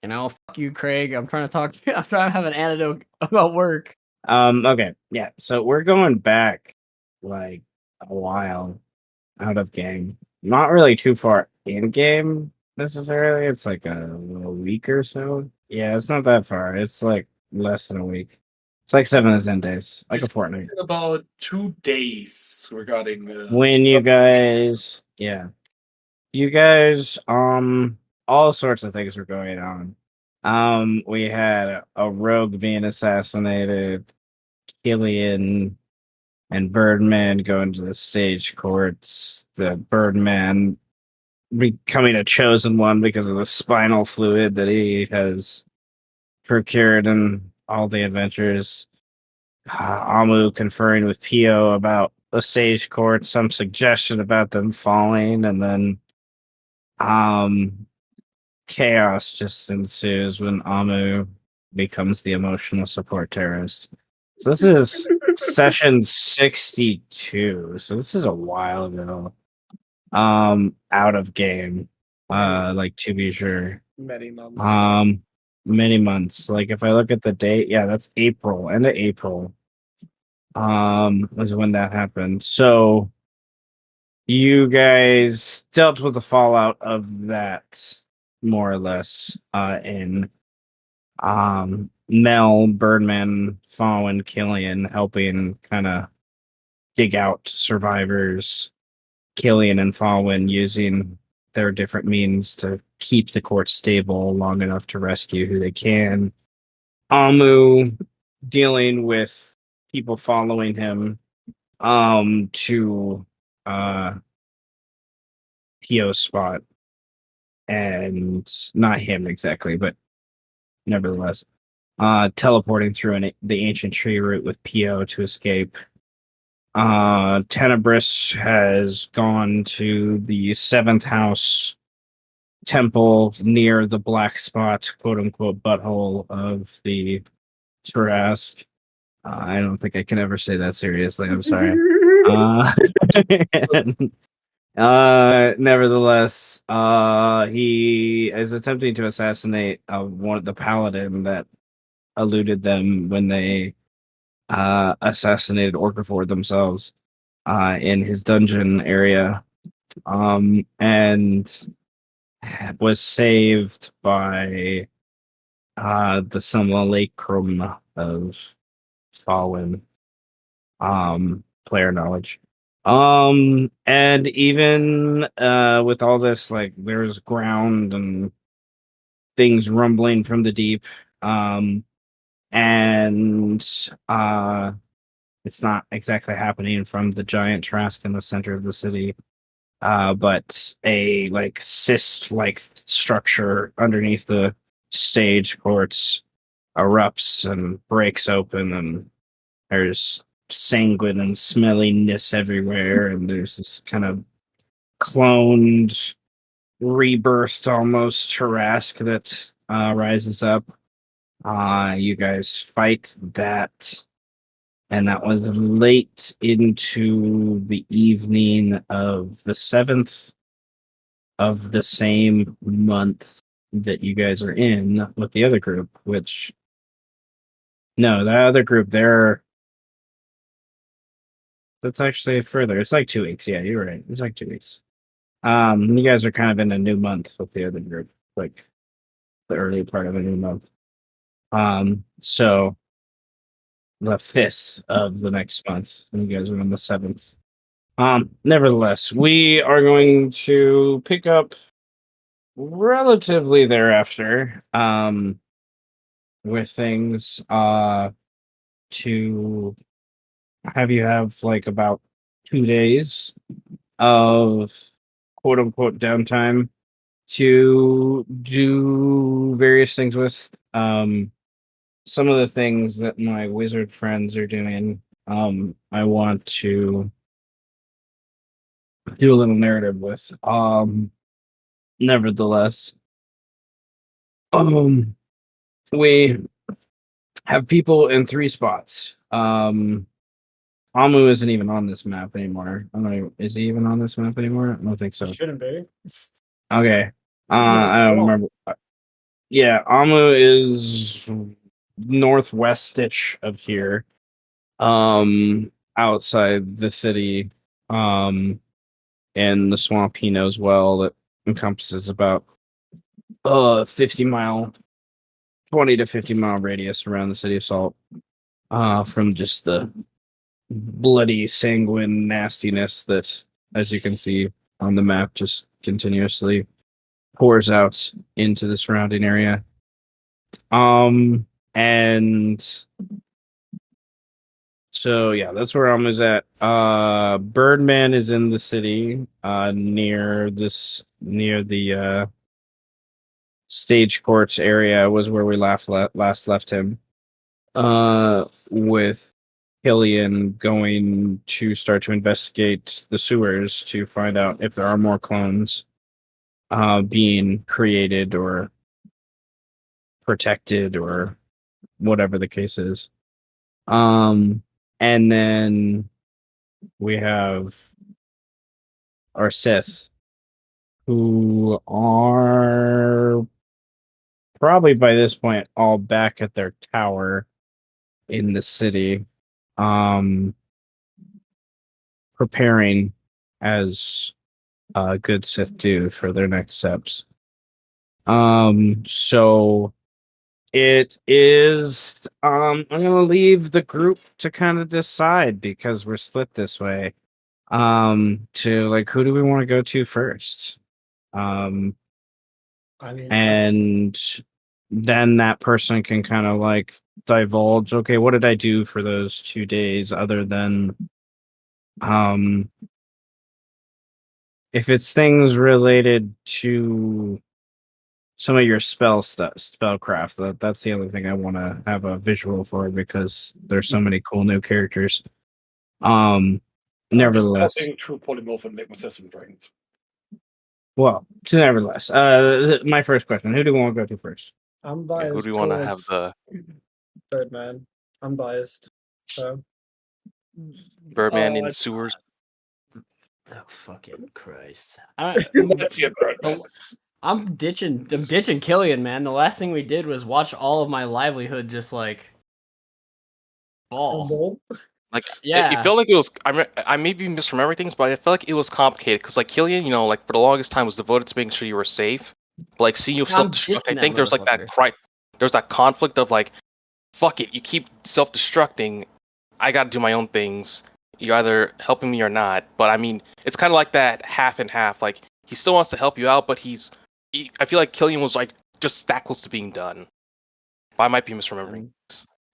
Fuck you, Craig. I'm trying to talk. I'm trying to have an anecdote about work. Okay, yeah. So we're going back like a while out of game. Not really too far in game necessarily. It's like a week or so. Yeah, it's not that far. It's like less than a week. It's like 7 to 10 days, like We a fortnight. spent about 2 days regarding When you guys, yeah, you guys, all sorts of things were going on. We had a rogue being assassinated, Killian and Birdman going to the stage courts, the Birdman becoming a chosen one because of the spinal fluid that he has procured in all the adventures. Amu conferring with Pio about the stage court, some suggestion about them falling, and then um chaos just ensues when Amu becomes the emotional support terrorist. So this is session 62. So this is a while ago. Out of game. Like to be sure. many months. Many months. Like if I look at the date, yeah, that's April, end of April. Was when that happened. So you guys dealt with the fallout of that more or less in Mel, Birdman, Fallen, Killian helping kind of dig out survivors. Killian and Fallen using their different means to keep the court stable long enough to rescue who they can. Amu dealing with people following him to Pio's spot, and not him exactly, but nevertheless, teleporting through the ancient tree route with Pio to escape. Tenebris has gone to the seventh house temple near the black spot, quote unquote, butthole of the Tarask. I don't think I can ever say that seriously. I'm sorry. And, nevertheless, he is attempting to assassinate one of the paladin that eluded them when they assassinated Orcafor themselves in his dungeon area, and was saved by the simulacrum of Fallen player knowledge. And even with all this, like there's ground and things rumbling from the deep. And it's not exactly happening from the giant Trask in the center of the city. But a like cyst like structure underneath the stage courts erupts and breaks open, and there's sanguine and smelliness everywhere, and there's this kind of cloned, rebirthed almost Tarask that rises up. You guys fight that, and that was late into the evening of the 7th of the same month that you guys are in with the other group, which no, the other group that's actually further. It's like 2 weeks. Yeah, you're right. It's like 2 weeks. You guys are kind of in a new month with the other group, like the early part of a new month. So the 5th of the next month, and you guys are on the 7th. Nevertheless, we are going to pick up relatively thereafter, with things, to have you have like about 2 days of quote unquote downtime to do various things with. Some of the things that my wizard friends are doing, I want to do a little narrative with. Nevertheless, um, we have people in 3 spots. Amu isn't even on this map anymore. I don't know. Is he even on this map anymore? I don't think so. Shouldn't be. Okay. I don't remember. Yeah, Amu is northwestish of here. Outside the city, and the swamp he knows well that encompasses about 50 mile 20 to 50 mile radius around the city of Salt. From just the bloody sanguine nastiness that, as you can see on the map, just continuously pours out into the surrounding area. And so yeah, that's where Alma's at. Birdman is in the city, near the stage courts area was where we last left him. With Killian going to start to investigate the sewers to find out if there are more clones being created or protected or whatever the case is. And then we have our Sith, who are probably by this point all back at their tower in the city, preparing as good Sith do for their next steps. So it is. I'm gonna leave the group to kind of decide because we're split this way. To like, who do we want to go to first? Um, I mean, and then that person can kind of like divulge. Okay, what did I do for those 2 days other than if it's things related to some of your spellcraft, that's the only thing I want to have a visual for because there's so many cool new characters. I'm just Nevertheless, popping through polymorph and make myself some dragons. well, nevertheless, my first question: who do we want to go to first? I'm Yeah, biased who do you want to have towards the Birdman. I'm biased. So Birdman in Oh, the sewers? oh fucking Christ! I don't, Let's get Birdman. I'm ditching Killian, man. The last thing we did was watch all of my livelihood just like fall. bold. Like, Yeah. it felt like it was. I may be misremembering things, but I felt like it was complicated because, like, Killian, like for the longest time was devoted to making sure you were safe. But, like, seeing you I'm self-destruct, I ditching that think there's like that motherfucker. there's that conflict of like, fuck it, you keep self-destructing, I got to do my own things. You're either helping me or not. But I mean, it's kind of like that half and half. Like, he still wants to help you out, but I feel like Killian was like just that close to being done. But I might be misremembering.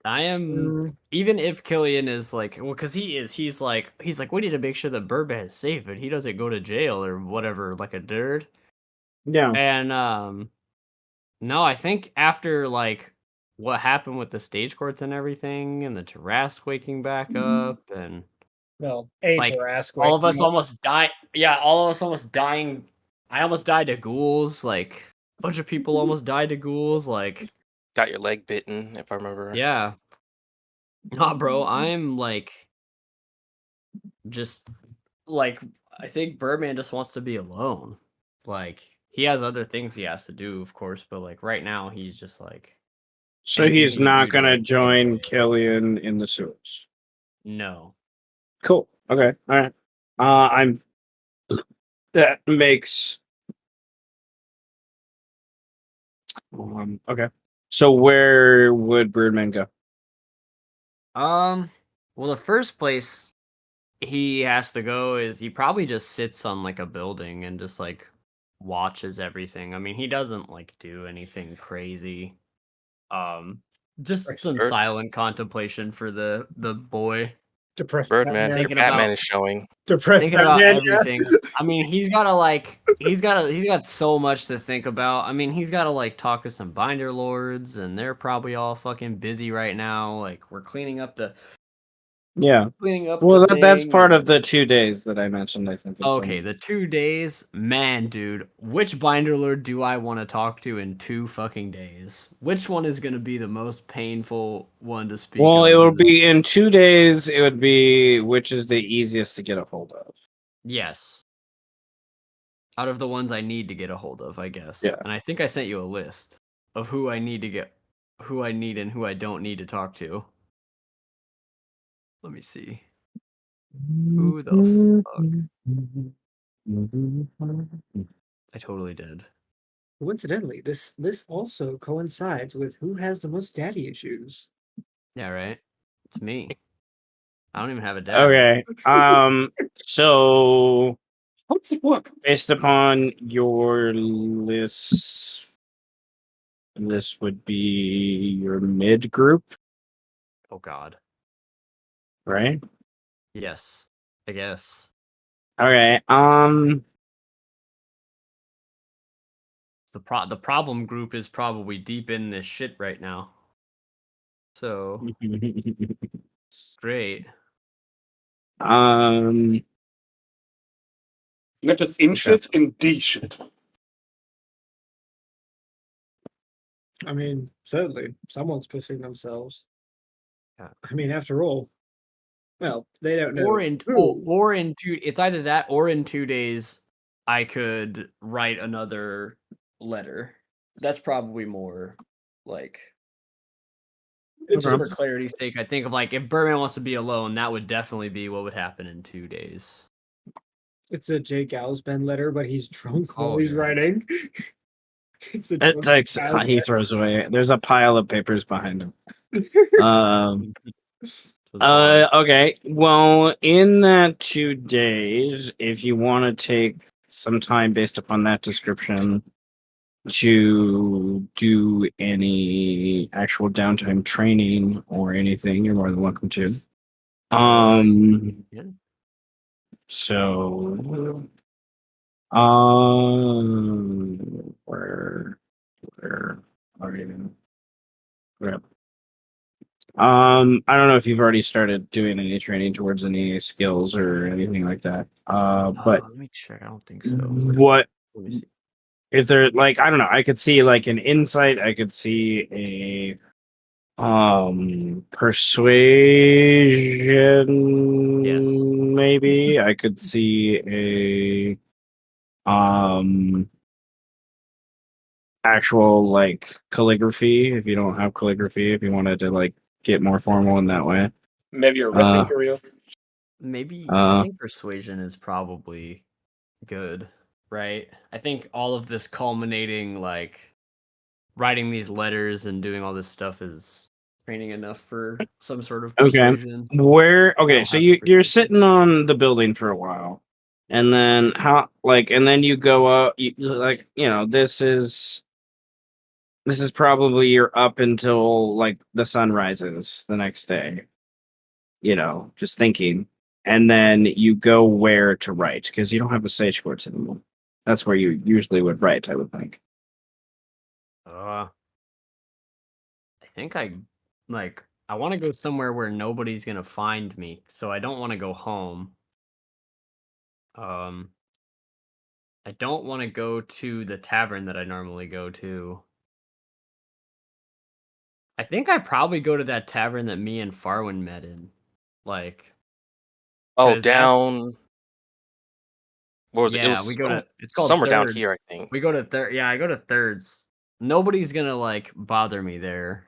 I am even if Killian is like, well, because he's like we need to make sure that Birdman is safe and he doesn't go to jail or whatever like a nerd. Yeah. And no, I think after like what happened with the stage courts and everything, and the Tarrasque waking back up, and Well, like Tarrasque. all of us almost died. Yeah, all of us almost dying. I almost died to ghouls. Like a bunch of people almost died to ghouls. Like Got your leg bitten, if I remember. yeah, nah, bro. I'm like just like I think Birdman just wants to be alone. Like he has other things he has to do, of course, but like right now he's just like So anything he's he can not do to gonna like stay join away. Killian in the sewers. No. Cool. Okay. All right. I'm. That makes. Okay. So where would Birdman go? Well, the first place he has to go is he probably just sits on like a building and just like watches everything. I mean, he doesn't like do anything crazy. Just some Bird, silent contemplation for the boy. Depressed Birdman, Batman. your Thinking Batman about is showing. Depressed thinking about Batman. everything. I mean, he's got so much to think about. I mean, he's got to like talk to some binder lords, and they're probably all fucking busy right now. Like we're Yeah. cleaning up Well, the that's thing. part of And the 2 days that I mentioned. I think. okay, the 2 days, man, dude. Which binder lord do I want to talk to in 2 fucking days? Which one is gonna be the most painful one to speak? Well, it on will to the- be in 2 days. It would be which is the easiest to get a hold of. Yes. Out of the ones I need to get a hold of, I guess. Yeah. And I think I sent you a list. of who I need and who I don't need to talk to. Let me see. Who the fuck? I totally did. Coincidentally, this list also coincides with who has the most daddy issues. Yeah, right. It's me. I don't even have a dad. Okay. So What's the book? based upon your list, this would be your mid group, Oh God. right? Yes. I guess. Okay. The problem group is probably deep in this shit right now. So great. um. Not just in shit, in D shit. I mean, certainly, someone's pissing themselves. Yeah. I mean, after all, well, they don't know Or in who. or in two. It's either that or in 2 days, I could write another letter. That's probably more like It's just Okay. for just, clarity's sake. I think of like if Birdman wants to be alone, that would definitely be what would happen in 2 days. it's a Jake Galsben letter, but he's drunk while Oh, he's yeah. writing. It's a It drunk takes. Galsben. He throws away. There's a pile of papers behind him. So it's fine. Okay. Well, in that 2 days, if you want to take some time based upon that description to do any actual downtime training or anything, you're more than welcome to. Yeah. So, where are you? Yep. I don't know if you've already started doing any training towards any skills or anything like that. But Let me check. I don't think so. what Let me see. if there like I don't know, I could see like an insight, I could see a persuasion Yes. maybe. I could see actual like calligraphy if you don't have calligraphy, if you wanted to like get more formal in that way. Maybe a wrestling career. Maybe I Uh think persuasion is probably good, right? I think all of this culminating like writing these letters and doing all this stuff is training enough for some sort of Okay. persuasion. I Okay, don't so have the you're persuasion. sitting on the building for a while. And then and then you go up like, this is probably you're up until like the sun rises the next day. Just thinking. And then you go where to write because you don't have a sage courts anymore. That's where you usually would write, I would think. I think I want to go somewhere where nobody's gonna find me, so I don't want to go home. Um, I don't want to go to the tavern that I normally go to. I think I probably go to that tavern that me and Farwin met in, like, Oh, because that's down. What was it? It yeah. We was go to it's called somewhere down Thirds. here, I think. We go to Third. Yeah, I go to Thirds. Nobody's gonna like bother me there,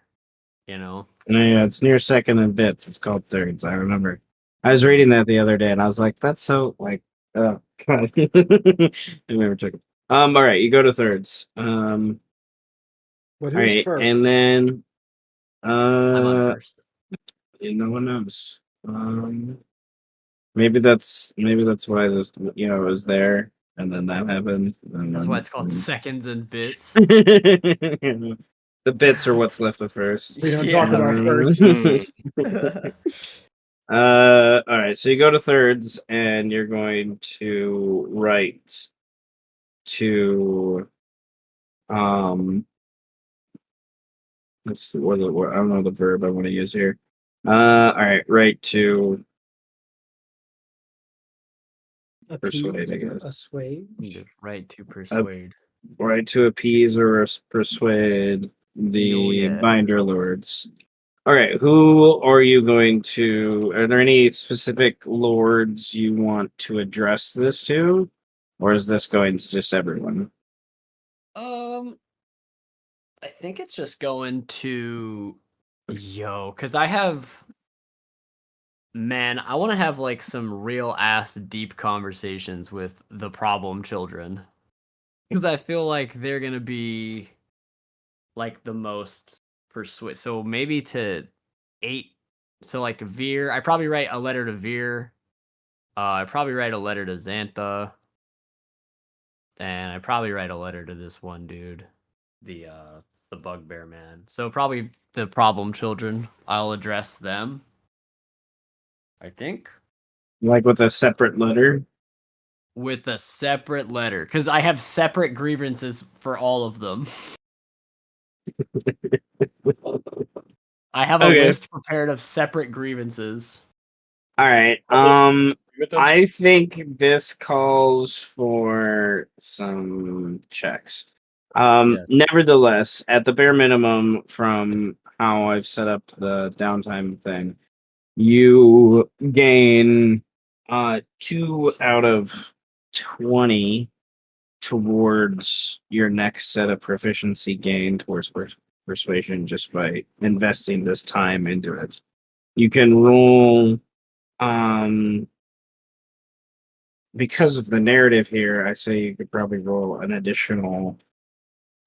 you know. Yeah, it's near second and bits. It's called thirds. I remember. I was reading that the other day, and I was like, "That's so like." God. I never took it. All right, you go to thirds. But All who's right, and first? then I'm on first. no one knows. Maybe that's why this it was there, and then that happened, and That's why then it's called seconds and bits. the bits are what's left of first. We don't talk Yeah. about first. Hmm. All right, so you go to thirds and you're going to write to let's see what I don't know the verb I want to use here. All right, write to persuade, I Appease, guess. assuage. Right to Uh, persuade. Write to appease or persuade Oh the yeah. binder lords. All right, who are you going to? Are there any specific lords you want to address this to, or is this going to just everyone? Um, I think it's just going to because I have man, I want to have like some real ass deep conversations with the problem children because I feel like they're gonna be like the most persuasive. So maybe to 8. So like Veer, I probably write a letter to Veer. I probably write a letter to Xantha, and I probably write a letter to this one dude, the bugbear man. So probably the problem children. I'll address them. I think Like with a separate letter. with a separate letter because I have separate grievances for all of them. I have a Okay. list prepared of separate grievances. All right. I think this calls for some checks. Yes. Nevertheless, at the bare minimum, from how I've set up the downtime thing, you gain 2 out of 20 towards your next set of proficiency gain towards persuasion just by investing this time into it. You can roll because of the narrative here, I say you could probably roll an additional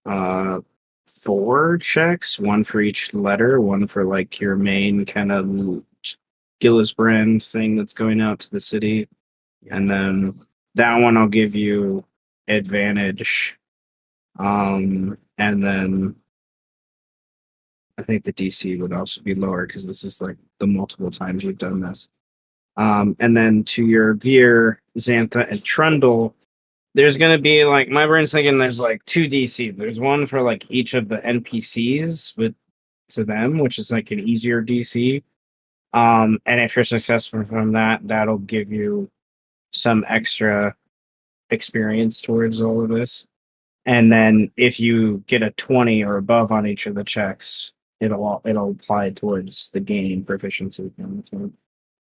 4 checks, one for each letter, one for like your main kind of Gillisbrand thing that's going out to the city. And then that one I'll give you advantage. And then I think the DC would also be lower because this is like the multiple times you've done this. And then to your Veer, Xantha, and Trundle, there's gonna be like my brain's thinking there's like 2 DC. There's one for like each of the NPCs with to them, which is like an easier DC. And if you're successful from that, that'll give you some extra experience towards all of this. And then if you get a 20 or above on each of the checks, it'll apply towards the gaining proficiency.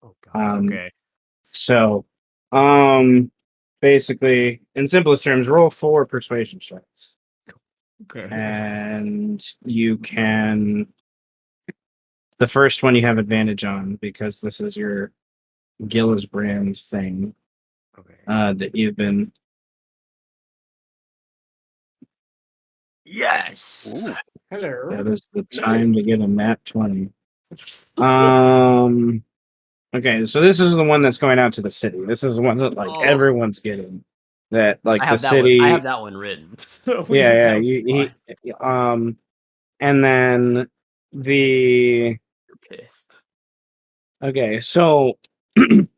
Oh god. Um, Okay. So, basically, in simplest terms, roll 4 persuasion checks, Okay. and you can. The first one you have advantage on because this is your Gillisbrand thing Okay. that you've been. Yes. Ooh. Hello. That is the time to get a nat 20. Okay, so this is the one that's going out to the city. This is the one that like Oh. everyone's getting. That like I the have that one. I city. have that one written. So Yeah, that was fine. and then the You're pissed. okay, so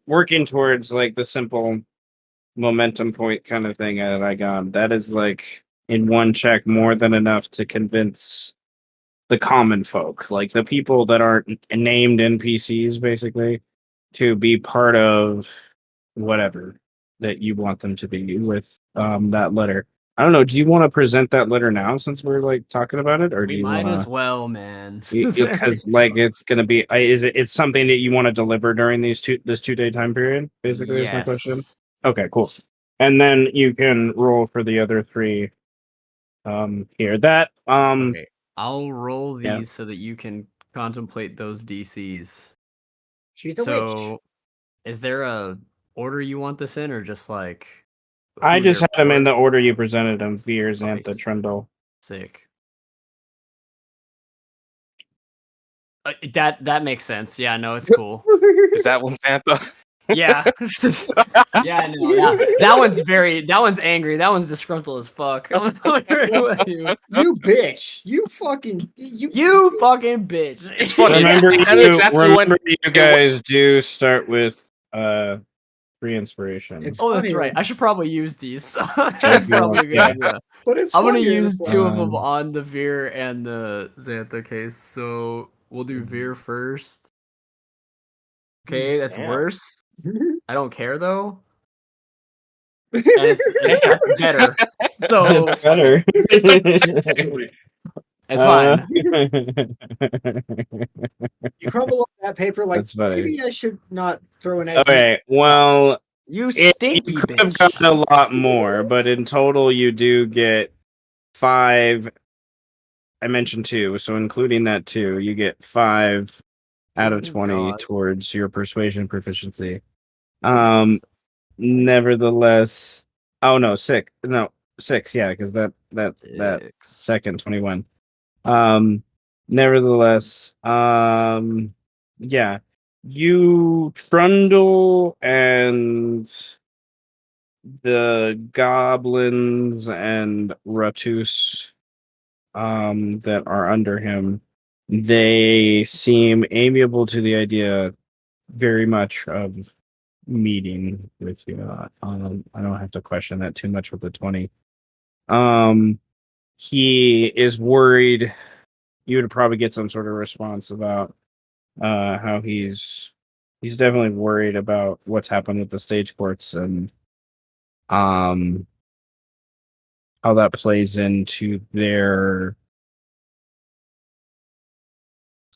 working towards like the simple momentum point kind of thing that I got, that is like in one check more than enough to convince the common folk, like the people that aren't named NPCs, basically, to be part of whatever that you want them to be with that letter. I don't know. Do you want to present that letter now since we're like talking about it, or do We you might want as to? well, man. There we Because like go. it's gonna be, is it? It's something that you want to deliver during this 2 day time period. Basically, is my question. Yes. Okay, cool. And then you can roll for the other 3 here. That Okay. I'll roll yeah. these so that you can contemplate those DCs. She's a witch. So, is there a order you want this in, or just like I who just they're had them in for? the order you presented them: Veer, Okay, Xantha, Trundle. sick. That makes sense. Yeah, no, it's cool. Is that one Santa? Yeah. Yeah, no, that one's angry. That one's disgruntled as fuck. I'm agreeing with you. You bitch. You fucking You fucking bitch. It's funny. Remember, It kind of exactly went. you guys do start with 3 inspiration. It's Oh, that's funny, right. though. I should probably use these. If That's you want, probably a good yeah. idea. But it's I'm gonna funnier use this 2 way. of them on the Veer and the Xantha case. So we'll do Veer first. Okay, that's Damn. worse. I don't care though. And that's better. So That's better. it's fine. You crumble up that paper like That's funny. maybe I should not throw an FD. Okay, well, You you stinky could have bitch. gotten a lot more, but in total, you do get 5 I mentioned 2, so including that 2, you get 5 out of Oh, 20 God. towards your persuasion proficiency. Nice. Nevertheless, oh no, 6. No, 6, yeah, because that 6. second 21. Um, nevertheless, yeah, you Trundle and the goblins and Ratus that are under him, they seem amiable to the idea very much of meeting with you. I don't have to question that too much with the 20. Um, he is worried. You would probably get some sort of response about how he's definitely worried about what's happened with the stage courts and um how that plays into their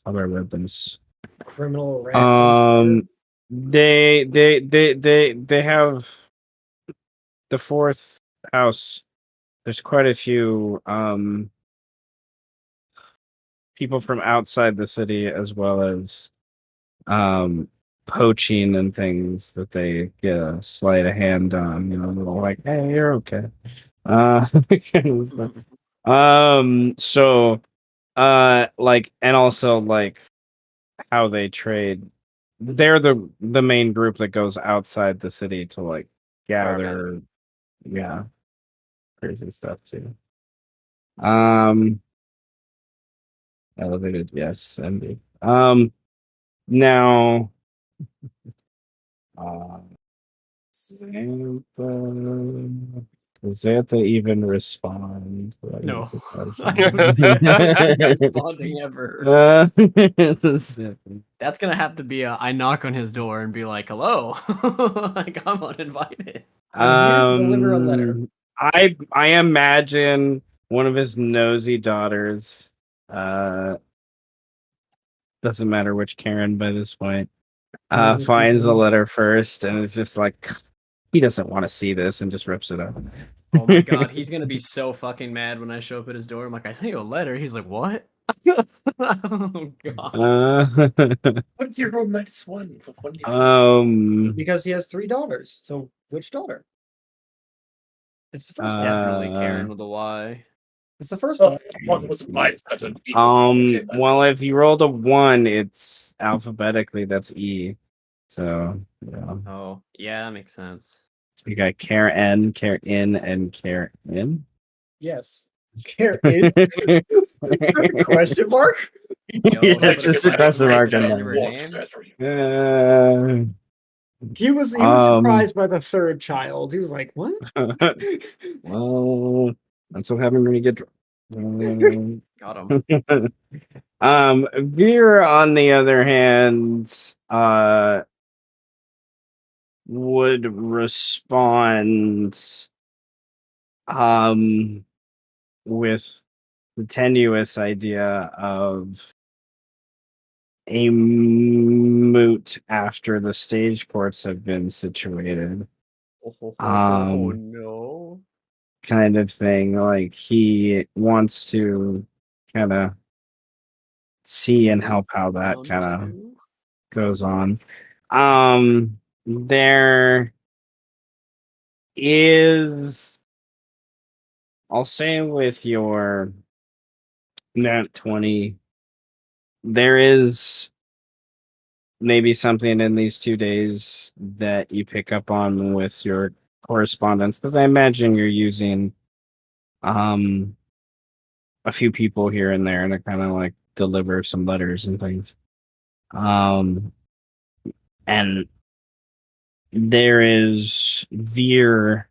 other weapons. Criminal rat vampire. They have the fourth house. There's quite a few people from outside the city as well as um poaching and things that they get a sleight of hand on, little like, hey, you're okay. Uh kind of stuff. So like, and also like how they trade. They're the main group that goes outside the city to like Okay. gather, yeah, crazy stuff too. Um, elevated, yes, indeed. Now, uh, Xantha, does Xantha even respond? That No. is the I don't see Xantha question. responding ever. Uh, That's gonna have to be I knock on his door and be like, hello. Like, I'm uninvited. I'm here to deliver a letter. I imagine one of his nosy daughters, uh, doesn't matter which Karen by this point, finds the letter first and it's just like he doesn't want to see this and just rips it up. Oh my God, he's gonna be so fucking mad when I show up at his door. I'm like, I sent you a letter. He's like, what? Oh God. What's your roll -1 for 1d4? Because he has 3 daughters. So which daughter? It's the first one. Definitely Karen with a Y. It's the first Oh, one. one was mine. That's an E. well, if you rolled a 1, it's alphabetically, that's E. So, yeah. Oh, yeah, that makes sense. You got Karen, Karen, and Karen. Yes. Karen. Question mark? Yo, Yeah, he it's put a just a question mark on under her name. He was surprised by the third child. He was like, "What?" Well, that's what happens when you get drunk. Got him. Veer, on the other hand, would respond with the tenuous idea of a moot after the stage courts have been situated. Oh no. Kind of thing. Like he wants to kind of see and help how that Round kind of two. goes on. There is, I'll say with your nat 20, there is maybe something in these 2 days that you pick up on with your correspondence, because I imagine you're using um a few people here and there to kind of like deliver some letters and things. Um and there is Veer,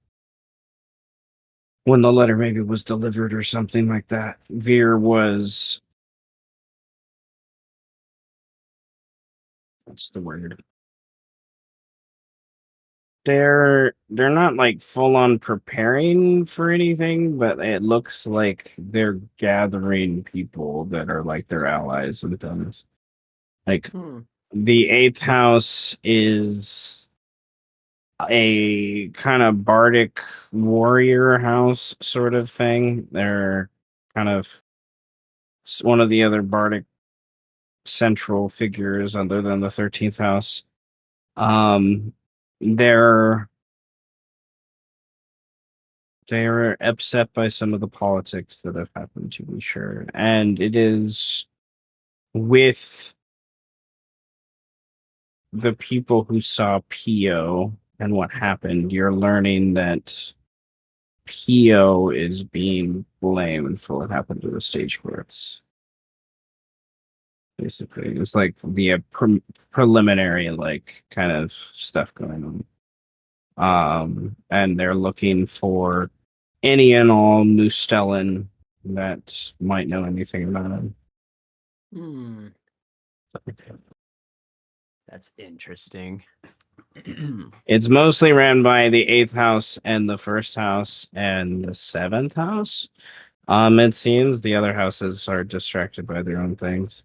when the letter maybe was delivered or something like that. Veer was, what's the word? They're not like full on preparing for anything, but it looks like they're gathering people that are like their allies and things. Like the eighth house is a kind of bardic warrior house sort of thing. They're kind of one of the other bardic central figures other than the 13th house. They're upset by some of the politics that have happened, to be sure, and it is with the people who saw Pio and what happened. You're learning that Pio is being blamed for what happened to the stage courts. Basically, it's like the preliminary, like, kind of stuff going on. And they're looking for any and all Mustellan that might know anything about him. Hmm. That's interesting. It's mostly ran by the 8th house and the 1st house and the 7th house. It seems the other houses are distracted by their own things.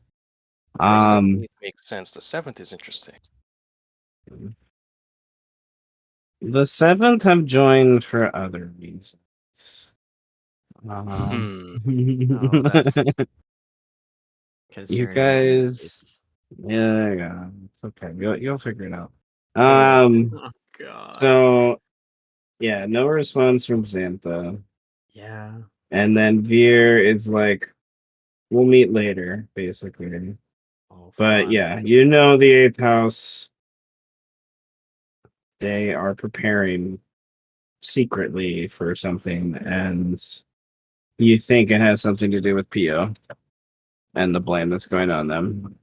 First and eighth makes sense. The 7th is interesting. The 7th have joined for other reasons. Oh, that's You concerning. guys, yeah, it's okay. You'll figure it out. Oh God. So yeah, no response from Xantha, Yeah. and then Veer is like, "We'll meet later," basically. Oh, But fuck. yeah, you know the 8th house. They are preparing secretly for something, and you think it has something to do with Pio and the blame that's going on them.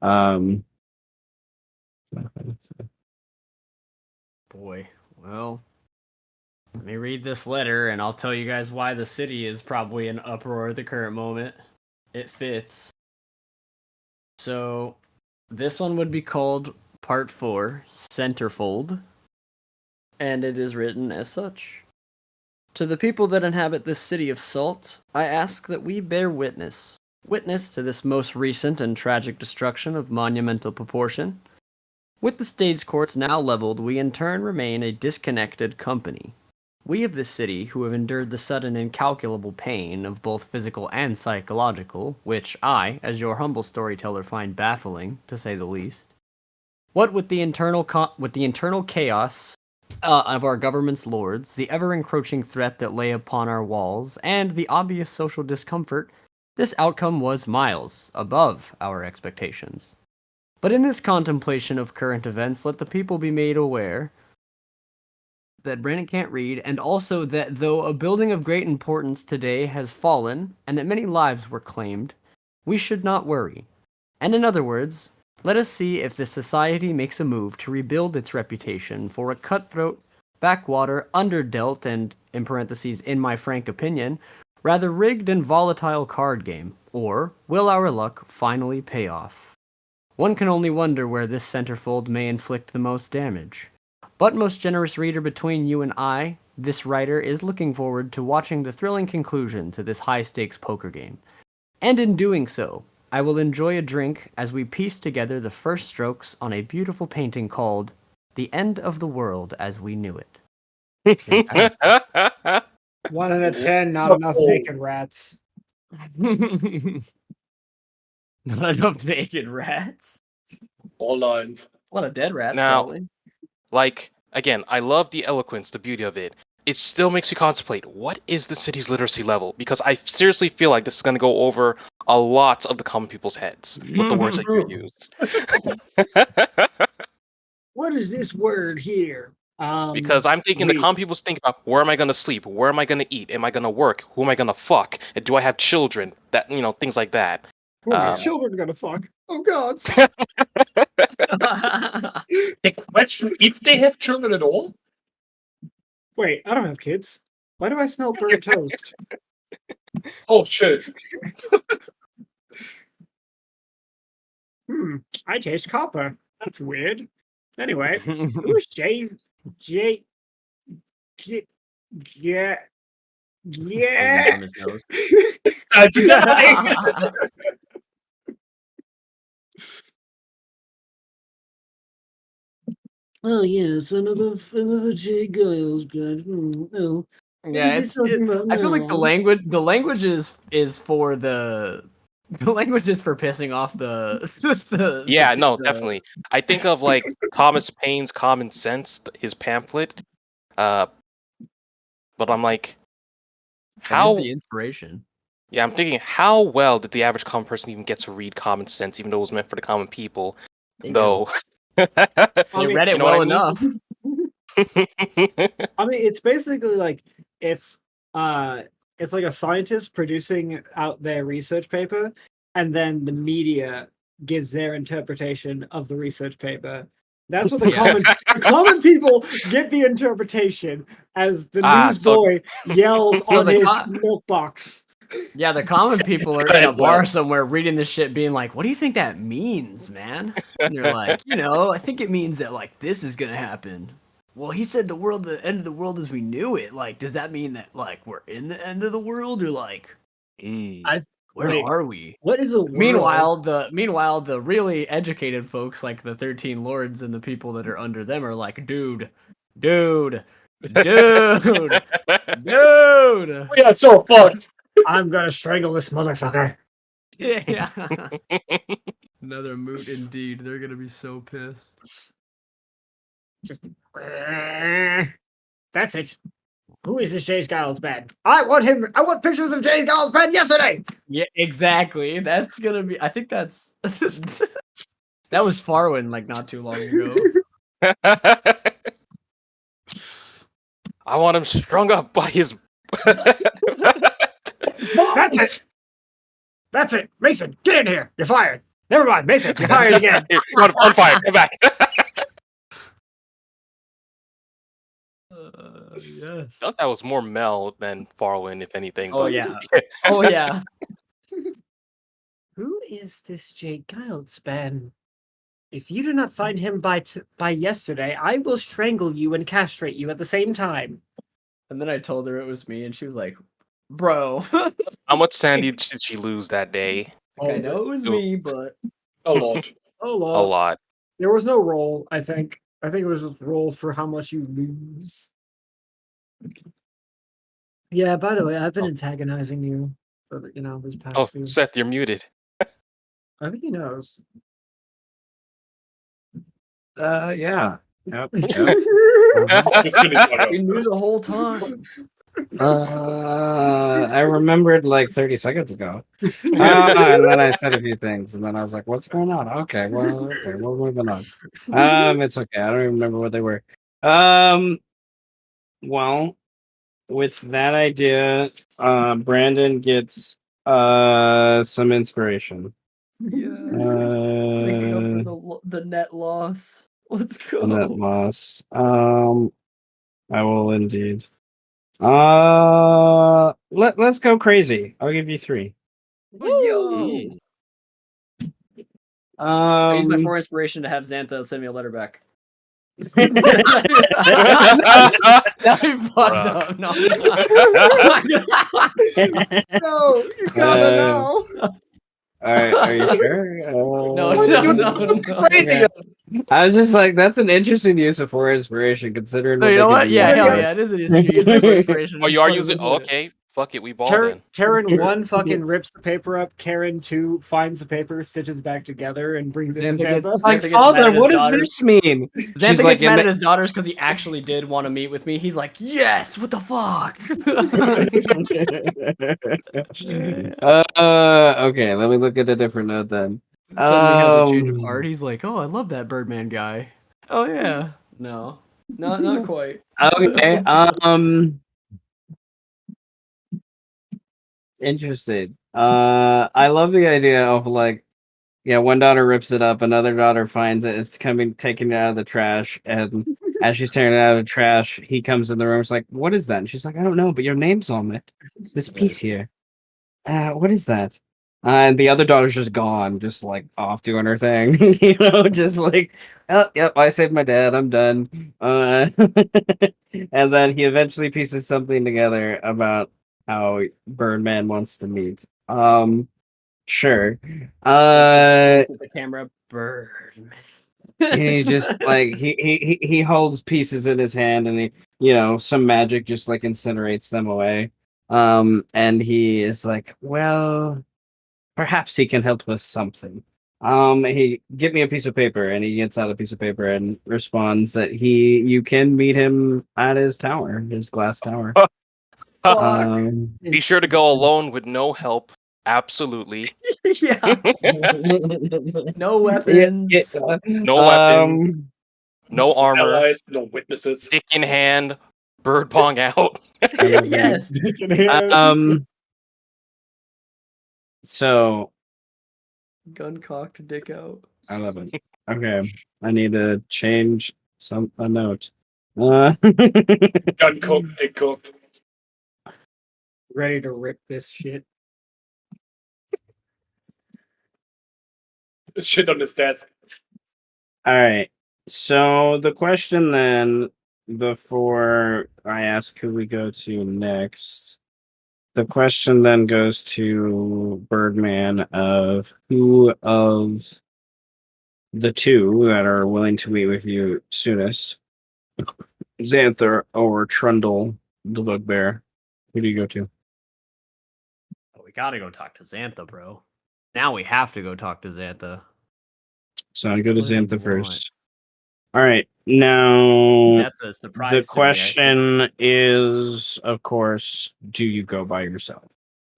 Boy. Well, let me read this letter, and I'll tell you guys why the city is probably in uproar at the current moment. It fits. So, this one would be called Part 4, Centerfold, and it is written as such. To the people that inhabit this city of salt, I ask that we bear witness to this most recent and tragic destruction of monumental proportion. With the stage courts now leveled, we in turn remain a disconnected company. We of this city, who have endured the sudden incalculable pain of both physical and psychological, which I, as your humble storyteller, find baffling, to say the least. What with the internal chaos of our government's lords, the ever-encroaching threat that lay upon our walls, and the obvious social discomfort, this outcome was miles above our expectations. But in this contemplation of current events, let the people be made aware that Brandon can't read, and also that though a building of great importance today has fallen, and that many lives were claimed, we should not worry. And in other words, let us see if this society makes a move to rebuild its reputation for a cutthroat, backwater, underdealt, and, in parentheses, in my frank opinion, rather rigged and volatile card game, or will our luck finally pay off? One can only wonder where this centerfold may inflict the most damage. But most generous reader, between you and I, this writer is looking forward to watching the thrilling conclusion to this high-stakes poker game. And in doing so, I will enjoy a drink as we piece together the first strokes on a beautiful painting called The End of the World as We Knew It. 1 out of 10, not enough naked rats. Not enough naked rats. All lines. A lot of dead rats, Now- probably. Like, again, I love the eloquence, the beauty of it. It still makes you contemplate, what is the city's literacy level? Because I seriously feel like this is going to go over a lot of the common people's heads with the words that you use. What is this word here? Because I'm thinking the wait. common people's think about, where am I going to sleep? Where am I going to eat? Am I going to work? Who am I going to fuck? And do I have children? That, things like that. Who are my children gonna fuck? Oh God! The question: if they have children at all, Wait, I don't have kids. Why do I smell burnt toast? oh shit! I taste copper. That's weird. Anyway, who's J? Yeah. From his nose. Oh yes, another J Giles blood. Oh, Yeah, What is he talking about I feel like now? the language is for the the language is for pissing off the Yeah, no, the- definitely. I think of like Thomas Paine's Common Sense, his pamphlet. Uh, but I'm like, that is how? the inspiration. Yeah, I'm thinking, how well did the average common person even get to read Common Sense, even though it was meant for the common people? They Though, They I mean- read it You know what well I mean? enough. I mean, it's basically like if it's like a scientist producing out their research paper, and then the media gives their interpretation of the research paper. That's what the Yeah. common people get the interpretation as the newsboy yells So on the his co- milk box. Yeah, the common people are in a bar somewhere reading this shit, being like, "What do you think that means, man?" And they're like, I think it means that like this is gonna happen. Well, he said the end of the world as we knew it. Like, does that mean that like we're in the end of the world, or like Mm. where Wait, are we? what is a world? Meanwhile, the really educated folks, like the 13 lords and the people that are under them, are like, dude, dude, dude, dude. We are so fucked. I'm gonna strangle this motherfucker. Yeah. Another moot indeed. They're gonna be so pissed. Just that's it. Who is this Jay Giles man? I want him. I want pictures of Jay Giles man yesterday. Yeah, exactly. That's gonna be. I think that's that was Farwin like not too long ago. I want him strung up by his. That's it. That's it. Mason, get in here. You're fired. Never mind, Mason. You're fired again. on fire! Come back! Yes. I thought that was more Mel than Farwin, if anything. Oh but- yeah. Oh yeah. Who is this Jay Giles man? If you do not find him by yesterday, I will strangle you and castrate you at the same time. And then I told her it was me, and she was like, "Bro, How much sandy did she lose that day? I know it was It was- me, but A lot. Oh, A Lord. lot. There was no roll, I think. I think it was just roll for how much you lose. Yeah, by the way, I've been antagonizing you for this past Oh, few. Seth, you're muted. I think he knows. Yeah. Yep. As soon as one we knew the whole time." I remembered like 30 seconds ago. And then I said a few things, and then I was like, what's going on? Okay, we're moving on. It's okay. I don't even remember what they were. Well, with that idea, Brandon gets some inspiration. Yes. Making up Uh, for the net loss. Let's go. and that loss. I will indeed. Let's go crazy. I'll give you 3. Yo! I use my Um, 4 inspiration to have Xantha send me a letter back. no, Now he fucked up. No. No, you gotta know. all right, are you sure? No. Okay. I was just like, that's an interesting use of 4 inspiration, considering. No, what you they know can what? do Yeah, with hell it. yeah, it is an use of inspiration. Oh, It's you are funny using. with it. Okay, fuck it, we ball then. Karen 1 fucking rips the paper up. Karen 2 finds the paper, stitches back together, and brings it to Xantha gets- Xantha. Like, Xantha gets mad father, at his what does daughters. this mean? Xantha She's gets like, mad in at his daughters because he actually did want to meet with me. He's like, yes, what the fuck? Okay, let me look at a different note then. Suddenly has a change of heart. He's like, oh, I love that Birdman guy. Oh yeah. No, not quite. Okay, interesting. I love the idea of like, yeah, one daughter rips it up, another daughter finds it, it's taking it out of the trash, and as she's tearing it out of the trash, he comes in the room, it's like, what is that? And she's like, I don't know, but your name's on it. This piece here. What is that? And the other daughter's just gone, just like off doing her thing, just like, oh, yep, I saved my dad, I'm done. And then he eventually pieces something together about how Birdman wants to meet. Sure. The camera, Birdman. He just like he holds pieces in his hand, and he, some magic just like incinerates them away. And he is like, well, perhaps he can help with something. He give me a piece of paper, and he gets out a piece of paper and responds that you can meet him at his tower, his glass tower. Um, Be sure to go alone with no help. Absolutely. Yeah. No yeah, weapons. No weapon, no armor, Allies, no witnesses. dick in hand, bird pong out. Yes. um, so Gun cocked, dick out. I love it. Okay, I need to change a note. Gun cooked, dick cooked. Ready to rip this shit. Shit on his stats. All right. So the question then, before I ask who we go to next, the question then goes to Birdman of who of the two that are willing to meet with you soonest, Xanther or Trundle, the bugbear. Who do you go to? Oh, we gotta go talk to Xantha, bro. Now we have to go talk to Xantha. So I go to What does he Xantha want? first. All right. Now That's a the surprise to me, I think. question is, of course, do you go by yourself?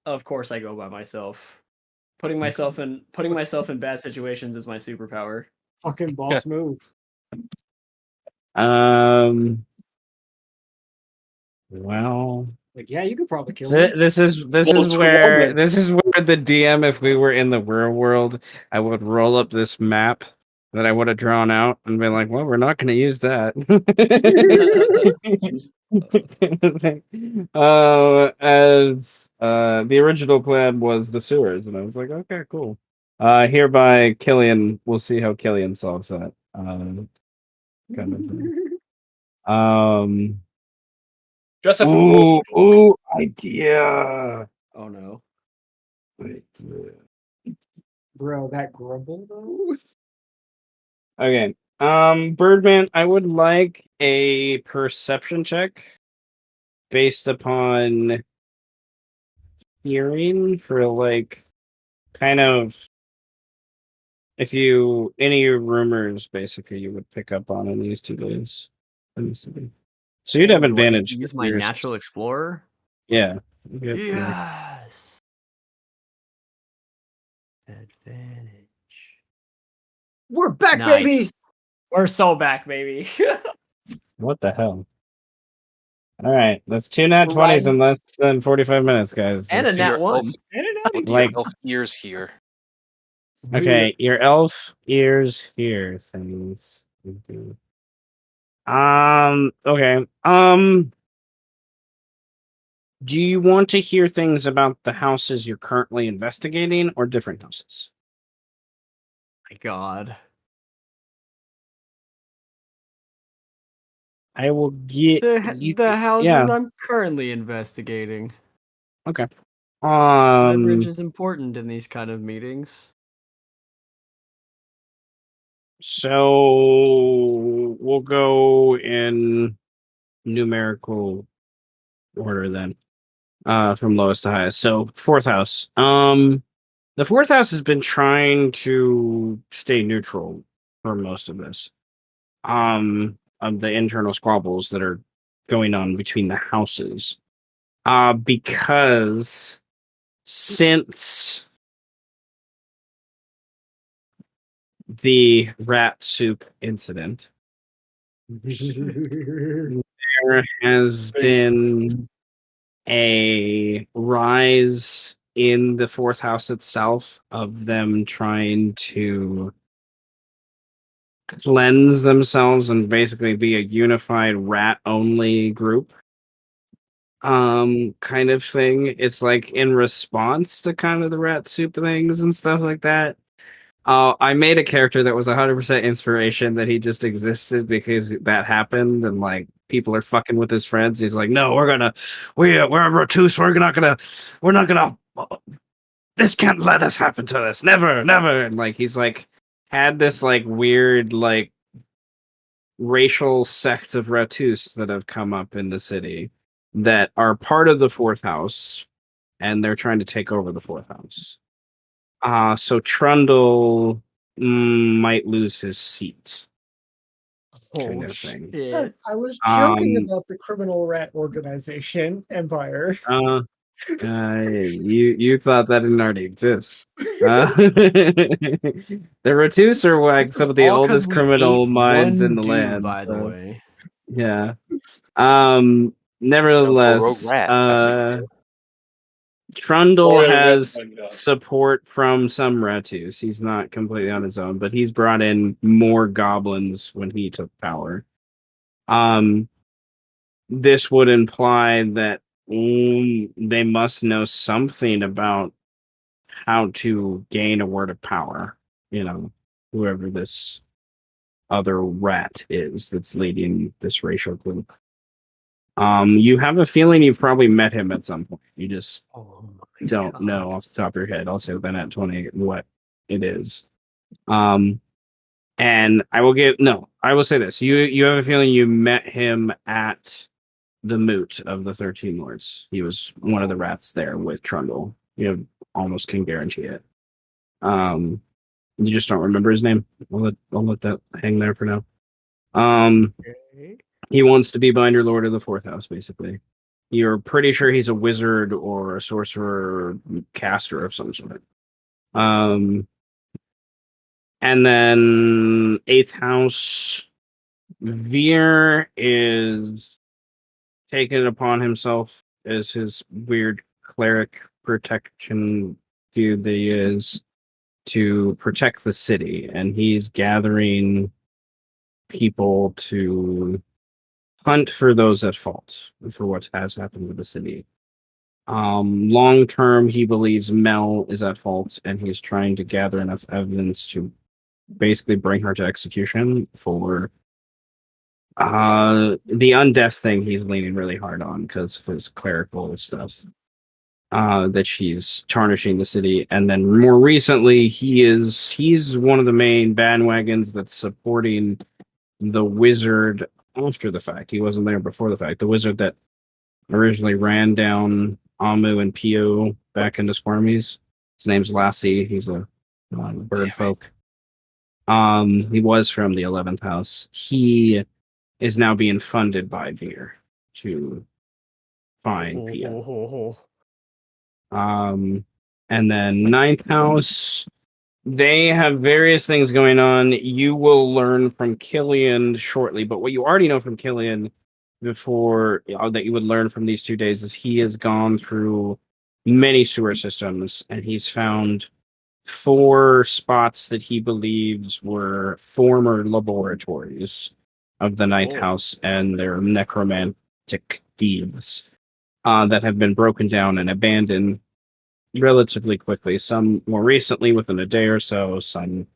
Of course I go by myself. Putting myself in bad situations is my superpower. Fucking boss move. Well, Like, yeah, you could probably kill me. this is Well, where Squadron. the DM, if we were in the real world, I would roll up this map that I would have drawn out and be like, well, we're not going to use that. As the original plan was the sewers, and I was like, okay, cool. Hereby, Killian. We'll see how Killian solves that. Kind of thing. Just have some rules. Ooh, idea. Oh no. Bro, that grumble though. Okay. Birdman, I would like a perception check based upon hearing for like kind of if you any rumors basically you would pick up on in these 2 days. Let me see. So you'd have Do I get to advantage. use my natural explorer? Yeah. You get- Yes. Advantage. We're back, Nice. baby. We're so back, baby. What the hell? All right, that's 2 nat 20s Right. in less than 45 minutes, guys. And a That's nat just- one. With Like- your elf ears here. Okay, your elf ears hear things. Okay. Do you want to hear things about the houses you're currently investigating or different houses? My God. I will get The houses yeah. I'm currently investigating. Okay. Leverage is important in these kind of meetings. So we'll go in numerical order then. From lowest to highest. So fourth house. The fourth house has been trying to stay neutral for most of this. Of the internal squabbles that are going on between the houses. Because since the rat soup incident, there has been a rise in the fourth house itself of them trying to cleanse themselves and basically be a unified rat only group kind of thing. It's like in response to kind of the rat soup things and stuff like that. I made a character that was 100% inspiration that he just existed because that happened and like people are fucking with his friends. He's like, no, we're Ratus. We're not gonna. This can't let us happen to this. Never, never. And like he's like had this like weird like racial sect of Ratus that have come up in the city that are part of the fourth house, and they're trying to take over the fourth house. So Trundle might lose his seat, kind Oh of thing. shit! I was joking Um, about the criminal rat organization empire. you thought that didn't already exist. The Ratus are This like is some of the all because oldest we ate criminal minds in one the dude, land. by the So way. yeah. For a rogue Nevertheless, rat, that's what you do. Trundle Spoiler, that's has fun, dog. support from some Ratus. He's not completely on his own, but he's brought in more goblins when he took power. Um, this would imply that they must know something about how to gain a word of power. You know, whoever this other rat is that's leading this racial group. You have a feeling you've probably met him at some point. You just Oh my don't god! know off the top of your head. Also, then at 20, what it is. Um, and I will give no. I will say this: you have a feeling you met him at the moot of the 13 Lords. He was one of the rats there with Trundle. You almost can guarantee it. Um, you just don't remember his name. I'll let that hang there for now. Um, Okay. he wants to be Binder Lord of the Fourth House, basically. You're pretty sure he's a wizard or a sorcerer or caster of some sort. Um, and then eighth house, Veer is taken it upon himself as his weird cleric protection dude that he is to protect the city, and he's gathering people to hunt for those at fault for what has happened with the city. Long term, he believes Mel is at fault, and he's trying to gather enough evidence to basically bring her to execution for the undeath thing. He's leaning really hard on because of his clerical stuff. That she's tarnishing the city, and then more recently, he's one of the main bandwagons that's supporting the wizard after the fact. He wasn't there before the fact. The wizard that originally ran down Amu and Pio back into Squirmies. His name's Lassie. He's a bird folk. He was from the 11th house. He is now being funded by Veer to find Pio. And then ninth house, they have various things going on. You will learn from Killian shortly, but what you already know from Killian before that you would learn from these 2 days is he has gone through many sewer systems and he's found 4 spots that he believes were former laboratories of the ninth house and their necromantic deeds that have been broken down and abandoned relatively quickly. Some more recently, within a day or so, some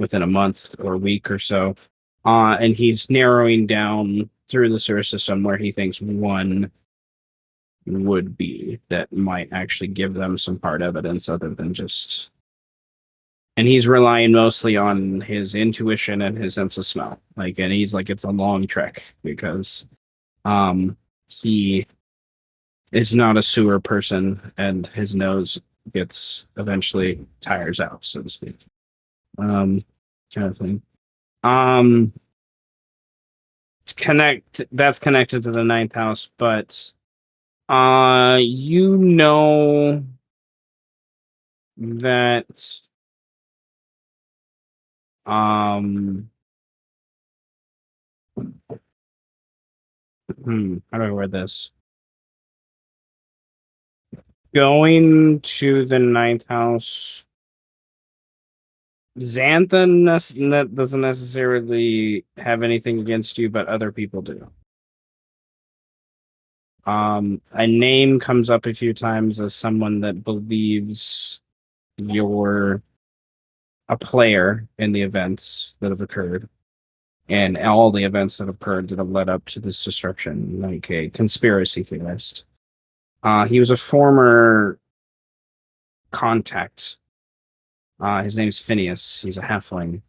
within a month or a week or so. And he's narrowing down through the sewer system where he thinks one would be that might actually give them some hard evidence other than just. And he's relying mostly on his intuition and his sense of smell. And he's like, it's a long trek because he is not a sewer person and his nose gets eventually tires out, so to speak. Kind of thing. Um that's connected to the ninth house, but you know that how do I word this? Going to the ninth house, Xantha doesn't necessarily have anything against you, but other people do. A name comes up a few times as someone that believes you're a player in the events that have occurred and all the events that have occurred that have led up to this destruction, like a conspiracy theorist. He was a former contact. His name's Phineas. He's a halfling.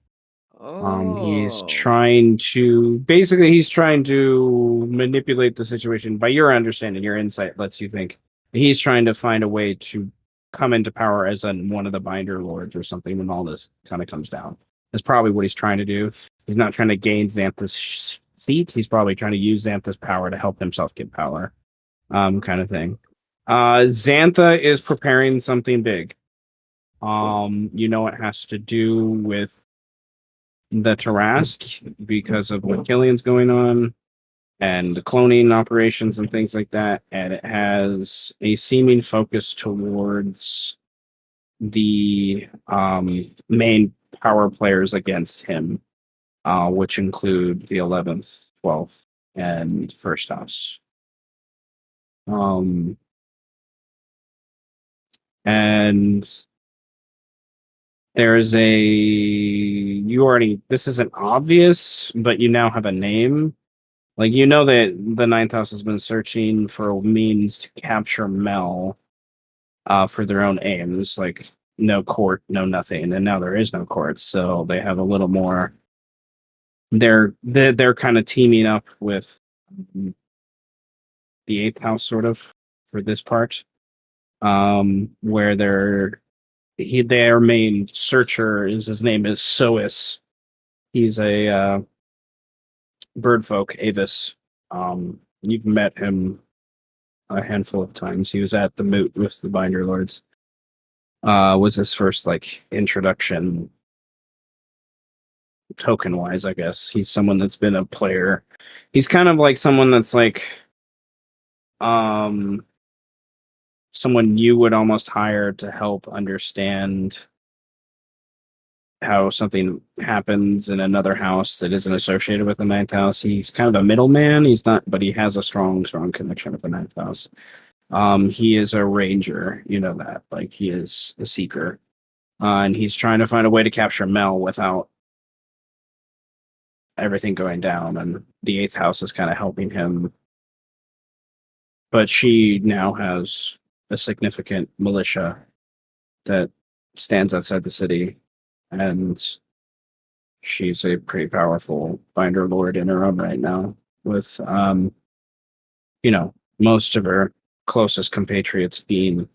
He's trying to manipulate the situation. By your understanding, your insight lets you think he's trying to find a way to come into power as one of the Binder Lords or something when all this kind of comes down. That's probably what he's trying to do. He's not trying to gain Xanthus' seat. He's probably trying to use Xanthus' power to help himself get power, kind of thing. Xantha is preparing something big. It has to do with the Tarask because of what Killian's going on and the cloning operations and things like that. And it has a seeming focus towards the main power players against him, which include the 11th, 12th, and First House. And there's this isn't obvious, but you now have a name. Like, that the Ninth House has been searching for a means to capture Mel for their own aims, like no court, no nothing, and now there is no court, so they have a little more. They're kind of teaming up with the Eighth House, sort of, for this part, where their main searcher his name is Sois. He's a birdfolk, Avis. You've met him a handful of times. He was at the moot with the Binder Lords. Was his first introduction token wise, I guess. He's someone that's been a player. He's kind of like someone that's someone you would almost hire to help understand how something happens in another house that isn't associated with the Ninth House. He's kind of a middleman. He's not, but he has a strong connection with the Ninth House. He is a ranger, that. He is a seeker. And he's trying to find a way to capture Mel without everything going down. And the Eighth House is kind of helping him. But she now has a significant militia that stands outside the city. And she's a pretty powerful Binder Lord in her own right now, with most of her closest compatriots being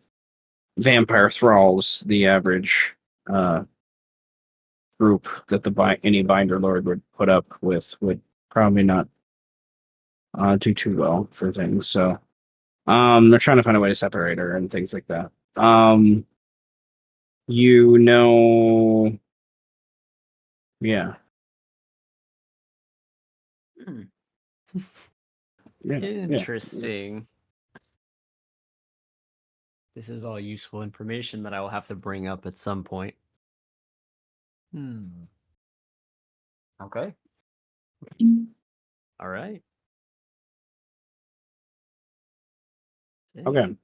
vampire thralls. The average group that any Binder Lord would put up with would probably not do too well for things. So they're trying to find a way to separate her and things like that. Yeah. Yeah. Interesting. This is all useful information that I will have to bring up at some point. Okay. All right. Okay.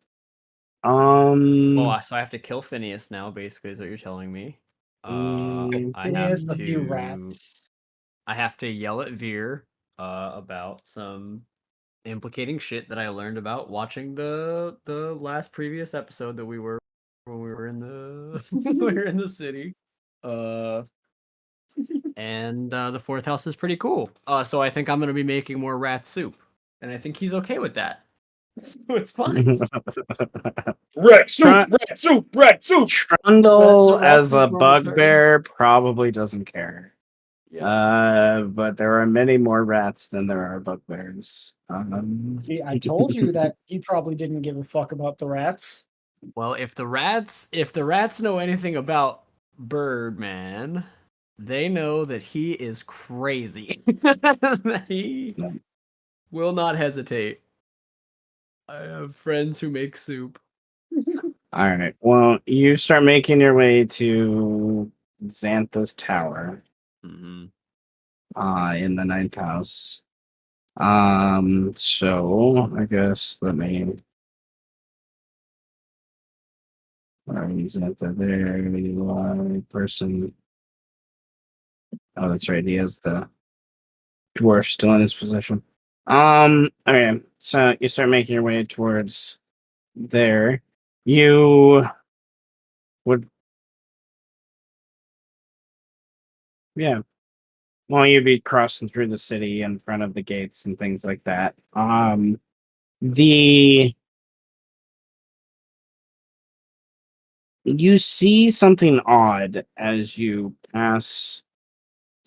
Oh, so I have to kill Phineas now, basically, is what you're telling me. I Phineas, have a few to. rats. I have to yell at Veer about some implicating shit that I learned about watching the last previous episode that we were when we were in the we were in the city. And the fourth house is pretty cool. So I think I'm gonna be making more rat soup, and I think he's okay with that. So it's fine. Rat soup, rat soup, rat soup. Trundle The rat as a soup rolls bugbear probably doesn't care. Yeah. But there are many more rats than there are bugbears. See, I told you that he probably didn't give a fuck about the rats. Well, if the rats know anything about Birdman, they know that he is crazy. That he No. will not hesitate. I have friends who make soup. All right. Well, you start making your way to Xantha's tower. Mm-hmm. In the ninth house. So I guess let me. Xantha there, person. Oh, that's right. He has the dwarf still in his possession. Okay. So you start making your way towards there. You would, yeah. Well, you'd be crossing through the city in front of the gates and things like that. The You see something odd as you pass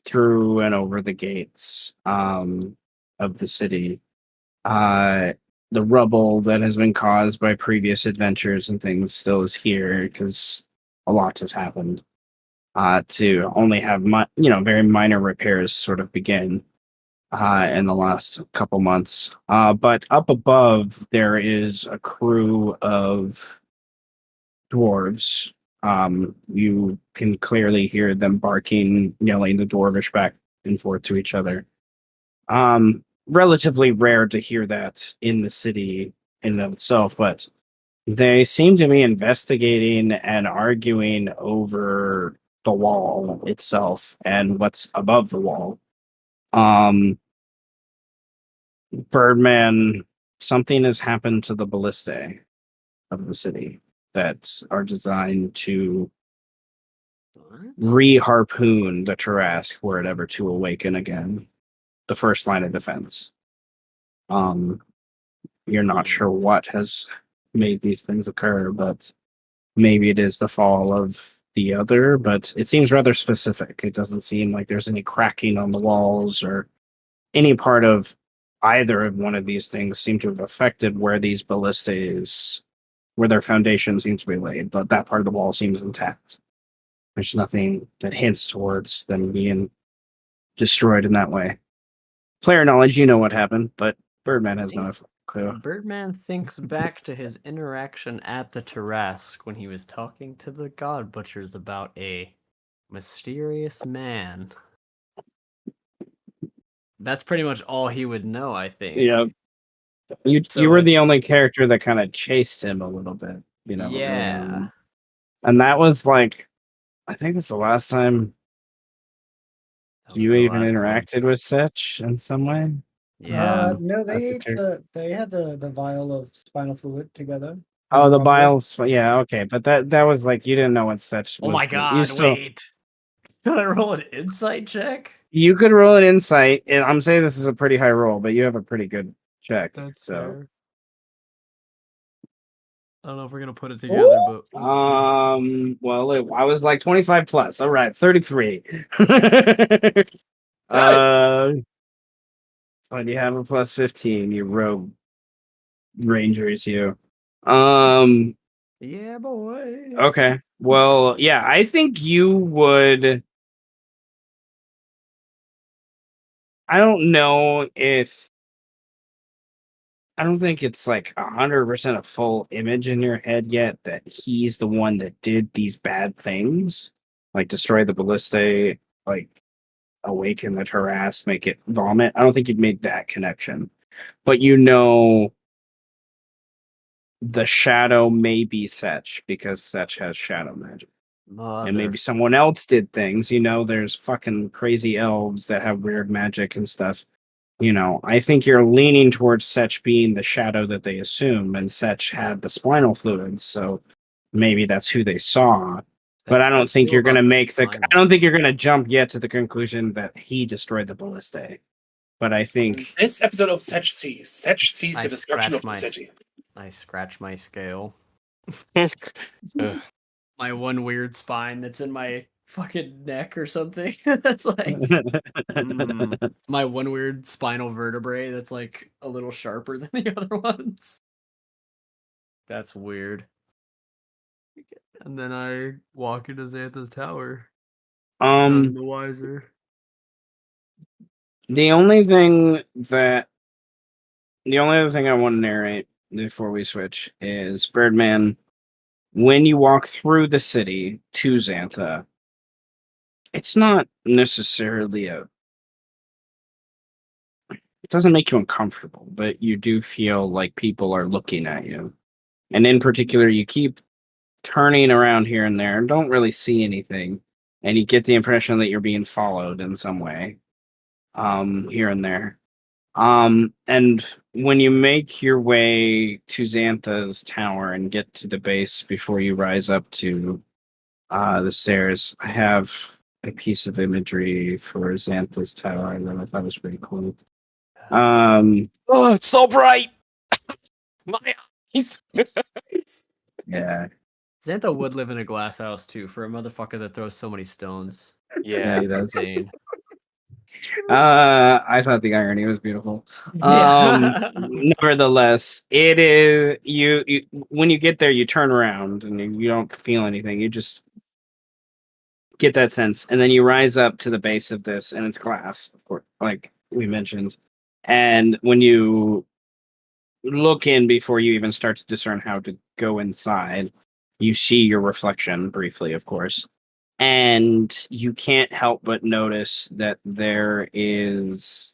through and over the gates of the city. Uh, the rubble that has been caused by previous adventures and things still is here because a lot has happened. To only have very minor repairs sort of begin in the last couple months. But up above there is a crew of dwarves. You can clearly hear them barking, yelling the dwarvish back and forth to each other. Relatively rare to hear that in the city in and of itself, but they seem to be investigating and arguing over the wall itself and what's above the wall. Birdman, something has happened to the ballistae of the city that are designed to re-harpoon the Tarrasque were it ever to awaken again. The first line of defense. You're not sure what has made these things occur, but maybe it is the fall of the other, but it seems rather specific. It doesn't seem like there's any cracking on the walls or any part of either of one of these things seem to have affected where these ballistas, where their foundation seems to be laid, but that part of the wall seems intact. There's nothing that hints towards them being destroyed in that way. Player knowledge, you know what happened, but Birdman has no clue. Birdman thinks back to his interaction at the Tarrasque when he was talking to the God Butchers about a mysterious man. That's pretty much all he would know, I think. Yeah. You So were the it's- only character that kind of chased him a little bit, early Yeah. on. And that was like, I think it's the last time That was you the even last one. interacted with Setch in some way. Yeah. No, as a they character. they had the vial of spinal fluid together. Oh, the Rumble. bile. Yeah, okay, but that was like you didn't know what Setch was. Oh my You god, still wait. Can I roll an insight check? you could roll an insight, and I'm saying this is a pretty high roll, but you have a pretty good check. That's so. fair. I don't know if we're gonna put it together, but Well, I was like 25 plus. All right, 33. But you have a plus 15. You rogue rangers, you. yeah, boy. Okay. Well, yeah, I think you would. I don't know if. I don't think it's like 100% a full image in your head yet that he's the one that did these bad things, like destroy the ballista, like awaken the Tarrasque, make it vomit. I don't think you'd made that connection, but the shadow may be Setch because Setch has shadow magic. And maybe someone else did things. There's fucking crazy elves that have weird magic and stuff. I think you're leaning towards Setch being the shadow that they assume, and Setch had the spinal fluids, so maybe that's who they saw. But I don't think you're gonna I don't think you're gonna jump yet to the conclusion that he destroyed the ballista. But I think This episode of Setch sees the destruction of the city. I scratch my scale. Ugh. My one weird spine that's in my fucking neck or something. That's like my one weird spinal vertebrae that's like a little sharper than the other ones. That's weird. And then I walk into Xantha's tower. None the wiser. The only other thing I want to narrate before we switch is Birdman. When you walk through the city to Xantha, it's not necessarily it doesn't make you uncomfortable, but you do feel like people are looking at you. And in particular, you keep turning around here and there and don't really see anything. And you get the impression that you're being followed in some way, here and there. And when you make your way to Xantha's tower and get to the base before you rise up to the stairs, I have a piece of imagery for Xantha's tower. I thought that was pretty cool. Oh, it's so bright. My eyes. Yeah. Xantho would live in a glass house too for a motherfucker that throws so many stones. Yeah. he does. Insane. I thought the irony was beautiful. Yeah. Nevertheless, it is you. When you get there, you turn around and you don't feel anything. You just get that sense, and then you rise up to the base of this, and it's glass, of course, like we mentioned. And when you look in before you even start to discern how to go inside, you see your reflection briefly, of course, and you can't help but notice that there is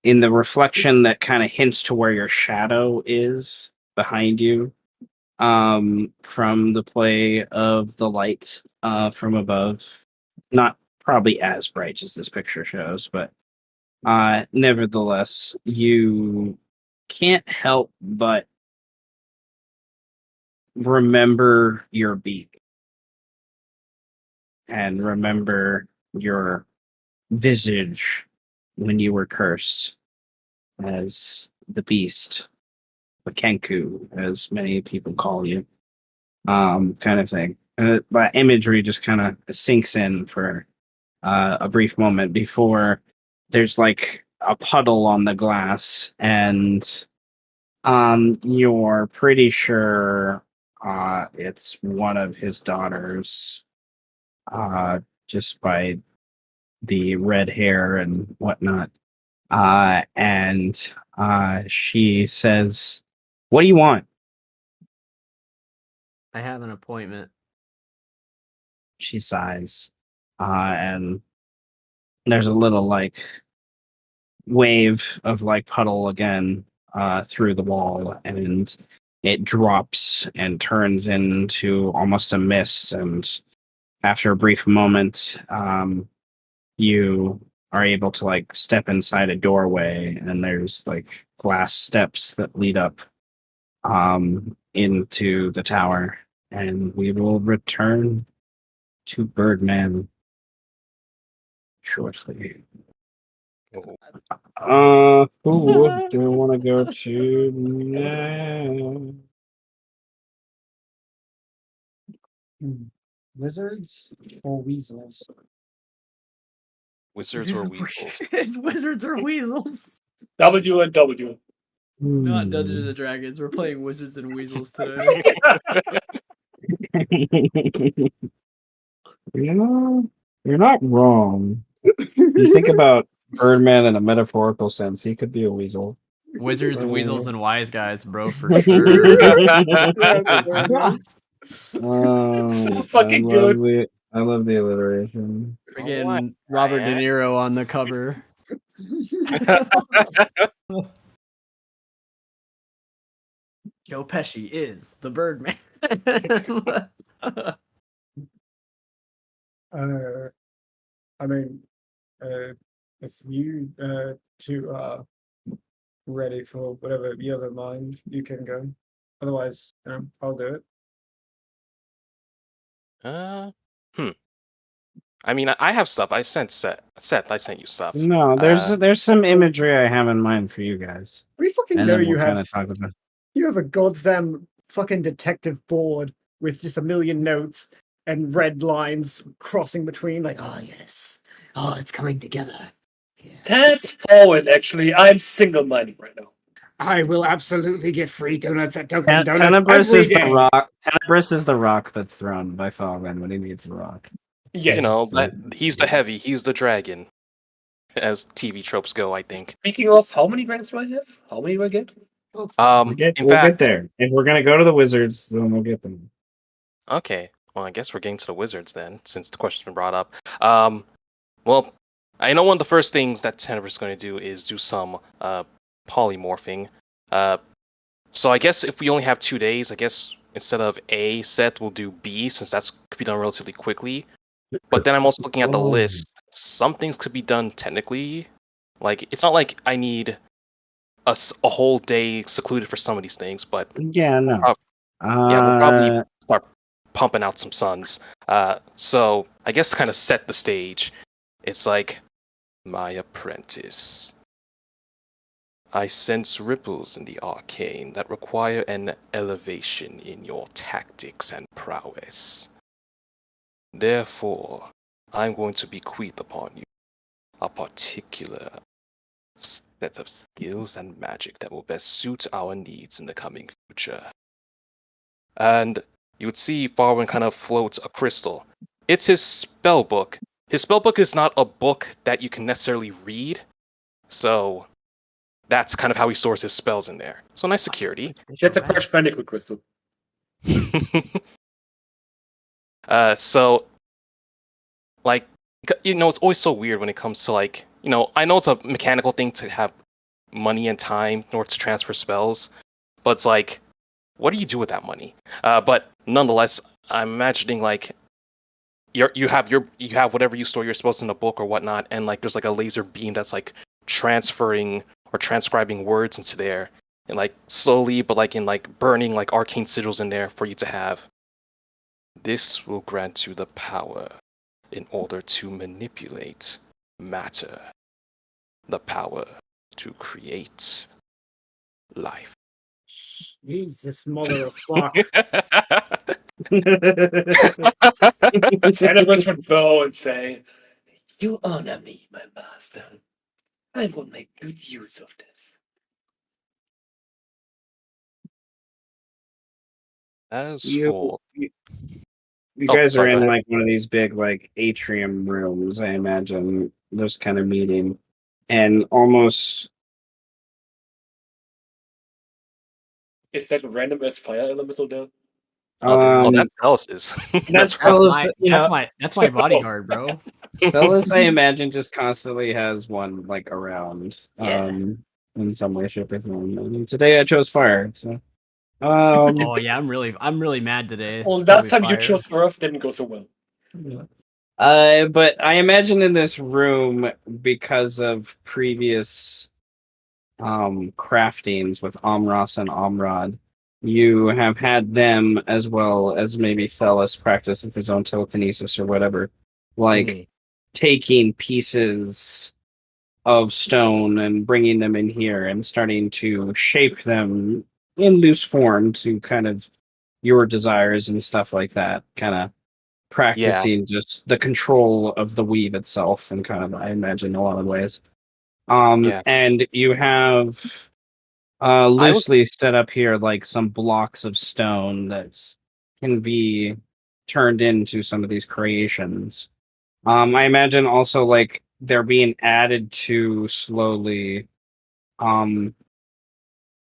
in the reflection that kind of hints to where your shadow is behind you, from the play of the light from above. Not probably as bright as this picture shows, but nevertheless, you can't help but remember your beat and remember your visage when you were cursed as the beast, the Kenku, as many people call you, kind of thing. But imagery just kind of sinks in for a brief moment before there's like a puddle on the glass, and you're pretty sure it's one of his daughters, just by the red hair and whatnot. And she says, "What do you want?" I have an appointment. She sighs, and there's a little like wave of like puddle again through the wall, and it drops and turns into almost a mist. And after a brief moment, you are able to like step inside a doorway, and there's like glass steps that lead up into the tower, and we will return to Birdman shortly. Who do we want to go to now? Wizards or weasels? Wizards or weasels? It's wizards or weasels. W and W. Not Dungeons and Dragons. We're playing wizards and weasels today. You know, you're not wrong. You think about Birdman in a metaphorical sense, he could be a weasel. Wizards, Uh, weasels, and wise guys, bro, for sure. So I fucking love good. I love the alliteration. Friggin' Robert De Niro on the cover. Joe Pesci is the Birdman. I mean, if you two are ready for whatever you have in mind, you can go. Otherwise, I'll do it. Hmm. I mean, I have stuff. I sent Seth. I sent you stuff. No, there's some imagery I have in mind for you guys, We fucking and know then you we'll have kind of talk about. you have a goddamn fucking detective board with just a million notes and red lines crossing between, like, oh yes, oh it's coming together. Yes. That's forward, actually. I'm single-minded right now. I will absolutely get free donuts at Dunkin' Donuts Tenebris every is the day. rock. Tenebris is the rock that's thrown by Fallen when he needs a rock. Yes. You know, So- he's the heavy, he's the dragon, as TV tropes go. I think. Speaking of, how many ranks do I have? How many do I get? Oh, fuck. In we'll fact, get there. If we're gonna go to the wizards, then we'll get them. okay. Well, I guess we're getting to the wizards then, since the question's been brought up. Well, I know one of the first things that Tenebris is going to do is do some polymorphing. So I guess if we only have 2 days, I guess instead of A set, we'll do B, since that's could be done relatively quickly. But then I'm also looking at the list. Some things could be done technically. Like, it's not like I need a whole day secluded for some of these things, but Yeah, no. we'll probably start pumping out some suns. So I guess to kind of set the stage, it's like my apprentice. I sense ripples in the arcane that require an elevation in your tactics and prowess. Therefore, I'm going to bequeath upon you a particular set of skills and magic that will best suit our needs in the coming future. And you would see Farwin kind of floats a crystal. It's his spell book. His spell book is not a book that you can necessarily read, so that's kind of how he stores his spells in there. So nice security. That's a Crash Bandicoot crystal. So, like, it's always so weird when it comes to, like, I know it's a mechanical thing to have money and time in order to transfer spells, but it's like, what do you do with that money? But nonetheless, I'm imagining, like, you have whatever you store your spells in a book or whatnot, and like there's like a laser beam that's like transferring or transcribing words into there, and like slowly, but like in like burning like arcane sigils in there for you to have. This will grant you the power in order to manipulate matter, the power to create life. Jesus, mother of fuck. Anubis would bow and say, "You honor me, my master. I will make good use of this." As You, for you Oh, guys are sorry, go in ahead. like one of these big like atrium rooms, I imagine. This kind of meeting, and almost Is that random as fire elemental there? That's Alice's. that's That's Fellas, that's my bodyguard, bro. Fellas, I imagine just constantly has one like around, Yeah. in some way, shape, or form. And today I chose fire, so Oh yeah, I'm really mad today. It's Well, probably last time you fire. chose Earth didn't go so well. But I imagine in this room, because of previous craftings with Amras and Amrad, you have had them as well as maybe Thelis practice with his own telekinesis or whatever, like taking pieces of stone and bringing them in here and starting to shape them in loose form to kind of your desires and stuff like that, kind of Yeah, practicing just the control of the weave itself and kind of, I imagine, a lot of ways. yeah. And you have I was loosely set up here like some blocks of stone that can be turned into some of these creations. I imagine also like they're being added to slowly, um,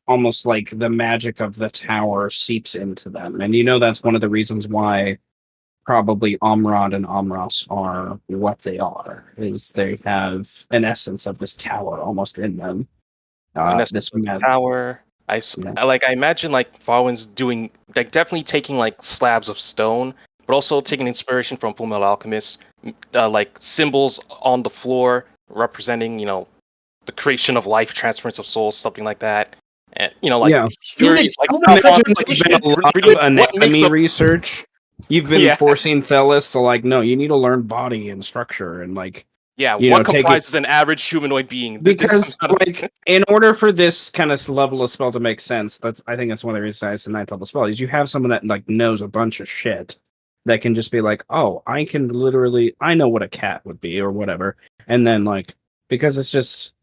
almost like the magic of the tower seeps into them. And that's one of the reasons why probably Amrad and Amras are what they are, is they have an essence of this tower almost in them. an essence This of the man, tower. yeah. I imagine like Farwin's doing like definitely taking like slabs of stone, but also taking inspiration from Fullmetal Alchemist, like symbols on the floor representing the creation of life, transference of souls, something like that. And like Yeah. theories like I Human imagine like there's been a lot reading of what makes anatomy up. research. You've been Yeah, forcing Thelis to like, no, you need to learn body and structure and like, yeah. What take it comprises an average humanoid being? This is because not like in order for this kind of level of spell to make sense, I think that's one of the reasons it's a ninth level spell is you have someone that like knows a bunch of shit that can just be like, oh, I know what a cat would be or whatever, and then like because it's just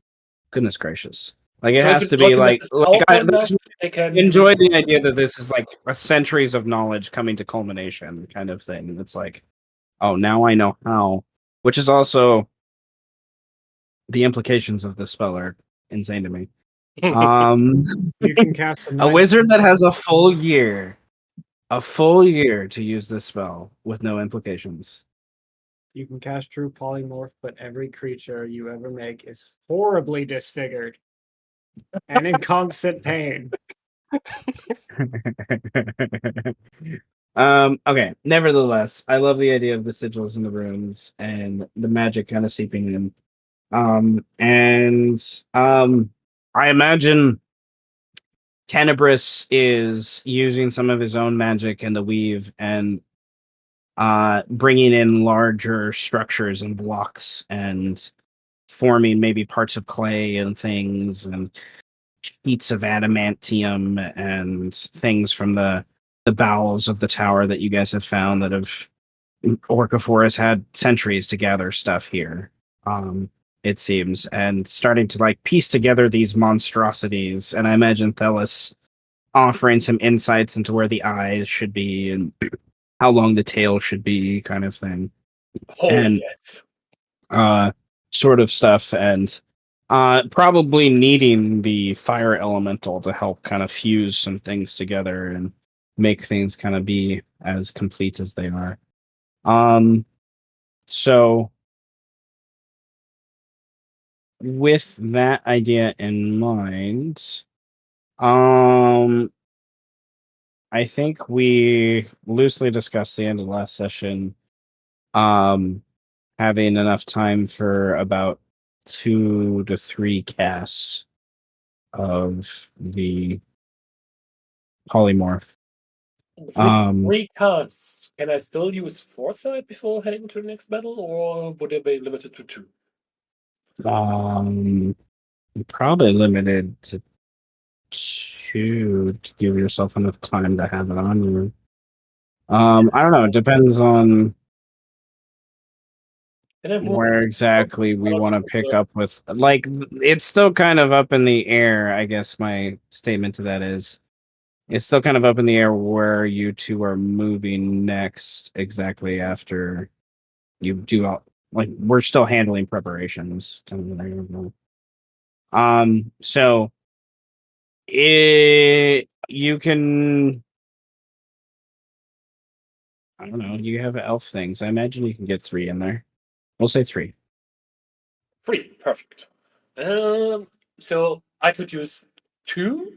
goodness gracious, like it So if has an to be alchemist is powerful enough, they can enjoy do the idea that this is like a centuries of knowledge coming to culmination kind of thing. It's like, oh, now I know how, which is also the implications of this spell are insane to me. You can cast a A ninth. wizard that has a full year to use this spell with no implications. You can cast True Polymorph, but every creature you ever make is horribly disfigured and in constant pain. Okay. Nevertheless, I love the idea of the sigils in the runes and the magic kind of seeping in. And I imagine Tenebris is using some of his own magic and the weave and bringing in larger structures and blocks and forming maybe parts of clay and things and sheets of adamantium and things from the bowels of the tower that you guys have found that have Orcafor has had centuries to gather stuff here. It seems, and starting to like piece together these monstrosities. And I imagine Thelis offering some insights into where the eyes should be and how long the tail should be, kind of thing. Oh, And yes. sort of stuff, and probably needing the fire elemental to help kind of fuse some things together and make things kind of be as complete as they are. So with that idea in mind, I think we loosely discussed the end of last session, having enough time for about 2 to 3 casts of the polymorph. With 3 casts, can I still use Foresight before heading to the next battle, or would it be limited to 2? Probably limited to 2 to give yourself enough time to have it on you. I don't know. It depends on Can I move where exactly we want to pick up with. Like, it's still kind of up in the air. I guess my statement to that is, it's still kind of up in the air where you two are moving next. Exactly after you do all, like, we're still handling preparations. Kind of, I don't know. So you can, I don't know, you have elf things. I imagine you can get 3 in there. We'll say 3. 3, perfect. So I could use 2.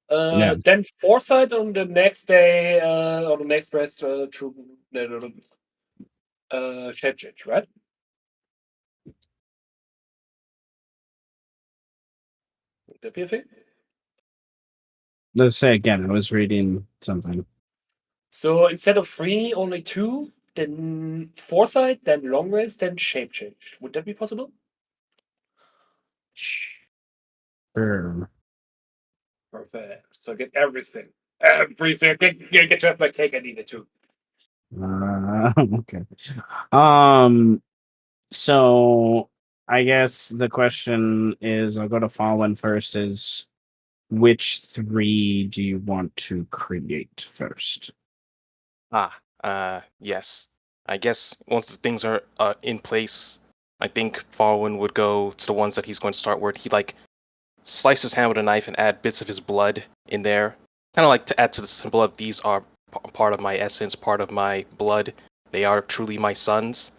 Yeah. Then Foresight on the next day, on the next rest, through shape change, right? Would that be a thing? Let's say again, I was reading something. So instead of 3, only 2, then Foresight, then long rest, then shape change. Would that be possible? Sure. Perfect. So I get everything. Everything. Get to have my cake I needed to. Okay. So I guess the question is, I'll go to Fallen first, is which 3 do you want to create first? Yes. I guess once the things are in place, I think Farwin would go to the ones that he's going to start with. He like slice his hand with a knife and add bits of his blood in there, kind of like to add to the symbol of these are part of my essence, part of my blood. They are truly my sons.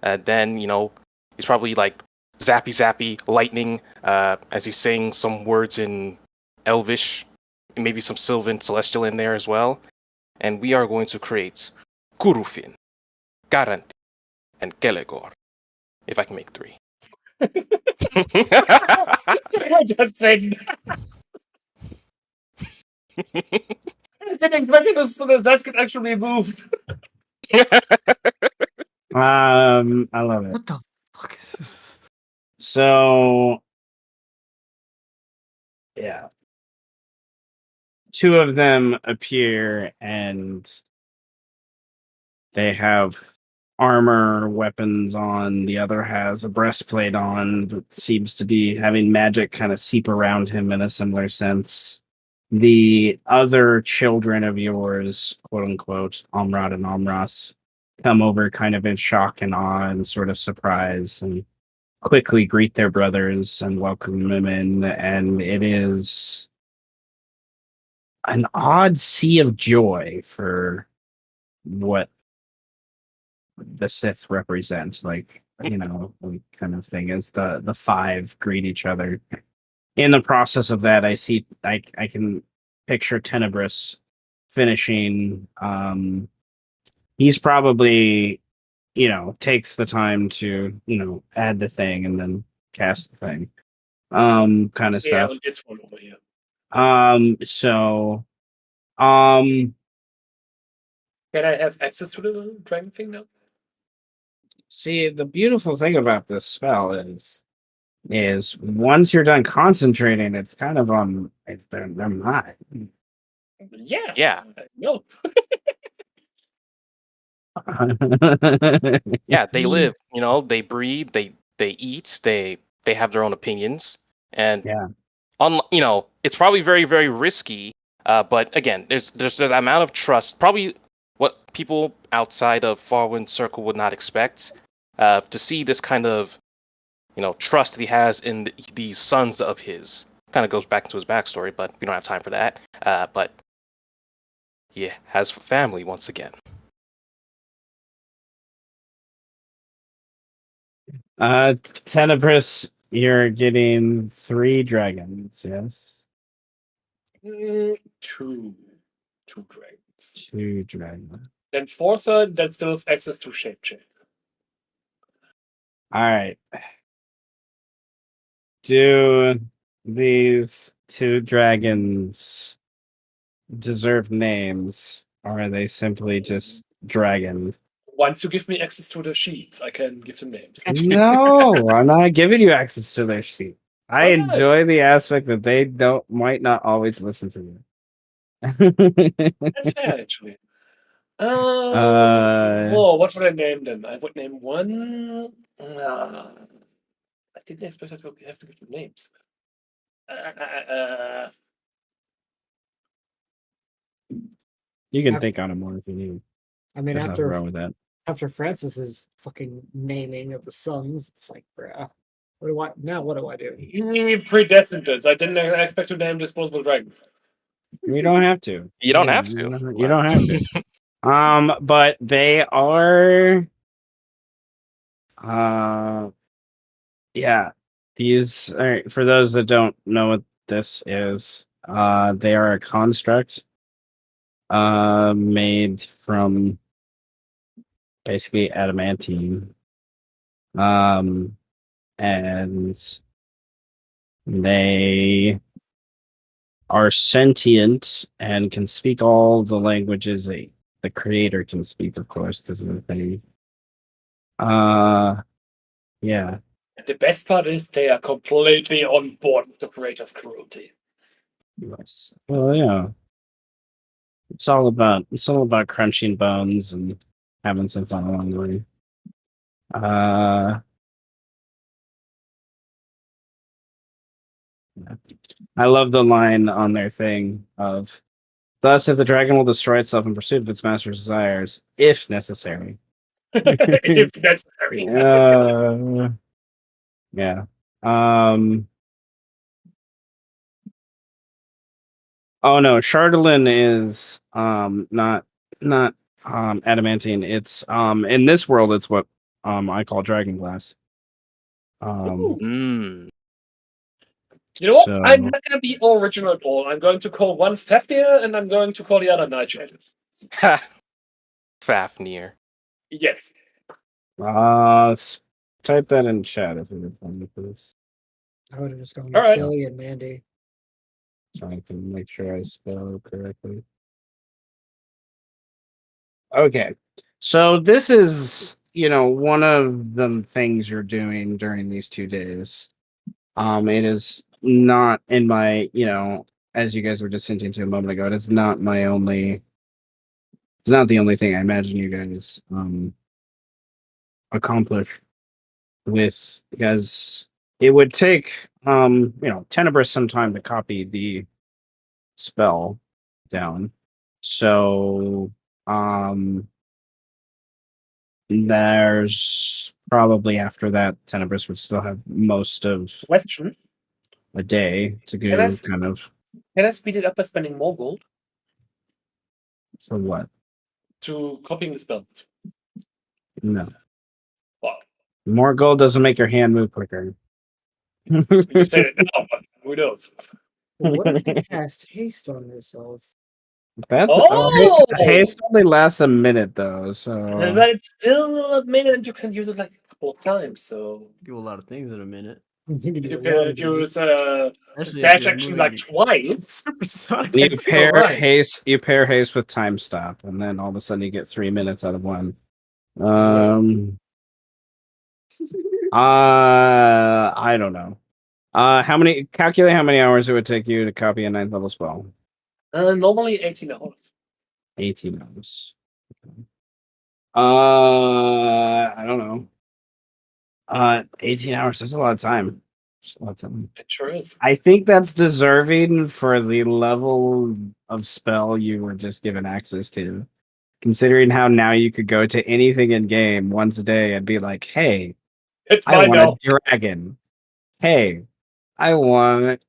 Then he's probably like zappy zappy lightning as he's saying some words in Elvish, and maybe some Sylvan Celestial in there as well. And we are going to create Kurufin, Garanti, and Kelegor. If I can make 3. I just said. I didn't expect it that could actually be moved. I love it. What the fuck is this? So yeah. 2 of them appear and they have armor, weapons on. The other has a breastplate on, but seems to be having magic kind of seep around him in a similar sense. The other children of yours, quote unquote, Amrad and Amras, come over kind of in shock and awe and sort of surprise and quickly greet their brothers and welcome them in. And it is an odd sea of joy for what the Sith represent, like kind of thing. As the 5 greet each other. In the process of that, I can picture Tenebris finishing. He's probably takes the time to add the thing and then cast the thing, kind of Yeah, stuff. on this one over here. So um Can I have access to the dragon thing now? see, the beautiful thing about this spell is is once you're done concentrating, it's kind of on their mind. Yeah. Yeah. No. Yeah, they live. They breathe. They eat. They have their own opinions, and Yeah. it's probably very very risky. But again, there's that amount of trust. Probably what people outside of Farwind Circle would not expect. To see this kind of trust that he has in these sons of his. Kind of goes back into his backstory, but we don't have time for that. But he has family once again. Tenebris, you're getting 3 dragons, yes? Two dragons. 2 dragons. Then Foresight that still have access to shape change. Alright. Do these 2 dragons deserve names, or are they simply just dragons? Once you give me access to the sheets, I can give them names. No, I'm not giving you access to their sheet. I Why not? enjoy the aspect that they might not always listen to you. That's fair, actually. Uh, What would I name them? I would name one. I didn't expect I to have to give them names. you can think on it more if you need. I mean, There's nothing wrong with that. after Francis's fucking naming of the sons, it's like, bruh, what do I do? Predestined. I didn't expect to name disposable dragons. You don't have to. You don't have to. You don't have to. But they are. Yeah. These are, for those that don't know what this is. They are a construct. Made from basically adamantine. And they are sentient and can speak all the languages the creator can speak, of course, because of the thing. Yeah. The best part is they are completely on board with the creator's cruelty. Yes. Well, yeah. It's all about crunching bones and having some fun along the way. I love the line on their thing of, thus, if the dragon will destroy itself in pursuit of its master's desires, if necessary. If necessary. Yeah. Oh no, Chardolin is not adamantine. It's in this world it's what I call dragon glass. Mm. You know what? So- I'm not going to be original at all. I'm going to call one Fafnir and I'm going to call the other Nightshade. Fafnir. Yes. Type that in chat if you're fun for this. I would have just gone with All right. Billy and Mandy. So I can make sure I spell correctly. Okay. So this is, one of the things you're doing during these 2 days. It is not in my, as you guys were just hinting to a moment ago, it's not the only thing I imagine you guys accomplish with, because it would take Tenebris some time to copy the spell down. So there's probably after that Tenebris would still have most of Question. a day to go kind of. Can I speed it up by spending more gold For what? to copying the spells? No. Fuck. More gold doesn't make your hand move quicker. You say it now, but who knows? What if you cast haste on yourself? That's haste only lasts a minute though, so But it's still a minute and you can use it like a couple of times, so Do a lot of things in a minute. You can you do can use Especially if dash you're action moving like twice. supersonic. you It's pair alright. haste with time stop, and then all of a sudden you get 3 minutes out of one. I don't know. Calculate how many hours it would take you to copy a 9th level spell. Normally 18 hours. 18 hours. I don't know. 18 hours. That's a lot of time. That's a lot of time. It sure is. I think that's deserving for the level of spell you were just given access to. Considering how now you could go to anything in game once a day and be like, hey, It's I mine want now. a dragon. Hey, I want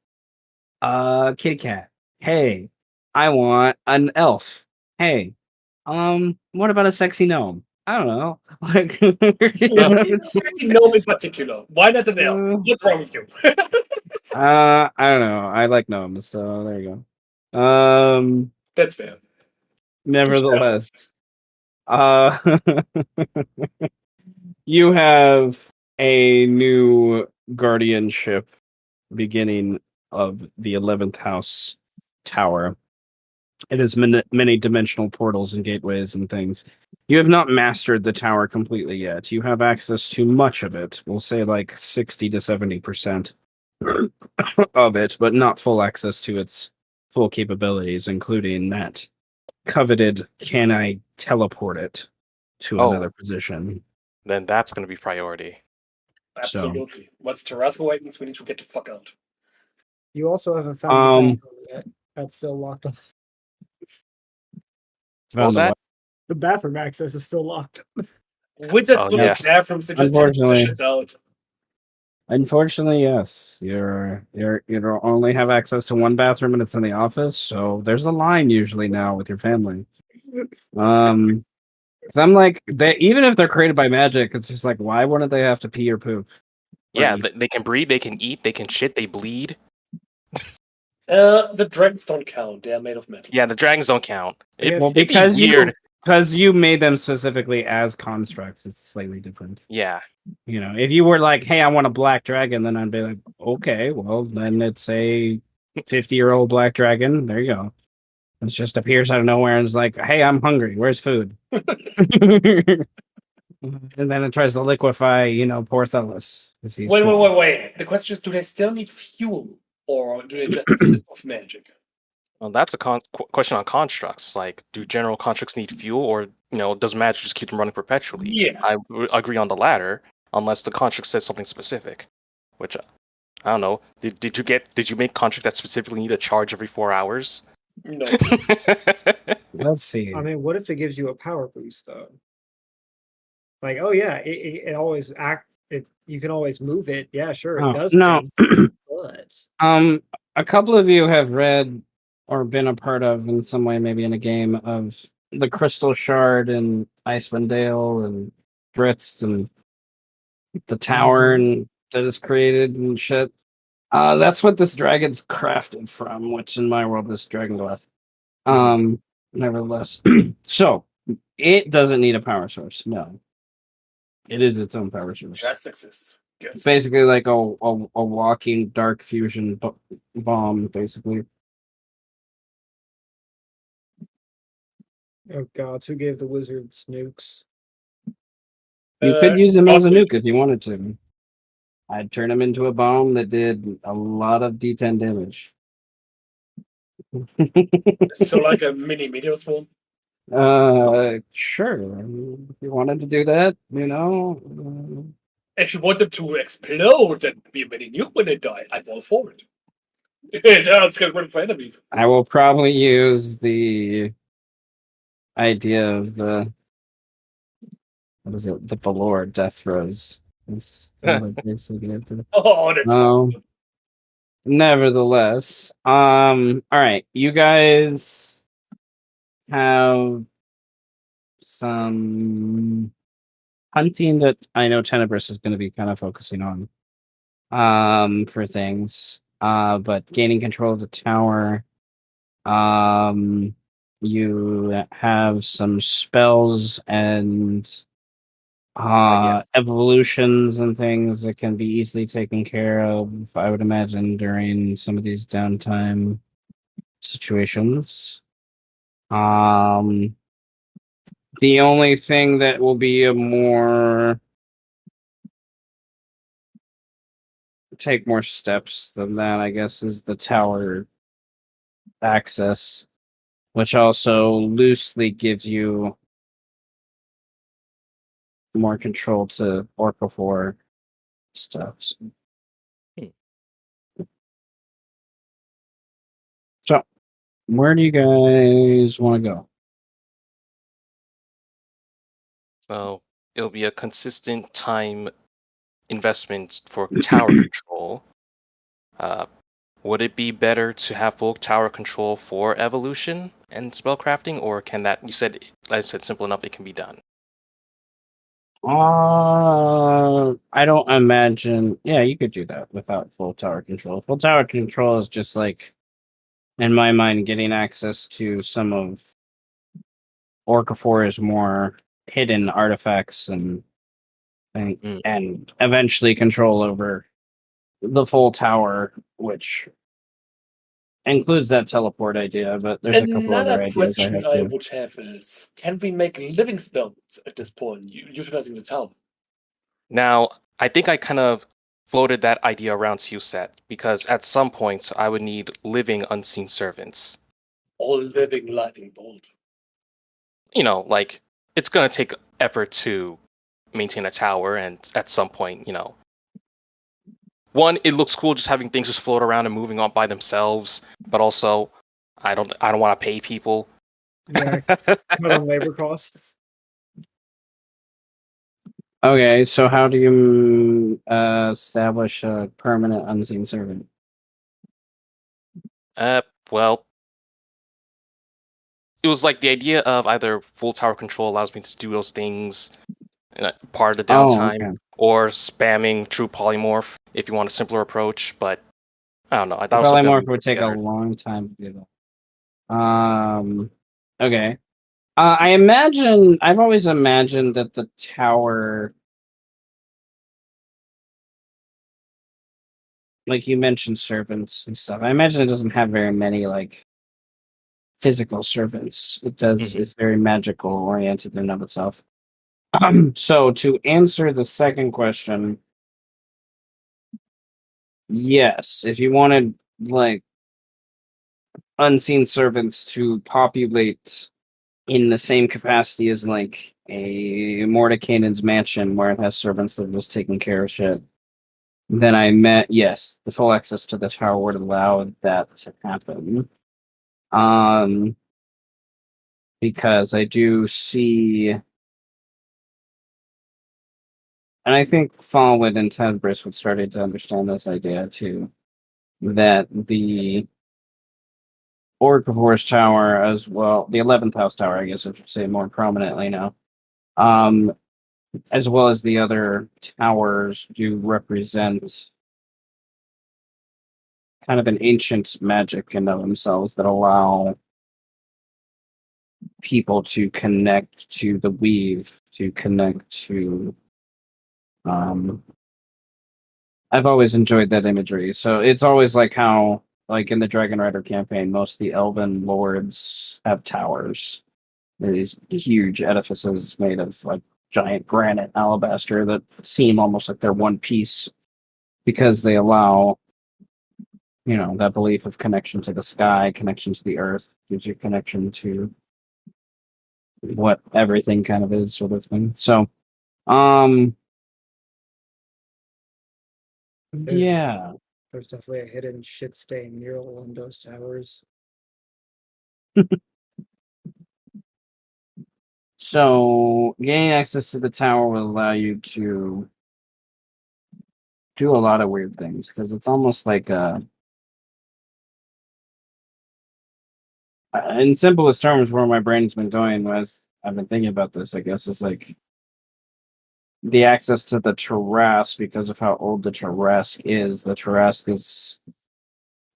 a kitty cat. Hey, I want an elf. Hey, what about a sexy gnome? I don't know. Like, you No, know, it's sexy gnome in particular. Why not an elf? uh, What's wrong with you? I don't know. I like gnomes, so there you go. That's fair. Nevertheless, uh, you have a new guardianship beginning of the 11th house tower. It has many dimensional portals and gateways and things. You have not mastered the tower completely yet. You have access to much of it. We'll say like 60 to 70% of it, but not full access to its full capabilities, including that coveted can I teleport it to another position. Then that's going to be priority. Absolutely. Once Terraska awakens, we need to get the fuck out. You also haven't found the bathroom yet. That's still locked up. What was that? The bathroom access is still locked. Wizards Oh, don't yeah. have bathrooms, they just take the Unfortunately. shits out. Unfortunately, yes. You only have access to one bathroom and it's in the office, so there's a line usually now with your family. 'Cause I'm like, even if they're created by magic, it's just like, why wouldn't they have to pee or poop? Or Yeah, eat? they can breathe, they can eat, they can shit, they bleed. The dragons don't count. They are made of metal. Yeah, the dragons don't count. Yeah, Well, It'd be weird. because you made them specifically as constructs, it's slightly different. Yeah. You know, if you were like, "Hey, I want a black dragon," then I'd be like, "Okay, well, then it's a 50-year-old black dragon. There you go." It just appears out of nowhere and is like, "Hey, I'm hungry. Where's food?" And then it tries to liquefy, poor Thellus. Wait. The question is, do they still need fuel? Or do they just exist of magic? Well, that's a question on constructs. Like, do general constructs need fuel, or does magic just keep them running perpetually? Yeah. I agree on the latter, unless the construct says something specific. Which I don't know. Did you make constructs that specifically need a charge every 4 hours? No. Let's see. I mean, what if it gives you a power boost though? Like, oh yeah, it always you can always move it. Yeah, sure, it does No. things, but A couple of you have read or been a part of in some way, maybe in a game, of the Crystal Shard and Icewind Dale and Dritz and the tower and that is created and shit. That's what this dragon's crafted from, which in my world is dragon glass. Nevertheless. So it doesn't need a power source, no. It is its own power source. Just exists. Good. It's basically like a walking dark fusion bomb, basically. oh god, who gave the wizards nukes? You could use him as a Gauntlet. nuke if you wanted to. I'd turn him into a bomb that did a lot of D10 damage. So like a mini meteor swarm? Sure. If you wanted to do that, If you want them to explode and be a mini nuke when they die, I'm all for it. It helps get rid of enemies. I will probably use the idea of the the Valor Death Throws. Oh, that's awesome. Nevertheless, all right, you guys have some hunting that I know Tenebris is going to be kind of focusing on, for things. But gaining control of the tower. You have some spells and evolutions and things that can be easily taken care of, I would imagine, during some of these downtime situations. The only thing that will be a more take more steps than that, I guess, is the tower access, which also loosely gives you more control to Orca 4 stuff. So, where do you guys want to go? So it'll be a consistent time investment for tower control. Would it be better to have full tower control for evolution and spellcrafting, or can that? You said, I said, simple enough. It can be done. I don't imagine. Yeah, you could do that without full tower control. Full tower control is just like, in my mind, getting access to some of Orca 4's more hidden artifacts and eventually control over the full tower, which includes that teleport idea, but there's a couple other Another ideas I question have I too. would have is, can we make living spells at this point, utilizing the tower? Now, I think I kind of floated that idea around to you, Seth, because at some points I would need living unseen servants. All living lightning bolt. Like it's gonna take effort to maintain a tower, and at some point, one, it looks cool just having things just float around and moving on by themselves, but also I don't want to pay people. Yeah, cut on labor costs. Okay, so how do you establish a permanent unseen servant? Well, it was like the idea of either full tower control allows me to do those things part of the Oh, downtime, okay. or spamming true polymorph if you want a simpler approach. But I don't know. I The thought it was something that we polymorph would put take a together. long time to do that. Okay. I've always imagined that the tower, like you mentioned servants and stuff. I imagine it doesn't have very many like physical servants. It does, Mhm. it's very magical oriented in and of itself. So to answer the second question, yes, if you wanted like unseen servants to populate in the same capacity as like a Mordecai's mansion where it has servants that are just taking care of shit, then I met yes, the full access to the tower would allow that to happen. Um because I do see, and I think Fallwood and Tedbris would started to understand this idea too, that the Orcivor's Tower as well, the 11th House Tower, I guess I should say more prominently now, um, as well as the other towers do represent kind of an ancient magic in of themselves that allow people to connect to the weave, to connect to. Um, I've always enjoyed that imagery. So it's always like how, like in the Dragon Rider campaign, most of the elven lords have towers. These huge edifices made of like giant granite alabaster that seem almost like they're one piece because they allow, that belief of connection to the sky, connection to the earth, gives you connection to what everything kind of is, sort of thing. So, um, There's yeah. there's definitely a hidden shit stain mural on those towers. So gaining access to the tower will allow you to do a lot of weird things because it's almost like in simplest terms, where my brain's been going was I've been thinking about this. I guess is like the access to the Tarrasque because of how old the Tarrasque is. The Tarrasque is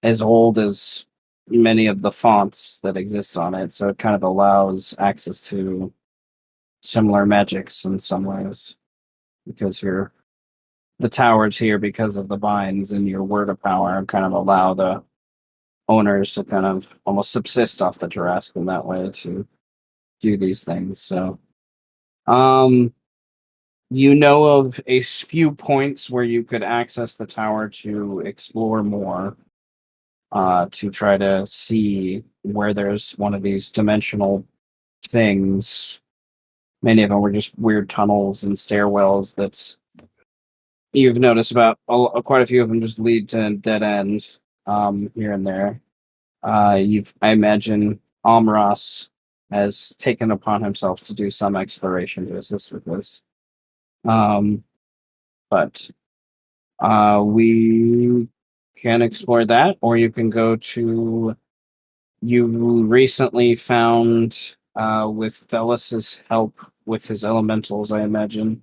as old as many of the fonts that exist on it, so it kind of allows access to similar magics in some ways because the towers here because of the vines and your word of power kind of allow the owners to kind of almost subsist off the Tarrasque in that way to do these things. So, um, You know of a few points where you could access the tower to explore more, to try to see where there's one of these dimensional things. Many of them were just weird tunnels and stairwells that you've noticed about quite a few of them just lead to dead ends here and there. I imagine Amras has taken upon himself to do some exploration to assist with this. But we can explore that, or you can go to. You recently found, with Thelus's help with his elementals, I imagine,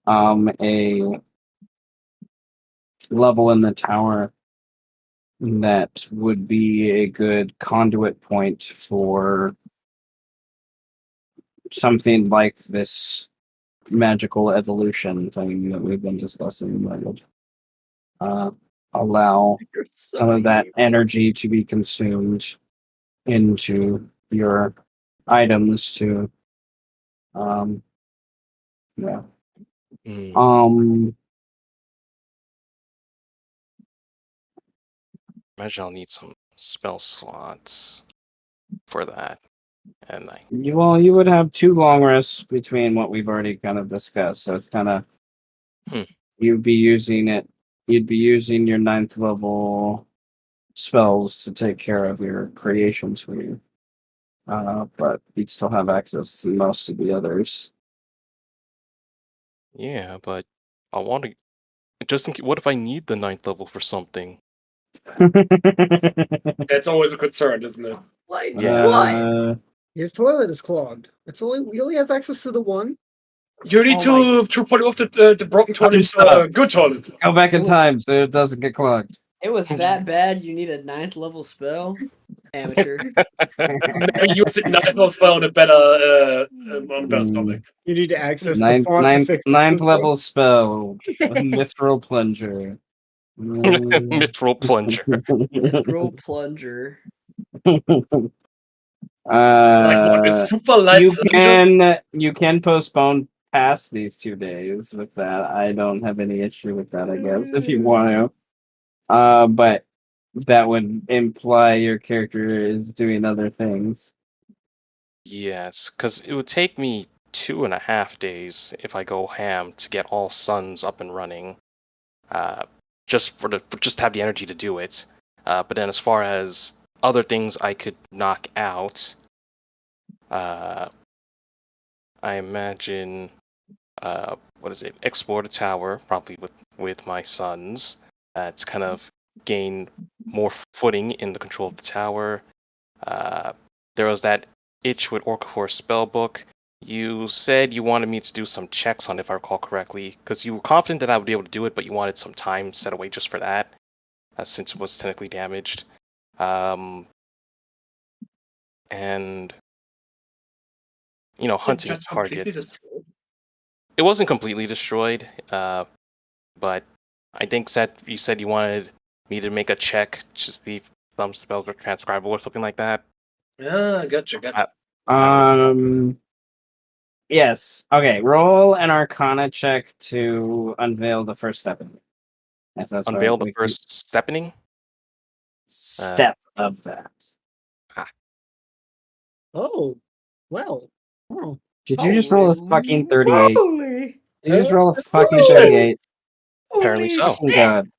a level in the tower that would be a good conduit point for something like this magical evolution thing that we've been discussing that would allow some of that energy to be consumed into your items to yeah. Imagine I'll need some spell slots for that. And You would have 2 long rests between what we've already kind of discussed, so it's kind of you'd be using your 9th level spells to take care of your creations for you. But you'd still have access to most of the others. yeah, but I want to just think. What if I need the 9th level for something? That's always a concern, isn't it? Like Yeah. what? His toilet is clogged. He only has access to the one. You need to pull off the broken toilet into a good toilet. Go back in time so it doesn't get clogged. It was that bad. You need a 9th level spell, amateur. Maybe use it 9th level spell on a better stomach. You need to access the Ninth, font to fix the ninth system. level spell, Mithril Plunger. Mithril Plunger. Mithril Plunger. Like super light you can postpone past these 2 days with that. I don't have any issue with that, I guess, if you want to. But that would imply your character is doing other things. Yes, because it would take me 2.5 days if I go ham to get all suns up and running. Just to have the energy to do it. But then as far as other things I could knock out, I imagine explore the tower, probably with my sons, to kind of gain more footing in the control of the tower. There was that itch with Orcafor spellbook. You said you wanted me to do some checks on it, if I recall correctly, because you were confident that I would be able to do it, but you wanted some time set away just for that, since it was technically damaged. And hunting targets. It wasn't completely destroyed, but I think you said you wanted me to make a check to see if some spells are transcribable or something like that. Yeah, gotcha. Yes. Okay. Roll an Arcana check to unveil the first step. If that's unveil the first step of that. Oh, well. Oh. Did you just roll a fucking 38? Holy. Did you just roll a fucking 38? Apparently so. Oh God.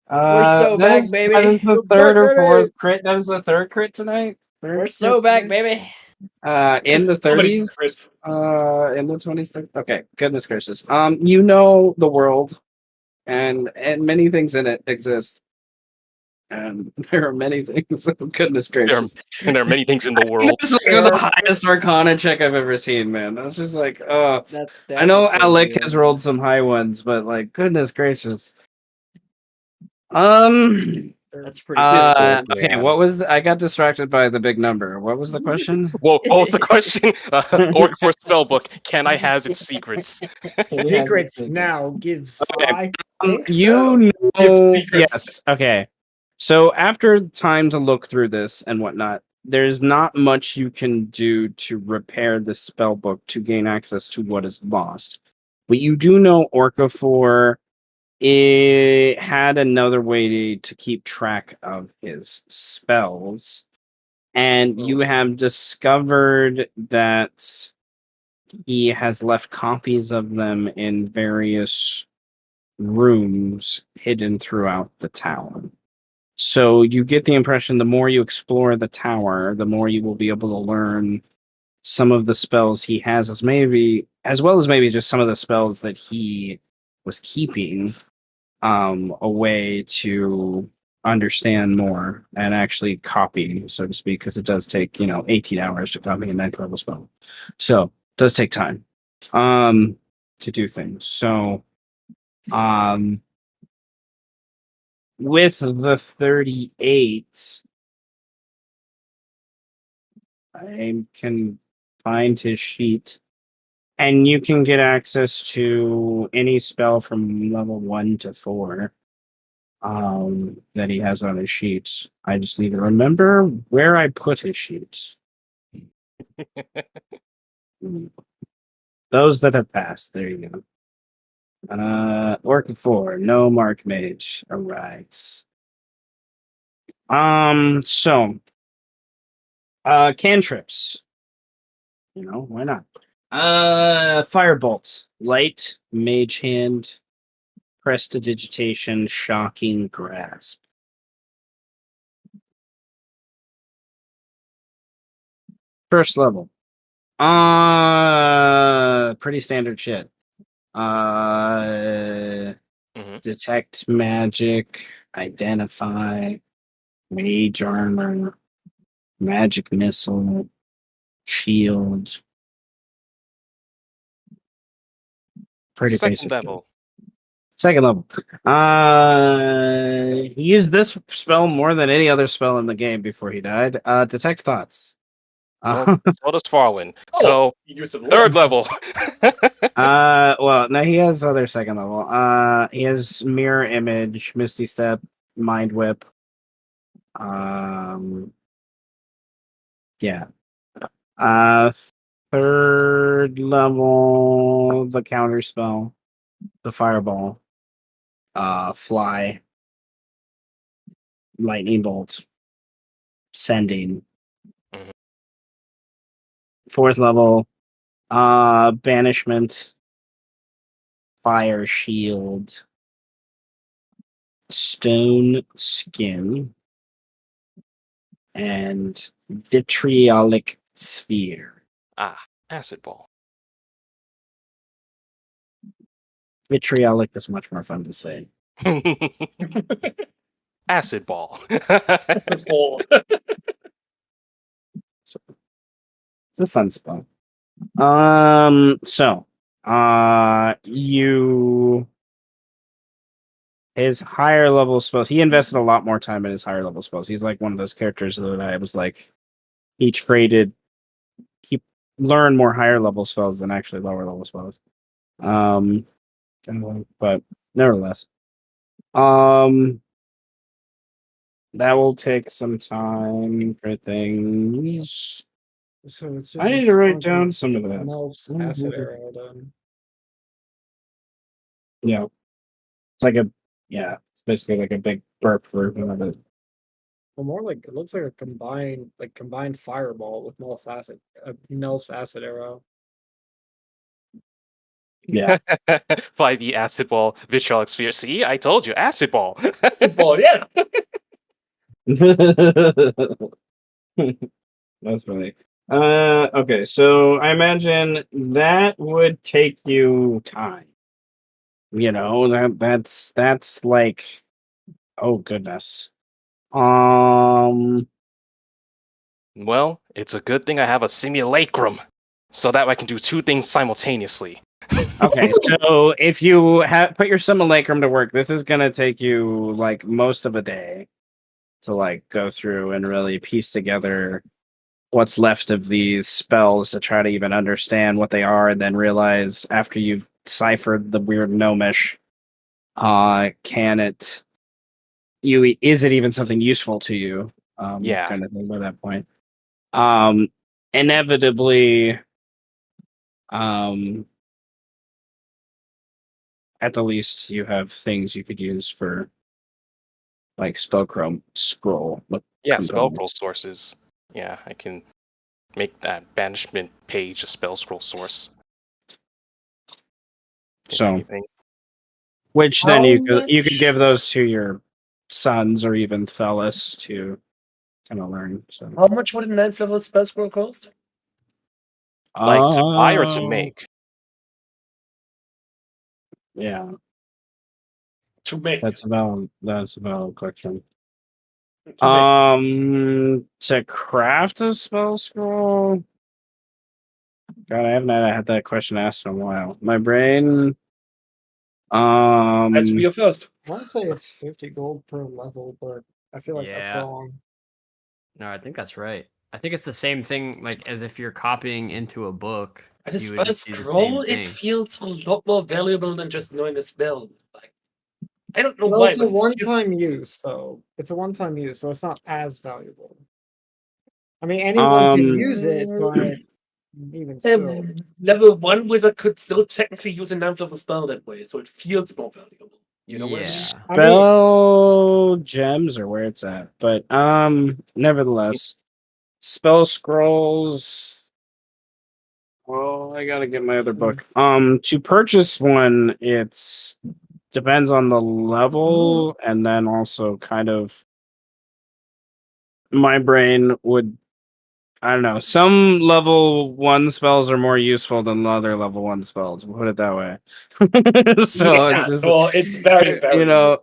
We're so back, baby. That is the third or fourth crit. That is the third crit tonight. We're so back, baby. In the 30s. In the 20s. Okay, goodness gracious. You know the world, and many things in it exist. And there are many things. Goodness gracious. There are many things in the world. That's like the highest Arcana check I've ever seen, man. That's just like, that's I know Alec has rolled some high ones, but like, goodness gracious. That's pretty good. Okay, what was I got distracted by the big number. What was the question? What was the question? Orcafor spellbook. Can I has its secrets? Secrets now gives. Okay. You know, yes. Okay. So after time to look through this and whatnot, there's not much you can do to repair the spell book to gain access to what is lost. But you do know Orca-4 it had another way to keep track of his spells. And you have discovered that he has left copies of them in various rooms hidden throughout the tower. So you get the impression the more you explore the tower, the more you will be able to learn some of the spells he has as well as maybe just some of the spells that he was keeping a way to understand more and actually copy, so to speak, because it does take 18 hours to copy a 9th level spell, so it does take time to do things. So with the 38, I can find his sheet, and you can get access to any spell from level 1 to 4 that he has on his sheets. I just need to remember where I put his sheets. Those that have passed. There you go. Orc 4, no Mark Mage. All right. So, cantrips. Why not? Firebolt, light, mage hand, prestidigitation, shocking grasp. First level. Pretty standard shit. Detect magic, identify, mage armor, magic missile, shield. Pretty Second basic. level. Second level. He used this spell more than any other spell in the game before he died. Detect thoughts. Well, so does Farwin. Oh, So you use it a lot. third level. Well, no, he has other second level. He has mirror image, misty step, mind whip. Yeah. Uh, third level, the counter spell, the fireball, fly, lightning bolt, sending. Mhm. Fourth level, banishment, fire shield, stone skin, and vitriolic sphere. Acid ball. Vitriolic is much more fun to say. Acid ball. That's the ball. So, it's a fun spell. So, you his higher level spells. He invested a lot more time in his higher level spells. He's like one of those characters that I was like, he learned more higher level spells than actually lower level spells. But nevertheless, that will take some time for things. So it's just I need to write down some of that. Melf's acid arrow then. Yeah. It's basically like a big burp version of it. Well, more like it looks like a combined fireball with Melf's acid arrow. Yeah. 5e acid ball, vitriolic sphere. See, I told you, acid ball. That's the ball, yeah. That's funny. Okay, so I imagine that would take you time. That's like, oh goodness. Well, it's a good thing I have a simulacrum, so that way I can do two things simultaneously. Okay, so if you put your simulacrum to work, this is gonna take you like most of a day to like go through and really piece together what's left of these spells to try to even understand what they are, and then realize after you've ciphered the weird gnomish, is it even something useful to you? Yeah. Kind of thing by that point. Inevitably, at the least you have things you could use for like scroll with Yeah, spell scroll components. sources. Yeah, I can make that banishment page a spell scroll source. If So, anything. which then How you could give much? those to your sons or even Thelis to kind of learn. So, How much would a 9th level spell scroll cost? Like to buy or to uh, make? yeah, To make. that's a valid question. To make. To craft a spell scroll. God, I haven't had that question asked in a while. My brain. That's your first. I want to say it's 50 gold per level, but I feel like that's Yeah. wrong. No, I think that's right. I think it's the same thing, like as if you're copying into a book. At a You would spell just do the same scroll, it thing. feels a lot more valuable than just knowing a spell. Like, I don't know Well, why, it's but a it feels. one-time use, though. It's a one-time use, so it's not as valuable. I mean, anyone can Um, use it, but even still. Level 1 wizard could still technically use a 9th level spell that way, so it feels more valuable. You know what I mean? Yeah. I mean, spell gems or where it's at, but nevertheless, spell scrolls. Well, I gotta get my other book. To purchase one, it's depends on the level, and then also kind of my brain would. I don't know. Some level 1 spells are more useful than other level 1 spells. We'll put it that way. So it's Yeah, just, so it's very you variable. know,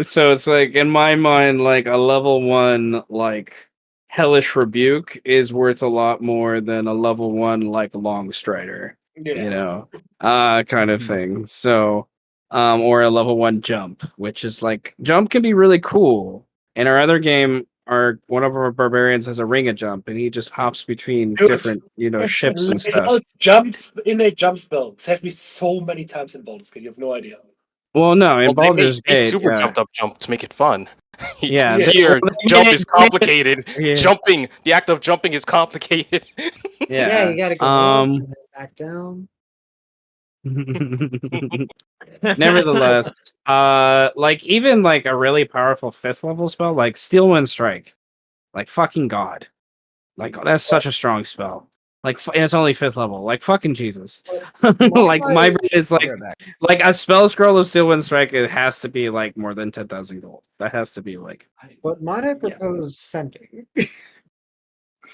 so it's like in my mind, like a level 1 like hellish rebuke is worth a lot more than a level 1 like long strider. Yeah. Kind of Mhm. thing. So, or a level 1 jump, which is like jump can be really cool. In our other game, one of our barbarians has a ring of jump, and he just hops between Dude, different, ships and stuff. Lysol's jumps, innate jump spells have me so many times in Baldur's Gate, you have no idea. Well, no, in Well, Baldur's they Gate, super yeah, jumped up jump to make it fun. yeah. Yeah. Well, Here, jump is they made it, complicated. yeah, Jumping, the act of jumping is complicated. yeah, yeah. you gotta go up and then back down. Nevertheless, like even like a really powerful 5th level spell, like Steel Wind Strike, like fucking god, like that's such a strong spell. Like, and it's only 5th level. Like fucking Jesus. Like my brain is Be right back. like a spell scroll of Steel Wind Strike. It has to be like more than 10,000 gold. That has to be like But might I yeah. propose sending?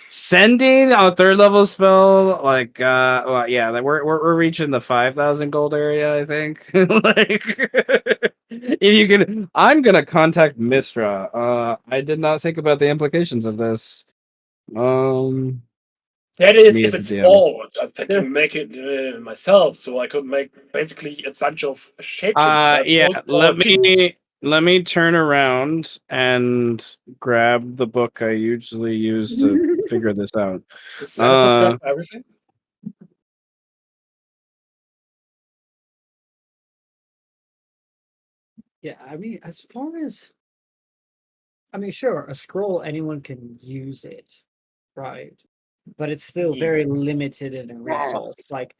Sending a 3rd level spell, like well, yeah, like we're reaching the 5,000 gold area, I think. Like, if you can, I'm gonna contact Mistra. I did not think about the implications of this. That is Me if as a it's DM. odd. I'm thinking make it myself, so I could make basically a bunch of shape-change spells. Yeah. Or two. Let me turn around and grab the book I usually use to figure this out. Is Xanathar stuff for everything? Yeah, I mean, as far as sure, a scroll anyone can use it, right? But it's still Yeah. very limited in a resource. Like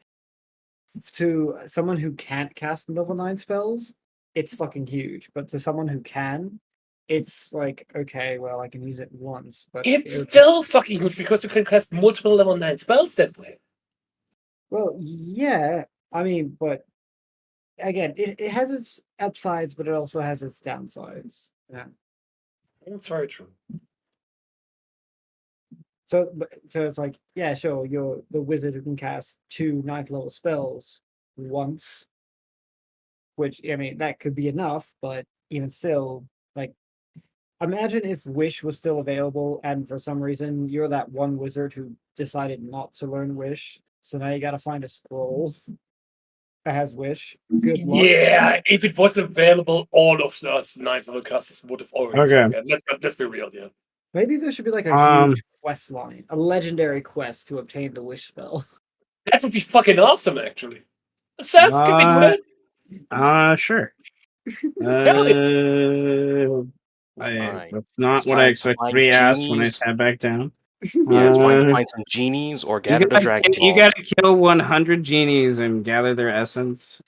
to someone who can't cast level 9 spells, it's fucking huge. But to someone who can, it's like, okay, well, I can use it once, but It's still fucking huge because you can cast multiple level 9 spells that way. well, yeah. I mean, but again, it has its upsides, but it also has its downsides. Yeah. That's very true. So it's like, yeah, sure, you're the wizard who can cast 2 9th level spells once, which I mean that could be enough, but even still, like imagine if Wish was still available and for some reason you're that one wizard who decided not to learn Wish, so now you gotta find a scroll that has Wish. Good luck. Yeah, if it was available, all of us 9th level casters would have already Okay. taken it. Let's be real, yeah. Maybe there should be like a huge quest line, a legendary quest to obtain the Wish spell. That would be fucking awesome, actually. Seth, can we do that? Sure. Hell yeah. Alright. That's not It's what I time to expected to find be asked when I genies. sat back down. Yeah, it's time to find some genies or gather the Dragon You Balls. gotta kill 100 genies and gather their essence.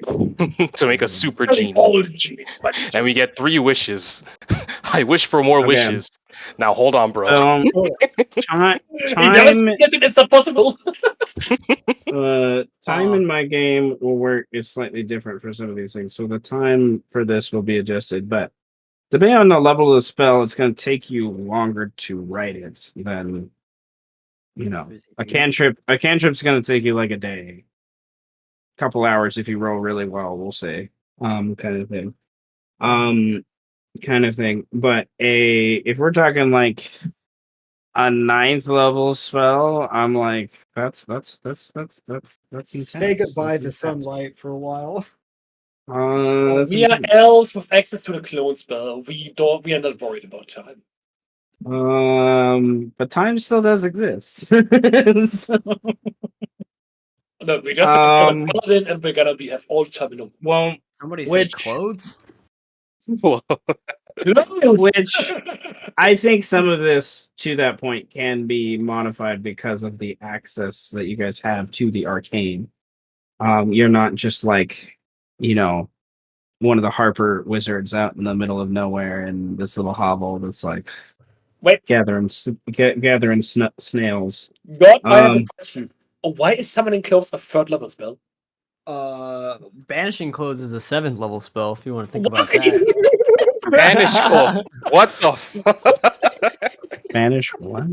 to make a super Really genie. old genies. And we get 3 wishes. I wish for more Okay. wishes. Now hold on, bro. So time, He never time, said it, it's not possible. time in my game will work is slightly different for some of these things. So the time for this will be adjusted, but depending on the level of the spell, it's going to take you longer to write it than a cantrip. A cantrip's going to take you like a day, couple hours if you roll really well. We'll say, kind of thing, kind of thing. But if we're talking like a 9th level spell, I'm like, that's intense. Say goodbye to That's intense. sunlight for a while. That's We are intense. elves with access to the clone spell. We are not worried about time. But time still does exist. So, Look, we just have a um, paladin and we're gonna have all the time in the well, Somebody said which clothes. which I think some of this to that point can be modified because of the access that you guys have to the arcane. You're not just like, one of the Harper wizards out in the middle of nowhere in this little hovel that's like Wait, gathering snails. God, I have a Um, question. Why is summoning clothes a 3rd level spell? Banishing clothes is a 7th level spell. If you want to think Why? about that. Banish clothes. What the fuck? Spanish what?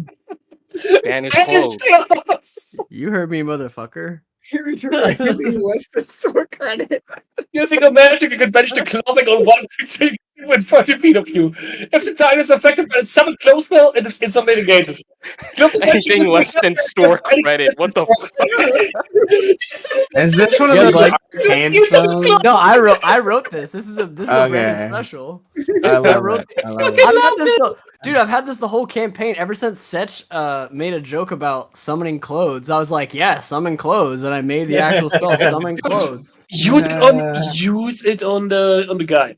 Banish Banish clothes. clothes! You heard me, motherfucker. You're giving less than store credit. Using a magic, you can banish the clothing on one creature within 30 feet of you. If the target is affected by a summoned clothes spell, it is instantly negated. Clothing banishing Anything is less than store credit. What the fuck? Is this one of Yeah, those like- arcane spells? No, I wrote this. This is a branded Okay. special. I love wrote- it. I love I it. I've had love this, this! dude. I've had this the whole campaign ever since Setch made a joke about summoning clothes. I was like, yeah, summon clothes, and I made the actual spell summon clothes. Use it on the guy.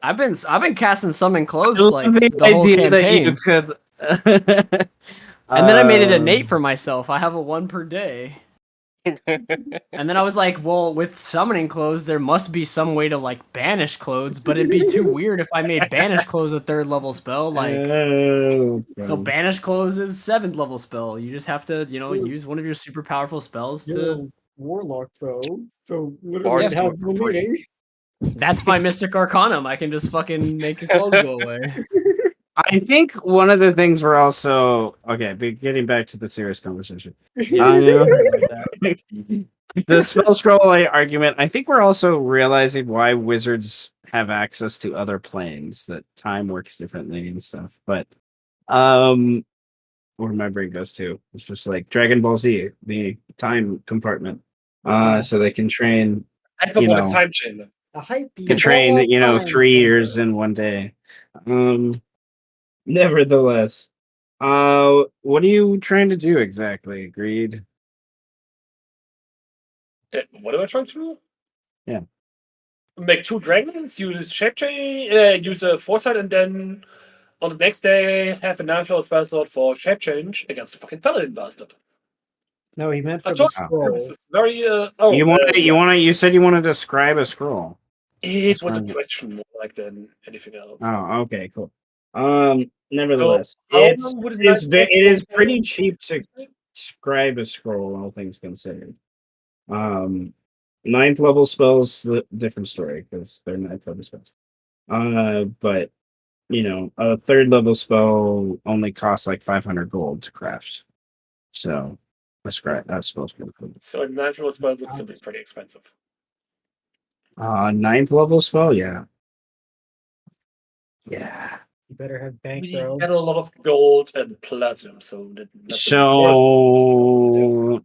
I've been casting summon clothes I love like the the whole idea that you campaign, could. and then I made it innate for myself. I have a 1 per day. And then I was like, well, with summoning clothes, there must be some way to like banish clothes, but it'd be too weird if I made banish clothes a 3rd level spell. Like, so banish clothes is 7th level spell. You just have to, use one of your super powerful spells You're a to. warlock, though. So literally, Bards it has do no it for you. meaning. That's my mystic arcanum. I can just fucking make your clothes go away. I think one of the things we're also getting back to the serious conversation. The spell scroll argument. I think we're also realizing why wizards have access to other planes, that time works differently and stuff. But where my brain goes to, it's just like Dragon Ball Z, the time compartment. So they can train. I put a time chamber. A hype Can train, 3 years in one day. Nevertheless, what are you trying to do exactly? Greed? What am I trying to do? Yeah. Make 2 dragons, use shape change, use a foresight, and then on the next day have a 9th level spell slot for shape change against the fucking paladin bastard. No, he meant I for the told scroll. you, this is very You said you want to describe a scroll. It was a question more like than anything else. Oh, okay, cool. Nevertheless, How it long would is pretty cheap to describe a scroll, all things considered. 9th level spells, different story because they're 9th level spells. But a 3rd level spell only costs like 500 gold to craft. So that spell's pretty cool. So a 9th level spell would still be pretty expensive. 9th level spell, yeah. Yeah. You better have bank, We bro. get a lot of gold and platinum, so that's So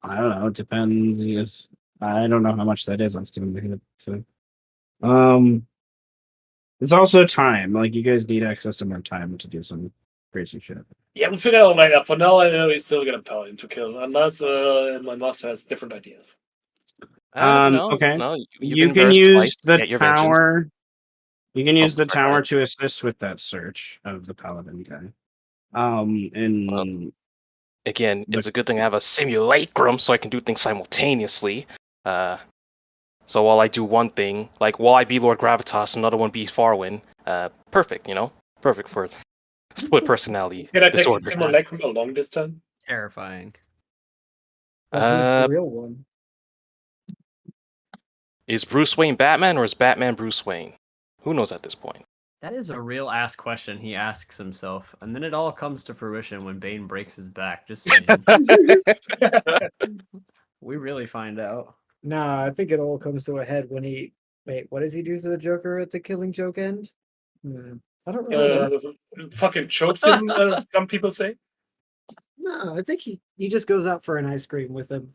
I don't know. It depends. Yes, I don't know how much that is. I'm still looking at it. So, it's also time. Like you guys need access to more time to do some crazy shit. Yeah, we'll figure it out later. For now, I know he's still gonna paladin to kill, unless my master has different ideas. No, Okay. you You can can verse use twice to the get your vengeance. tower. You can use the sorry, go tower ahead. to assist with that search of the paladin guy. And Again, it's a good thing I have a simulacrum so I can do things simultaneously. So while I do one thing, like while I be Lord Gravitas, another one be Farwin, perfect, perfect for split personality Can I take disorder. simulacrum along this time? Terrifying. But who's the Uh, real one? Is Bruce Wayne Batman or is Batman Bruce Wayne? Who knows at this point? That is a real ass question he asks himself, and then it all comes to fruition when Bane breaks his back. Just saying. We really find out. Nah, I think it all comes to a head when he. Wait, what does he do to the Joker at the Killing Joke end? I don't remember. Fucking chokes him, some people say. No, I think he just goes out for an ice cream with him.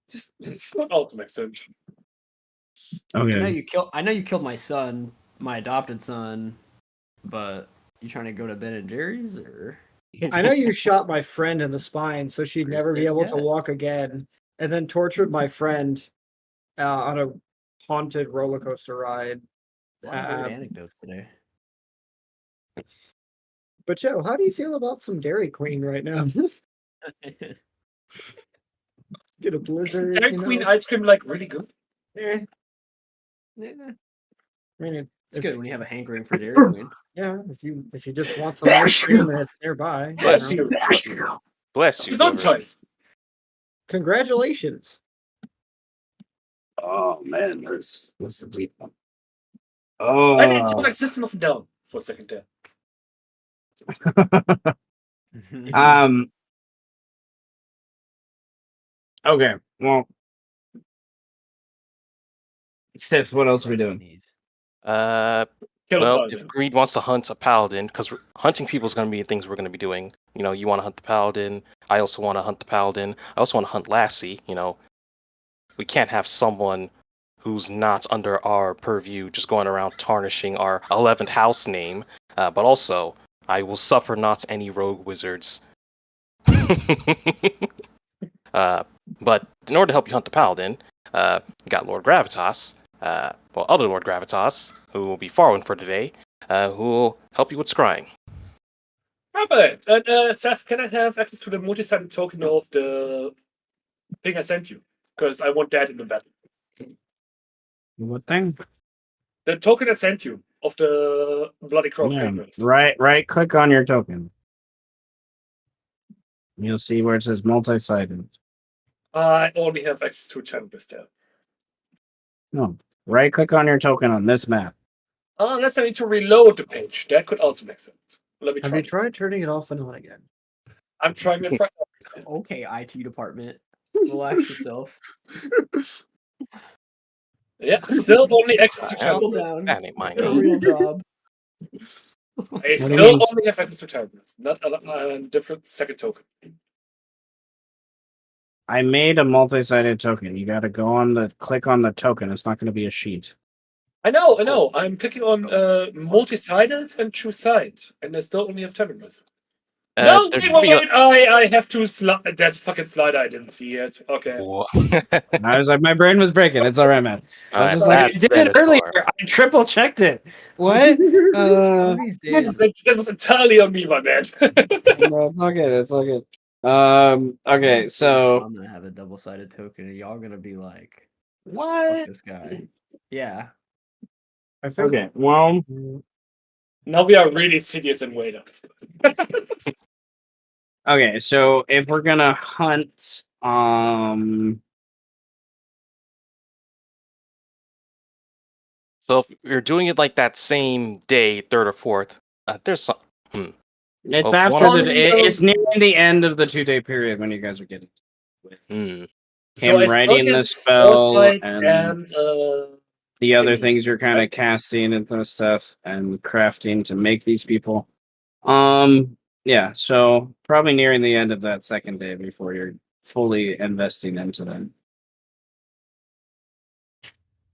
Just It's not all to make sense. Okay. I know you killed my son, my adopted son, but you trying to go to Ben and Jerry's or? I know you shot my friend in the spine, so she'd never be able to Yes. walk again, and then tortured my friend on a haunted roller coaster ride. A lot of great anecdotes today. But Joe, how do you feel about some Dairy Queen right now? Get a Isn't blizzard. Dairy Queen ice cream like really good? Eh, Yeah, I mean, it's good when you have a hankering for Dairy Queen. Yeah, if you just want some ice cream and it's nearby. Bless you know. you. Bless you. He's on whoever- tight. Congratulations. Oh man, there's a deep one. I didn't see Oh. like System of a Down for a second there. Okay. Well, Sith, what else are we doing? Kill a Well, paladin. if Greed wants to hunt a paladin, because hunting people is going to be things we're going to be doing. You want to hunt the paladin. I also want to hunt the paladin. I also want to hunt Lassie. We can't have someone who's not under our purview just going around tarnishing our 11th house name. But also, I will suffer not any rogue wizards. But in order to help you hunt the paladin, you got Lord Gravitas. Other Lord Gravitas, who will be Farwin for today, who will help you with scrying. How about it? And Seth, can I have access to the multi-sided token of the thing I sent you? Because I want that in the battle. What thing? The token I sent you of the Bloody Crow of Yeah. Chaos. Right click on your token. You'll see where it says multi-sided. I only have access to Tempest there. No. Right click on your token on this map. Unless I need to reload the page. That could also make sense. Let me Have try. you tried turning it off and on again? I'm trying it right now. Okay, IT department, relax yourself. Yeah, still only access to Settle Tempest. down. That ain't my Get a name. real job. I do you still mean? only have access to Tempest, not a different second token. I made a multi-sided token. You got to click on the token. It's not going to be a sheet. I know. I'm clicking on multi-sided and choose side, and I still only have Tempest. No, There wait, should be a- I have to slide. That's a fucking slider I didn't see yet. Okay. I was like, my brain was breaking. It's all right, man. I was just like, I did it earlier. I triple checked it. What? One of these days, That was entirely on me, my man. No, it's all good. It's all good. Okay, so I'm gonna have a double-sided token, and y'all gonna be like, "Fuck what? this guy." Yeah. I think. Okay, well, Now we are really serious and wait up. okay, so if we're gonna hunt, So if you're doing it like that same day, third or fourth, there's some. it's Well, after one- it's nearing the end of the 2-day period when you guys are getting Hmm. So I him still writing get the spell foresight and and the other thingy, things you're kind of right? casting and those stuff and crafting to make these people. Yeah, so probably nearing the end of that second day before you're fully investing into them.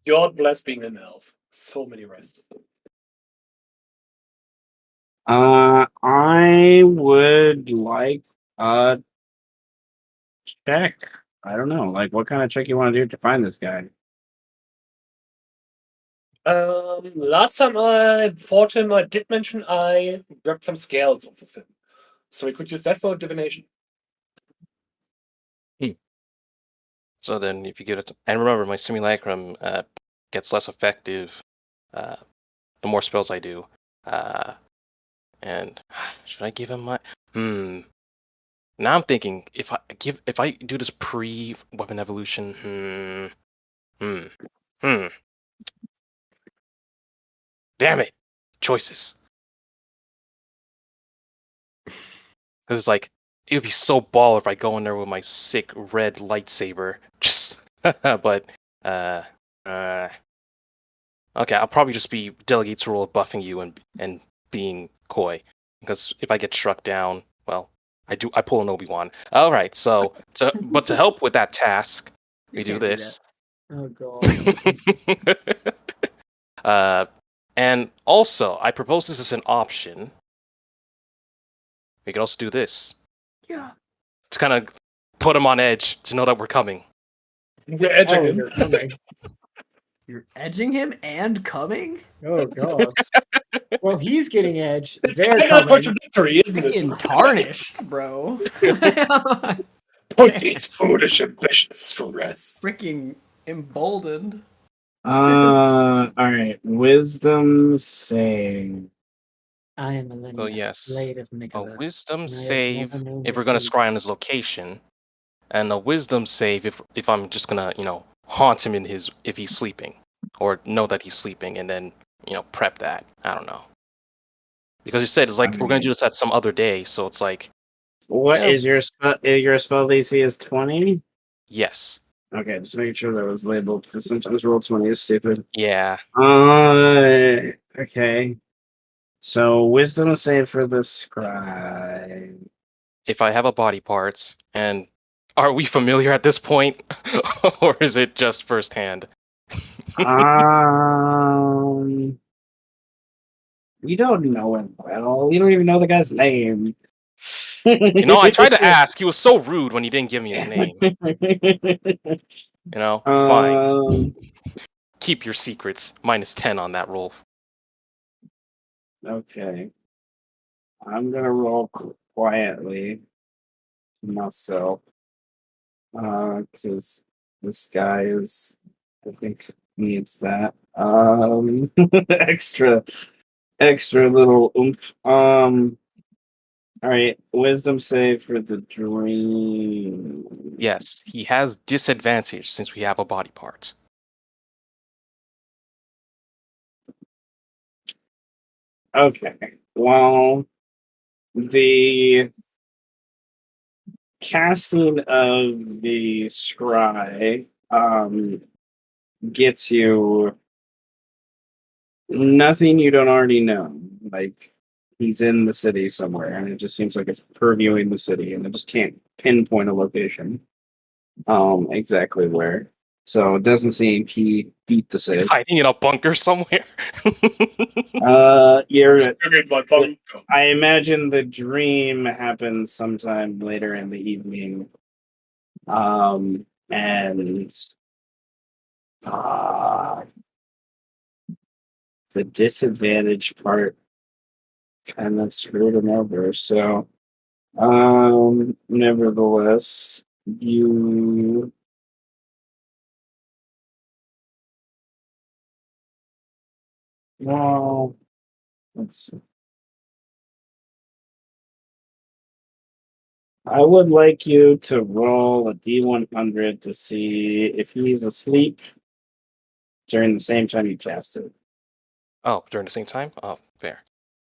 God bless being an elf. So many rest. I would like a check. I don't know, like what kind of check you want to do to find this guy. Last time I fought him, I did mention I grabbed some scales off of him, so we could use that for divination. So then, if you give it, and remember, my simulacrum gets less effective the more spells I do. And should I give him my? Now I'm thinking if I do this pre-weapon evolution. Damn it, choices. Because it's like it would be so baller if I go in there with my sick red lightsaber. Just, but okay, I'll probably just be delegate's role of buffing you and being coy. Because if I get struck down, well, I pull an Obi-Wan. All right, so to help with that task, You we do can't do this. Oh god. And also, I propose this as an option. We could also do this Yeah. to kind of put him on edge to know that we're coming. We're edging Oh, him. you're coming. You're edging him and coming? Oh god. Well, he's getting edge. It's They're kind of coming. contradictory, isn't Freaking it? tarnished, bro. Put these foolish ambitions to rest. Freaking emboldened. All right. Wisdom save. I am a Well, yes, blade of a Nicola. wisdom and I have save never known if we're gonna defeat. scry on his location, and a wisdom save if I'm just gonna haunt him if he's sleeping, or know that he's sleeping, and then prep that. I don't know, because you said it's like we're gonna do this at some other day, so it's like What Yeah. is your spell? Your spell DC is 20. yes, Okay, just making sure that was labeled because sometimes roll 20 is stupid. yeah, Okay. So wisdom save for the scribe. if I have a body parts, and are we familiar at this point, or is it just firsthand? You don't know him well. You don't even know the guy's name. I tried to ask. He was so rude when he didn't give me his name. Fine. Keep your secrets. -10 on that roll. Okay. I'm gonna roll quietly myself. Because this guy I think, needs that. Extra, extra little oomph. All right, wisdom save for the dream. Yes, he has disadvantage since we have a body part. Okay, well, the casting of the scry gets you nothing you don't already know. Like he's in the city somewhere, and it just seems like it's previewing the city, and it just can't pinpoint a location. Exactly where. So it doesn't seem he beat the He's save. hiding in a bunker somewhere. You're. You're my bunker. I imagine the dream happened sometime later in the evening. And the disadvantage part kind of screwed him over. So, nevertheless, you. Well, let's see. I would like you to roll a D100 to see if he's asleep during the same time you cast it. Oh, during the same time? Oh, fair.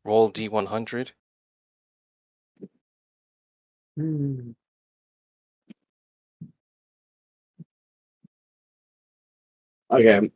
Roll D100. Hmm. Okay.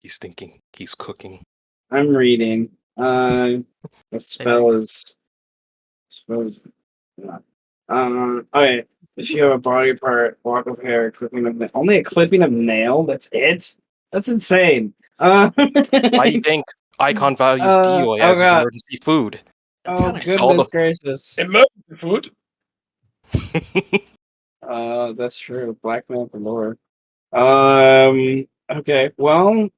He's thinking. He's cooking. I'm reading. The spell is suppose not. Okay. If you have a body part, lock of hair, clipping of only a clipping of nail. That's it. That's insane. Why do you think Icon values DOA Oh as his god. emergency food? That's Oh kind of All goodness the gracious. Emergency food. That's true. Blackmail for lore. Okay. Well,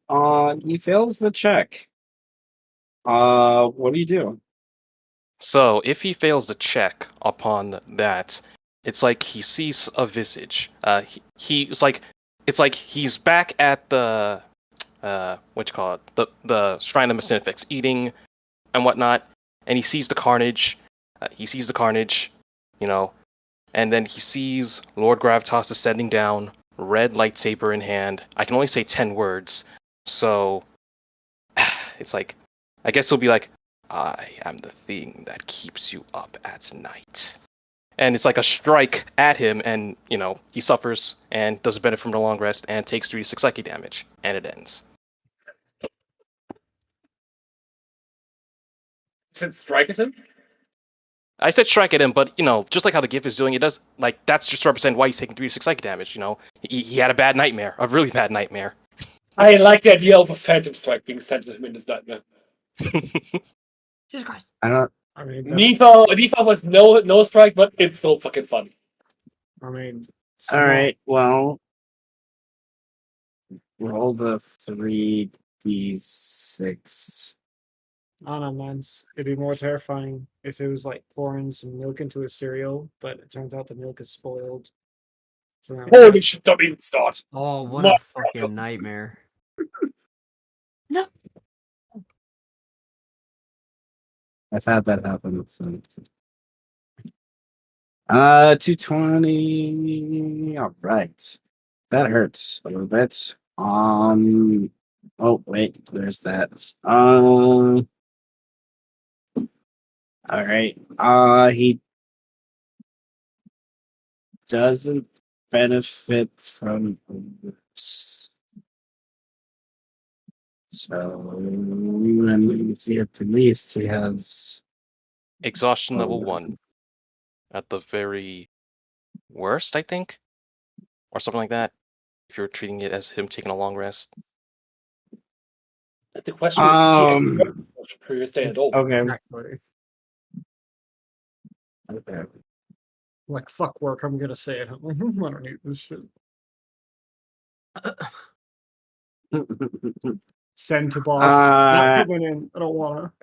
he fails the check. What do you do? So, if he fails the check upon that, it's like he sees a visage. He's like, it's like he's back at the, what you call it, the Shrine of Mycinefix, eating and whatnot, and he sees the carnage. You know, and then he sees Lord Gravitas descending down, red lightsaber in hand. I can only say 10 words, so it's like, I guess he'll be like, I am the thing that keeps you up at night. And it's like a strike at him, and, he suffers and doesn't benefit from the long rest and takes 3 to 6 psyche damage, and it ends. Since strike at him. I said strike at him, but, just like how the GIF is doing, it does, like, that's just to represent why he's taking 3 to 6 psyche damage, He had a bad nightmare, a really bad nightmare. I like the idea of a phantom strike being sent to him in this nightmare. Jesus Christ. I don't. I mean, Nifa was no strike, but it's still fucking fun. I mean, All right. Well, roll the 3d6. I don't know, man. It'd be more terrifying if it was like pouring some milk into a cereal, but it turns out the milk is spoiled. So, Holy shit! Don't even start. Oh, what My a fucking nightmare. No. I've had that happen. So. 220. All right. That hurts a little bit. Oh wait, there's that. All right. He doesn't benefit from this. So let's see, at the least he has Exhaustion level 1 at the very worst, I think, or something like that. If you're treating it as him taking a long rest. The question is, did he exert um previous day at all? okay. exactly. Okay. Like, fuck work, I'm gonna say it. I don't need this shit. Send to boss. Not coming in. I don't wanna.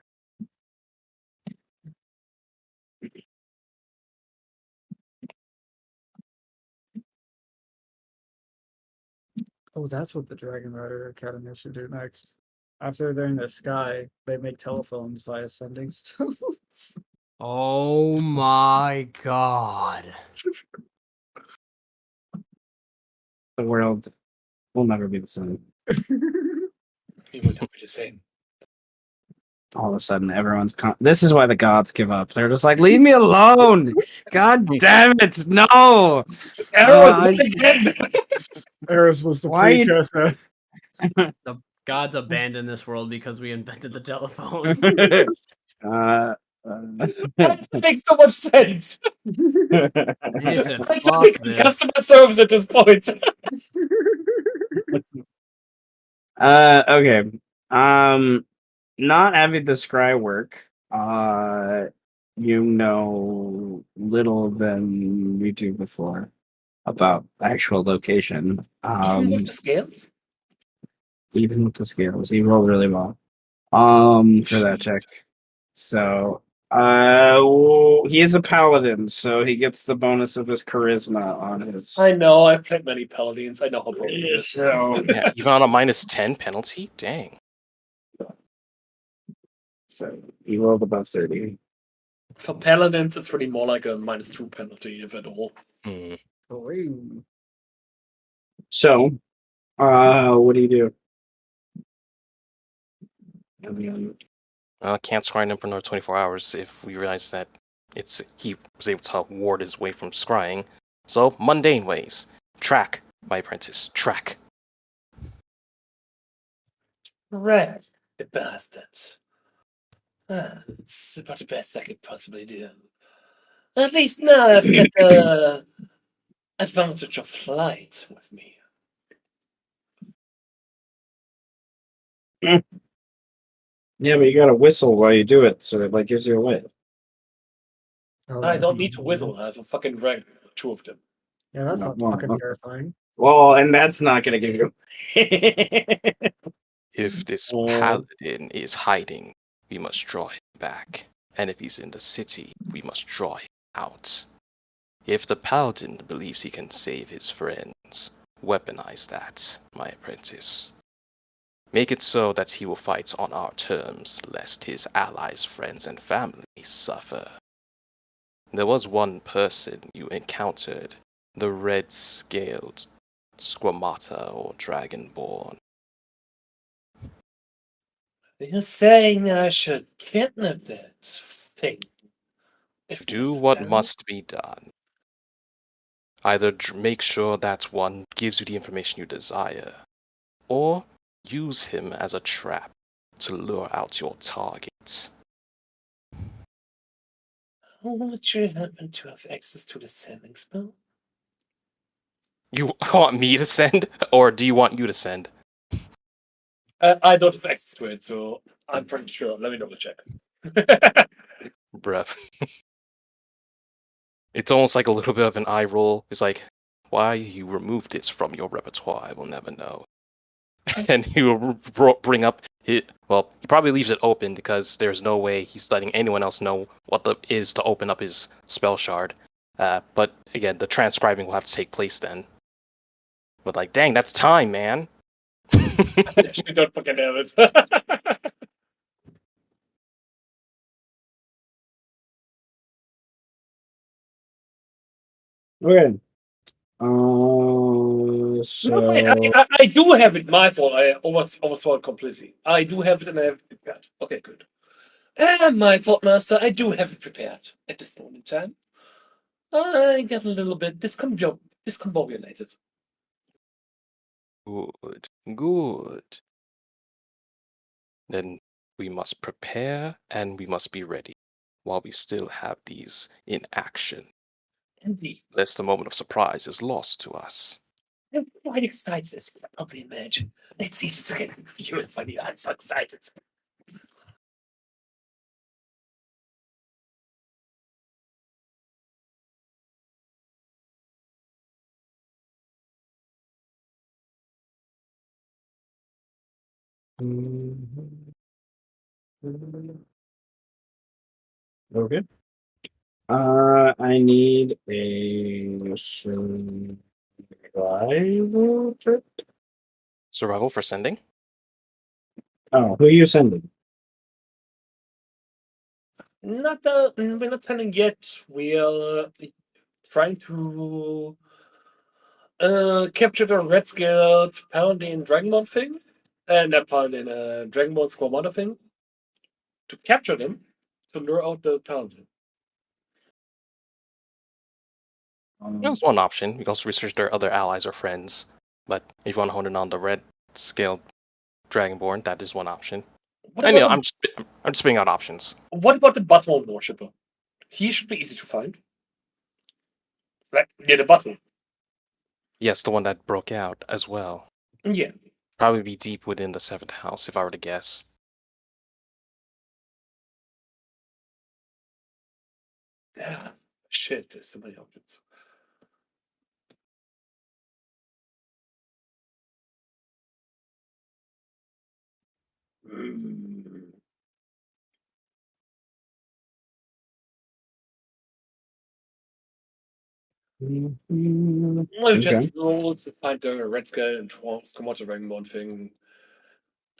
Oh, that's what the Dragon Rider Academy should do next. After they're in the sky, they make telephones via sending stones. Oh my god. The world will never be the same. He would never be the same. All of a sudden, everyone's this is why the gods give up. They're just like, leave me alone. God damn it, no. Arrows again. Eris was the Why you- precursor. The gods abandoned this world because we invented the telephone. That makes so much sense. They said, I'm just fuck making this. customer service at this point. Okay. Not having the scry work, you know little than we do before about actual location. Even with the scales? Even with the scales, he rolled really well. For that check. So, he is a paladin, so he gets the bonus of his charisma on his. I know, I've played many paladins. I know how broken it is. So, Yeah, even on a -10 penalty? Dang. so he rolled above 30. For paladins, it's really more like a -2 penalty, if at all. Hmm. So, what do you do? Can't scry him for another 24 hours if we realize that he was able to ward his way from scrying. So, mundane ways. Track, my apprentice. Track. Right, the bastards. It's about the best I could possibly do. At least now I've got the advantage of flight with me. Yeah, but you gotta whistle while you do it, so it like gives you away. Oh, I that's don't not need to good. whistle. I have a fucking dragon. 2 of them. Yeah, that's not Well, fucking terrifying. well, and that's not gonna give you. If this Uh, paladin is hiding, we must draw him back. And if he's in the city, we must draw him out. If the paladin believes he can save his friends, weaponize that, my apprentice. Make it so that he will fight on our terms, lest his allies, friends, and family suffer. There was one person you encountered, the red-scaled squamata or dragonborn. You're saying I should kidnap that thing? If Do what necessary? must be done. Either make sure that one gives you the information you desire, or use him as a trap to lure out your target. Would you happen to have access to the sending spell? You want me to send, or do you want you to send? I don't have access to it, so I'm pretty sure. Let me double check. Bruv. It's almost like a little bit of an eye roll. It's like, why you removed this from your repertoire, I will never know. And he will bring up it. Well, he probably leaves it open because there's no way he's letting anyone else know what the is to open up his spell shard. But again, the transcribing will have to take place then. But like, dang, that's time, man. Actually, don't fucking have it. okay. No, So I do have it. My fault. I oversaw it completely. I do have it, and I have it prepared. Okay, good. My fault, master. I do have it prepared at this moment in time. I get a little bit discombobulated. Good, good. Then we must prepare and we must be ready while we still have these in action, Indeed. lest the moment of surprise is lost to us. I'm quite excited, as you can probably imagine. It's easy to get confused when I'm so excited. okay. I need a survival check. Survival for sending? Oh, who are you sending? We're not sending yet. We are trying to capture the red scaled Paladin Dragonborn thing. And that Paladin Dragonborn Squamata thing. To capture them, to lure out the Paladin. That's one option. You can also research their other allies or friends. But if you want to hone in on the red scaled dragonborn, that is one option. What I know, about I'm just spitting out options. the Button Worshipper? He should be easy to find. Like near the button. Yes, the one that broke out as well. Yeah. Probably be deep within the 7th house, if I were to guess. Yeah. Shit, there's so many options. Well, just Okay. roll to find the red scale and Squamata Dragonborn thing.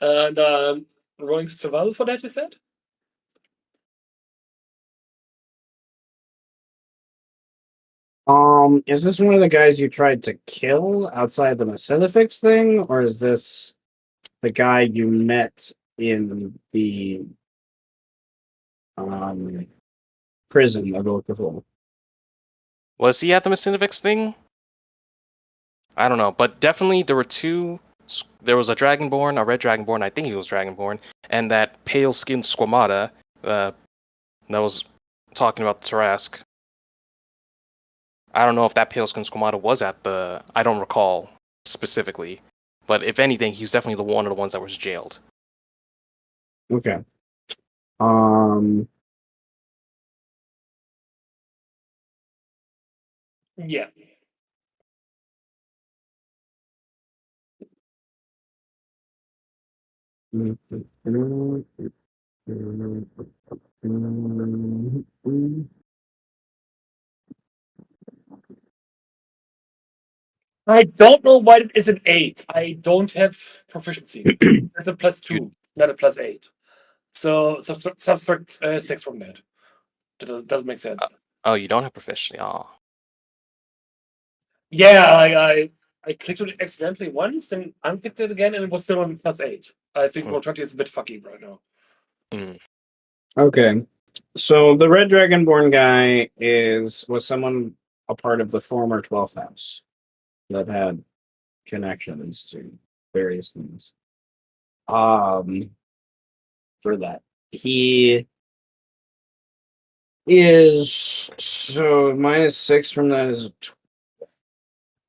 And rolling survival for that, you said? Is this one of the guys you tried to kill outside the Macilifix thing, or is this the guy you met in the prison of Okafor? Was he at the Masinivix thing? I don't know, but definitely there were two. There was a Dragonborn, a red Dragonborn, I think he was Dragonborn, and that pale-skinned Squamata that was talking about the Tarask. I don't know if that Pale Skin Squamata was at the. I don't recall specifically, but if anything, he was definitely one of the ones that was jailed. Okay. Um. Yeah. I don't know why it is an 8. I don't have proficiency. It's a +2, not a +8. So subtract 6 from that. That doesn't make sense. Oh, you don't have proficiency. Oh, Yeah, I clicked on it accidentally once, then unclicked it again, and it was still on +8. I think Hmm. Roll20 is a bit fucky right now. Okay. So the Red Dragonborn guy was someone a part of the former 12th house that had connections to various things. For that. He is so -6 from that is a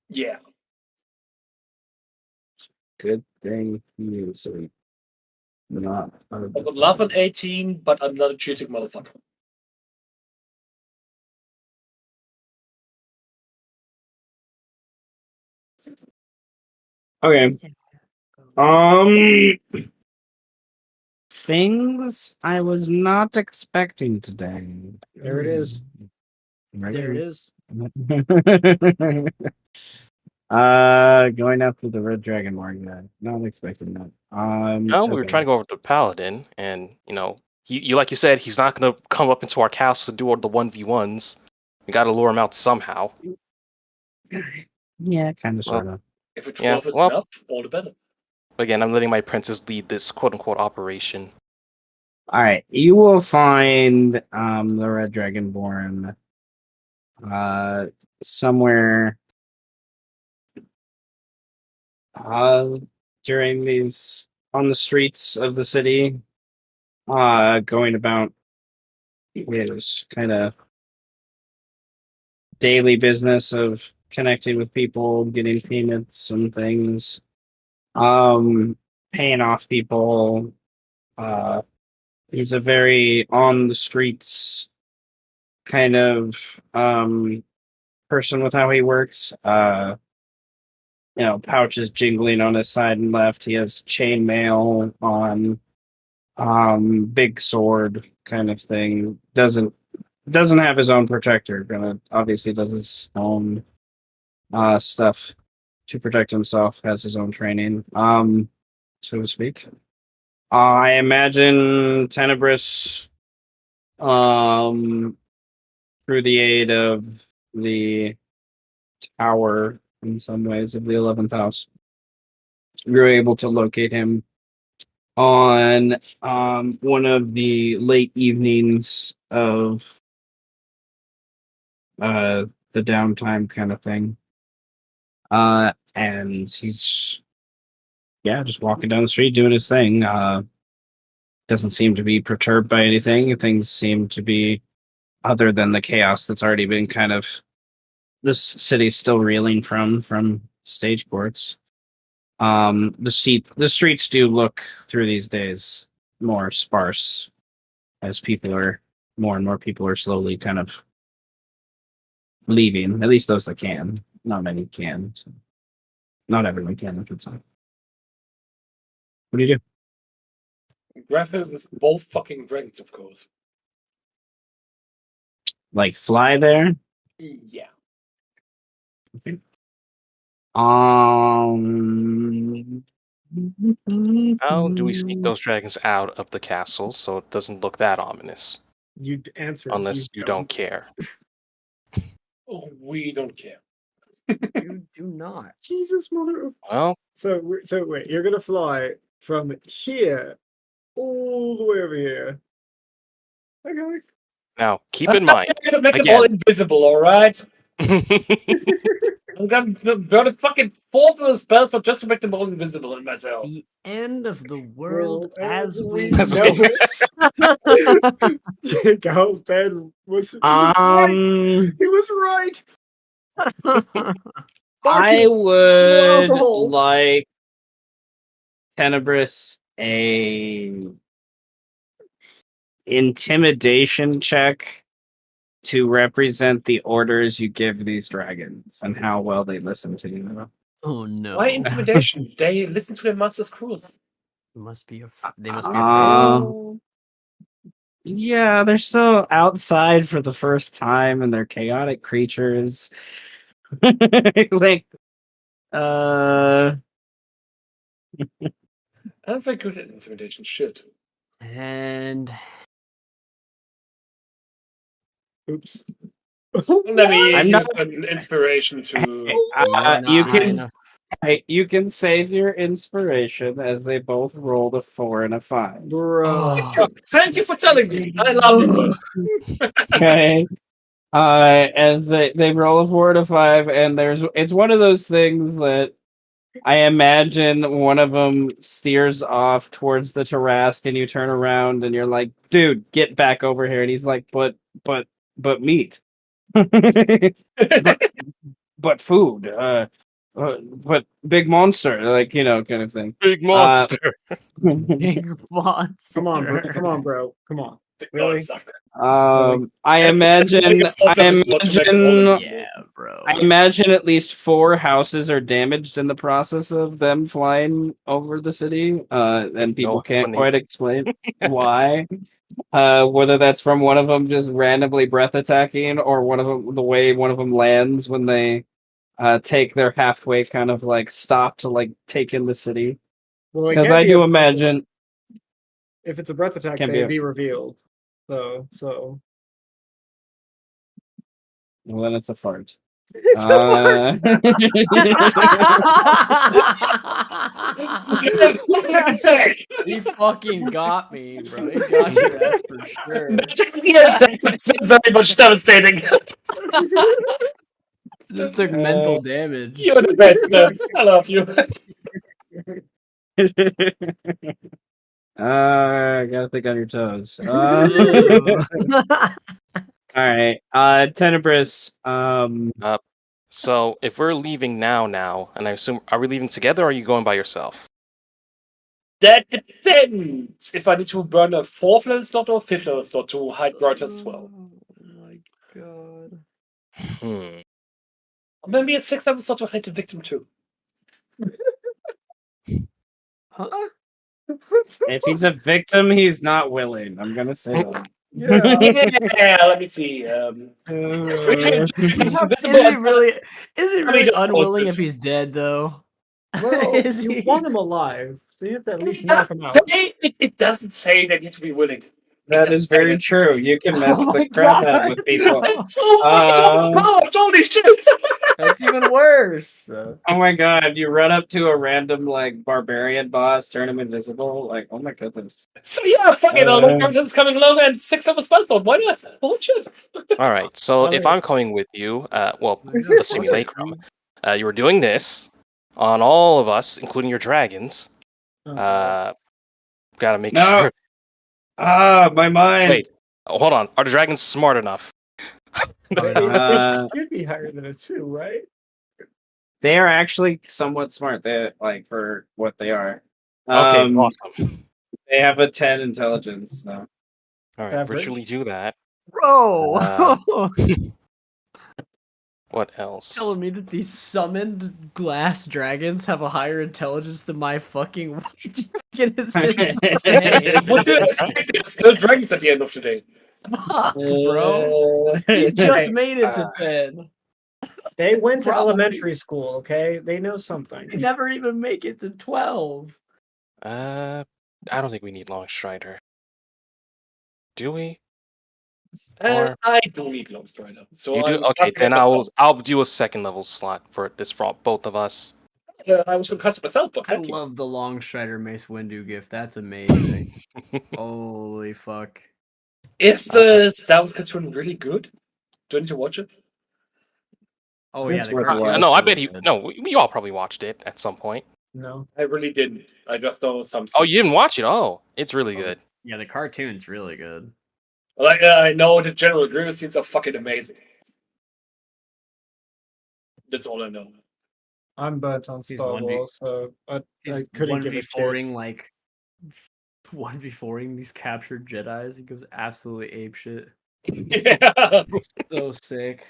Yeah. good thing he is not I would love an 18, but I'm not a cheating motherfucker. Okay. Um Things I was not expecting today. There it is. There It is. Going after the Red Dragonborn guy. Not expecting that. no, we were Okay. trying to go over to Paladin, and you like you said, he's not gonna come up into our castle to do all the 1v1s. We gotta lure him out somehow. Yeah, kind of, sort of. If a Yeah, 12 is well, enough, all the better. again, I'm letting my apprentice lead this quote unquote operation. All right, you will find the Red Dragonborn somewhere during these on the streets of the city, going about his kind of daily business of connecting with people, getting payments and things, paying off people. He's a very on the streets kind of person with how he works. Pouches jingling on his side and left. He has chainmail on, big sword kind of thing. Doesn't have his own protector. Gonna obviously does his own stuff to protect himself. Has his own training, so to speak. I imagine Tenebris, um, through the aid of the tower in some ways of the 11th house, you're able to locate him on one of the late evenings of the downtime kind of thing. And he's just walking down the street doing his thing. Doesn't seem to be perturbed by anything. Things seem to be, other than the chaos that's already been kind of this city's still reeling from stage courts. The streets do look through these days more sparse as more and more people are slowly kind of leaving. At least those that can. Not many can. So. Not everyone can, I should say. What do you do? Grab him with both fucking drinks, of course. Like fly there? Yeah. Okay. How do we sneak those dragons out of the castle so it doesn't look that ominous? You answer Unless you don't care. Oh, we don't care. You do not. Jesus, mother of. Well, So wait, you're gonna fly from here all the way over here. Okay. now keep in mind, I'm gonna make them all again, invisible, alright? I'm gonna burn a fucking 4 of those spells for just to make them all invisible in myself. The end of the world as we As know we- it. Gal's bed was. He was right. He was right. I Barkeep, more would alcohol. like Tenebris a intimidation check to represent the orders you give these dragons and how well they listen to you. Oh no! Why intimidation? They listen to their master's crew. They must be afraid. Uh, yeah, they're still outside for the first time and they're chaotic creatures. like, uh, I'm very good at intimidation. Shit. And Oops. Let me I'm use not. an inspiration to. you're You not high can enough. you can save your inspiration as they both rolled a 4 and a 5. Bro. Thank you for telling me. I love you. Okay. As they roll a 4 and a 5, and it's one of those things that I imagine one of them steers off towards the Tarrasque, and you turn around and you're like, "Dude, get back over here!" And he's like, but, but meat, but, but food, but big monster, like kind of thing. Big Uh, monster. Big monster. Come on, bro. Come on. Really? I And it's like imagine, a fourth level slot to make it all invisible. Yeah, bro. I imagine at least 4 houses are damaged in the process of them flying over the city, and people No can't funny. quite explain why. Whether that's from one of them just randomly breath attacking, or one of them the way one of them lands when they take their halfway kind of like stop to like take in the city. Well, it Because can't I be a do breath attack. imagine If it's a breath attack, can be they'd be revealed. So well, then it's a fart. it's a fart. He fucking got me, bro. He got your ass for sure. Yeah, that's very much devastating. This took mental damage. You're the best. I love you. Gotta think on your toes. Ugh. All right. Tenebris. So if we're leaving now, and I assume, are we leaving together or are you going by yourself? That depends. If I need to burn a 4th level slot or 5th level slot to hide Brothers as well. Oh my god. Hmm. Maybe a 6th level slot to hide the victim too. Huh? If he's a victim, he's not willing. I'm gonna say that. Yeah, let me see. Creature becomes invisible Is he and really? Is he Let me really just unwilling post if he's dead though? Well, Is you he? want him alive, so you have to at least It knock him doesn't out. say it doesn't say they need to be willing. It That doesn't is say very that. true. You can mess Oh the my crap out with god! people. That's so fucking overpowered! Holy shit! That's even worse. Oh my god, you run up to a random like barbarian boss, turn him invisible, like oh my goodness. So yeah, fuck it. All Uh, Constant's coming along and 6th level spell slot. Why not? Holy shit! All right. So if Alright. I'm coming with you, well, I know, the fuck it, simulacrum, dude. you were doing this on all of us, including your dragons. Gotta make No. sure. My mind. Wait, hold on. Are the dragons smart enough? It should be higher than a 2, right? They are actually somewhat smart. They like for what they are. Okay, awesome. They have a 10 intelligence. So. All right, Average. virtually do that. Bro! What else? Telling me that these summoned glass dragons have a higher intelligence than my fucking white dragon is insane. What do you expect? It's still dragons at the end of the day. Fuck, bro. He just Hey, made it to 10. They went to Probably. elementary school, okay? They know something. They never even make it to 12. I don't think we need Long Strider. Do we? Or I do need Long Strider. So you do? I'm Okay, casting then it myself. I'll do a 2nd level slot for this for both of us. I was going to cast it myself, but I thank you. love the Long Strider Mace Windu gift. That's amazing. Holy fuck. Is the Star Wars cartoon really good? Do I need to watch it? Oh yeah, It's the worth a cartoon. watch. No, I really bet he. good. No, we all probably watched it at some point. No. I really didn't. I just know some. Oh, you didn't watch it? Oh, it's really good. Yeah, the cartoon's really good. Like I know the general agreement scenes are fucking amazing. That's all I know. I'm burnt on He's Star 1v Wars, so I he's couldn't one give v a shit. fouring like 1v4ing these captured Jedis. He goes absolutely ape shit. Yeah. So sick.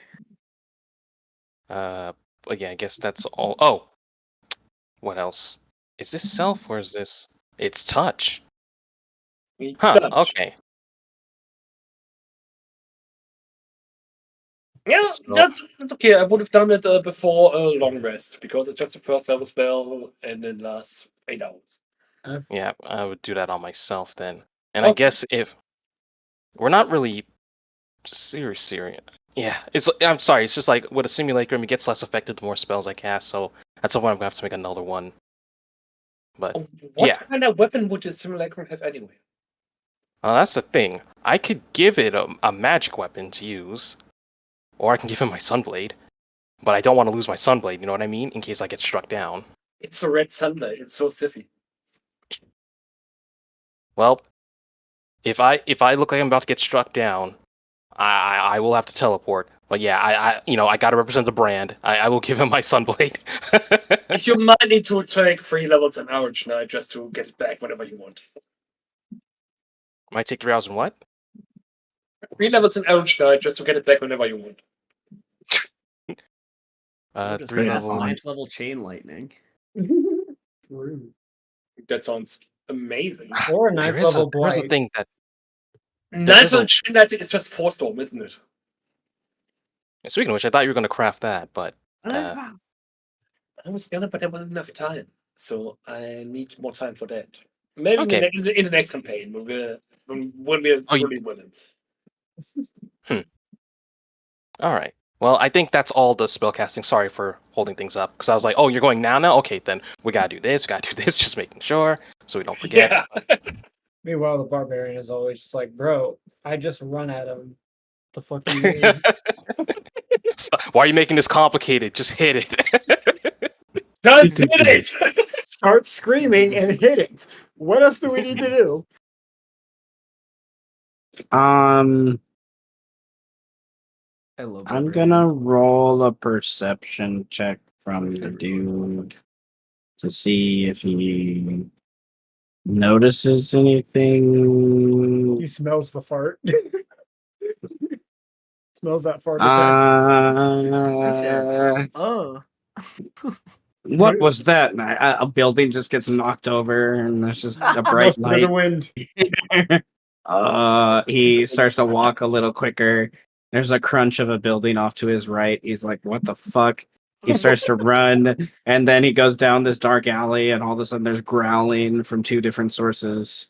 But yeah, I guess that's all. Oh, what else? Is this self or is this? It's touch. It's Huh. touch. Okay. Yeah, So that's okay. I would have done it before a long rest because it's just a first level spell and it lasts 8 hours. yeah, I would do that on myself then. And I Okay. guess if we're not really serious. Yeah, I'm sorry. It's just like with a simulacrum, it gets less effective the more spells I cast. So at some point, I'm gonna have to make another one. But What yeah, kind of weapon would your simulacrum have anyway? that's the thing. I could give it a magic weapon to use, or I can give him my sunblade. But I don't want to lose my sunblade. You know what I mean? In case I get struck down. It's the red sunlight. It's so siffy. Well, if I look like I'm about to get struck down, I will have to teleport. But yeah, I gotta represent the brand. I will give him my sunblade. You might need to take 3 levels an hour tonight just to get it back whenever you want. Might take 3 hours and what? 3 levels an hour tonight just to get it back whenever you want. Or just 3 cast level. 9th level chain lightning. Rude. That sounds amazing. Or a There ninth is level there's a blight. thing that. Ninth is a- level chain lightning is just Force Storm, isn't it? Speaking of which, I thought you were gonna craft that, but I was gonna, but there wasn't enough time, so I need more time for that. Maybe okay. in the next campaign when we're Oh, really winners. all right. Well, I think that's all the spell casting. Sorry for holding things up, because I was like, oh, you're going now? Okay, then we gotta do this, just making sure, so we don't forget. Yeah. Meanwhile, the barbarian is always just like, bro, I just run at him. The fuck do you mean? Why are you making this complicated? Just hit it. Just did it! Start screaming and hit it. What else do we need to do? I love I'm barbarian. gonna roll a perception check from the dude to see if he notices anything. He smells the fart. Smells that fart attack. He said, "Oh, What was that? And a building just gets knocked over, and there's just a bright Must have been the light. wind. He starts to walk a little quicker. There's a crunch of a building off to his right. He's like, "What the fuck?" He starts to run, and then he goes down this dark alley, and all of a sudden there's growling from two different sources.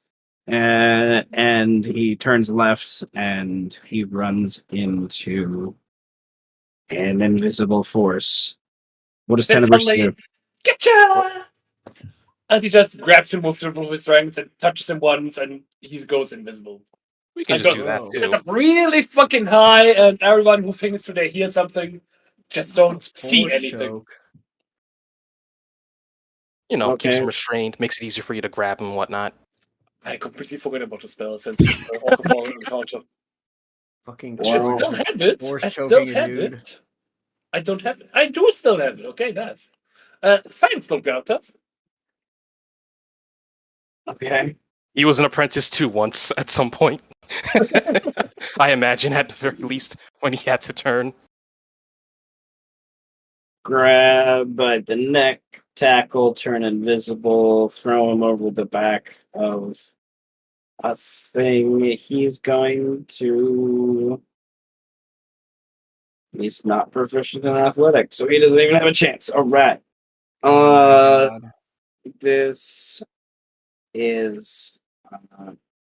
And he turns left, and he runs into an invisible force. What does Then Tenebris suddenly, do? getcha! And he just grabs him with his strength and touches him once, and he goes invisible. We can And just do goes, that it's too. up really fucking high, and everyone who thinks they hear something just don't see force anything. choke." You know, keeps Okay. him restrained, makes it easier for you to grab him and whatnot. I completely forgot about the spell since the Orca encounter. Fucking I should Wow. still have it. force I still choking a have dude. it. I don't have it. I do still have it. Okay, nice. Thanks, Dr. Altas. Okay. He was an apprentice too once at some point. I imagine at the very least when he had to turn. Grab by the neck, tackle, turn invisible, throw him over the back of a thing. He's going to. He's not proficient in athletics, so he doesn't even have a chance. All right. This is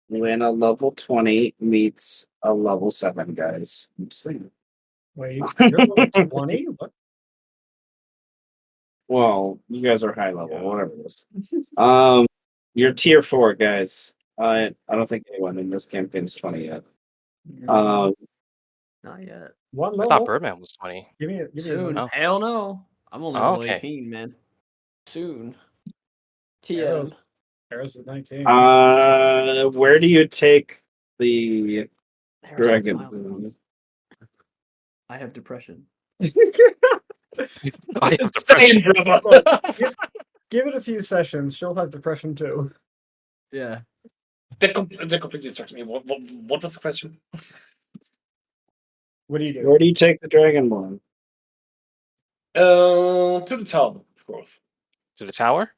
when a level 20 meets a level 7, guys. I'm saying. Wait, you're level 20? What? Well, you guys are high level, Yeah. whatever it is. You're tier 4, guys. I don't think anyone in this campaign is 20 yet. Not yet. One I thought level. Birdman was 20. Give me a Soon. minute. Oh. Hell no. I'm only Oh, level okay. 18, man. Soon. Arrows. TN. Arrows is 19. Where do you take the Harrison's dragon? milestones. I have depression. I have It's same, depression. brother. Give it a few sessions. She'll have depression too. Yeah. That completely distracted me. What was the question? What do you do? Where do you take the Dragonborn? To the town, of course. To the tower?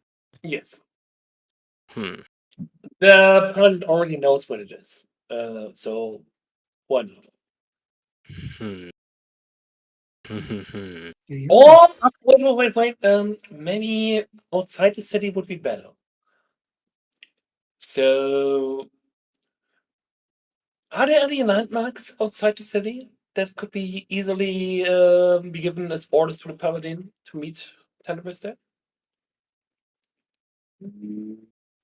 Yes. Hmm. The pilot already knows what it is. So why not? Hmm. Hmm. Or wait. Maybe outside the city would be better. So, are there any landmarks outside the city that could be easily be given as orders to the paladin to meet Tenebris there?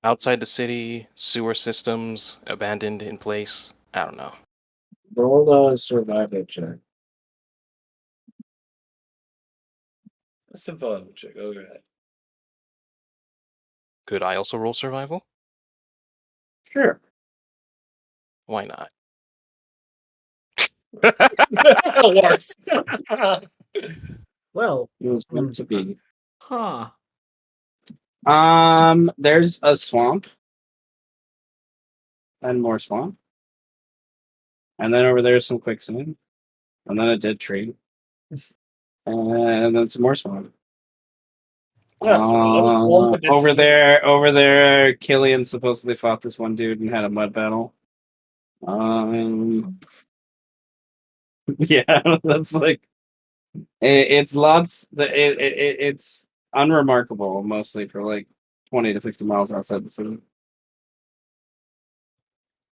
Outside the city, sewer systems abandoned in place. I don't know. Roll a survival check. A survival check. Okay. Could I also roll survival? Sure. Why not? Worse. Well, It was meant to be. Huh. There's a swamp. And more swamp. And then over there's some quicksand. And then a dead tree. And then some more swamp. Yes, a lot of swamp and Over trees. there, Killian supposedly fought this one dude and had a mud battle. Yeah, that's like it's lots. It's unremarkable, mostly for like 20 to 50 miles outside the city.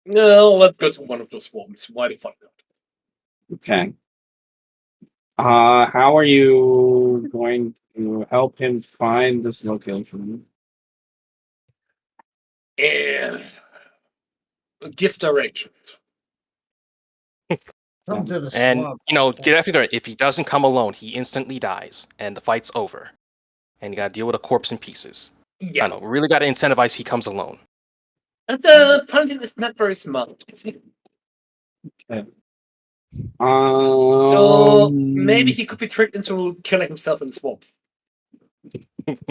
No, let's go to one of those swamps. Why the fuck not? Okay. How are you going to help him find this location? And gift directions. come to the And swamp. get after it. If he doesn't come alone, he instantly dies, and the fight's over. And you gotta deal with a corpse in pieces. I Yeah. don't know. We really gotta incentivize he comes alone. And the paladin is not very smart, is he? Okay. So maybe he could be tricked into killing himself in the swamp. Meet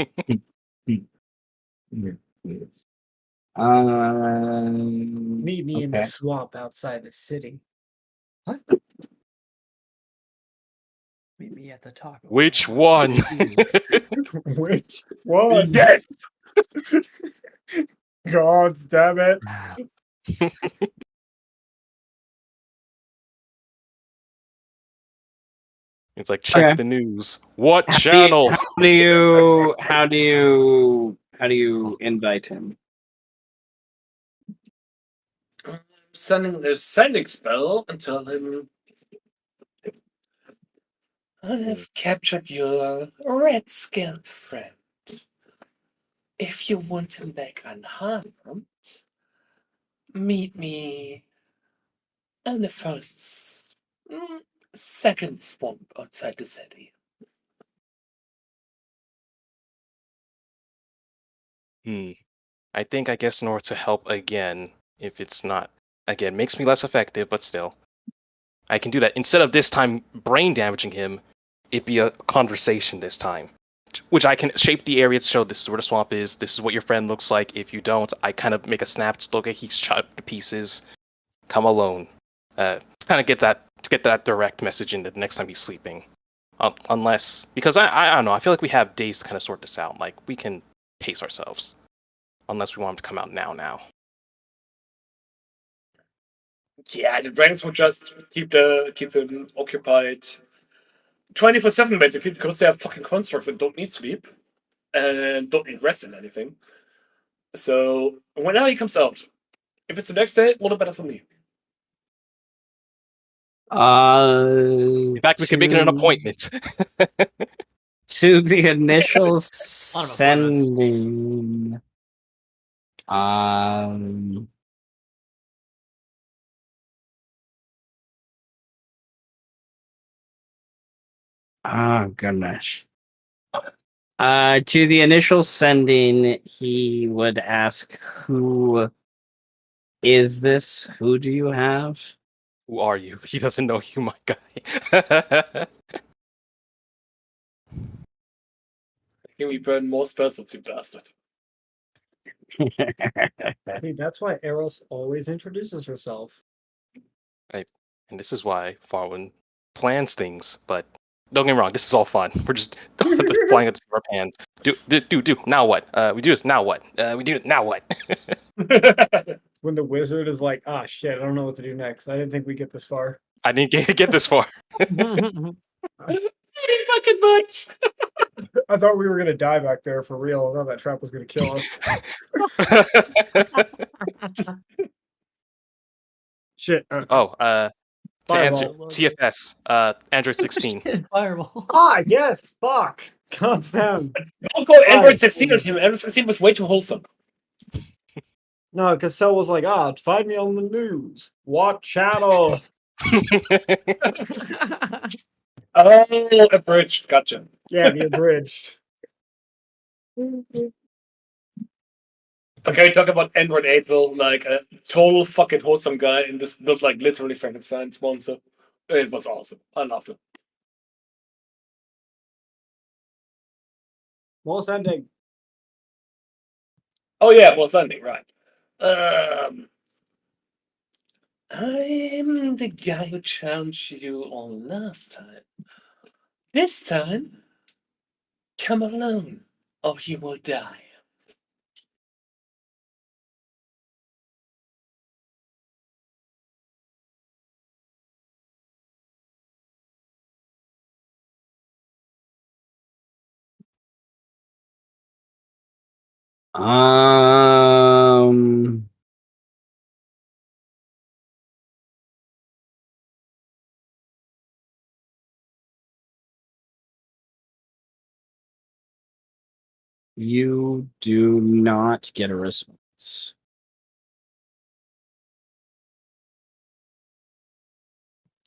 me in the Okay. swamp outside the city. What? Meet me at the taco. Which one? Which one? Yes. God damn it. It's like check Okay. the news. What How do you, channel? how do you invite him? Sending the sending spell and tell him I have captured your red scaled friend. If you want him back unharmed, meet me in the second swamp outside the city. I think I guess in order to help again, if it's not again, makes me less effective, but still. I can do that. Instead of this time brain damaging him, it be a conversation this time. Which I can shape the area to show this is where the swamp is, this is what your friend looks like. If you don't, I kind of make a snap look at he's chopped to pieces. Come alone. Kind of get that direct message in the next time he's sleeping. Unless because I don't know, I feel like we have days to kind of sort this out. Like we can pace ourselves. Unless we want him to come out now. Yeah, the dragons will just keep him occupied 24/7 basically because they are fucking constructs and don't need sleep and don't need rest in anything. So whenever he comes out, if it's the next day, all the better for me. In fact, we could make it an appointment. To the initial lot of appointments. sending. Oh goodness. To the initial sending, he would ask, "Who is this? Who do you have?" Who are you? He doesn't know you, my guy. Can we burn more spells with you bastard? See, that's why Eros always introduces herself. And this is why Farwin plans things. But don't get me wrong, this is all fun. We're just flying at the seat of our pants. Do. Now what? We do this. Now what? We do it. Now what? When the wizard is like, ah, shit, I don't know what to do next. I didn't think we'd get this far. I didn't get this far. Pretty fucking much. I thought we were gonna die back there for real. I thought that trap was gonna kill us. Shit. Oh, to answer Fireball. TFS, Android 16. Fireball. Ah, yes. Fuck. God damn. Don't go Android 16 on him. Android 16 was way too wholesome. No, because Cell was like, ah, find me on the news. What channel? Oh, abridged. Gotcha. Yeah, the abridged. Okay, we talk about Android 8, like a total fucking wholesome guy, and this looked like literally Frankenstein's monster. It was awesome. I loved it. Most ending. Oh yeah, well, Sunday, right? I'm the guy who challenged you on last time. This time, come alone, or you will die. Um, you do not get a response.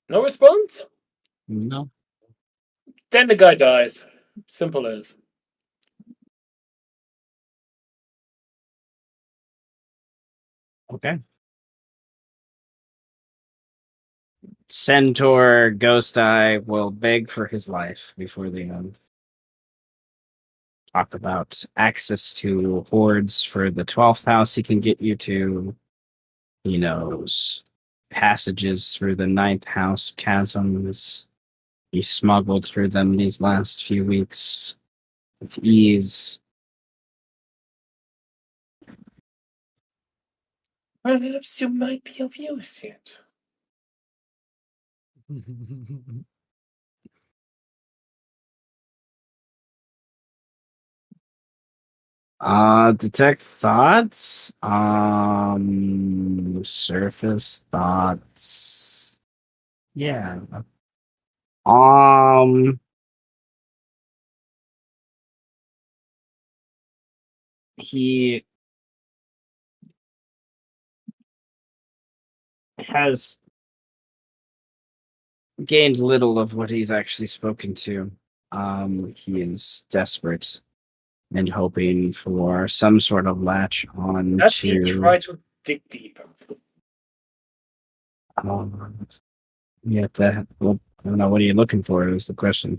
No response? No. Then the guy dies. Simple as. Okay. Centaur Ghost Eye will beg for his life before the end. Talk about access to hordes for the 12th house he can get you to. He knows passages through the 9th house chasms. He smuggled through them these last few weeks with ease. Perhaps you might be of use yet. Detect thoughts. Surface thoughts. Yeah. He has gained little of what he's actually spoken to. He is desperate and hoping for some sort of latch on Does he to. try to dig deeper? Yeah, that. Well, I don't know. What are you looking for? Is the question.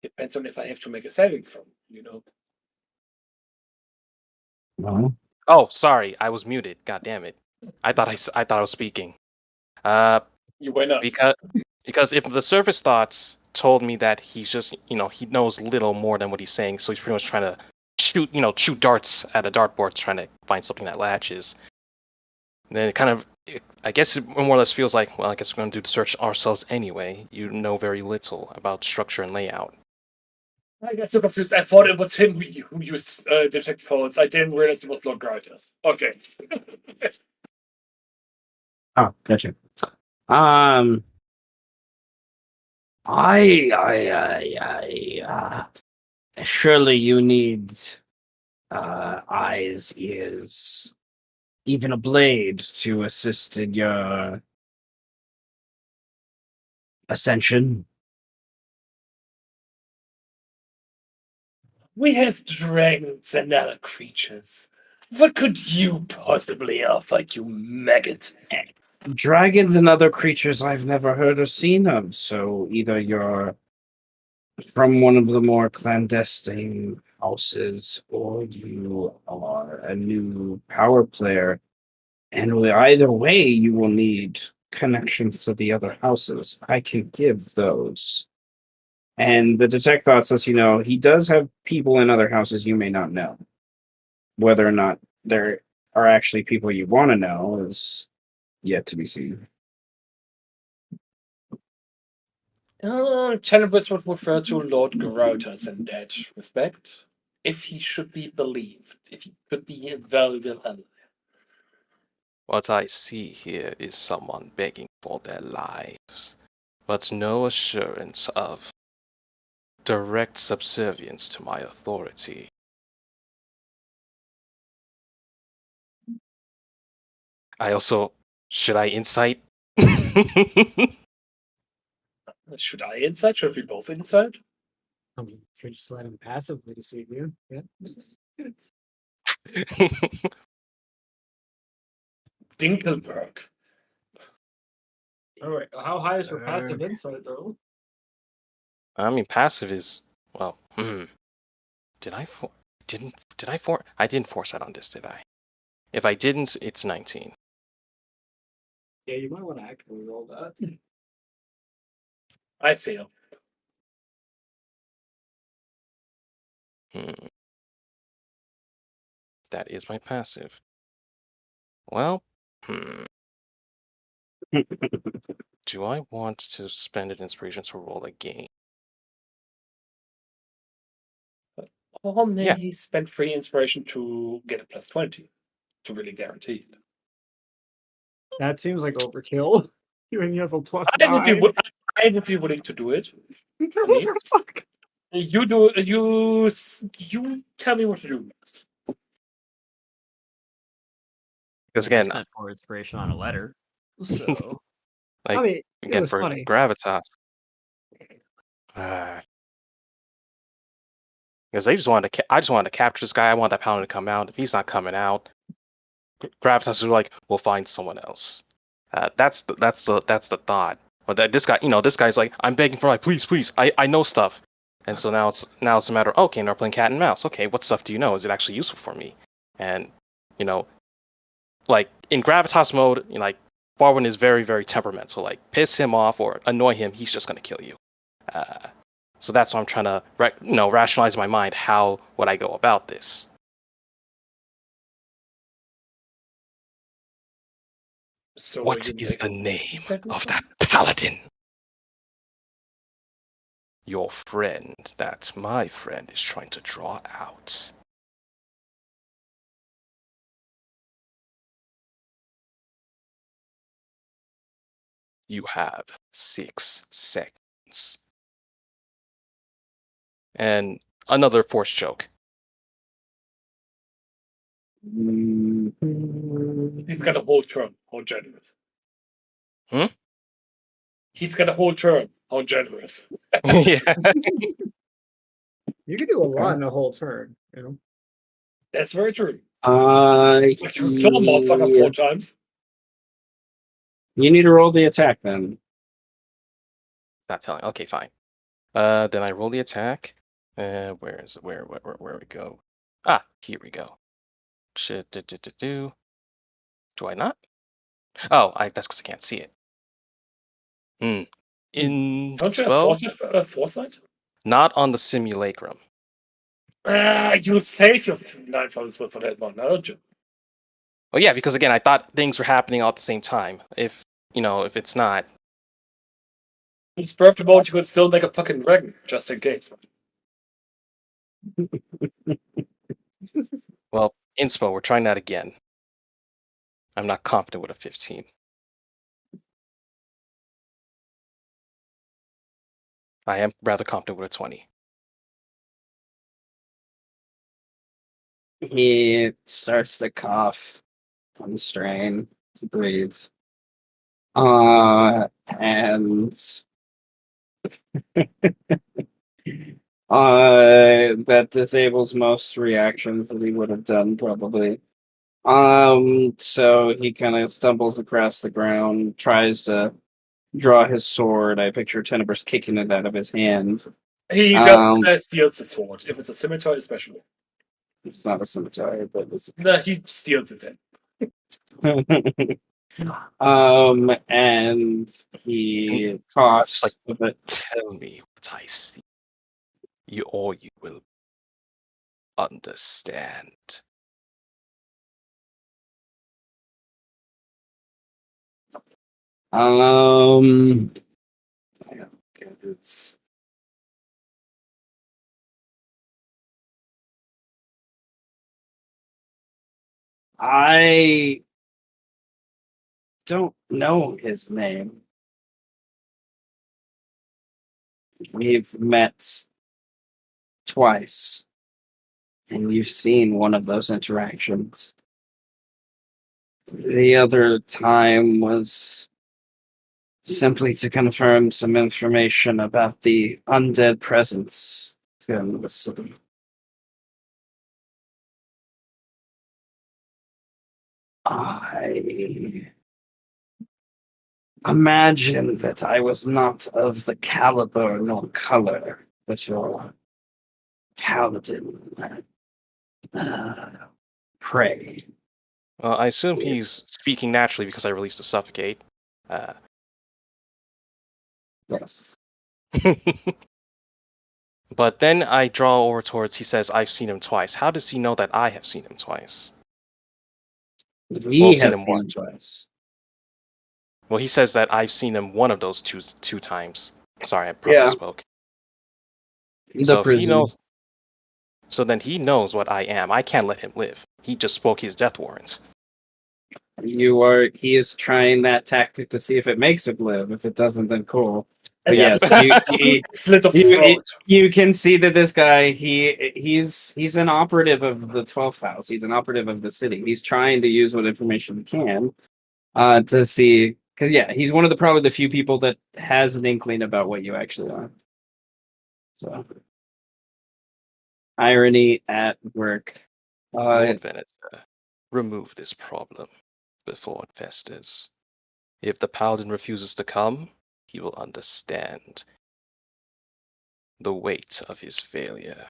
Depends on if I have to make a saving throw, you know. No. Oh, sorry, I was muted. God damn it! I thought I was speaking. You went up. Because if the surface thoughts told me that he's just he knows little more than what he's saying, so he's pretty much trying to shoot darts at a dartboard, trying to find something that latches. And then I guess it more or less feels like, well, I guess we're going to do the search ourselves anyway. You know very little about structure and layout. I got so confused. I thought it was him who used detect phones. I didn't realize it was Lord Graitas. Okay. Oh, gotcha. I surely you need eyes, ears, even a blade to assist in your ascension. We have dragons and other creatures. What could you possibly offer, you maggot? dragons and other creatures I've never heard or seen of. So either you're from one of the more clandestine houses, or you are a new power player. And either way, you will need connections to the other houses. I can give those. And the detect thought says, he does have people in other houses you may not know. Whether or not there are actually people you want to know is yet to be seen. Tenebris would refer to Lord Grotus in that respect, if he should be believed, if he could be a valuable ally. What I see here is someone begging for their lives, but no assurance of direct subservience to my authority. Should I insight? Should I insight? Should we both insight? I mean, you could just let him passively deceive you. Yeah. Dinkelberg. All right. How high is your passive insight, though? I mean, passive is, well, did I didn't force that on this, did I? If I didn't, it's 19. Yeah, you might want to actively roll that. I fail. That is my passive. Well, do I want to spend an inspiration to roll again? Or maybe Yeah. spend free inspiration to get a plus 20 to really guarantee it. That seems like overkill. When you have a plus I would be, 9. I would be willing to do it. What the fuck? You do you tell me what to do next. Because I again, spent 4 inspiration on a letter, so like I mean, it again was for funny. gravitas. Because I just wanted to capture this guy. I want that paladin to come out. If he's not coming out, gravitas is like, we'll find someone else. That's the thought. But this guy's like, I'm begging for please, I know stuff. And so now it's a matter of, okay, now we're playing cat and mouse. Okay, what stuff do you know? Is it actually useful for me? And like in gravitas mode, like Barwin is very, very temperamental. Like piss him off or annoy him, he's just gonna kill you. So that's why I'm trying to rationalize in my mind how would I go about this. So What is the making name second of one? that paladin? Your friend that my friend is trying to draw out. You have 6 seconds. And another force choke. He's got a whole turn. How generous. He's got a whole turn. How generous. Yeah. You can do a lot in a whole turn, That's very true. You You kill a motherfucker 4 times. need to roll the attack then. Not telling. Okay, fine. Then I roll the attack. Where is it? Where we go? Ah, here we go. Shit, do. Do I not? Oh, that's because I can't see it. In Don't you have spell, foresight? not on the simulacrum. You save your 9 points for that one, don't you? Oh yeah, because again, I thought things were happening all at the same time. If it's not, It's perfect mode, you could still make a fucking dragon, just in case. well, inspo, we're trying that again. I'm not confident with a 15. I am rather confident with a 20. He starts to cough and strain to breathe. And that disables most reactions that he would have done probably. So he kind of stumbles across the ground, tries to draw his sword. I picture Tenebris kicking it out of his hand. He just Um, steals the sword. If it's a scimitar, especially. it's not a scimitar, but it's. No, he steals it then. And he Like, coughs with it. tell me what I see. You will understand. Yeah, okay, it's. I don't know his name. We've met twice, and you've seen one of those interactions. The other time was simply to confirm some information about the undead presence in the city. I imagine that I was not of the caliber nor color that your paladin prey. I assume he's Yes. speaking naturally because I released the suffocate. Yes. But then I draw over towards. He says, "I've seen him twice." How does he know that I have seen him twice? Well, He seen has him seen once. him twice. Well, he says that I've seen him one of those two times. Sorry, I probably Yeah, misspoke. the So if he prison. knows, so then he knows what I am. I can't let him live. He just spoke his death warrants. He is trying that tactic to see if it makes him live. If it doesn't, then cool. A But yes, slit of you, throat. you can see that this guy, he's an operative of the 12th house. He's an operative of the city. He's trying to use what information he can, to see, because yeah, he's one of the probably the few people that has an inkling about what you actually are. So, irony at work. Lord Veneter, remove this problem before it festers. If the paladin refuses to come, he will understand the weight of his failure.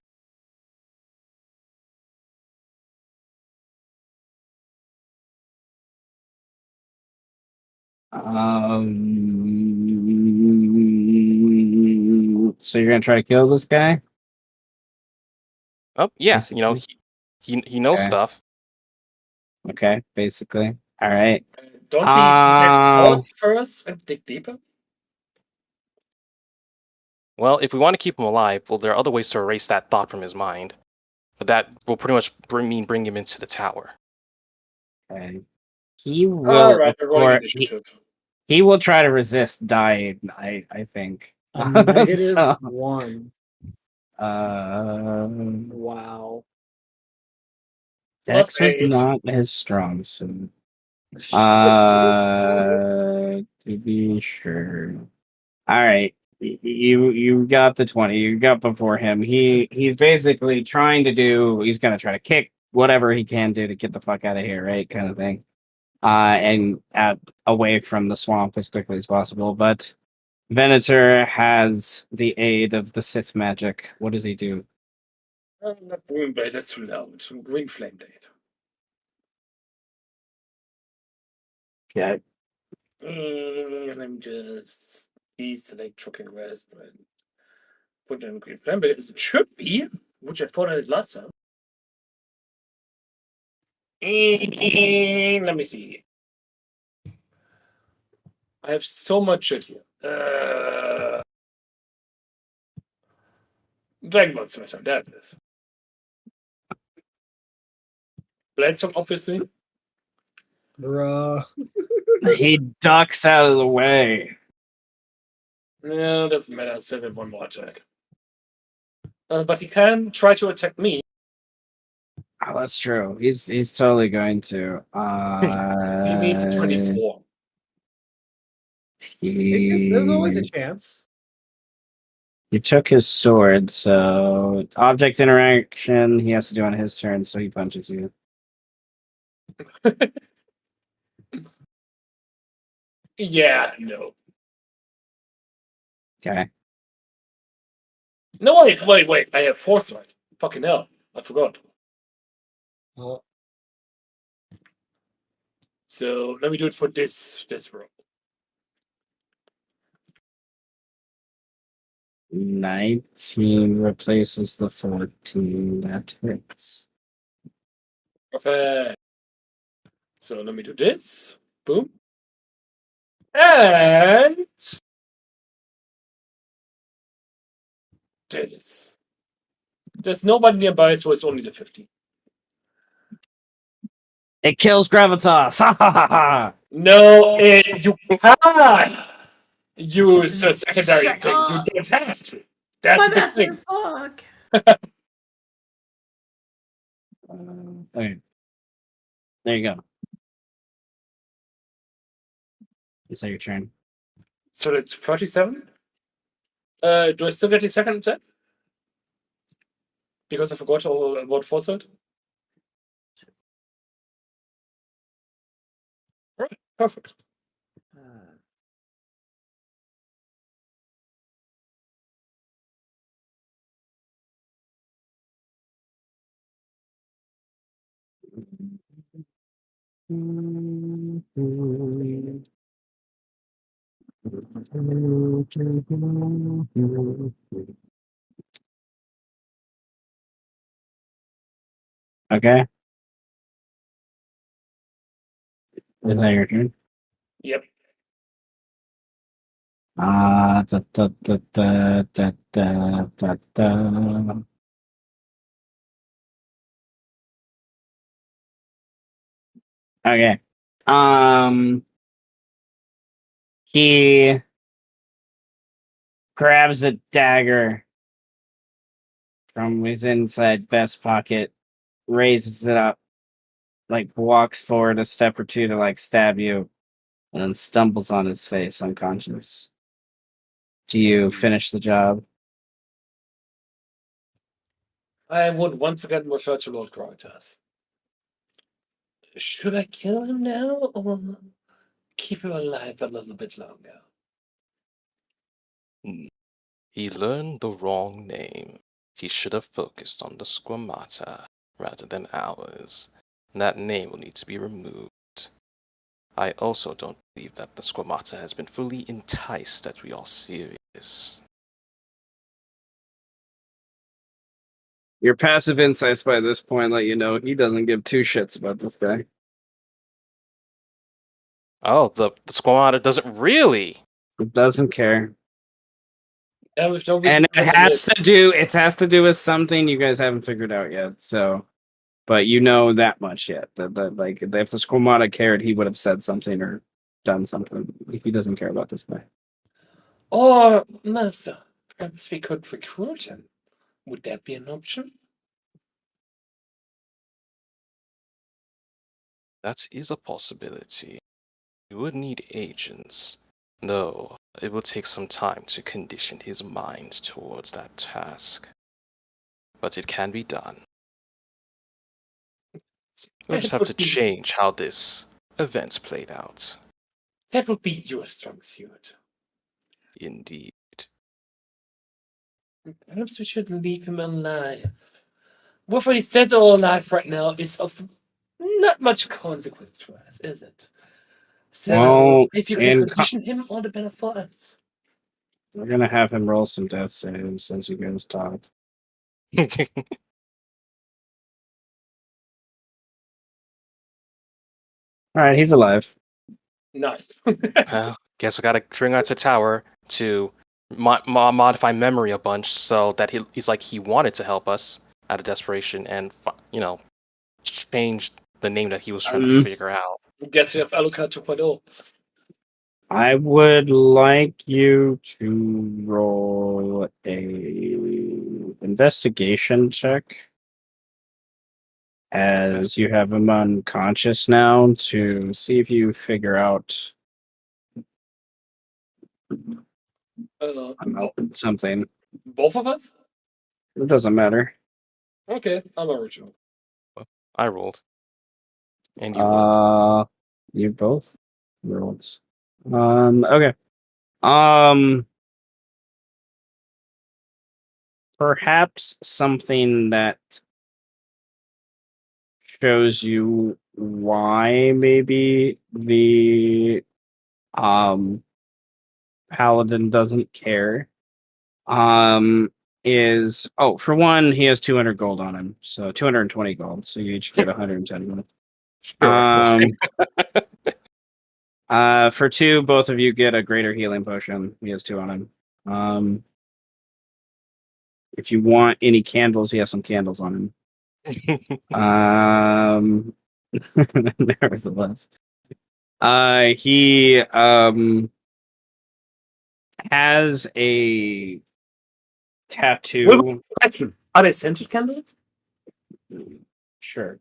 So you're gonna try to kill this guy? Oh yeah, Basically. he knows Okay. stuff. Okay, basically. All right. Don't we detect thoughts first and dig deeper? Well, if we want to keep him alive, well, there are other ways to erase that thought from his mind. But that will pretty much bring him into the tower. Okay. He All will, right, of we're rolling course, initiative. he will try to resist dying. I think. A negative So, 1. uh, Wow. Plus Dex was 8. not his strong suit. To be sure. All right, you got the 20. You got before him. He's basically trying to do. He's gonna try to kick whatever he can do to get the fuck out of here, right? Kind of thing. And away from the swamp as quickly as possible. But Venator has the aid of the Sith magic. What does he do? Not Green Blade, that's too loud. Green Flame Blade. Okay. Let me just deselect Truck and Raspberry. Put in Green Flame Blade as it should be, which I thought I did last time. Let me see. I have so much shit here. Dragonbone Scimitar, there it is. Bladestone, obviously. Bruh. He ducks out of the way. No, doesn't matter. I still have one more attack. But he can try to attack me. Oh, that's true. He's totally going to. He needs a 24. There's always a He chance. he took his sword, so object interaction he has to do on his turn, so he punches you. Yeah, no. Okay. No, wait. I have foresight. Fucking hell. I forgot. So let me do it for this row. 19 replaces the 14. That hits. Perfect. So let me do this. Boom. And this. There's nobody nearby, so it's only the 50. It kills gravitas. Ha ha ha ha. No, you can't use a secondary thing. You don't have to. That's the thing. Fuck. Okay. There you go. Is that your turn? So it's 37. Do I still get the second attack? Because I forgot all about foresight. Right, perfect. Okay. Is that your turn? Yep. Da, da, da, da, da, da, da, da. Okay. He grabs a dagger from his inside vest pocket, raises it up, like walks forward a step or two to like stab you, and then stumbles on his face unconscious. Do you finish the job? I would once again refer to Lord Gravitas. Should I kill him now or keep him alive a little bit longer? He learned the wrong name. He should have focused on the squamata rather than ours. That name will need to be removed. I also don't believe that the squamata has been fully enticed that we are serious. Your passive insights by this point let you know he doesn't give two shits about this guy. Oh, the squamata doesn't really. It doesn't care. And with no And reason it has to do with something you guys haven't figured out yet. So, but you know that much yet. That like if the Squamata cared, he would have said something or done something. He doesn't care about this guy. Or, Master, perhaps we could recruit him. Would that be an option? That is a possibility. You would need agents. Though, it will take some time to condition his mind towards that task. But it can be done. We'll just That have to would be, change how this event played out. that would be your strong suit. Indeed. Perhaps we should leave him alive. Whether he's dead or alive right now is of not much consequence for us, is it? So, Well, if you can condition him, all the better for us. we're gonna have him roll some death saves since you guys talked. All right, he's alive. Nice. Well, guess I gotta bring out to tower to modify memory a bunch so that he's like he wanted to help us out of desperation and change the name that he was trying to figure out. Guess we have Alucard 2.0. I would like you to roll a investigation check as you have him unconscious now to see if you figure out something. Both of us? It doesn't matter. Okay, I'm original. I rolled. And you rolled. You both rolled. Okay. Um, Perhaps something that shows you why maybe the um paladin doesn't care. Is for one, he has 200 gold on him, so 220 gold. So you each get 110 gold. Sure. For two, both of you get a greater healing potion. He has two on him. If you want any candles, he has some candles on him. Nevertheless, he has a tattoo. Question: Are they scented candles? Sure.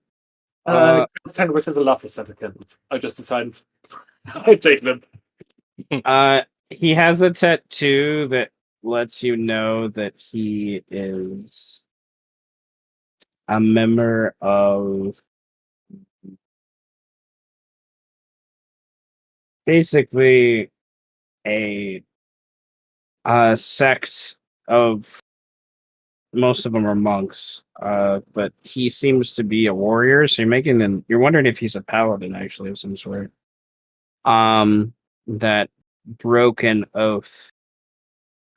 Tango has a love for scented candles. I just decided I'd take them. He has a tattoo that lets you know that he is a member of basically a sect of, most of them are monks, but he seems to be a warrior. So you're wondering if he's a paladin actually of some sort. That broke an oath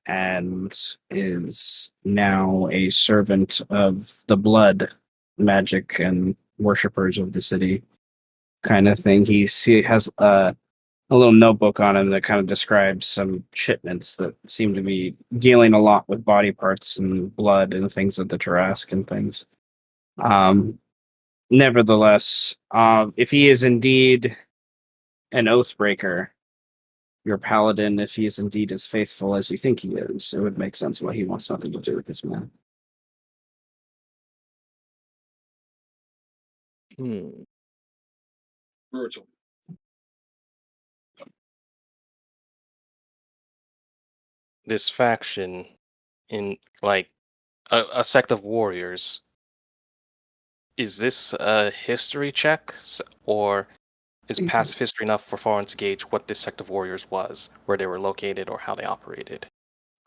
and is now a servant of the blood magic and worshippers of the city, kind of thing. He has a little notebook on him that kind of describes some shipments that seem to be dealing a lot with body parts and blood and things of the Tarrasque and things. Nevertheless, if he is indeed an oathbreaker, your paladin, if he is indeed as faithful as you think he is, it would make sense why he wants nothing to do with this man. Brutal. This faction in like a sect of warriors. Is this a history check, or is passive history enough for Fawn to gauge what this sect of warriors was, where they were located, or how they operated?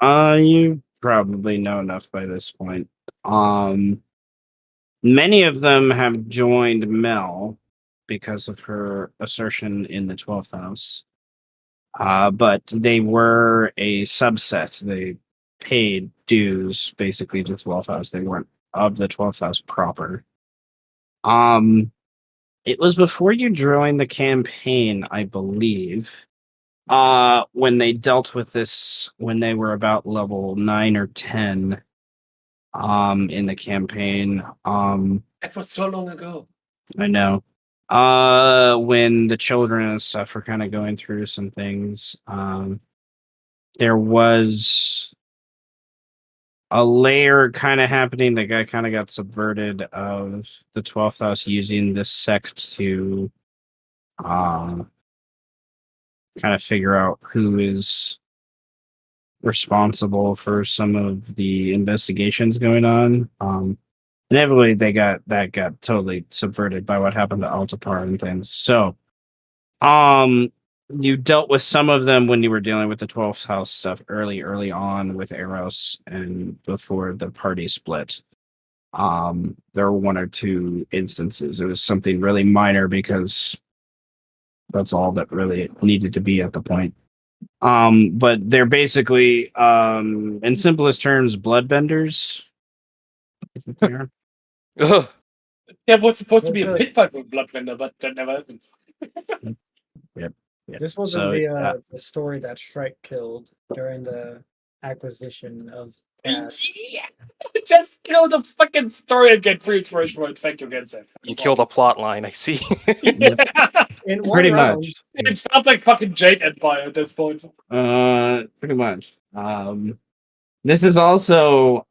You probably know enough by this point. Many of them have joined Mel because of her assertion in the 12th house. But they were a subset. They paid dues basically to 12th house. They weren't of the 12th house proper. It was before you joined the campaign, I believe. When they dealt with this when they were about level 9 or 10 in the campaign. That was so long ago. I know. When the children and stuff were kind of going through some things, there was a layer kind of happening. The guy kind of got subverted of the 12th house using this sect to kind of figure out who is responsible for some of the investigations going on. Inevitably, that got totally subverted by what happened to Altapar and things. So, you dealt with some of them when you were dealing with the 12th house stuff early on with Eros and before the party split. There were one or two instances. It was something really minor because that's all that really needed to be at the point. But they're basically, in simplest terms, bloodbenders. Ugh. Yeah, what's supposed to be a Okay. pit fight with Bloodbender, but that never happened. Yep. This wasn't So, the story that Shrike killed during the acquisition of Cash. Yeah. Just kill the fucking story and get free inspiration point. Thank you again, Seth. You killed a plot line, I see. Yeah. In one Pretty round. much. It sounds like fucking Jade Empire at this point. Pretty much. This is also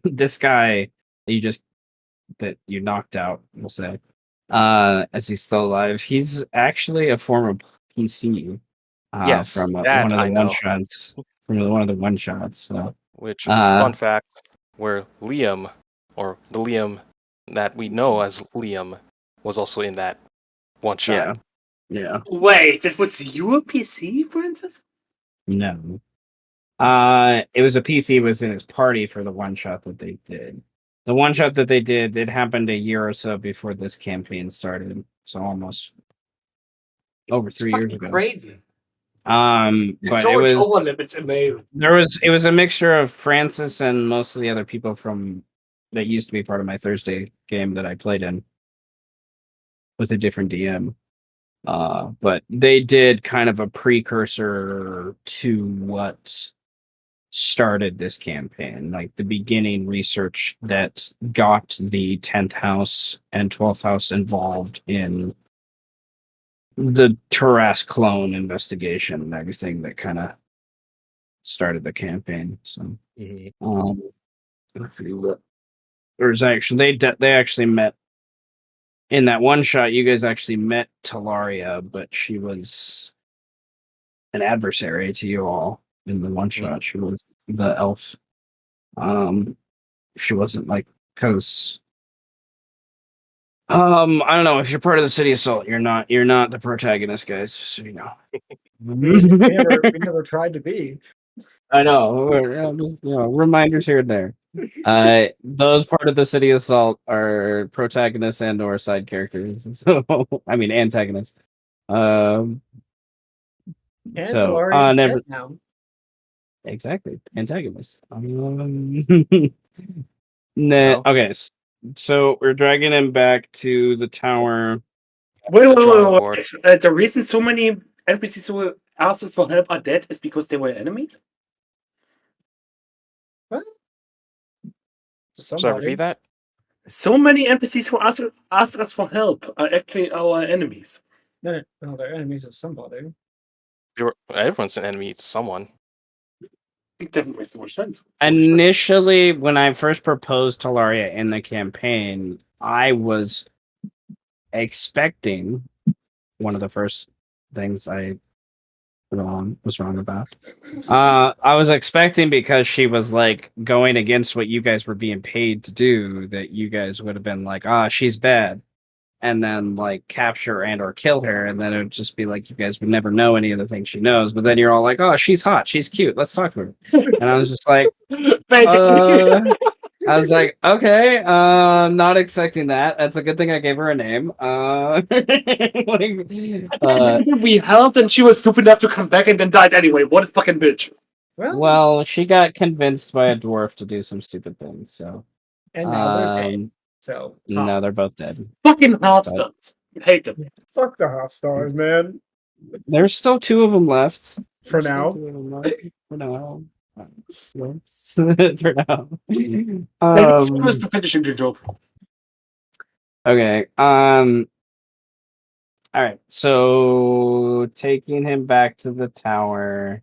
this guy that you knocked out, we'll say, as he's still alive. He's actually a former PC. Yes, From that one of the I one know. shots. From one of the one shots. So, Which, Uh, fun fact, where Liam, or the Liam that we know as Liam was also in that one shot. Yeah. Wait, that was your PC, Francis? No. It was a PC was in his party for the one shot that they did. The one shot that they did, it happened a year or so before this campaign started. So almost over It's 3 years fucking ago. crazy. But So it much was overlap, it's amazing. it was a mixture of Francis and most of the other people from that used to be part of my Thursday game that I played in with a different DM. But they did kind of a precursor to what started this campaign, like the beginning research that got the 10th house and 12th house involved in the Turas clone investigation and everything that kind of started the campaign. So, let's see what there's actually they actually met in that one shot. You guys actually met Talaria, but she was an adversary to you all in the one shot. She was the elf. She wasn't like because I don't know if you're part of the city assault, you're not the protagonist, guys. Just so you know. We never tried to be. I know. Reminders here and there. Those part of the city assault are protagonists and or side characters. So I mean antagonists. Um, And so Solarius never dead now. exactly antagonists. No. Okay, so we're dragging him back to the tower. Drawing board. The reason so many NPCs who asked us for help are dead is because they were enemies? What? Sorry, repeat that? So many NPCs who ask us for help are actually our enemies. No, they're enemies of somebody. Everyone's an enemy to someone. That makes so much sense. Initially, when I first proposed Talaria in the campaign, I was expecting one of the first things I was wrong about. I was expecting because she was like going against what you guys were being paid to do, that you guys would have been like, she's bad, and then like capture and or kill her, and then it would just be like you guys would never know any of the things she knows. But then you're all like, she's hot, she's cute, let's talk to her. And I was just like, Basically. I was like, okay, not expecting that. That's a good thing I gave her a name. We helped and she was stupid enough to come back and then died anyway. What a fucking bitch. Well, she got convinced by a dwarf to do some stupid things, so. And now they're dead. So no, they're both dead. Fucking half stars. Hate them. Fuck the half stars, man. There's still 2 of them left. For now. For now. For now. It's close to finishing the job. Okay. All right. So taking him back to the tower,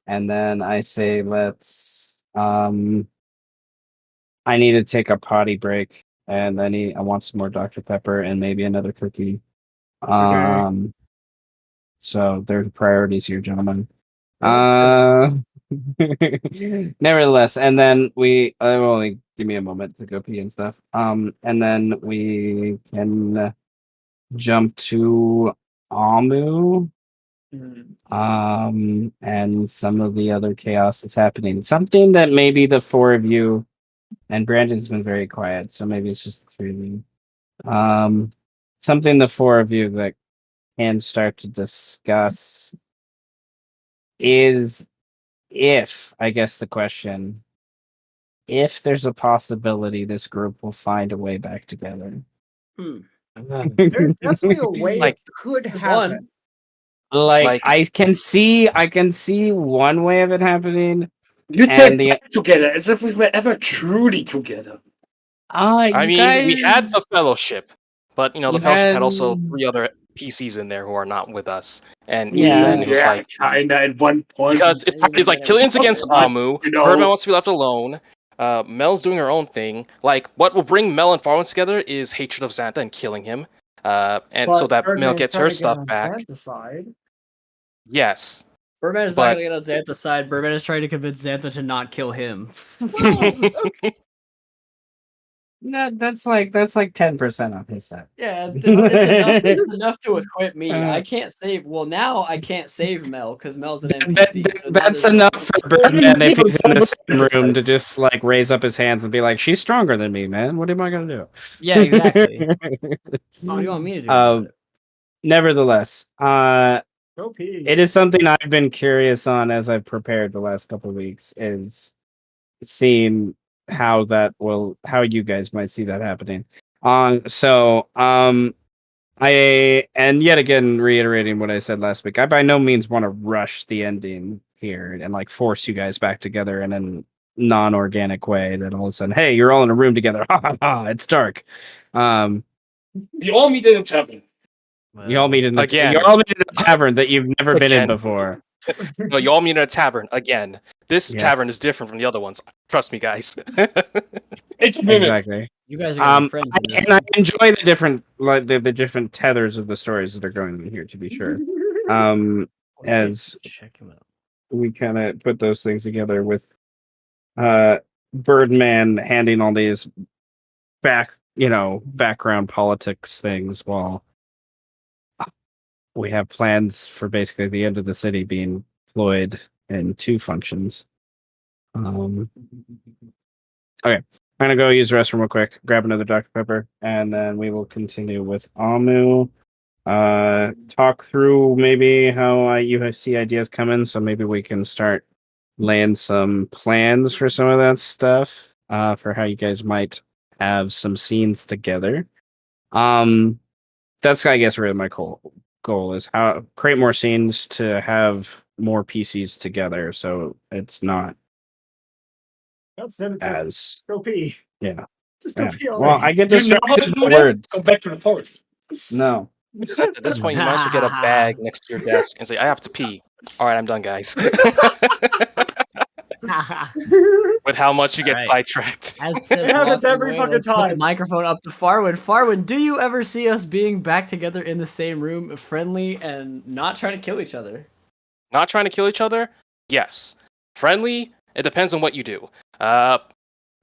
and then I say, let's. I need to take a potty break, and I want some more Dr. Pepper and maybe another cookie. Okay. So there's priorities here, gentlemen. Okay. Nevertheless, and then only give me a moment to go pee and stuff. And then we can jump to Amu. And some of the other chaos that's happening. Something that maybe the 4 of you, and Brandon's been very quiet, so maybe it's just the 3 of you. Something the 4 of you that can start to discuss is if there's a possibility this group will find a way back together. There's definitely a way it could happen. Like I can see one way of it happening. You said together as if we were ever truly together. I mean, we had the fellowship, but the fellowship had also 3 other PCs in there who are not with us, and then it was like kinda at one point because it's like Killian's against Amu, Birdman wants to be left alone. Mel's doing her own thing. Like, what will bring Mel and Farwan together is hatred of Xantha and killing him, and so that Mel gets her stuff back. Yes. Birdman is not going to get on Xantha's side. Birdman is trying to convince Xantha to not kill him. No, that's like 10% on his side. Yeah, it's enough. It's enough to equip me. I can't save. Well, now I can't save Mel because Mel's an NPC. So now That's there's no enough point. for Birdman if he's in the same room Oversight. to just like raise up his hands and be like, "She's stronger than me, man. What am I gonna do?" Yeah, exactly. What do you want me to do about it? Nevertheless, Go pee. it is something I've been curious on as I've prepared the last couple of weeks. Is seeing how you guys might see that happening. I and yet again reiterating what I said last week, I by no means want to rush the ending here and like force you guys back together in a non-organic way that all of a sudden, hey, you're all in a room together. Ha ha ha, it's dark. Um We all meet in a tavern. you all meet in a Again. you all meet in a tavern that you've never been in Again. before. No, you all meet in a tavern again. This Yes. tavern is different from the other ones. Trust me, guys. It's a minute. Exactly. You guys are gonna be friends. in this And I one. enjoy the different like the different tethers of the stories that are going on here to be sure. As Check him out. we kind of put those things together with Birdman handing all these background politics things while we have plans for basically the end of the city being deployed in two functions. Okay, I'm gonna go use the restroom real quick, grab another Dr. Pepper, and then we will continue with Amu. Talk through maybe how you see ideas coming, so maybe we can start laying some plans for some of that stuff. For how you guys might have some scenes together. That's I guess really my goal is how create more scenes to have more PCs together, so it's not That's them. as Go pee. yeah. Just go Yeah. pee Well, already. I get Do you know how distracted to with do that? words. Go back to the forest. No. At this point, you might as well get a bag next to your desk and say, "I have to pee." All right, I'm done, guys. With how much you get Alright. sidetracked. As Sith It happens walking every away, fucking let's put the time. microphone up to Farwin. Farwin, do you ever see us being back together in the same room, friendly and not trying to kill each other? Not trying to kill each other? Yes. Friendly? It depends on what you do. What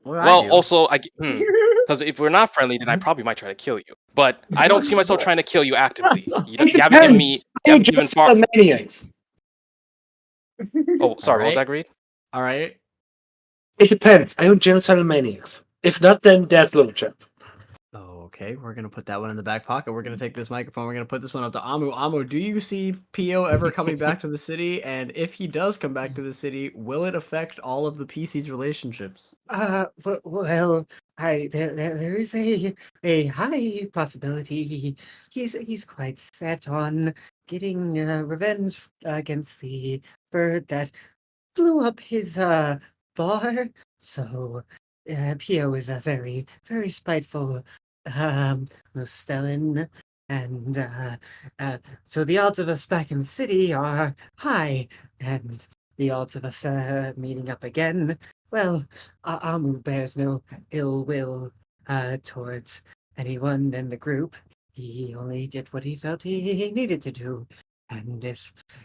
do I Well, do? also, because if we're not friendly, then I probably might try to kill you. But I don't see myself trying to kill you actively. You haven't given me. You haven't given far. Maniacs. Oh, sorry. What was Alright. that, Greed? All right. It depends. I own genocidal maniacs. If not, then there's little chance. Okay, we're gonna put that one in the back pocket. We're gonna take this microphone. We're gonna put this one up to Amu. Amu, do you see Pio ever coming back to the city? And if he does come back to the city, will it affect all of the PC's relationships? Well, there is a high possibility he's quite set on getting revenge against the bird that blew up his bar. So Pio is a very spiteful Stellan, and so the odds of us back in the city are high, and the odds of us meeting up again, well, Amu bears no ill will towards anyone in the group. He only did what he felt he needed to do. And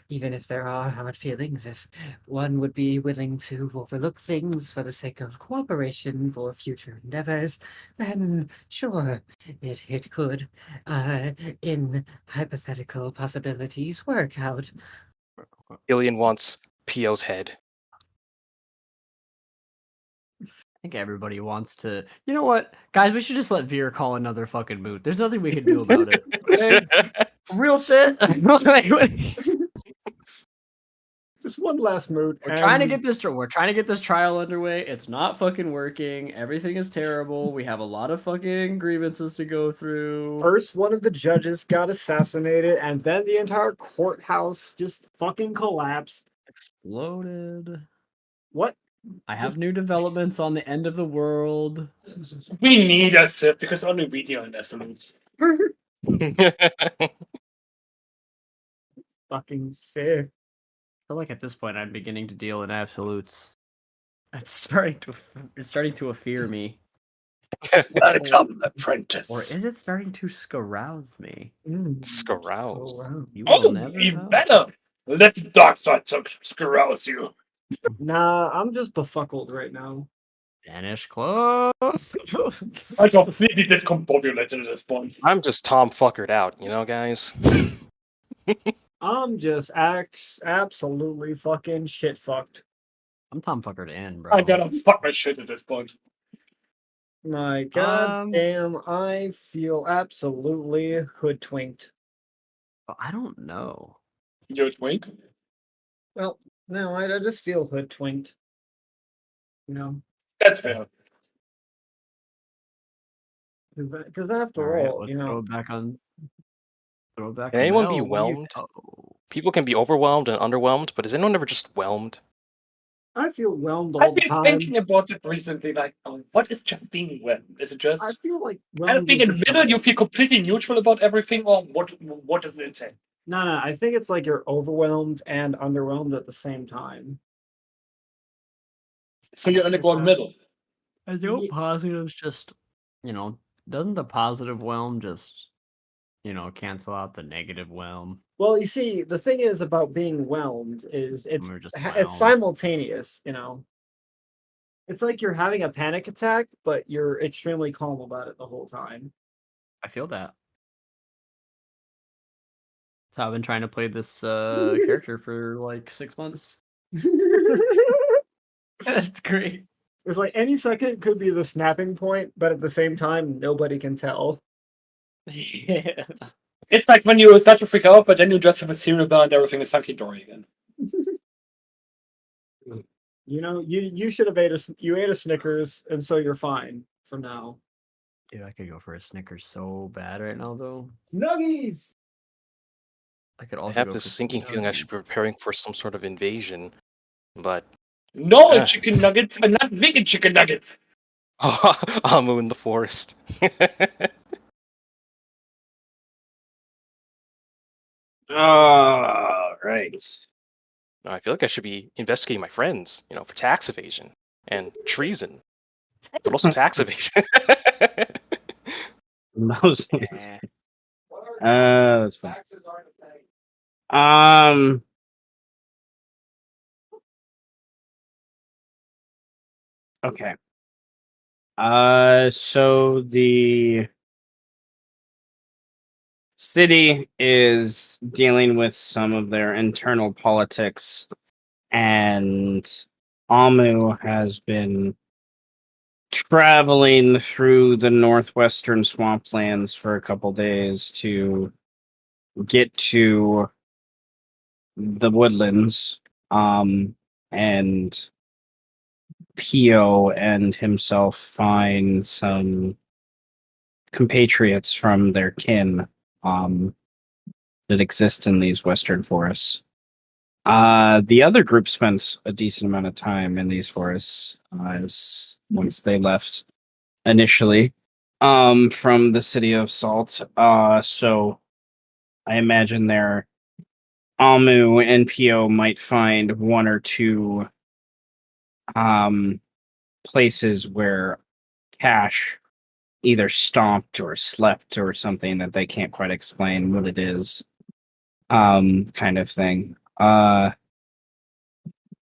even if there are hard feelings, if one would be willing to overlook things for the sake of cooperation for future endeavors, then sure, it could, in hypothetical possibilities, work out. Ilian wants Pio's head. I think everybody wants to. You know what, guys? We should just let Veer call another fucking moot. There's nothing we can do about it. Real shit. Just one last mood. We're trying to get this. We're trying to get this trial underway. It's not fucking working. Everything is terrible. We have a lot of fucking grievances to go through. First, one of the judges got assassinated, and then the entire courthouse just fucking collapsed. Exploded. What? I have new developments on the end of the world. We need a Sith because only we deal in absolutes. Fucking Sith. I feel like at this point I'm beginning to deal in absolutes. It's starting to fear me. Welcome, apprentice. Or is it starting to scarouse me? Scarouse. You will Oh, never even know. better. Let the dark side scarouse you. Nah, I'm just befuckled right now. Vanish clothes. I completely discombobulated at this point. I'm just Tom fuckered out, guys. I'm just absolutely fucking shit fucked. I'm Tom fuckered in, bro. I gotta fuck my shit at this point. My god Um, damn, I feel absolutely hoodwinked. I don't know. You're a twink? Well, no, I just feel hoodwinked. You know, That's fair. because All after right, all, let's throw it back on. Throw it back Can on anyone be Mel. What do you? whelmed? Oh, People can be overwhelmed and underwhelmed, but is anyone ever just whelmed? I feel whelmed all I've the been time. thinking about it recently, like, oh, what is just being whelmed? Is it just I feel like kind of whelmed being is in the just middle, you feel completely neutral about everything, or what does it intend? no. I think it's like you're overwhelmed and underwhelmed at the same time. So you're in the one middle. I know Ye- positives just, doesn't the positive whelm just, cancel out the negative whelm? Well, you see, the thing is about being whelmed is And we're just it's whelmed. simultaneous. It's like you're having a panic attack, but you're extremely calm about it the whole time. I feel that. That's how I've been trying to play this character for like 6 months. That's great. It's like any second could be the snapping point, but at the same time, nobody can tell. Yeah. It's like when you start to freak out, but then you just have a cereal bar and everything is hunky dory again. You should have ate a Snickers, and so you're fine for now. Dude, I could go for a Snickers so bad right now, though. Nuggies. I could I also have go this for sinking feeling I should be Nuggies. preparing for some sort of invasion, but No Ah. chicken nuggets, and not vegan chicken nuggets. Amu in the forest. All right. I feel like I should be investigating my friends, for tax evasion and treason, but also tax evasion. Those ones. Eh. That's fine. Um. Okay. So the city is dealing with some of their internal politics, and Amu has been traveling through the northwestern swamplands for a couple days to get to the woodlands. And Pio and himself find some compatriots from their kin that exist in these western forests. The other group spent a decent amount of time in these forests once they left initially from the city of Salt. So I imagine their Amu and Pio might find one or two um, places where Cash either stomped or slept or something that they can't quite explain what it is, kind of thing.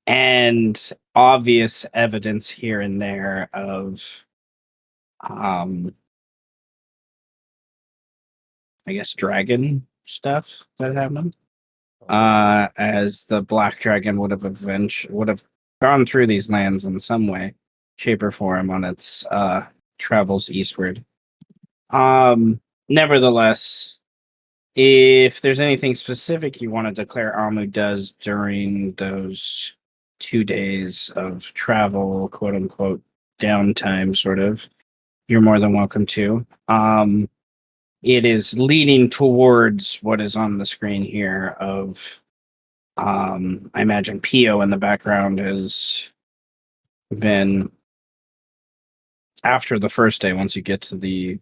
And obvious evidence here and there of, um, I guess, dragon stuff that happened. As the black dragon would have gone through these lands in some way, shape, or form on its travels eastward. Nevertheless, if there's anything specific you want to declare Amu does during those 2 days of travel, quote unquote, downtime, sort of, you're more than welcome to. It is leading towards what is on the screen here of, I imagine Pio in the background has been, after the first day, once you get to the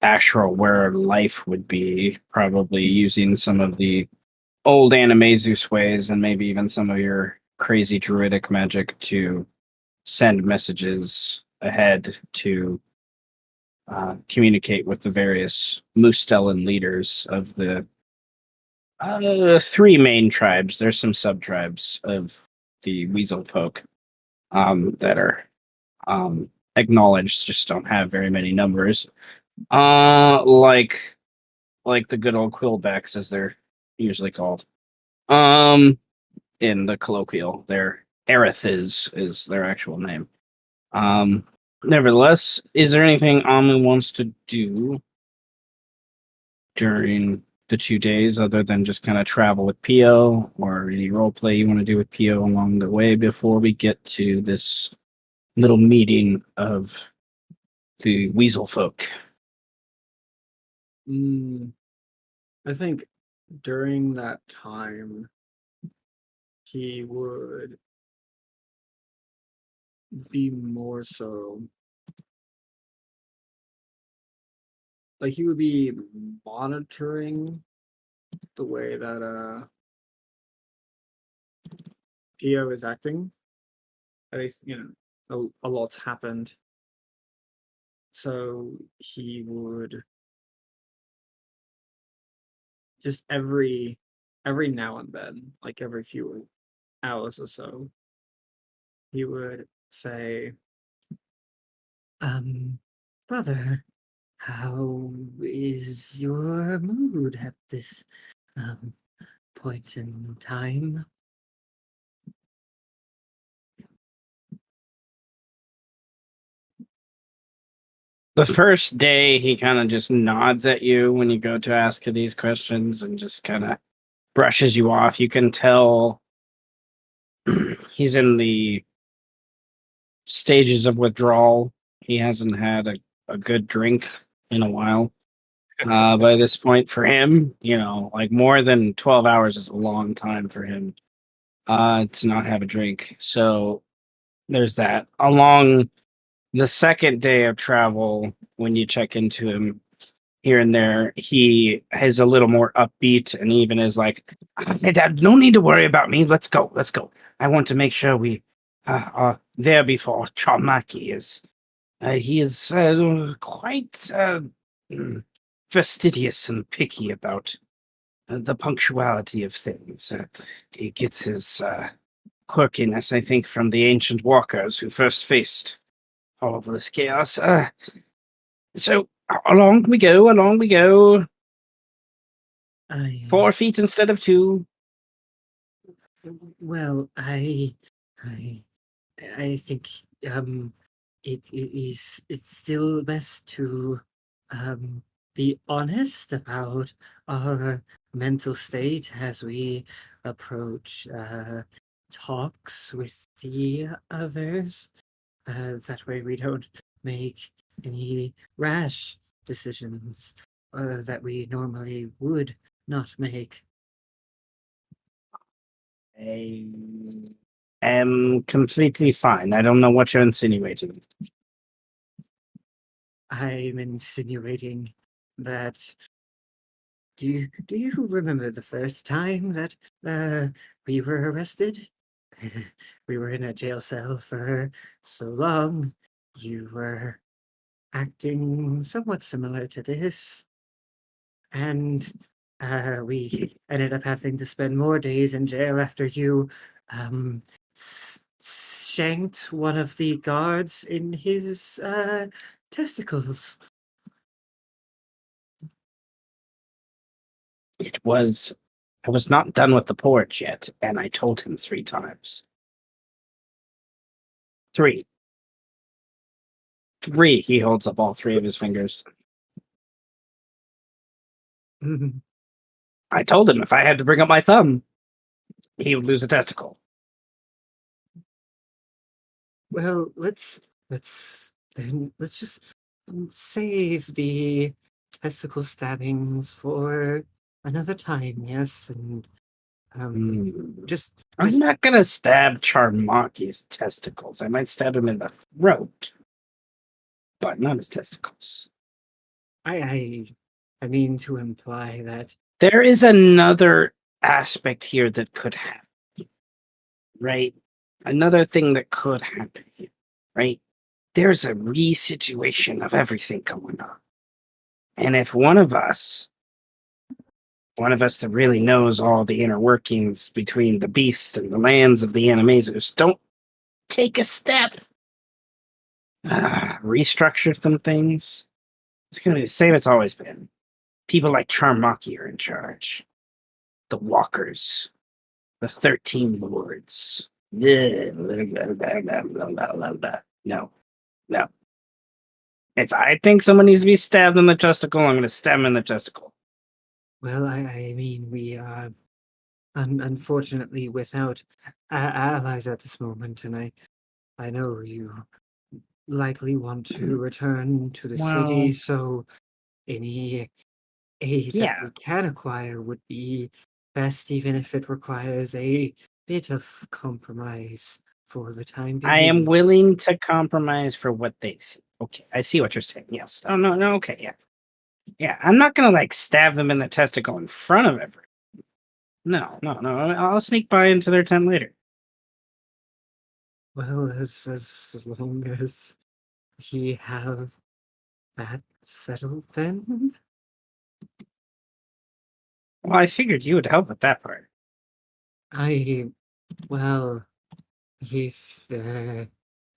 actual where life would be, probably using some of the old Animaesus ways and maybe even some of your crazy druidic magic to send messages ahead to communicate with the various Mustellan leaders of the three main tribes. There's some sub tribes of the Weasel folk that are acknowledged, just don't have very many numbers. Like the good old quillbacks, as they're usually called. In the colloquial, their Aerith is their actual name. Nevertheless, is there anything Amu wants to do during the 2 days other than just kind of travel with Pio, or any role play you want to do with Pio along the way before we get to this little meeting of the weasel folk? I think during that time, he would be more so like he would be monitoring the way that Pio is acting. At least, a lot's happened. So he would just every now and then, like every few hours or so, he would say, brother, how is your mood at this point in time? The first day, he kind of just nods at you when you go to ask these questions and just kind of brushes you off. You can tell he's in the stages of withdrawal. He hasn't had a good drink in a while. By this point, for him, like more than 12 hours is a long time for him to not have a drink. So there's that. Along the second day of travel, when you check into him here and there, he is a little more upbeat and even is like, "Hey, Dad, no need to worry about me. Let's go. Let's go. I want to make sure we are there before Charmaki is. He is quite fastidious and picky about the punctuality of things. He gets his quirkiness, I think, from the ancient walkers who first faced all of this chaos. So along we go, along we go. I 4 feet instead of 2. well, I I think it's still best to be honest about our mental state as we approach talks with the others. That way we don't make any rash decisions that we normally would not make. I am completely fine. I don't know what you're insinuating. I'm insinuating that do you remember the first time that we were arrested? We were in a jail cell for so long. You were acting somewhat similar to this, and we ended up having to spend more days in jail after you shanked one of the guards in his testicles. I was not done with the porch yet, and I told him 3 times. 3. 3. He holds up all 3 of his fingers. I told him if I had to bring up my thumb, he would lose a testicle. Well, let's just save the testicle stabbings for another time, yes, and just I'm not gonna stab Charmaki's testicles. I might stab him in the throat, but not his testicles. I mean to imply that There is another aspect here that could happen, right? Another thing that could happen here, right? There's a re-situation of everything going on. And if one of us that really knows all the inner workings between the beast and the lands of the Animaesus, don't take a step, restructure some things. It's gonna be the same it's always been. People like Charmaki are in charge. The Walkers, the 13 Lords. Yeah. No, no. If I think someone needs to be stabbed in the testicle, I'm going to stab him in the testicle. Well, I mean, we are unfortunately without allies at this moment, and I know you likely want to return to the city, Well, so any aid that yeah. we can acquire would be best, even if it requires a bit of compromise for the time I am being. willing to compromise for what they see. Okay, I see what you're saying. Yes. Oh, no, no, okay, yeah. Yeah, I'm not going to, like, stab them in the testicle in front of everyone. No, no, no. I'll sneak by into their tent later. Well, as long as we have that settled, then Well, I figured you would help with that part. well, if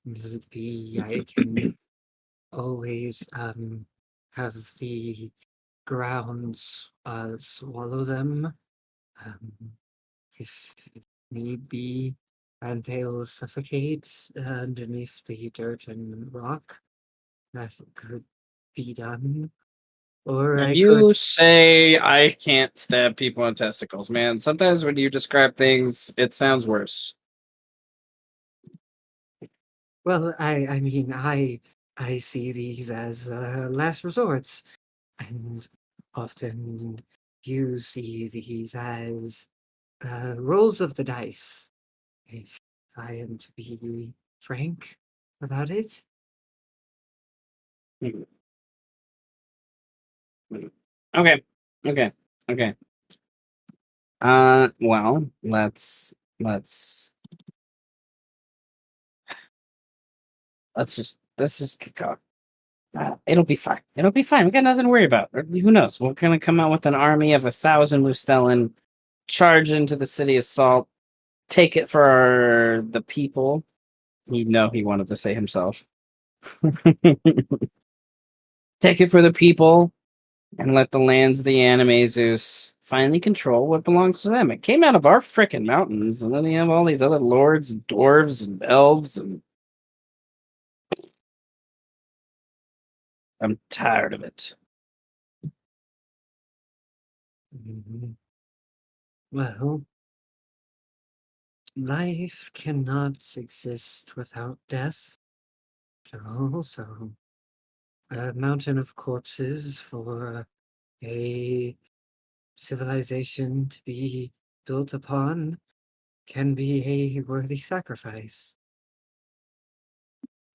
need be, I can always have the grounds swallow them um, if need be, and they'll suffocate underneath the dirt and rock. That could be done. Or I could. You say I can't stab people in testicles, man. Sometimes when you describe things, it sounds worse. Well, I mean, I see these as last resorts, and often you see these as rolls of the dice. If I am to be frank about it. Hmm. Hmm. Okay. Okay. Okay. Well, let's just kick off. It'll be fine. It'll be fine. We got nothing to worry about. Who knows? We're gonna come out with an army of 1,000 Mustellan, charge into the city of Salt, take it for the people. You know he wanted to say himself. Take it for the people and let the lands of the Animaesus finally control what belongs to them. It came out of our frickin' mountains, and then you have all these other lords and dwarves and elves, and I'm tired of it. Mhm. Well, life cannot exist without death. So, a mountain of corpses for a civilization to be built upon can be a worthy sacrifice.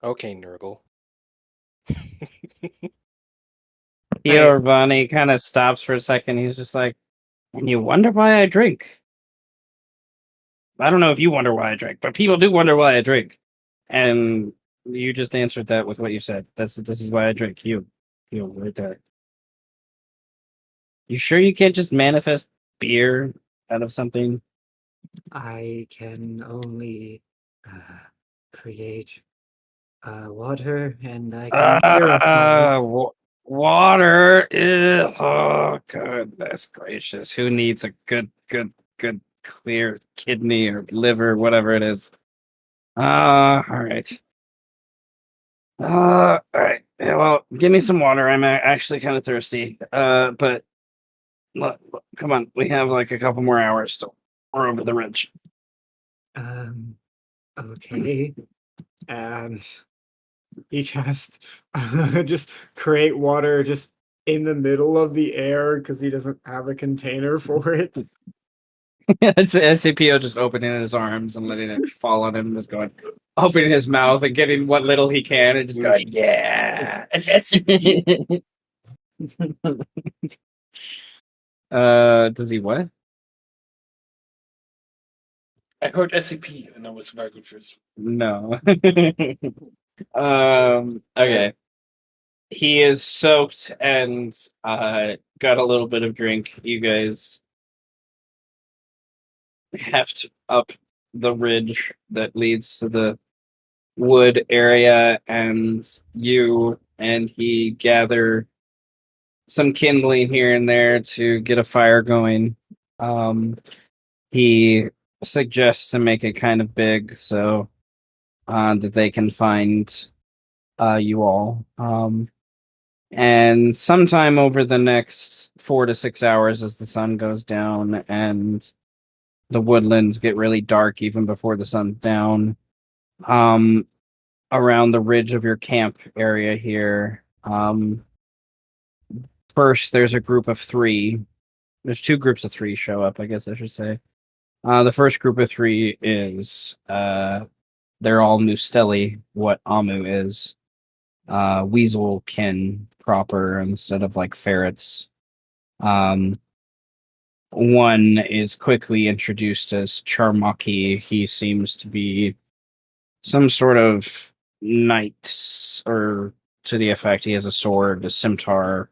Okay, Nurgle. Giovanni kind of stops for a second. He's just like, and you wonder why I drink. I don't know if you wonder why I drink, but people do wonder why I drink. And you just answered that with what you said. This is why I drink. You right there. You sure you can't just manifest beer out of something? I can only uh, create water, and I can purify it. Water. Ew, oh, goodness gracious. Who needs a good, clear kidney or liver, whatever it is? All right. All right. Yeah, well, give me some water. I'm actually kind of thirsty. But come on. We have like a couple more hours still. We're over the ridge. Um, okay. And he just create water just in the middle of the air because he doesn't have a container for it. It's SCPO just opening his arms and letting it fall on him, and just going, opening his mouth and getting what little he can, and just going, yeah. An SCP. Does he what? I heard SCP and I was very confused. No. Okay. He is soaked and got a little bit of drink. You guys heft up the ridge that leads to the wood area, and you and he gather some kindling here and there to get a fire going. He suggests to make it kind of big so that they can find you all. And sometime over the next 4 to 6 hours, as the sun goes down and the woodlands get really dark even before the sun's down, um, around the ridge of your camp area here, first there's a group of three. There's two groups of three show up, I guess I should say. The first group of three is they're all Musteli, what Amu is. Weaselkin proper instead of like ferrets. Um, one is quickly introduced as Charmaki. He seems to be some sort of knight, or to the effect he has a sword, a scimitar,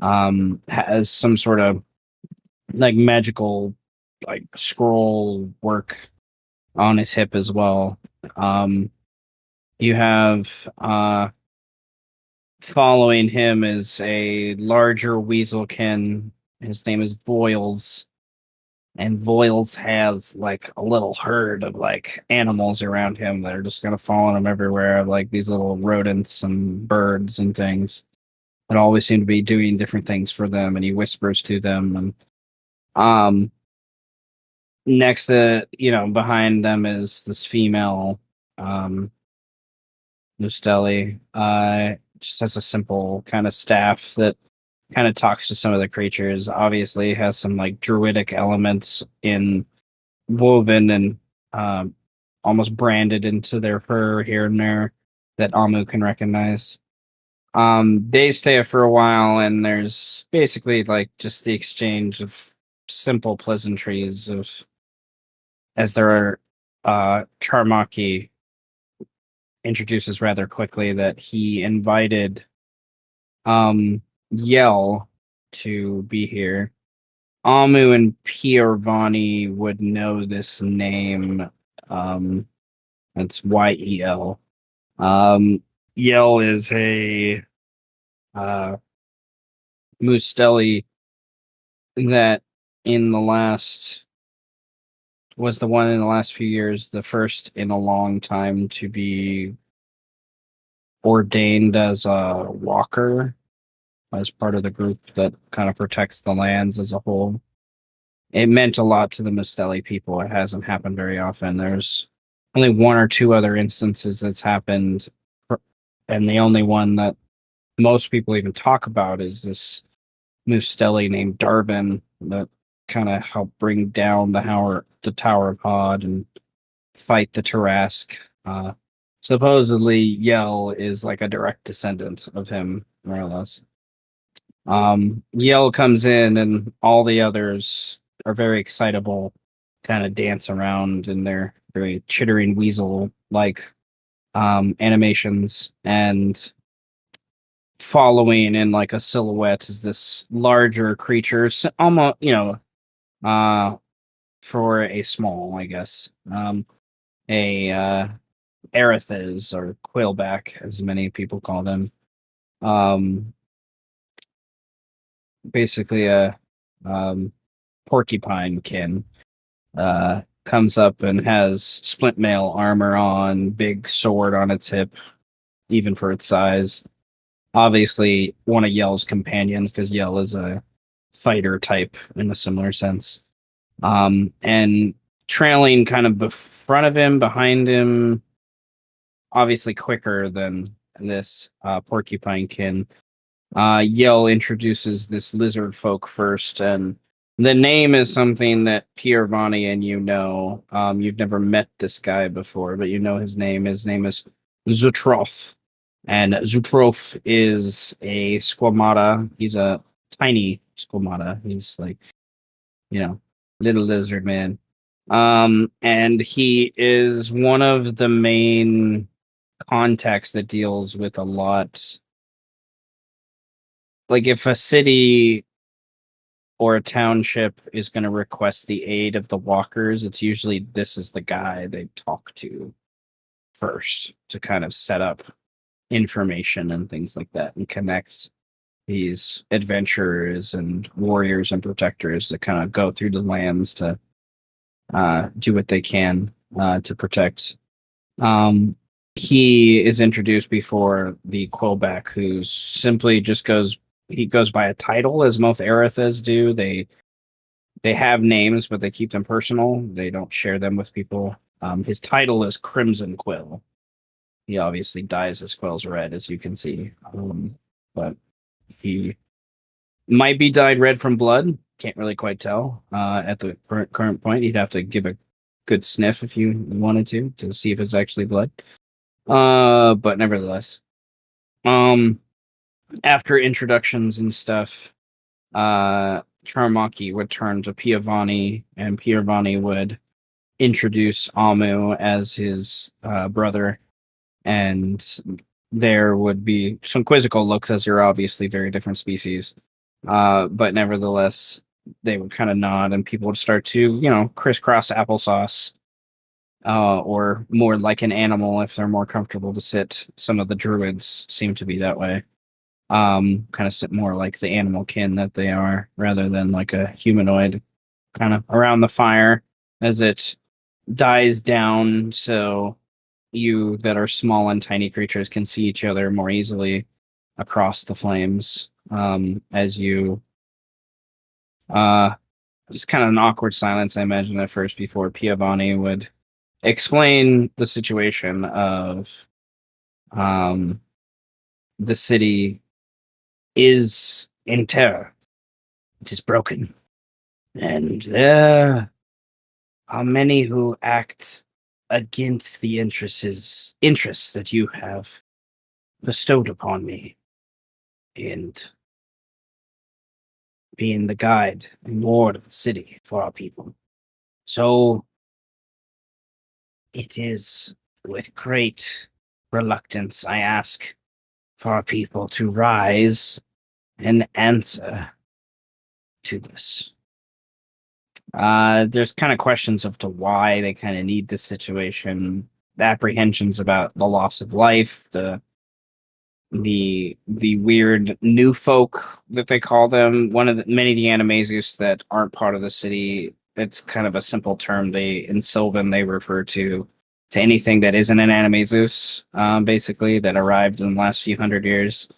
has some sort of like magical like scroll work on his hip as well. You have following him is a larger weaselkin. His name is Voiles. And Voiles has like a little herd of like animals around him that are just kind of following him everywhere, like these little rodents and birds and things that always seem to be doing different things for them. And he whispers to them. And next to, behind them is this female, Nustelli. Just has a simple kind of staff that kind of talks to some of the creatures. Obviously, has some like druidic elements in woven and almost branded into their fur here and there that Amu can recognize. They stay for a while, and there's basically like just the exchange of simple pleasantries of as there are Charmaki introduces rather quickly that he invited Yell to be here. Amu and Piorvani would know this name. That's Yel. Yell is a Mustelli that in the last was the one in the last few years, the first in a long time to be ordained as a walker, as part of the group that kind of protects the lands as a whole. It meant a lot to the Mustelli people. It hasn't happened very often. There's only one or two other instances that's happened, and the only one that most people even talk about is this Mustelli named Darvin that kind of helped bring down the Tower of Hod and fight the Tarask. Supposedly, Yell is like a direct descendant of him, more or less. Yell comes in, and all the others are very excitable, kind of dance around in their very chittering weasel like animations, and following in like a silhouette is this larger creature, almost for a small, I guess, a Arethes or quailback, as many people call them. Basically a porcupine kin. Comes up and has splint mail armor on, big sword on its hip, even for its size. Obviously, one of Yell's companions, because Yell is a fighter type in a similar sense. And trailing kind of front of him, behind him, obviously quicker than this porcupine kin. Yell introduces this lizard folk first, and the name is something that Piorvani and you know. You've never met this guy before, but you know his name. His name is Zutroth. And Zutroth is a squamata. He's a tiny squamata. He's like, little lizard man. And he is one of the main contacts that deals with a lot. Like if a city or a township is going to request the aid of the walkers, it's usually this is the guy they talk to first to kind of set up information and things like that and connect these adventurers and warriors and protectors that kind of go through the lands to do what they can to protect. He is introduced before the Quillback, who simply just goes by a title, as most Erithas do. They have names, but they keep them personal. They don't share them with people. His title is Crimson Quill. He obviously dyes his quills red, as you can see. But he might be dyed red from blood. Can't really quite tell at the current point. You'd have to give a good sniff if you wanted to see if it's actually blood. But nevertheless, after introductions and stuff, Charamaki would turn to Piavani, and Piavani would introduce Amu as his brother, and there would be some quizzical looks, as you're obviously very different species. But nevertheless, they would kind of nod, and people would start to, crisscross applesauce, or more like an animal if they're more comfortable to sit. Some of the druids seem to be that way. Kind of sit more like the animal kin that they are, rather than like a humanoid, kind of around the fire as it dies down, so you that are small and tiny creatures can see each other more easily across the flames. As you just kind of an awkward silence, I imagine, at first, before Piavani would explain the situation of the city is in terror. It is broken. And there are many who act against the interests that you have bestowed upon me. And being the guide and lord of the city for our people. So it is with great reluctance I ask for our people to rise and answer to this. There's kind of questions of to why they kind of need this situation, the apprehensions about the loss of life, the weird new folk that they call them. One of the many of the Animaesus that aren't part of the city. It's kind of a simple term. In Sylvan they refer to anything that isn't an Animaesus, basically, that arrived in the last few hundred years.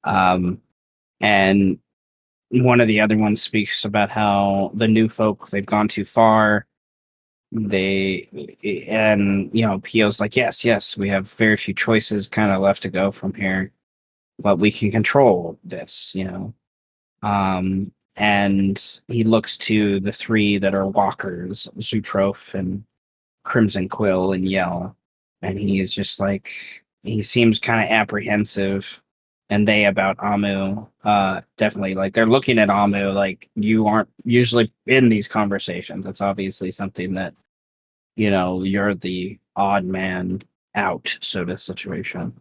And one of the other ones speaks about how the new folk, they've gone too far. Pio's like, yes, we have very few choices kind of left to go from here, but we can control this, and he looks to the three that are walkers, Zutroph and Crimson Quill and Yell, and he is just like, he seems kind of apprehensive, and they about Amu, definitely, like, they're looking at Amu like, you aren't usually in these conversations. It's obviously something that, you're the odd man out sort of situation.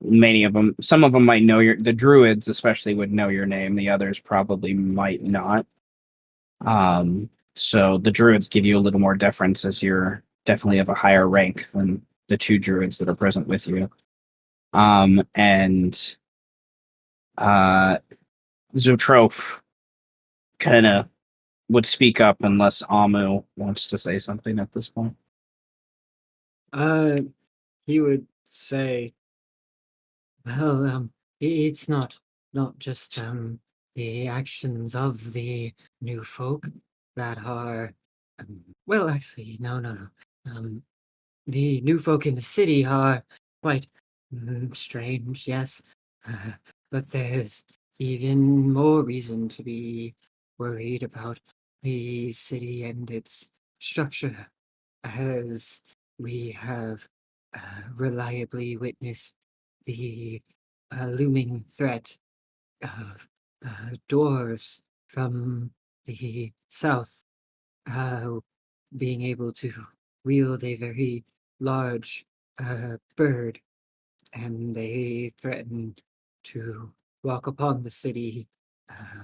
Many of them, some of them might know the druids especially would know your name. The others probably might not. So the druids give you a little more deference, as you're definitely of a higher rank than the two druids that are present with you. And Zutroph kind of would speak up unless Amu wants to say something at this point. He would say, well, it's not just the actions of the new folk that are, well, actually, no. The new folk in the city are quite strange, yes, but there's even more reason to be worried about the city and its structure, as we have reliably witnessed the looming threat of dwarves from the south being able to wield a very large bird, and they threatened to walk upon the city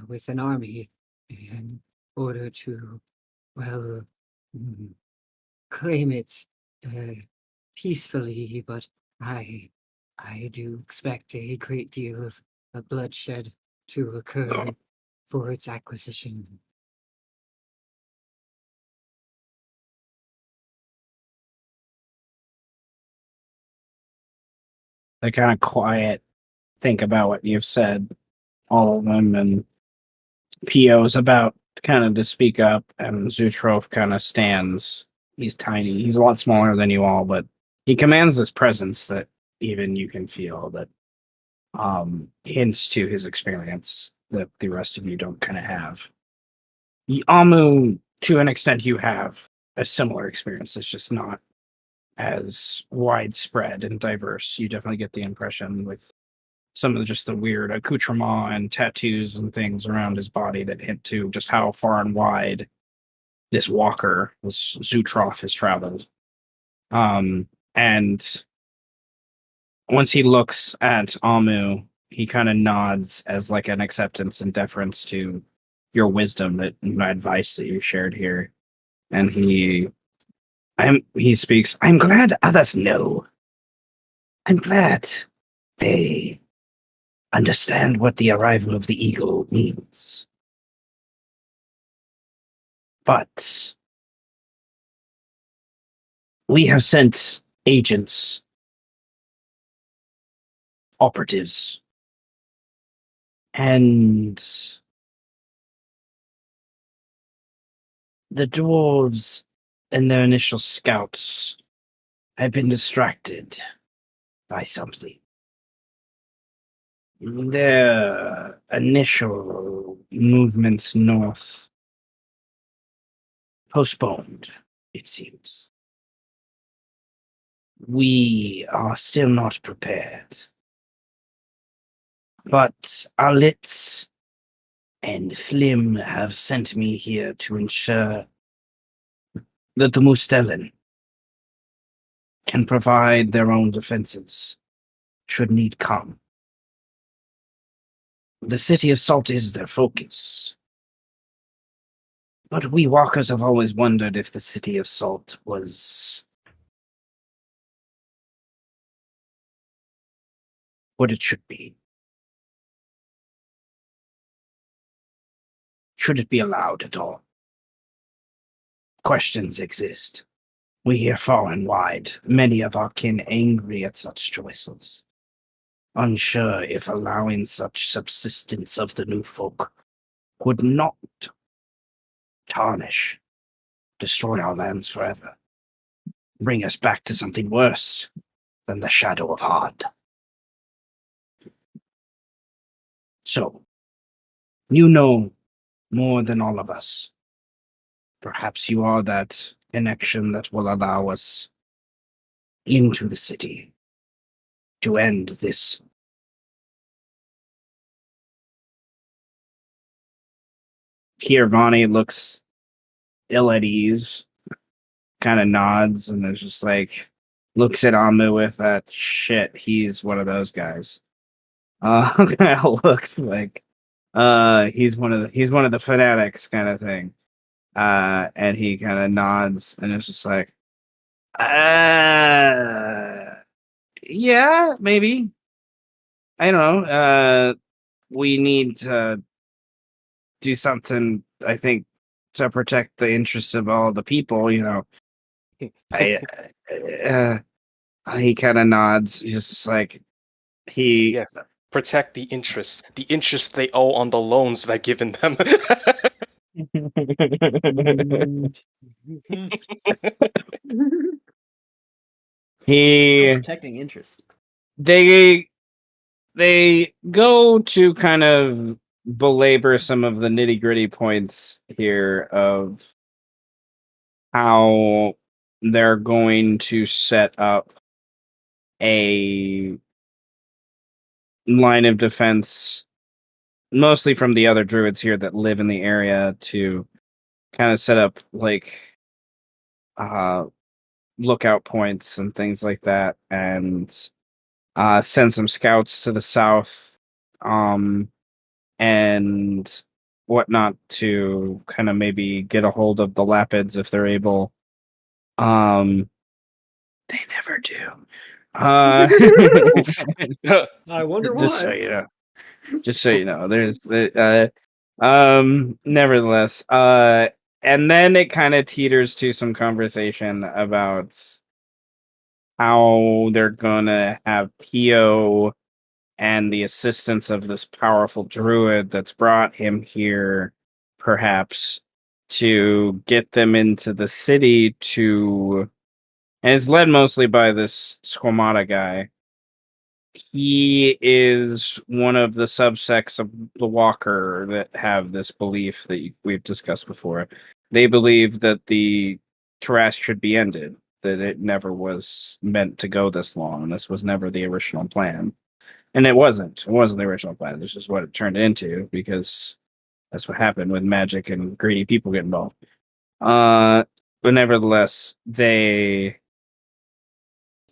with an army in order to, well, claim it peacefully, but I do expect a great deal of bloodshed to occur for its acquisition. They're kind of quiet, think about what you've said, all of them, and Pio's about kind of to speak up, and Zutrof kind of stands. He's tiny. He's a lot smaller than you all, but he commands this presence that even you can feel that hints to his experience that the rest of you don't kind of have. Amu, to an extent, you have a similar experience. It's just not as widespread and diverse. You definitely get the impression with some of just the weird accoutrement and tattoos and things around his body that hint to just how far and wide this walker, this Zutroff, has traveled. And once he looks at Amu, he kind of nods as like an acceptance and deference to your wisdom that my advice that you shared here. And he speaks, I'm glad others know. I'm glad they understand what the arrival of the eagle means. But we have sent agents, operatives, and the dwarves and their initial scouts have been distracted by something. Their initial movements north postponed, it seems. We are still not prepared. But Alitz and Flim have sent me here to ensure that the Mustelen can provide their own defenses should need come. The city of Salt is their focus. But we walkers have always wondered if the city of Salt was what it should be. Should it be allowed at all? Questions exist. We hear far and wide, many of our kin angry at such choices, unsure if allowing such subsistence of the new folk would not tarnish, destroy our lands forever, bring us back to something worse than the shadow of Hard. So, you know more than all of us. Perhaps you are that connection that will allow us into the city to end this. Here, Vonnie looks ill at ease, kind of nods, and is just like, looks at Amu with that shit. He's one of those guys. Looks like he's one of the fanatics kind of thing. And he kind of nods and it's just like, yeah, maybe. I don't know. We need to do something, I think, to protect the interests of all the people, you know. I, he kind of nods. He's just like, he, Yes. Protect the interests they owe on the loans that I've given them. he, Protecting interest. they go to kind of belabor some of the nitty gritty points here of how they're going to set up a line of defense, mostly from the other druids here that live in the area, to kind of set up like lookout points and things like that, and send some scouts to the south, and whatnot to kind of maybe get a hold of the Lapids if they're able. They never do. Uh, I wonder just so why. you know. Just so you know, there's nevertheless, and then it kind of teeters to some conversation about how they're gonna have Pio and the assistance of this powerful druid that's brought him here, perhaps, to get them into the city to, and it's led mostly by this Squamata guy. He is one of the subsects of the Walker that have this belief that we've discussed before. They believe that the Tarrasque should be ended, that it never was meant to go this long. This was never the original plan. And it wasn't. It wasn't the original plan. This is what it turned into because that's what happened when magic and greedy people get involved. But nevertheless,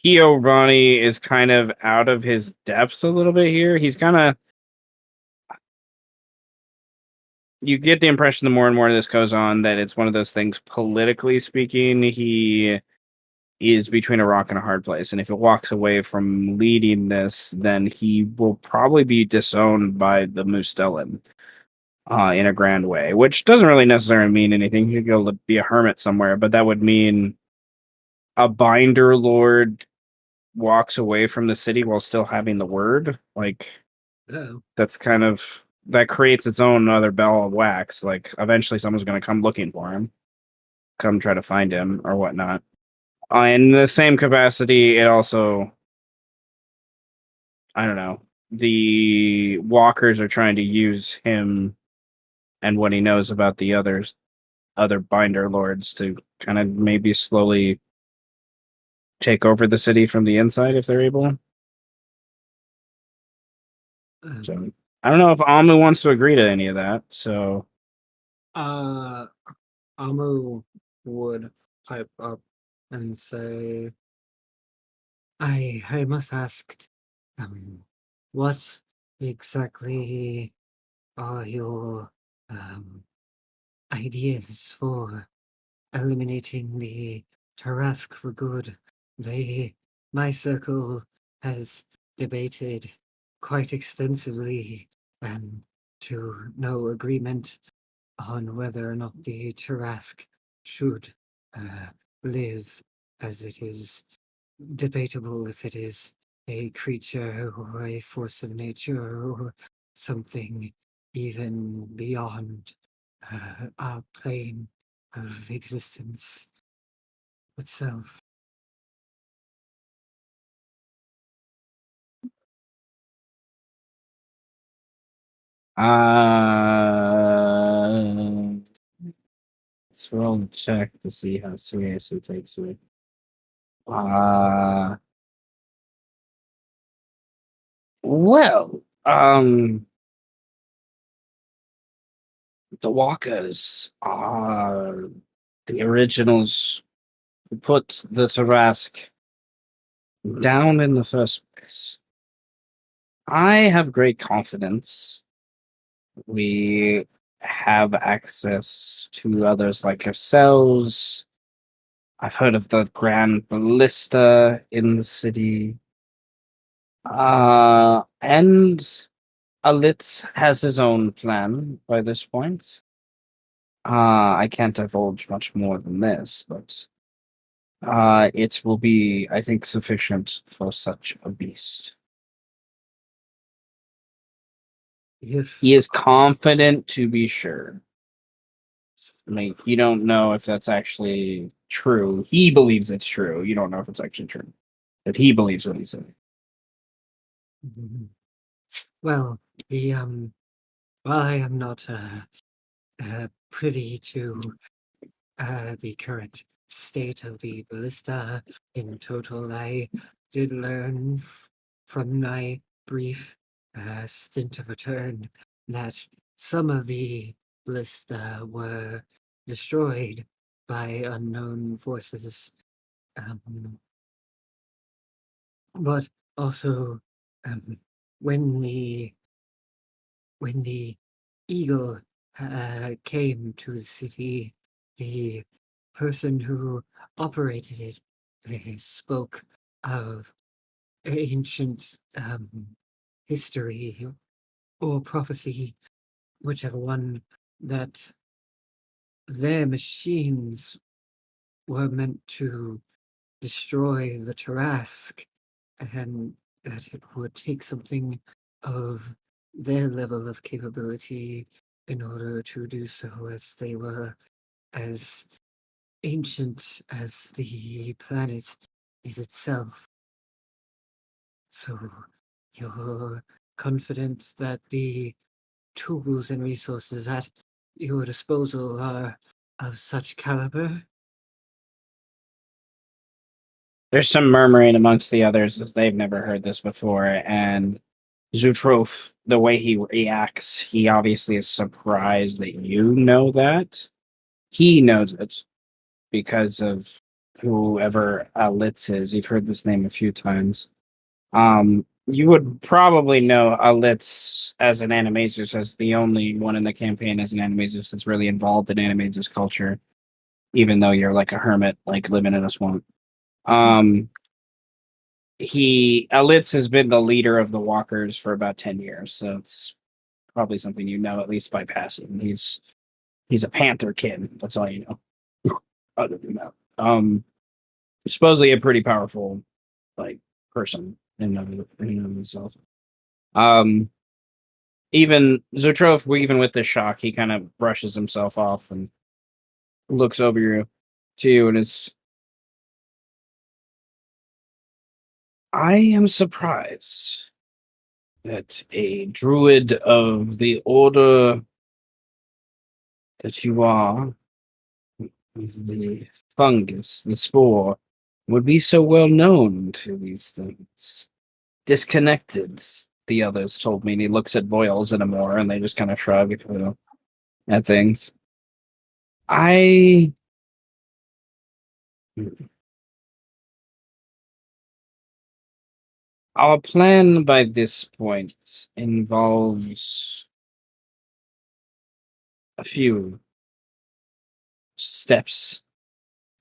Ronnie is kind of out of his depth a little bit here. He's kind of, you get the impression the more and more this goes on that it's one of those things, politically speaking, he is between a rock and a hard place. And if he walks away from leading this, then he will probably be disowned by the Mustellan in a grand way, which doesn't really necessarily mean anything. He could go be a hermit somewhere, but that would mean a binder lord walks away from the city while still having the word. Like, Oh. that's kind of, that creates its own other ball of wax. Like, eventually someone's going to come looking for him, come try to find him or whatnot. In the same capacity, it also, I don't know, the walkers are trying to use him and what he knows about the other binder lords to kind of maybe slowly take over the city from the inside if they're able. So I don't know if Amu wants to agree to any of that. So Amu would pipe up and say, I must ask, what exactly are your ideas for eliminating the Tarrasque for good? My circle has debated quite extensively and to no agreement on whether or not the Tarrasque should live, as it is debatable if it is a creature or a force of nature or something even beyond our plane of existence itself. let's roll a check to see how serious it takes it. Uh well, the Walkers are the originals who put the Tarrasque down in the first place. I have great confidence. We have access to others like yourselves. I've heard of the Grand Ballista in the city. And Alitz has his own plan by this point. I can't divulge much more than this, but it will be, I think, sufficient for such a beast. If He is confident to be sure. I mean, you don't know if that's actually true. He believes it's true. You don't know if it's actually true. But he believes what he said. well, while I am not privy to the current state of the ballista in total, I did learn from my brief stint of a turn that some of the ballista were destroyed by unknown forces. But also, um, when the when the eagle came to the city, the person who operated it they spoke of ancient history or prophecy, whichever one, that their machines were meant to destroy the Tarask, and that it would take something of their level of capability in order to do so, as they were as ancient as the planet is itself. So you're confident that the tools and resources at your disposal are of such caliber? There's some murmuring amongst the others as they've never heard this before, and Zutrof, the way he reacts, he obviously is surprised that you know that. He knows it because of whoever Litz is. You've heard this name a few times. You would probably know Litz as an Animaesus, as the only one in the campaign as an Animaesus that's really involved in Animaesus culture, even though you're like a hermit, like living in a swamp. Litz has been the leader of the Walkers for about 10 years, so it's probably something you know at least by passing. He's a Panther kid. That's all you know. Other than that, supposedly a pretty powerful like person in of himself. Even Zotrof, even with this shock, he kind of brushes himself off and looks over to you and is. I am surprised that a druid of the order that you are, the fungus, the spore, would be so well known to these things. Disconnected, the others told me. And he looks at Boyles and Amora, and they just kind of shrug at things. Our plan by this point involves a few steps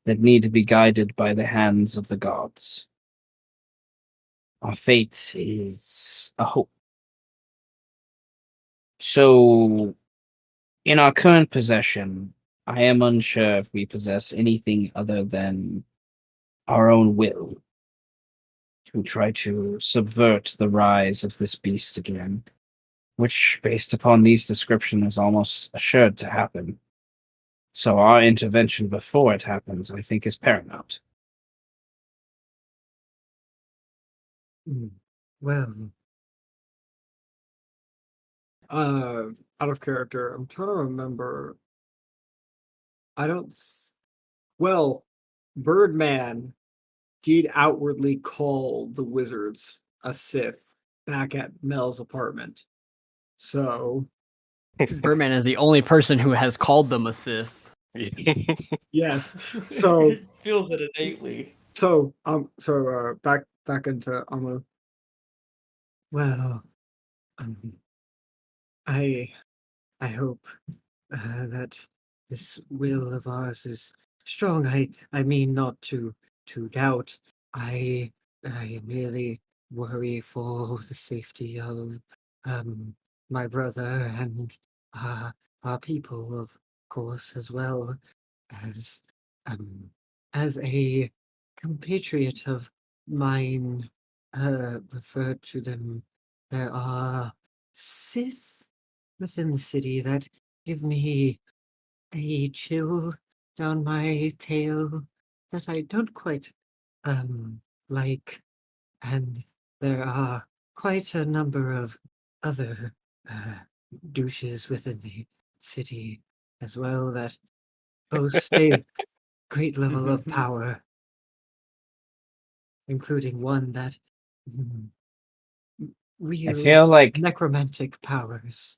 that need to be guided by the hands of the gods. Our fate is a hope. So, in our current possession, I am unsure if we possess anything other than our own will to try to subvert the rise of this beast again, which, based upon these descriptions, is almost assured to happen. So our intervention before it happens, I think, is paramount. Well, out of character, I'm trying to remember. I don't. Well, Birdman did outwardly call the wizards a Sith back at Mel's apartment. So, Birdman is the only person who has called them a Sith. yes. So He feels it innately. So back into Amu. Well, um, I I hope that this will of ours is strong. I mean not to doubt. I merely worry for the safety of my brother and uh, our people, of course, as well as um as a compatriot of mine referred to them. There are Sith within the city that give me a chill down my tail that I don't quite like, and there are quite a number of other uh, douches within the city as well that boast a great level of power, including one that mm, I wields feel like necromantic powers.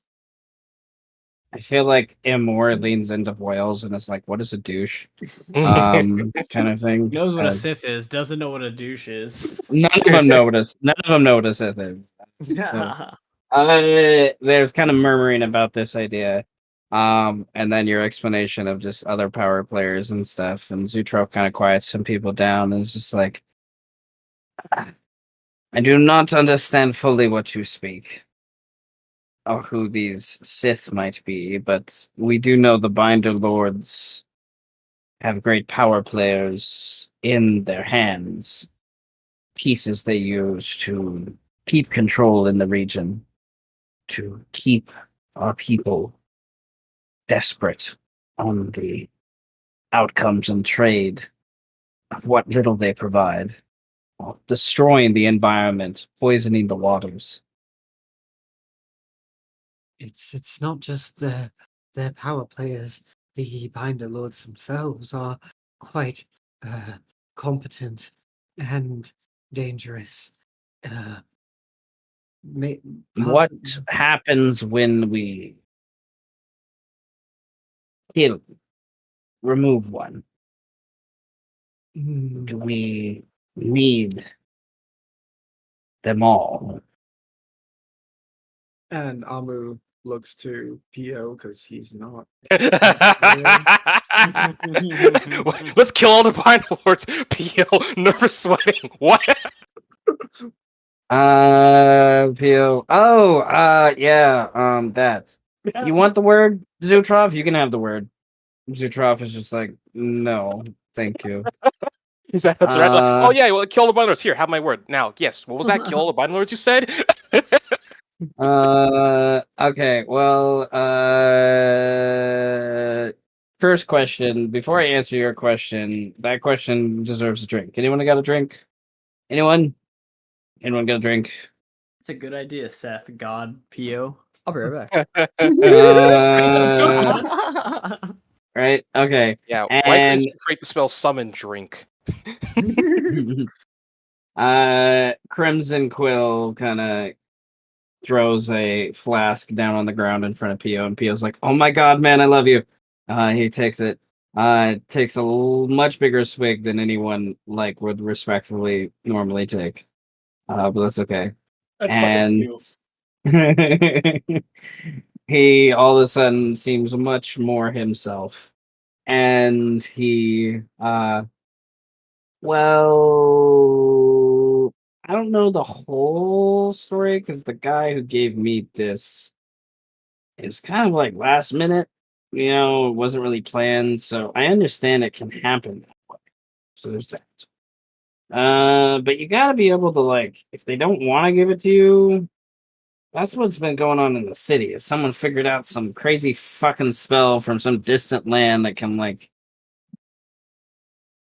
Amor leans into Boyles and is like, "What is a douche?" Kind of thing. Knows what a As Sith is, doesn't know what a douche is. none of them know what a Sith is. So, there's kind of murmuring about this idea. And then your explanation of just other power players and stuff, and Zutrov kind of quiets some people down and is just like, I do not understand fully what you speak, or who these Sith might be, but we do know the Binder Lords have great power players in their hands, pieces they use to keep control in the region, to keep our people desperate on the outcomes and trade of what little they provide, destroying the environment, poisoning the waters. It's not just their power players. The Binder Lords themselves are quite competent and dangerous. Uh, may, What happens when we kill, remove one? Do we need them all? And Amu looks to Pio because he's not. Let's kill all the Bind Lords. Pio, nervous sweating. What? Peel. Oh, yeah, that. You want the word, Zutrov? You can have the word. Zutrov is just like, no, thank you. Is that a threat? Like, oh yeah, well, kill all the Bind Lords. Here, have my word. Now, yes. What was that? Kill all the Bind Lords? You said. Okay, well, first question, before I answer your question, that question deserves a drink. Anyone got a drink? Anyone? Anyone got a drink? It's a good idea, Seth. God, Pio. I'll be right back. Right? Okay. Yeah, why couldn't And you create the spell summon drink? Crimson Quill kind of throws a flask down on the ground in front of Pio, and Pio's like, "Oh my god, man, I love you." He takes it. Takes a much bigger swig than anyone like would respectfully normally take. But that's okay. That's fucking And heels. he all of a sudden seems much more himself, and he well, I don't know the whole story because the guy who gave me this, it was kind of like last minute, it wasn't really planned, so I understand it can happen that way. So there's that. But you gotta be able to, like, if they don't want to give it to you, that's what's been going on in the city. Is someone figured out some crazy fucking spell from some distant land that can, like,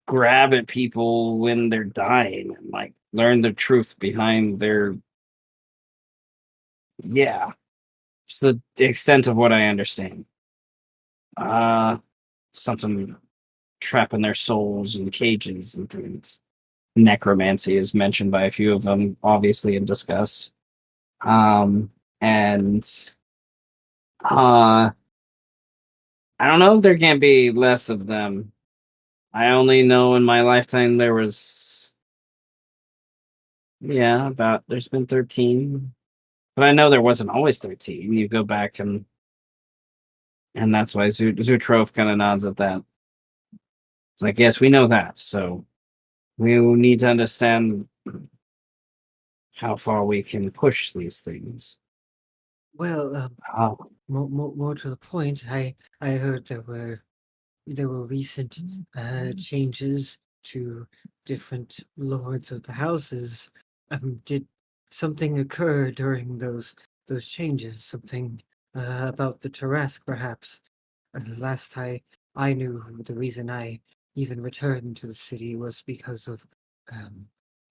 grab at people when they're dying and, like, learn the truth behind their, yeah. It's the extent of what I understand. Something trapping their souls in cages and things. Necromancy is mentioned by a few of them, obviously, and discussed. And I don't know if there can be less of them. I only know in my lifetime there was, there's been 13. But I know there wasn't always 13. You go back and that's why Zutrov kind of nods at that. It's like, yes, we know that. So we will need to understand how far we can push these things. Well, Oh, more to the point, I heard there were recent changes to different lords of the houses. Did something occur during those changes? Something about the Tarask, perhaps? Last I knew, the reason I even returned to the city was because of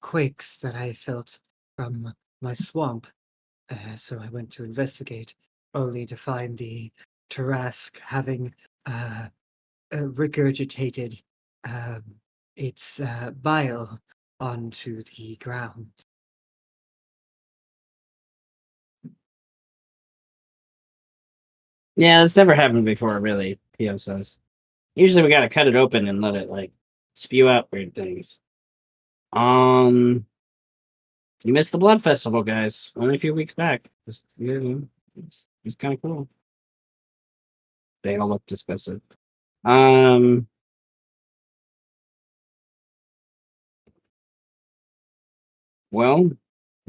quakes that I felt from my swamp. So I went to investigate, only to find the Tarask having regurgitated um, its bile onto the ground. yeah, it's never happened before, really, Pio says. Usually we gotta cut it open and let it, like, spew out weird things. Um, you missed the Blood Festival, guys. Only a few weeks back. Just, it's kind of cool. They all look disgusted. Um. Well,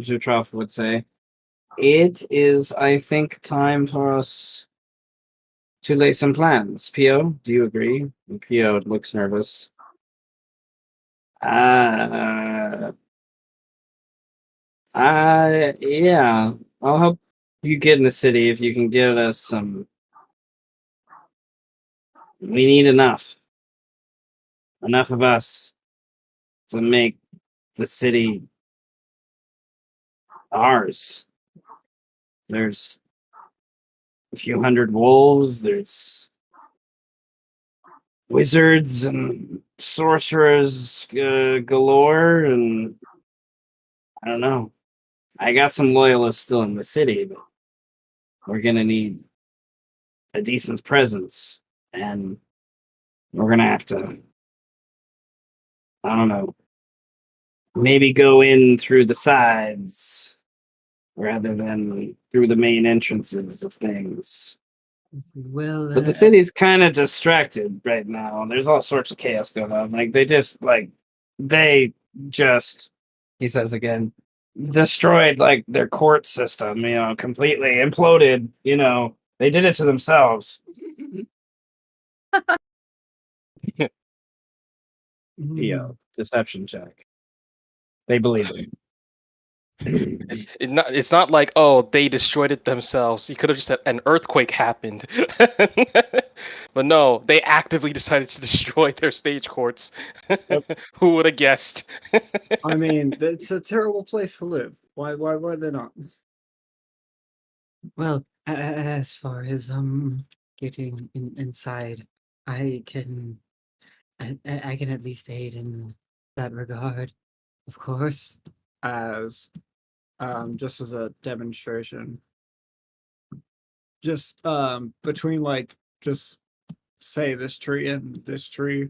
Zutroff would say, it is, I think, time for us to lay some plans. Pio, do you agree? And Pio looks nervous. Uh, yeah. I'll help you get in the city if you can get us some. We need enough. Enough of us to make the city ours. There's a few hundred wolves, there's wizards and sorcerers galore, and I don't know. I got some loyalists still in the city, but we're gonna need a decent presence, and we're gonna have to, I don't know, maybe go in through the sides rather than through the main entrances of things. Well, But the city's kind of distracted right now. There's all sorts of chaos going on. They just, he says again, destroyed like their court system, completely imploded. They did it to themselves. Deception check. They believe it. It's not like, oh, they destroyed it themselves. You could have just said an earthquake happened. But no, they actively decided to destroy their stage courts. Yep. Who would have guessed? I mean, it's a terrible place to live. Why they not? Well, as far as getting inside, I can I can at least aid in that regard, of course. As just as a demonstration, just between just say this tree and this tree,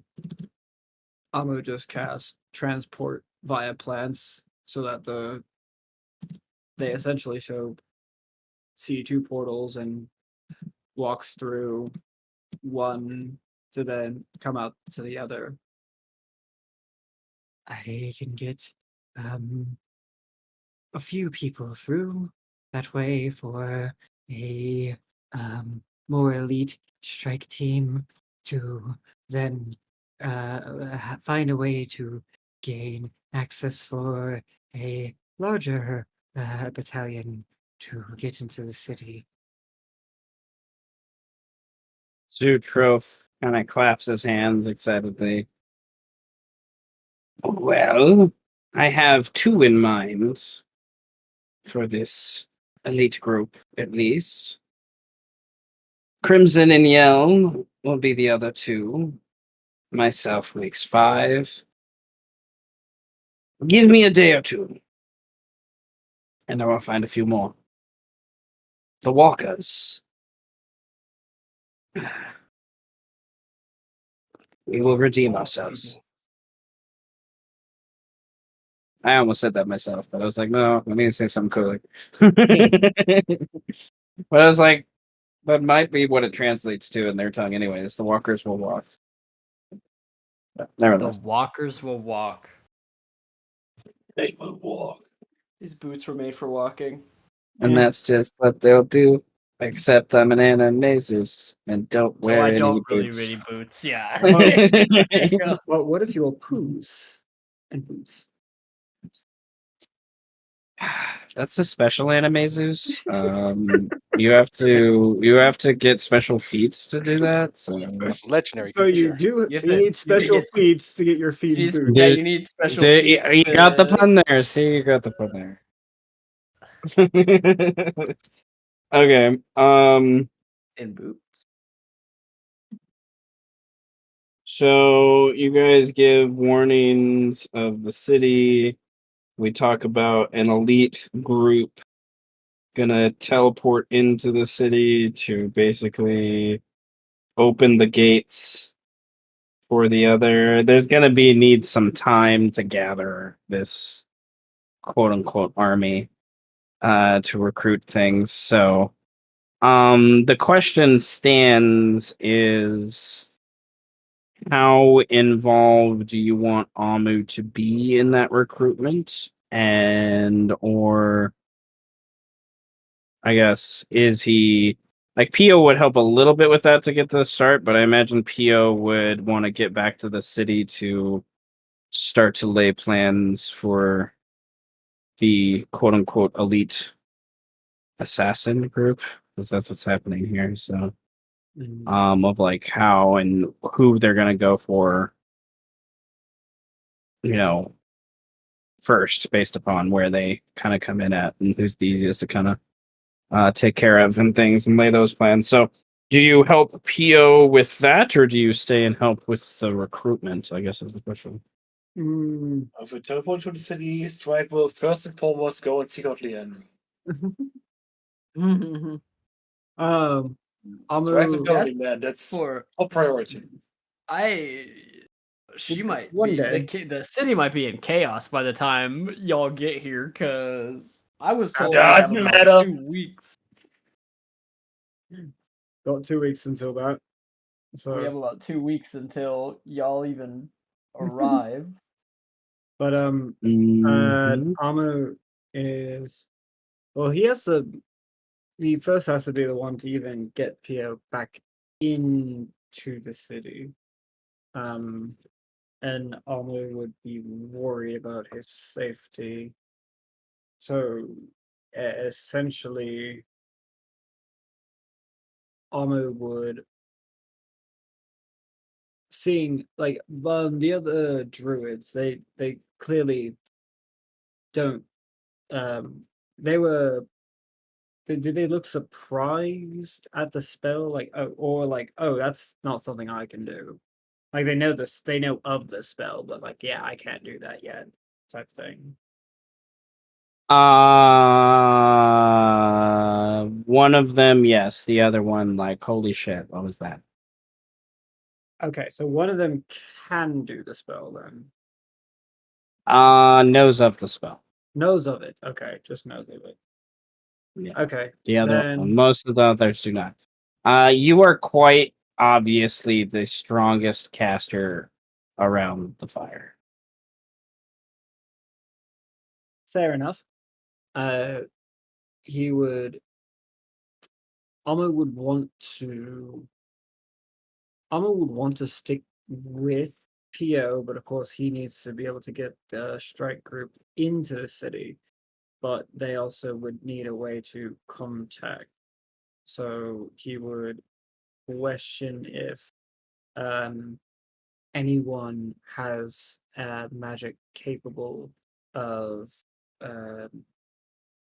I'm gonna just cast transport via plants so that they essentially show C2 portals and walks through one to then come out to the other. I can get a few people through that way for a more elite strike team to then find a way to gain access for a larger battalion to get into the city. Zutrof kind of claps his hands excitedly. Well, I have two in mind for this elite group, at least. Crimson and Yell will be the other two. Myself makes 5. Give me a day or two, and I will find a few more. The Walkers. We will redeem ourselves. I almost said that myself, but I was like, no, let me say something cooler. But I was like, that might be what it translates to in their tongue, anyways. The Walkers will walk. But The nevertheless, walkers will walk. They will walk. These boots were made for walking. and Yeah. that's just what they'll do. Except I'm an Animaesus and don't So wear I any don't really boots. boots. Yeah. Well- There you go. Well, what if you're poos and boots? That's a special Animaesus. You have to get special feats to do that. So Legendary. So you creature. do. You So you need special get- feats to get your feet you in need- boots. yeah, Dude, you need special Dude, feet. you got the to- pun there. See, you got the pun there. Okay. in boots. So you guys give warnings of the city. We talk about an elite group gonna teleport into the city to basically open the gates for the other. There's gonna need some time to gather this quote unquote army to recruit things. So The question stands is how involved do you want Amu to be in that recruitment? And or I guess is he like Pio would help a little bit with that to get the start, but I imagine Pio would want to get back to the city to start to lay plans for the quote unquote elite assassin group, because that's what's happening here. So of like how and who they're gonna go for, you know, first based upon where they kind of come in at and who's the easiest to kind of take care of and things and lay those plans. So do you help PO with that or do you stay and help with the recruitment? I guess is the question. If we teleport to the city, Strike will first and foremost go and seek out Leanne. Um, Strike's a Amu, family man. That's For top priority. she might One be day. the city might be in chaos by the time y'all get here, because I was told we Doesn't have about matter. 2 weeks. got 2 weeks until that. We have So, about 2 weeks until y'all even arrive. but Mhm. Amu is well. He first has to be the one to even get Pio back into the city. And Amu would be worried about his safety. So essentially, Amu would seeing like the other druids. They clearly don't. They were. Did they look surprised at the spell? Like, oh, or like, oh, that's not something I can do. Like they know this, they know of the spell, but like, yeah, I can't do that yet, type thing. One of them, yes. The other one, like, holy shit, what was that? Okay, so one of them can do the spell then. Knows of the spell. Knows of it. Okay, just knows of it. Yeah. Okay. The other, then most of the others do not. You are quite obviously the strongest caster around the fire. fair enough. Uh, he would. Amo would want to. Amo would want to stick with Pio, but of course he needs to be able to get the strike group into the city. But they also would need a way to contact. So he would question if um, anyone has magic capable of um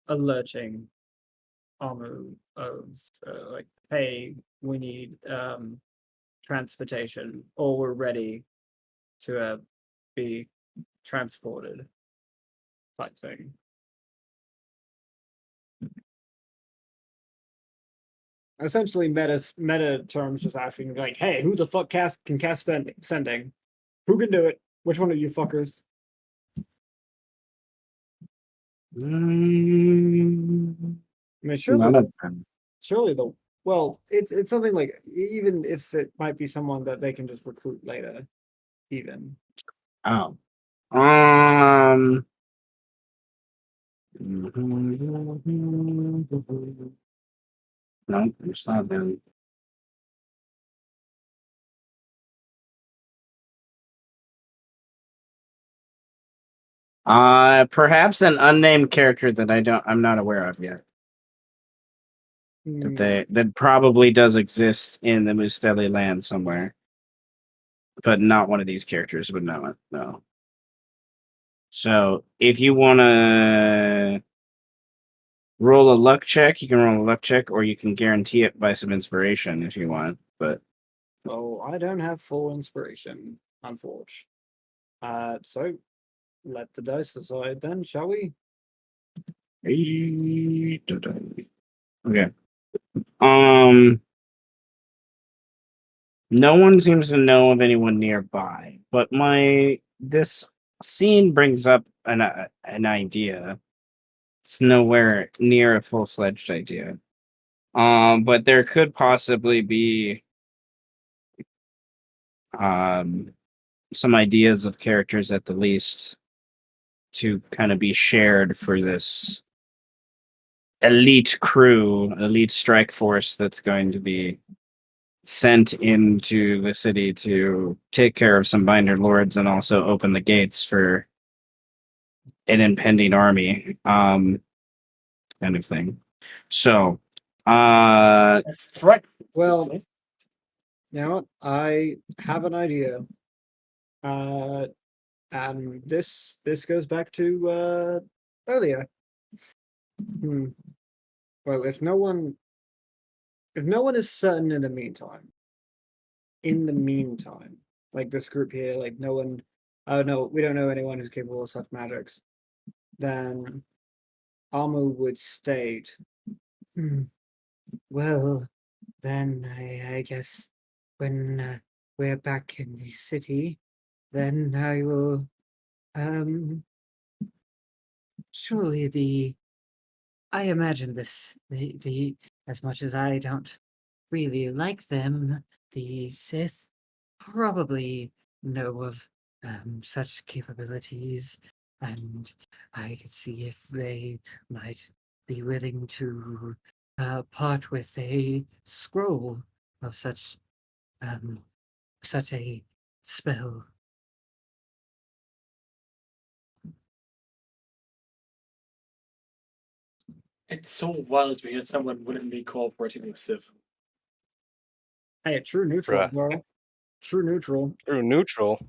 alerting Amu of like, hey, we need transportation, or we're ready to be transported, type thing. Essentially, meta terms just asking like, hey, who the fuck can cast sending? Who can do it? Which one of you fuckers? Mm, I mean, none of them. surely the well, it's something like even if it might be someone that they can just recruit later, even. Oh. No, it's not them. Perhaps an unnamed character that I'm not aware of yet. That probably does exist in the Musteli land somewhere, but not one of these characters would know it. No. So if you want to roll a luck check, you can roll a luck check, or you can guarantee it by some inspiration if you want. But Oh, I don't have full inspiration, unfortunately. So let the dice decide then, shall we? okay. No one seems to know of anyone nearby, but this scene brings up an idea. It's nowhere near a full-fledged idea. But there could possibly be some ideas of characters at the least to kind of be shared for this elite crew, elite strike force that's going to be sent into the city to take care of some binder lords and also open the gates for an impending army, kind of thing. So, Strike. Well, you know what? I have an idea. And this goes back to earlier. Hmm. Well, if no one is certain in the meantime, like this group here, like no one, oh no, we don't know anyone who's capable of such magics, then Almu would state, "Hmm, well, then I guess when we're back in the city, then I will, um, surely I imagine the as much as I don't really like them, the Sith probably know of such capabilities, and I could see if they might be willing to part with a scroll of such a spell." It's so wild to hear someone willingly cooperating with Civ. Hey, true neutral, Bruh. bro. True neutral. True neutral.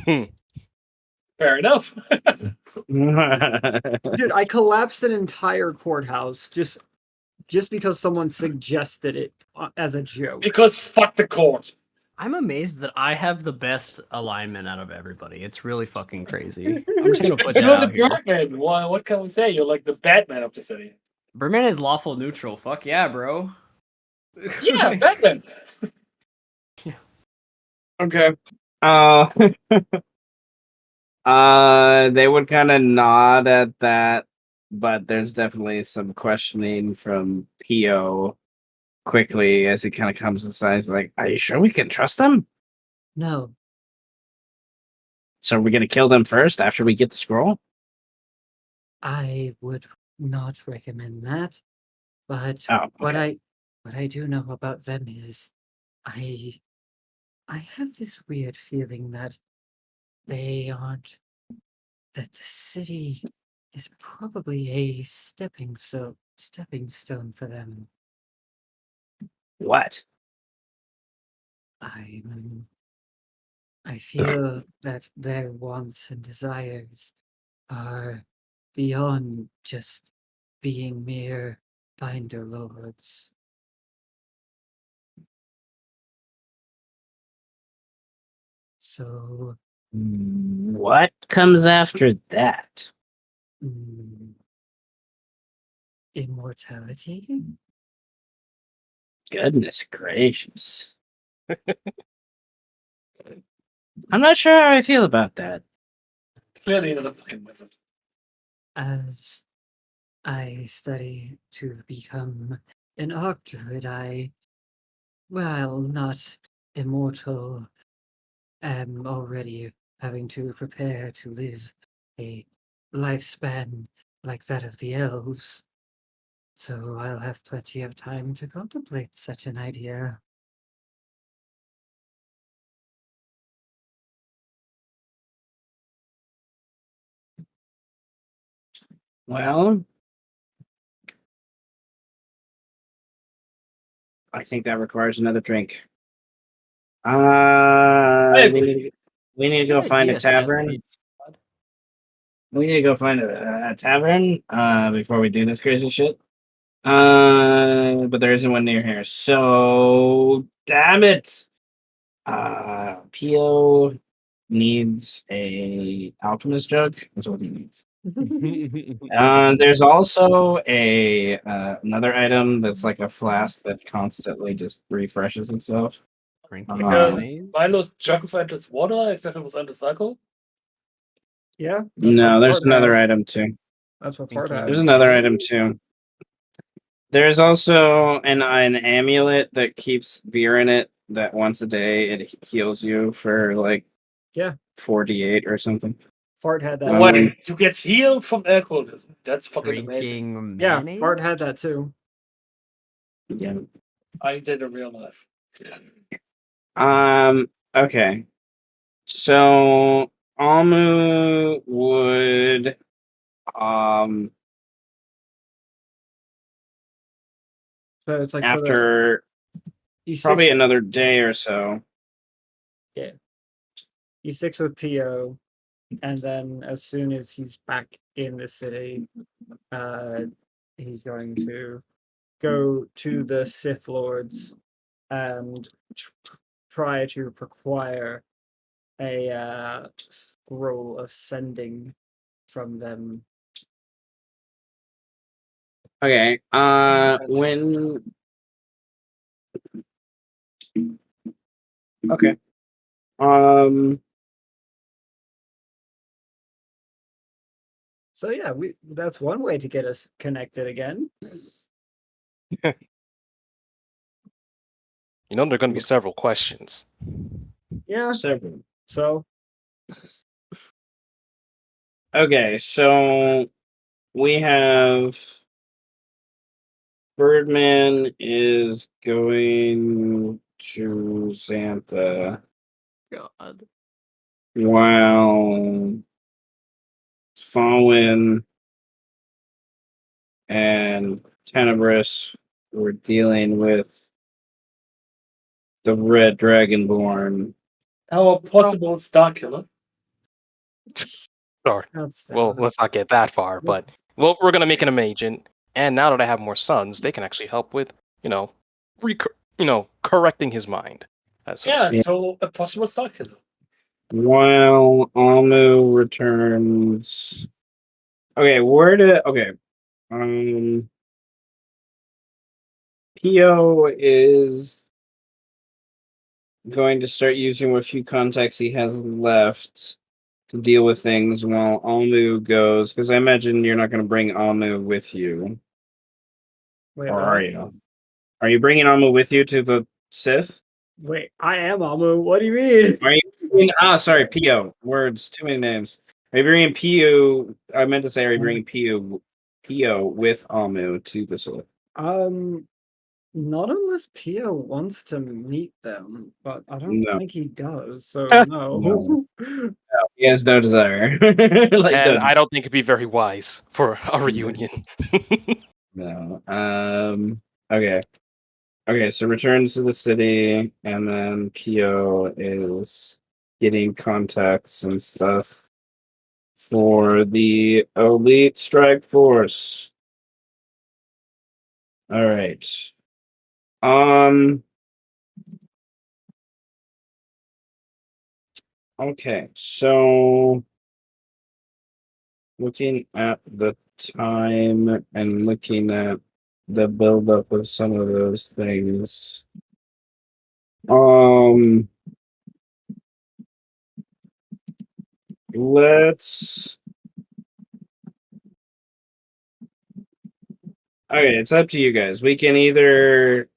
Fair enough. Dude, I collapsed an entire courthouse just because someone suggested it as a joke. Because fuck the court. I'm amazed that I have the best alignment out of everybody. It's really fucking crazy. I'm just gonna put that You're the out here. Batman. What can we say? You're like the Batman of the city. Birdman is lawful neutral. Fuck yeah, bro. Yeah, Batman. okay. They would kind of nod at that, but there's definitely some questioning from Pio quickly as he kind of comes inside. He's like, "Are you sure we can trust them? No, So are we gonna kill them first after we get the scroll?" I would not recommend that. But Oh, what okay. I do know about them is I I have this weird feeling that they aren't that the city is probably a stepping stone for them. What? I I feel that their wants and desires are beyond just being mere binder lords. So, What comes after that? mm, immortality? Goodness gracious. I'm not sure how I feel about that. Clearly you're the fucking wizard. As I study to become an arc druid, while not immortal, am already having to prepare to live a lifespan like that of the elves. So I'll have plenty of time to contemplate such an idea. Well, I think that requires another drink. I We agree. need to go Good find a idea, Seth. tavern. We need to go find a tavern before we do this crazy shit. But there isn't one near here. So damn it. Pio needs a alchemist jug. That's what he needs. There's also a another item that's like a flask that constantly just refreshes itself. Drinking Um, mayonnaise. Milo's jug of endless water, exactly was under cycle. Yeah. No, there's Fart another had. item too. That's what Thinking Fart There's had. another item too. There's also an amulet that keeps beer in it that once a day it heals you for like Yeah. 48 or something. Fart had that. What? You get healed from alcoholism. That's fucking amazing. Drinking Yeah, mayonnaise. Fart had that too. Yeah. I did in real life. Okay. So Almu would So it's like after he sticks probably another day or so. he sticks with PO, and then as soon as he's back in the city, he's going to go to the Sith Lords and try to acquire a scroll of sending from them. Okay. When okay. So yeah, that's one way to get us connected again. You know, there are going to be several questions. Yeah. Several. So Okay, so we have Birdman is going to Xantha God. while Fallen and Tenebris were dealing with the Red Dragonborn. Our possible star killer. Sorry. that's Well, let's not get that far, but well, we're gonna make an agent, and now that I have more sons, they can actually help with, correcting his mind. So to Yeah, speak. so a possible star killer. While Amu returns. Okay. Pio is going to start using what few contacts he has left to deal with things while Almu goes, because I imagine you're not going to bring Almu with you. wait, Or what? are you? Are you bringing Almu with you to the Sith? Wait, I am Amu. What do you mean? Are you sorry, Pio. Words, too many names. Are you bringing Pio? I meant to say, are you bringing Pio with Almu to the Sith? Not unless Pio wants to meet them, but I don't No. think he does. So no. No. He has no desire. Like, And done. I don't think it'd be very wise for a reunion. No. Okay. Okay, so returns to the city, and then Pio is getting contacts and stuff for the elite strike force. All right. Um. Okay, so looking at the time and looking at the buildup of some of those things. Let's. Okay, it's up to you guys. We can either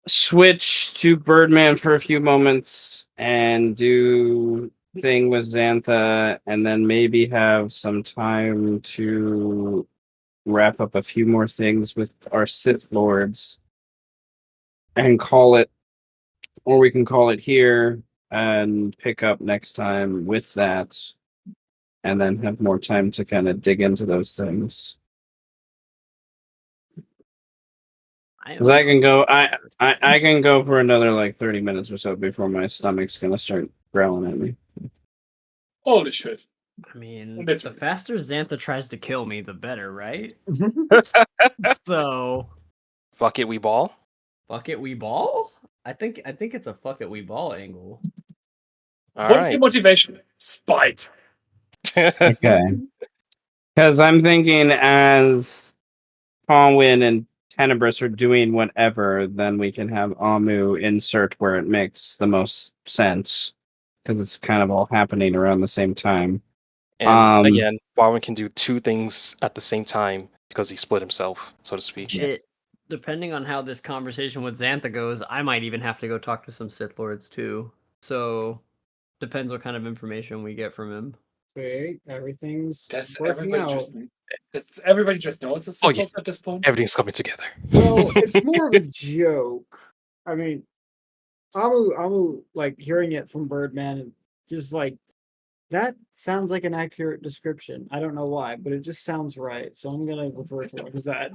switch to Birdman for a few moments and do thing with Xantha, and then maybe have some time to wrap up a few more things with our Sith Lords and call it, or we can call it here and pick up next time with that, and then have more time to kind of dig into those things. Because I can go, I can go for another like 30 minutes or so before my stomach's gonna start growling at me. Holy shit. I mean, That's the right. faster Xantha tries to kill me, the better, right? So, Fuck it, we ball. fuck it, we ball. I think it's a fuck it, we ball angle. All What's the right. motivation? Spite. Okay. Because I'm thinking as Paulwyn and Tenebris are doing whatever, then we can have Amu insert where it makes the most sense. Because it's kind of all happening around the same time. And again, Warren can do two things at the same time because he split himself, so to speak. Shit. Depending on how this conversation with Xantha goes, I might even have to go talk to some Sith Lords too. So depends what kind of information we get from him. Okay, everything's Does working everybody out. just know it's a Oh, Sith yeah. Lords at this point? Everything's coming together. Well, it's more of a joke. I mean, Amu, like hearing it from Birdman, and just like that sounds like an accurate description. I don't know why, but it just sounds right. So I'm gonna refer to it as that.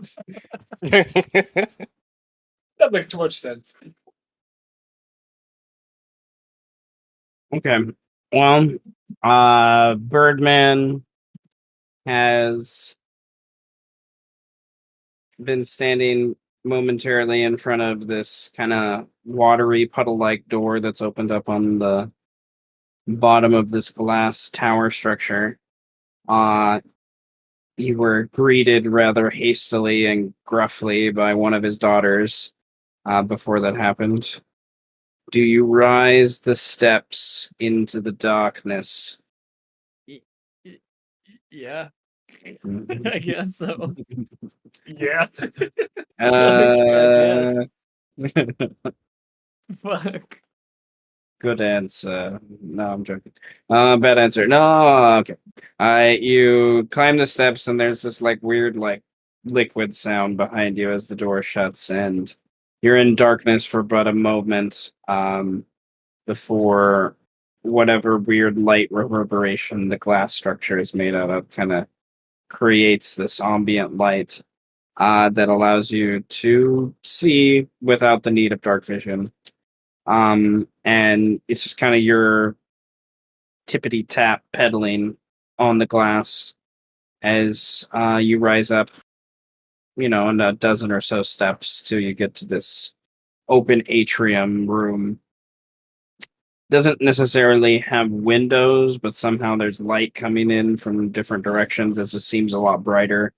That makes too much sense. Okay. Well, Birdman has been standing momentarily in front of this kind of watery puddle-like door that's opened up on the bottom of this glass tower structure. You were greeted rather hastily and gruffly by one of his daughters before that happened. Do you rise the steps into the darkness? Yeah. I guess so. Yeah. I guess. Fuck. Good answer. No, I'm joking. Bad answer. No, okay. You climb the steps and there's this like weird like liquid sound behind you as the door shuts, and you're in darkness for but a moment before whatever weird light reverberation the glass structure is made out of kind of creates this ambient light that allows you to see without the need of dark vision. And it's just kind of your tippity tap pedaling on the glass as you rise up, in a dozen or so steps till you get to this open atrium room. Doesn't necessarily have windows, but somehow there's light coming in from different directions. It just seems a lot brighter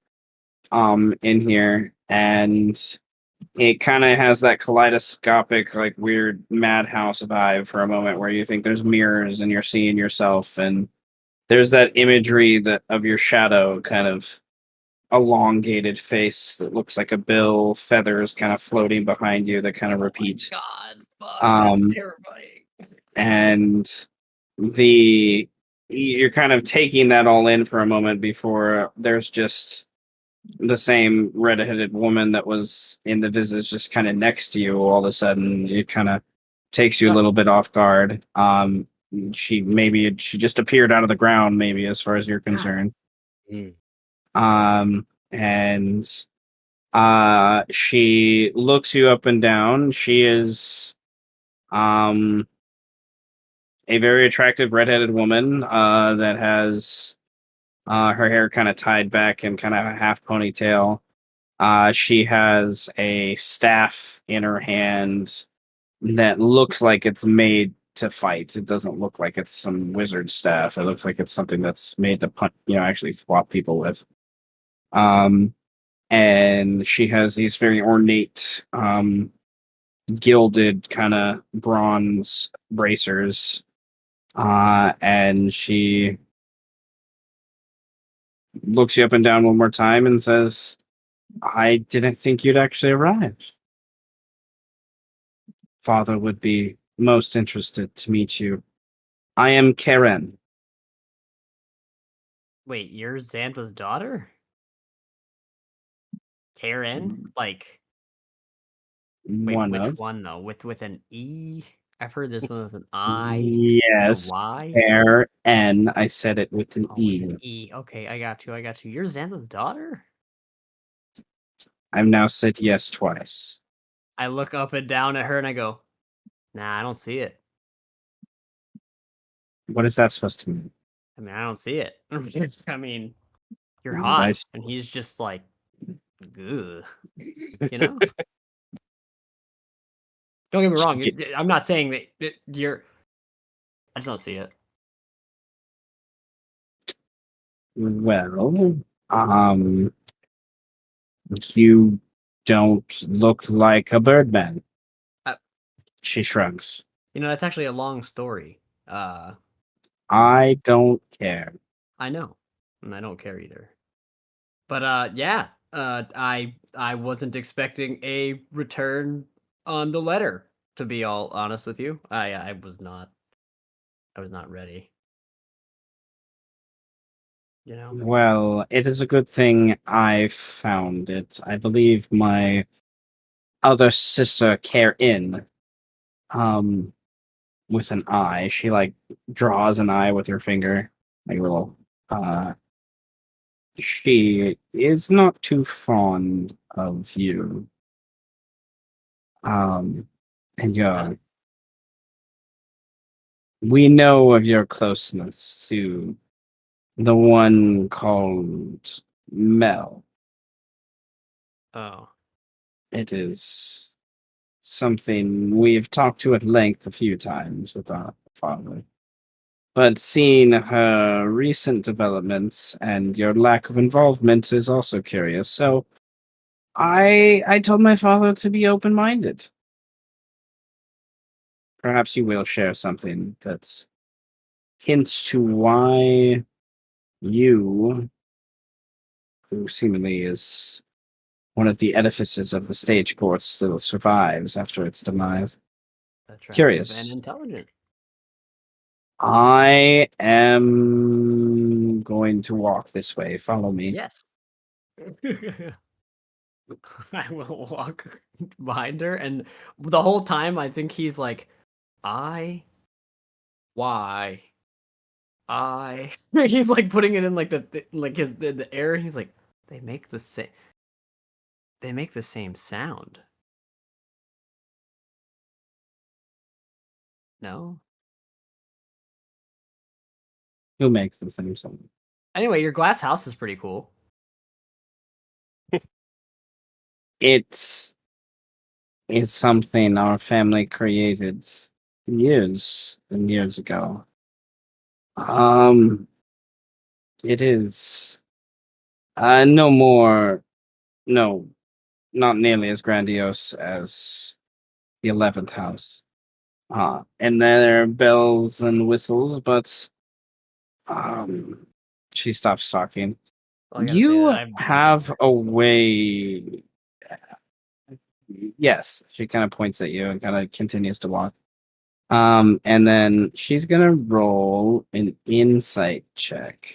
in here. And it kind of has that kaleidoscopic, like weird madhouse vibe for a moment where you think there's mirrors and you're seeing yourself, and there's that imagery that of your shadow, kind of elongated face that looks like a bill, feathers kind of floating behind you that kind of repeat. God, fuck, Um, that's terrifying. And you're kind of taking that all in for a moment before there's just the same red-headed woman that was in the visage just kind of next to you. All of a sudden it kind of takes you a little bit off guard. She just appeared out of the ground, maybe, as far as you're concerned. Mm. And she looks you up and down. She is a very attractive redheaded woman that has her hair kind of tied back in kind of a half ponytail. She has a staff in her hand that looks like it's made to fight. It doesn't look like it's some wizard staff. It looks like it's something that's made to punch, actually swap people with. And she has these very ornate, gilded kind of bronze bracers. And she looks you up and down one more time and says, I didn't think you'd actually arrive. Father would be most interested to meet you. I am Karen. Wait, you're Xantha's daughter? Karen? Like, wait, One which of. one though? With an E? I've heard this one with an I and a Yes. Y. Karen. I said it with an Oh, E. with an E. Okay, I got you. You're Xantha's daughter? I've now said yes twice. I look up and down at her and I go, nah, I don't see it. What is that supposed to mean? I mean, I don't see it. I mean, you're I hot. s- And he's just like, ugh. You know? Don't get me wrong. I'm not saying that you're. I just don't see it. Well, you don't look like a birdman. Uh, She shrugs. That's actually a long story. I don't care. I know, and I don't care either. But yeah, I wasn't expecting a return on the letter. To be all honest with you, I was not. I was not ready. You know. Well, it is a good thing I found it. I believe my other sister, Care um, with an eye. She like draws an eye with her finger, like a little. Uh, she is not too fond of you. And Huh? we know of your closeness to the one called Mel. Oh, It is something we've talked to at length a few times with our father. But seeing her recent developments and your lack of involvement is also curious. So I told my father to be open-minded. Perhaps you will share something that hints to why you, who seemingly is one of the edifices of the stage court, still survives after its demise. attractive and Curious. intelligent. I am going to walk this way. Follow me. Yes. I will walk behind her, and the whole time I think he's like, I, why, I. He's like putting it in like like the air. He's like, they make the same. They make the same sound. No. Who makes the same song? Anyway, your glass house is pretty cool. It's something our family created years and years ago. Um, it is no more, no, not nearly as grandiose as the 11th house. And there are bells and whistles, but um, she stops talking. Well, I gotta say that You I've never been have there. a way. Yes, she kind of points at you and kind of continues to walk. And then she's gonna roll an insight check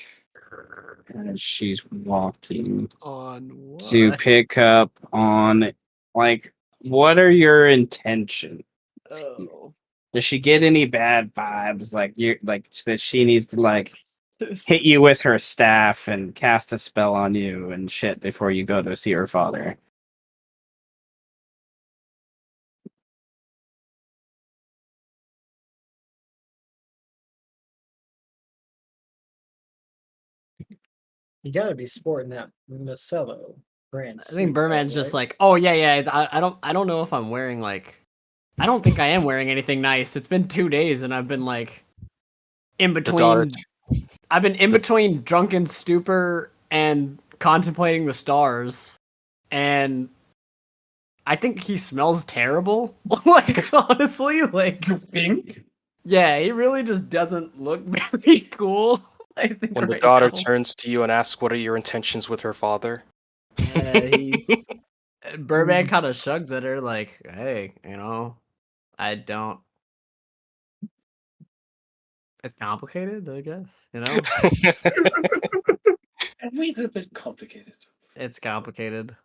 as she's walking On to what? pick up on like what are your intentions here? Oh. Does she get any bad vibes like you like that she needs to like hit you with her staff and cast a spell on you and shit before you go to see her father? You gotta be sporting that Marcelo brand I think suit, though, Birdman's just right? like, oh yeah. I don't know if I'm wearing like. I don't think I am wearing anything nice. It's been 2 days, and I've been like in The daughter, between. I've been in the between drunken stupor and contemplating the stars, and I think he smells terrible. Like honestly, like You think? yeah, he really just doesn't look very cool. I think when the right daughter now. turns to you and asks, "What are your intentions with her father?" He's Burbank kind of shrugs at her like, "Hey, I don't. It's complicated, I guess. Everything's a bit complicated. It's complicated.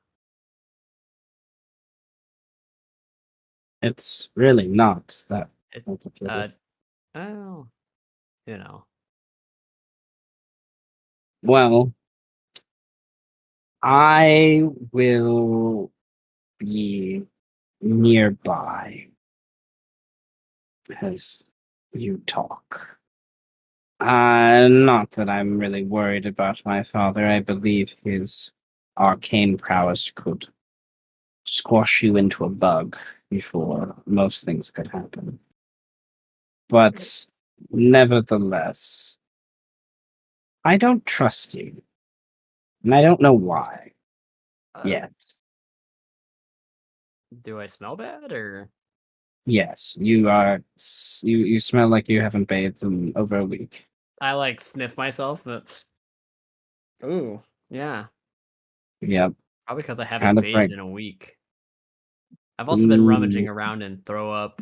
It's really not that It, uh, complicated. oh, you know, Well, I will be nearby as you talk. Not that I'm really worried about my father. I believe his arcane prowess could squash you into a bug before most things could happen. But nevertheless, I don't trust you, and I don't know why uh, yet. do I smell bad or Yes, you are. You smell like you haven't bathed in over a week. I like sniff myself? But ooh, yeah. Yep. Probably because I haven't kind of bathed like in a week. I've also been rummaging around in throw up,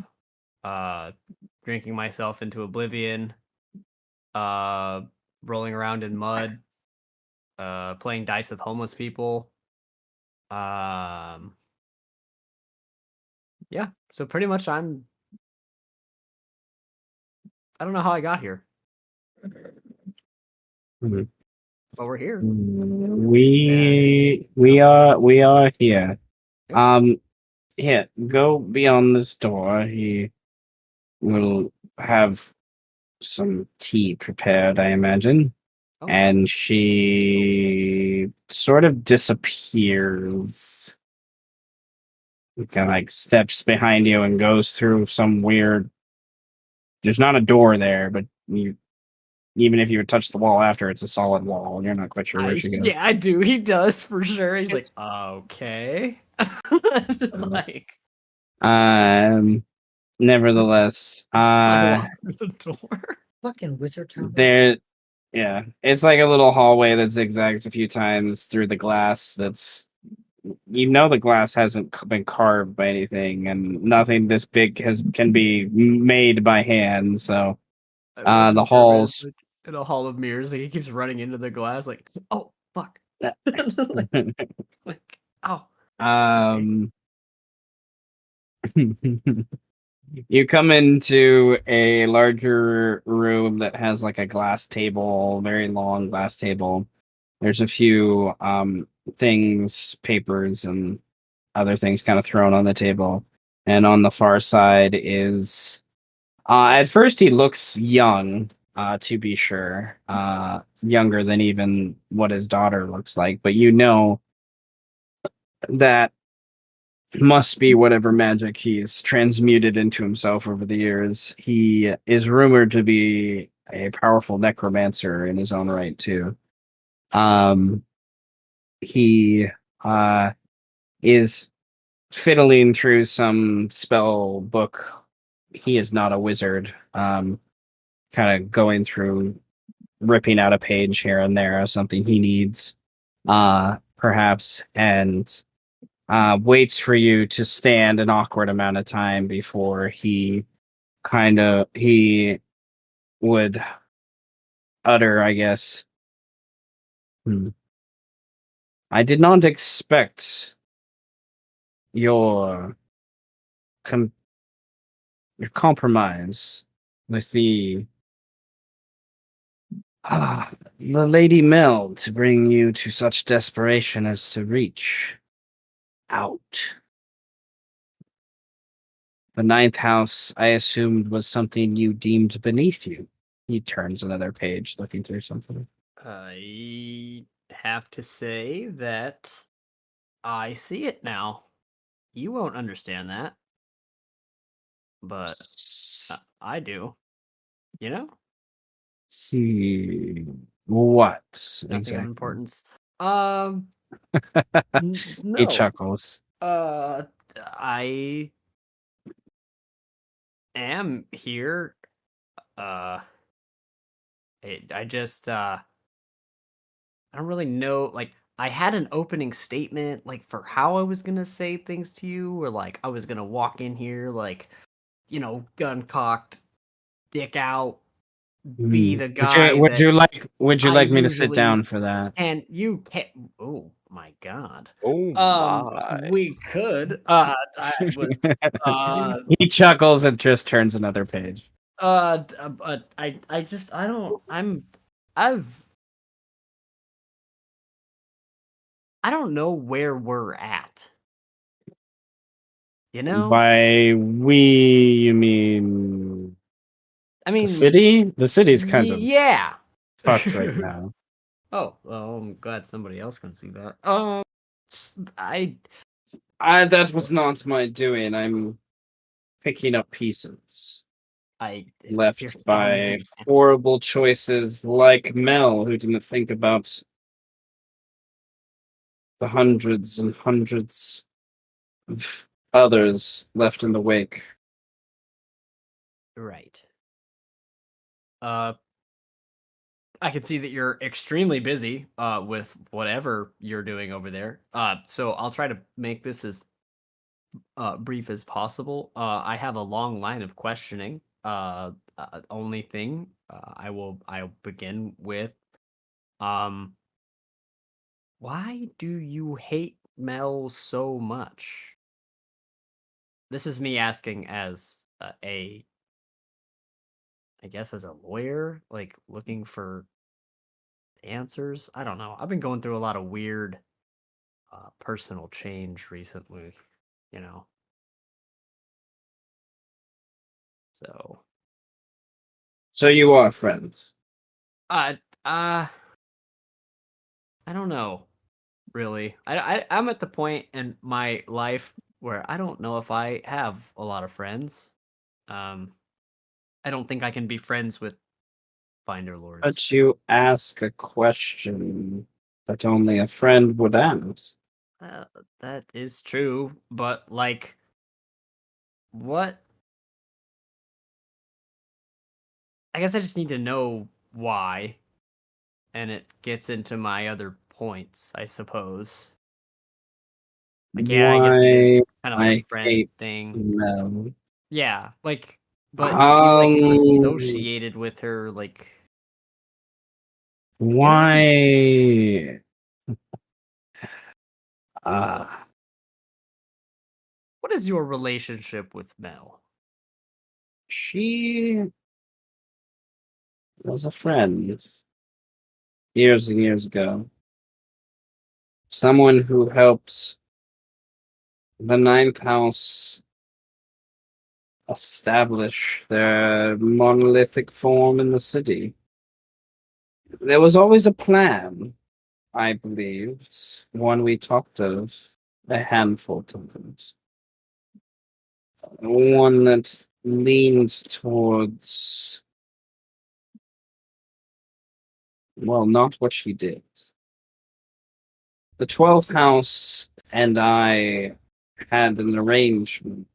drinking myself into oblivion, uh, rolling around in mud, playing dice with homeless people. Yeah. So pretty much, I don't know how I got here, Mhm. but we're here. We are here. Yep. Here, go beyond this door. He will have some tea prepared, I imagine. Oh, And she sort of disappears. Kind of like steps behind you and goes through some weird. There's not a door there, but even if you would touch the wall after, it's a solid wall. You're not quite sure where she goes. yeah, I do. He does for sure. He's like, okay. Just like Um, Nevertheless, unlock the door. Fucking wizard tower. there, yeah, it's like a little hallway that zigzags a few times through the glass. The glass hasn't been carved by anything, and nothing this big can be made by hand. So, I imagine the Kermit is halls. like in a hall of mirrors. Like he keeps running into the glass. Like, oh fuck. like, oh. Okay. um, you come into a larger room that has like a glass table, very long glass table. There's a few things, papers, and other things kind of thrown on the table. And on the far side is, at first, he looks young, to be sure, younger than even what his daughter looks like. But you know that must be whatever magic he's transmuted into himself over the years. He is rumored to be a powerful necromancer in his own right, too. Um, he is fiddling through some spell book. He is not a wizard. Kind of going through, ripping out a page here and there of something he needs, perhaps, and waits for you to stand an awkward amount of time before he would utter, I guess. Hmm. I did not expect your com- your compromise with the Lady Mel to bring you to such desperation as to reach out. The ninth house, I assumed, was something you deemed beneath you. He turns another page, looking through something. I have to say that I see it now. You won't understand that, but I do. You know, See what nothing of exactly? importance. He No. chuckles. I am here. Uh, I just I don't really know. Like, I had an opening statement, like for how I was gonna say things to you, or like I was gonna walk in here, like gun cocked, dick out, be Hmm. the Would you guy would that you like would you I like me to sit usually down for that? and you can't. Oh my god. Oh my. We could. I was. He chuckles and just turns another page. But I just, I don't. I've, I don't know where we're at. You know. By we, you mean I the mean, city? The city's kind of yeah. fucked right now. Oh, well, I'm glad somebody else can see that. I, That was not my doing. I'm picking up pieces you're left killing by me. horrible choices like Mel, who didn't think about the hundreds and hundreds of others left in the wake. Right. Uh, I can see that you're extremely busy with whatever you're doing over there. So I'll try to make this as brief as possible. I have a long line of questioning. Only thing I'll begin with um why do you hate Mel so much? This is me asking as a I guess as a lawyer, like looking for answers. I don't know. I've been going through a lot of weird personal change recently, you know. So, So you are friends. uh, uh, I don't know, really. I'm at the point in my life where I don't know if I have a lot of friends. Um, I don't think I can be friends with Binder Lords. But you ask a question that only a friend would ask. Uh, that is true, but like, what? I guess I just need to know why, and it gets into my other points, I suppose. Like, yeah, I guess it Why is kind of like a I friend hate thing. Mel. Yeah, like, but you like Um, associated with her, like, you know? why? Uh, What is your relationship with Mel? she was a friend years and years ago. Someone who helped the Ninth House establish their monolithic form in the city. There was always a plan, I believed, one we talked of a handful of times. One that leaned towards, well, not what she did. The 12th house and I had an arrangement.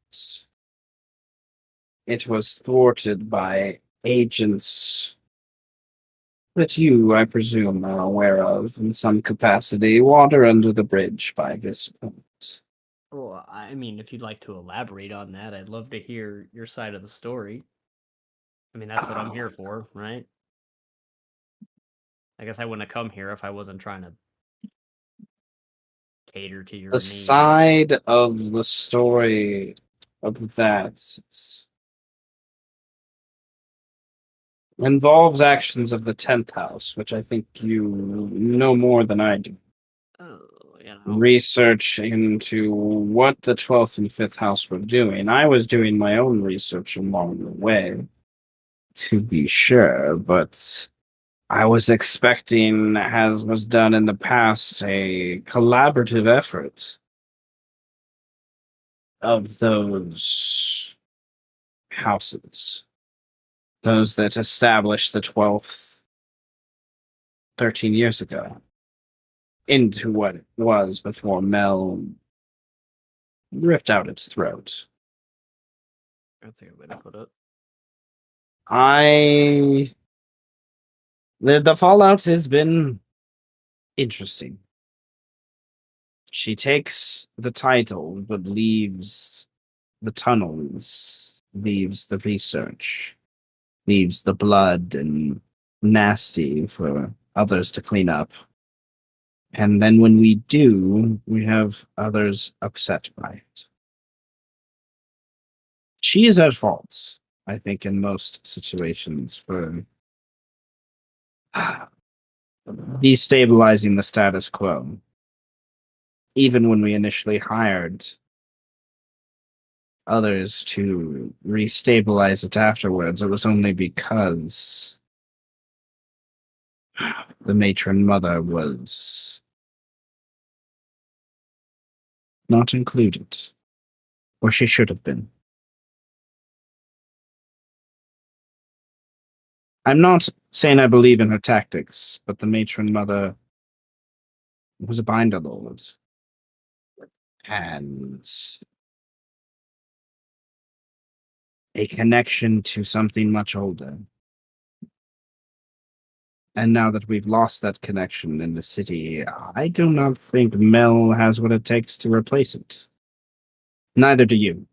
It was thwarted by agents that you, I presume, are aware of in some capacity. Water under the bridge by this point. Well, I mean, if you'd like to elaborate on that, I'd love to hear your side of the story. I mean, that's what I'm here for, right? I guess I wouldn't have come here if I wasn't trying to cater to The your needs. side of the story of that involves actions of the 10th house, which I think you know more than I do. Oh, you know. Research into what the 12th and 5th house were doing. I was doing my own research along the way, to be sure, but I was expecting, as was done in the past, a collaborative effort of those houses, those that established the 12th 13 years ago, into what it was before Mel ripped out its throat. That's a good way to put it. I the fallout has been interesting. She takes the title but leaves the tunnels, leaves the research, leaves the blood and nasty for others to clean up. And then when we do, we have others upset by it. She is at fault, I think, in most situations for destabilizing the status quo. Even when we initially hired others to restabilize it afterwards, it was only because the matron mother was not included, or she should have been. I'm not saying I believe in her tactics, but the matron mother was a binder lord, and a connection to something much older. And now that we've lost that connection in the city, I do not think Mel has what it takes to replace it. Neither do you.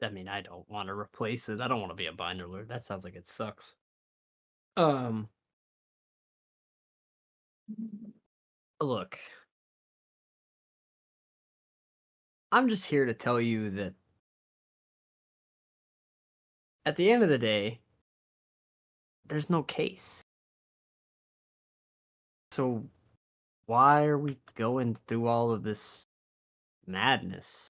I mean, I don't want to replace it. I don't want to be a binder lord. That sounds like it sucks. Look, I'm just here to tell you that at the end of the day, there's no case. So why are we going through all of this madness?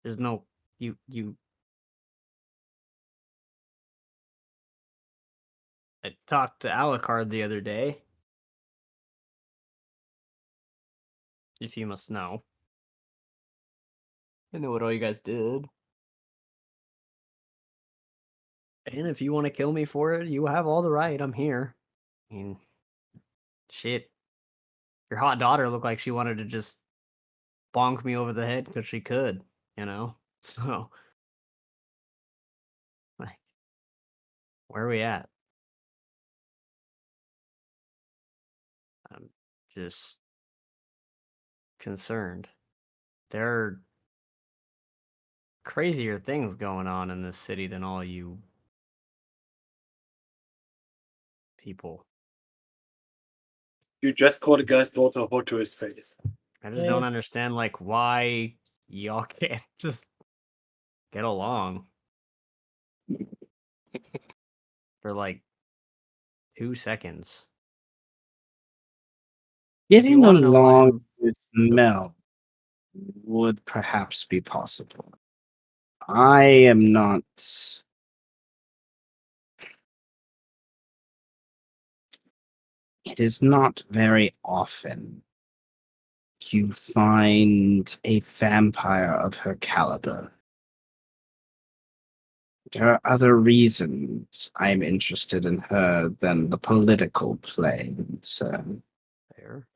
There's no you I talked to Alucard the other day. If you must know. I know what all you guys did. And if you want to kill me for it, you have all the right. I'm here. I mean, shit. Your hot daughter looked like she wanted to just bonk me over the head because she could, you know? So, like, where are we at? I'm just concerned. There are crazier things going on in this city than all you people. You just called a guy's daughter hot to his face. I just don't understand, like, why y'all can't just get along for like 2 seconds. If you Getting want to know why along I'm with Mel would perhaps be possible. I am not. It is not very often you find a vampire of her caliber. There are other reasons I'm interested in her than the political play. So there,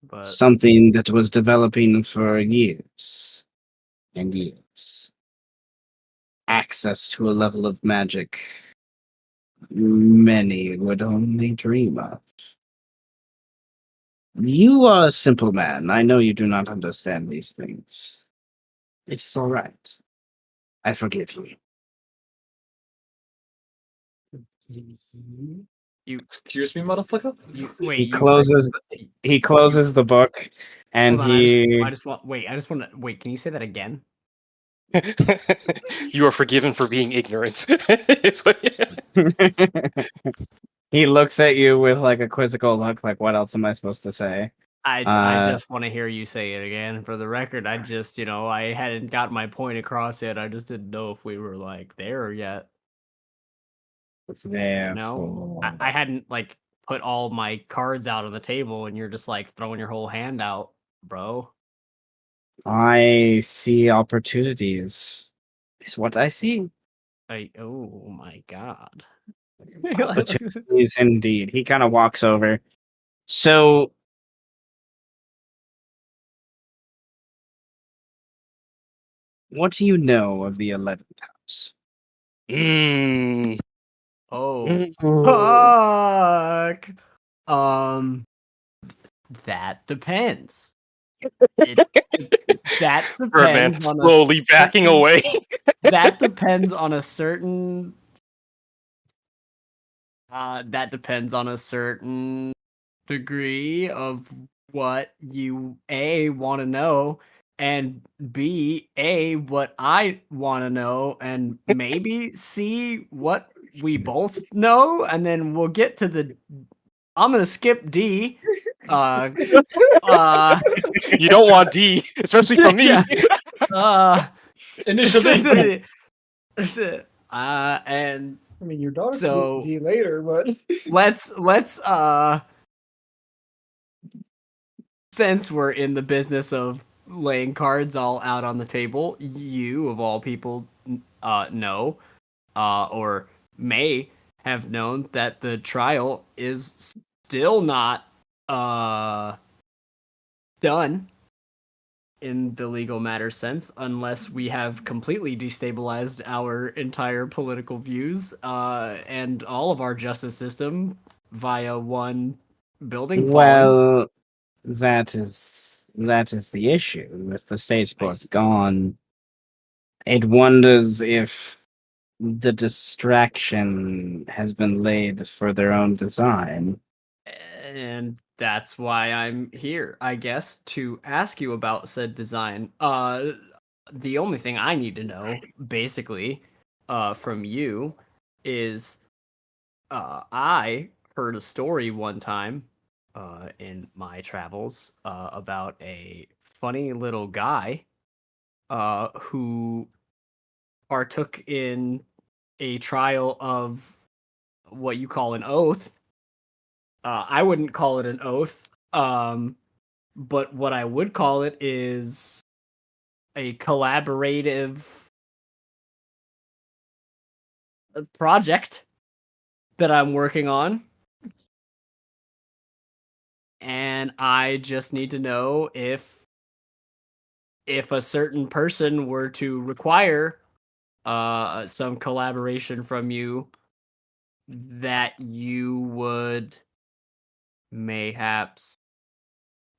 but something that was developing for years and years. Access to a level of magic many would only dream of. You are a simple man. I know you do not understand these things. It's all right. I forgive you. you Excuse me, motherfucker? wait. He You closes. He closes the book, and hold on. I he. just want wait. I just want to wait. Can you say that again? You are forgiven for being ignorant. It's what- He looks at you with like a quizzical look, like, "What else am I supposed to say?" I just want to hear you say it again. For the record, I just I hadn't got my point across yet. I just didn't know if we were like there yet. No, Therefore, I hadn't like put all my cards out on the table, and you're just like throwing your whole hand out, bro. I see opportunities. Is what I see. Oh my god. Opportunities indeed. He kind of walks over. So, what do you know of the 11th house? Mm. Oh Mm. fuck. Um, that depends. It that Birdman depends on a slowly backing certain away. that depends on a certain that depends on a certain degree of what you A want to know, and B what I want to know, and maybe C what we both know, and then we'll get to the I'm gonna skip D. Uh uh You don't want D, especially from me. uh Initially, and I mean, your daughter can so D later, but let's since we're in the business of laying cards all out on the table, you of all people know or may have known that the trial is still not done. in the legal matter sense, unless we have completely destabilized our entire political views and all of our justice system via one building falling. Well, that is the issue. With the stage courts gone, it wonders if the distraction has been laid for their own design. And that's why I'm here, I guess, to ask you about said design. The only thing I need to know, basically, from you, is I heard a story one time, in my travels, about a funny little guy, who partook in a trial of what you call an oath. I wouldn't call it an oath. But what I would call it is a collaborative project that I'm working on. And I just need to know if a certain person were to require some collaboration from you, that you would mayhaps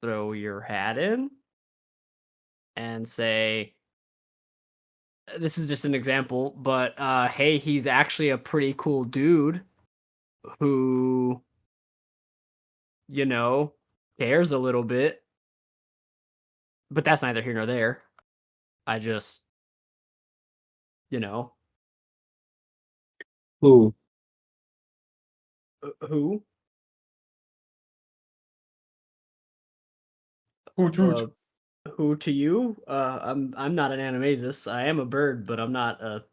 throw your hat in and say, this is just an example, but hey, he's actually a pretty cool dude who, you know, cares a little bit. But that's neither here nor there. I just, you know, Who? who? Hoot Uh, hoot. who to you? I'm not an Animaesus. I am a bird, but I'm not a.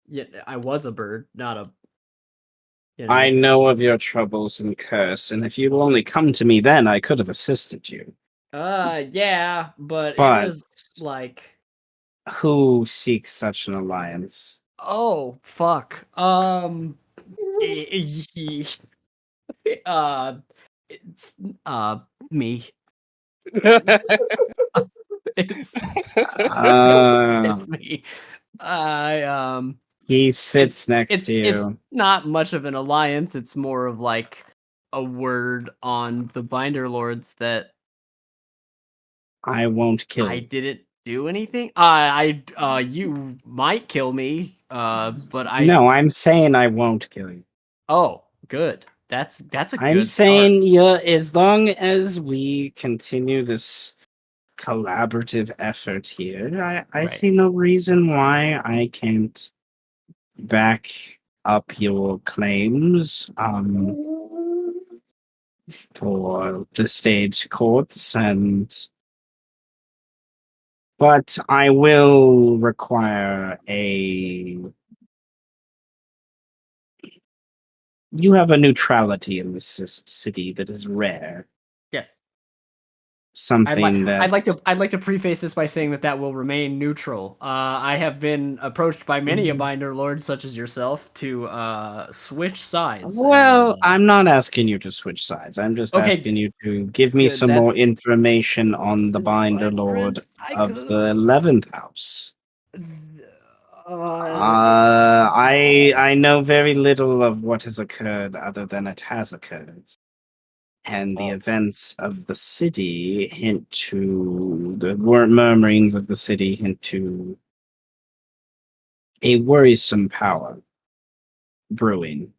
Yet I was a bird, not a. You I know. know of your troubles and curse, and if you'd only come to me then, I could have assisted you. Yeah, but it But was like, who seeks such an alliance? oh fuck. Eh, uh, it's me. It's Uh, it's me. I he it's sits next it's to it's you. not much of an alliance. It's more of like a word on the Binder Lords that I won't kill I you. didn't do anything. You might kill me. But I. No, I'm saying I won't kill you. Oh, good. That's a I'm good start. saying, yeah, as long as we continue this collaborative effort here, I Right. see no reason why I can't back up your claims for the stage courts, and but I will require a. You have a neutrality in this city that is rare. Yes. Something that I'd like to preface this by saying that will remain neutral. I have been approached by many a binder lord, such as yourself, to switch sides. And Well, I'm not asking you to switch sides. I'm just okay, asking you to give me good. some more That's information on the Binder Lord 500. I of the could. 11th house. Uh, I know very little of what has occurred other than it has occurred. And the oh, events of the city hint to the murmurings of the city hint to a worrisome power brewing.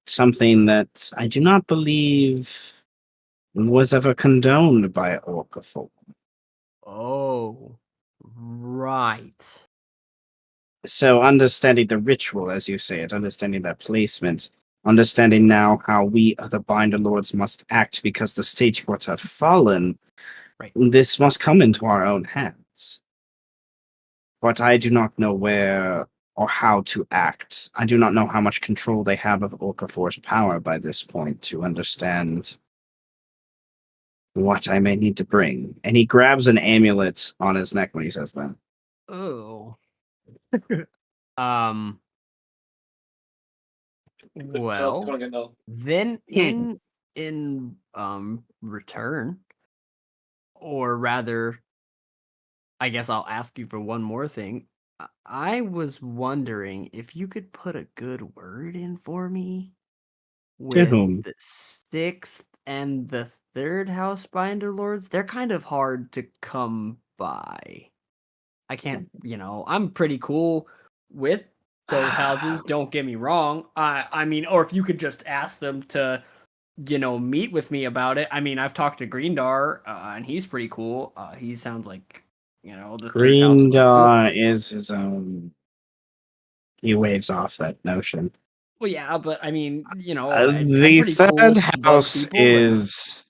Something that I do not believe was ever condoned by Orcafolk. oh, right. So understanding the ritual, as you say it, understanding that placement, understanding now how we other Binder Lords must act because the stage courts have fallen, Right. this must come into our own hands. But I do not know where or how to act. I do not know how much control they have of Orcafor's power by this point to understand what I may need to bring. And he grabs an amulet on his neck when he says that. Oh. um. I was Well, calling it now. then in return, or rather, I guess I'll ask you for one more thing. I was wondering if you could put a good word in for me To with whom? the sixth and the third house binder lords. They're kind of hard to come by. I can't, I'm pretty cool with those houses. Don't get me wrong. I mean, or if you could just ask them to, meet with me about it. I mean, I've talked to Greendar, and he's pretty cool. He sounds like, the third house is like cool. Green is his own. He waves off that notion. Well, yeah, but I mean, I'm The pretty cool third with the bug house people, and is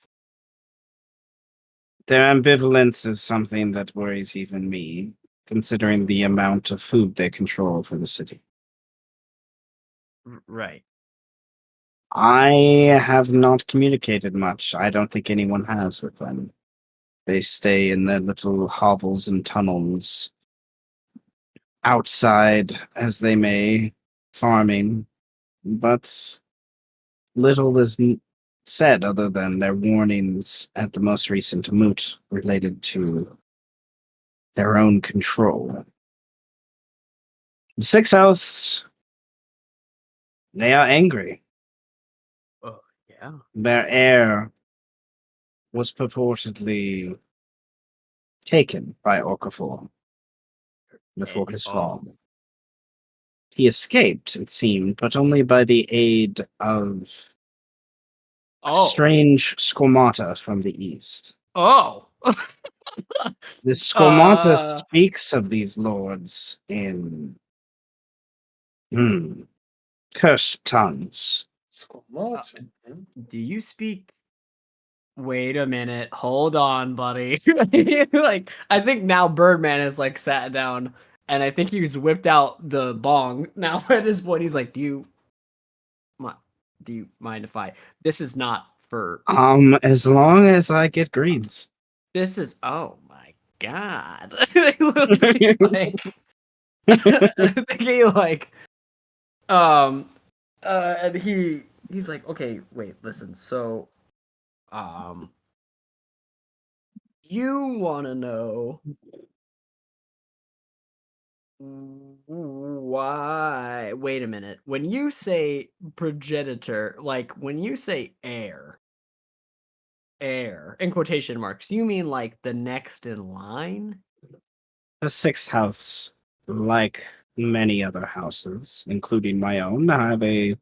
their ambivalence is something that worries even me, considering the amount of food they control for the city. right. I have not communicated much. I don't think anyone has with them. They stay in their little hovels and tunnels outside as they may, farming, but little is said other than their warnings at the most recent moot related to their own control. The Six Oaths, they are angry. Oh, yeah. Their heir was purportedly taken by Okafor before his fall. He escaped, it seemed, but only by the aid of a Oh. strange skomata from the east. Oh. The skomata Uh, speaks of these lords in cursed tongues. Skomata. do you speak? Wait a minute. Hold on, buddy. Like, I think now Birdman has like sat down, and I think he's whipped out the bong. Now at this point, he's like, do you mind if I? This is not for. As long as I get greens. This is. Oh my god. I literally, like, I think he like, um, and he's like, okay, wait, listen. So, um, you want to know why? Wait a minute. When you say progenitor, like when you say heir, in quotation marks, you mean like the next in line? The sixth house, like many other houses, including my own, have a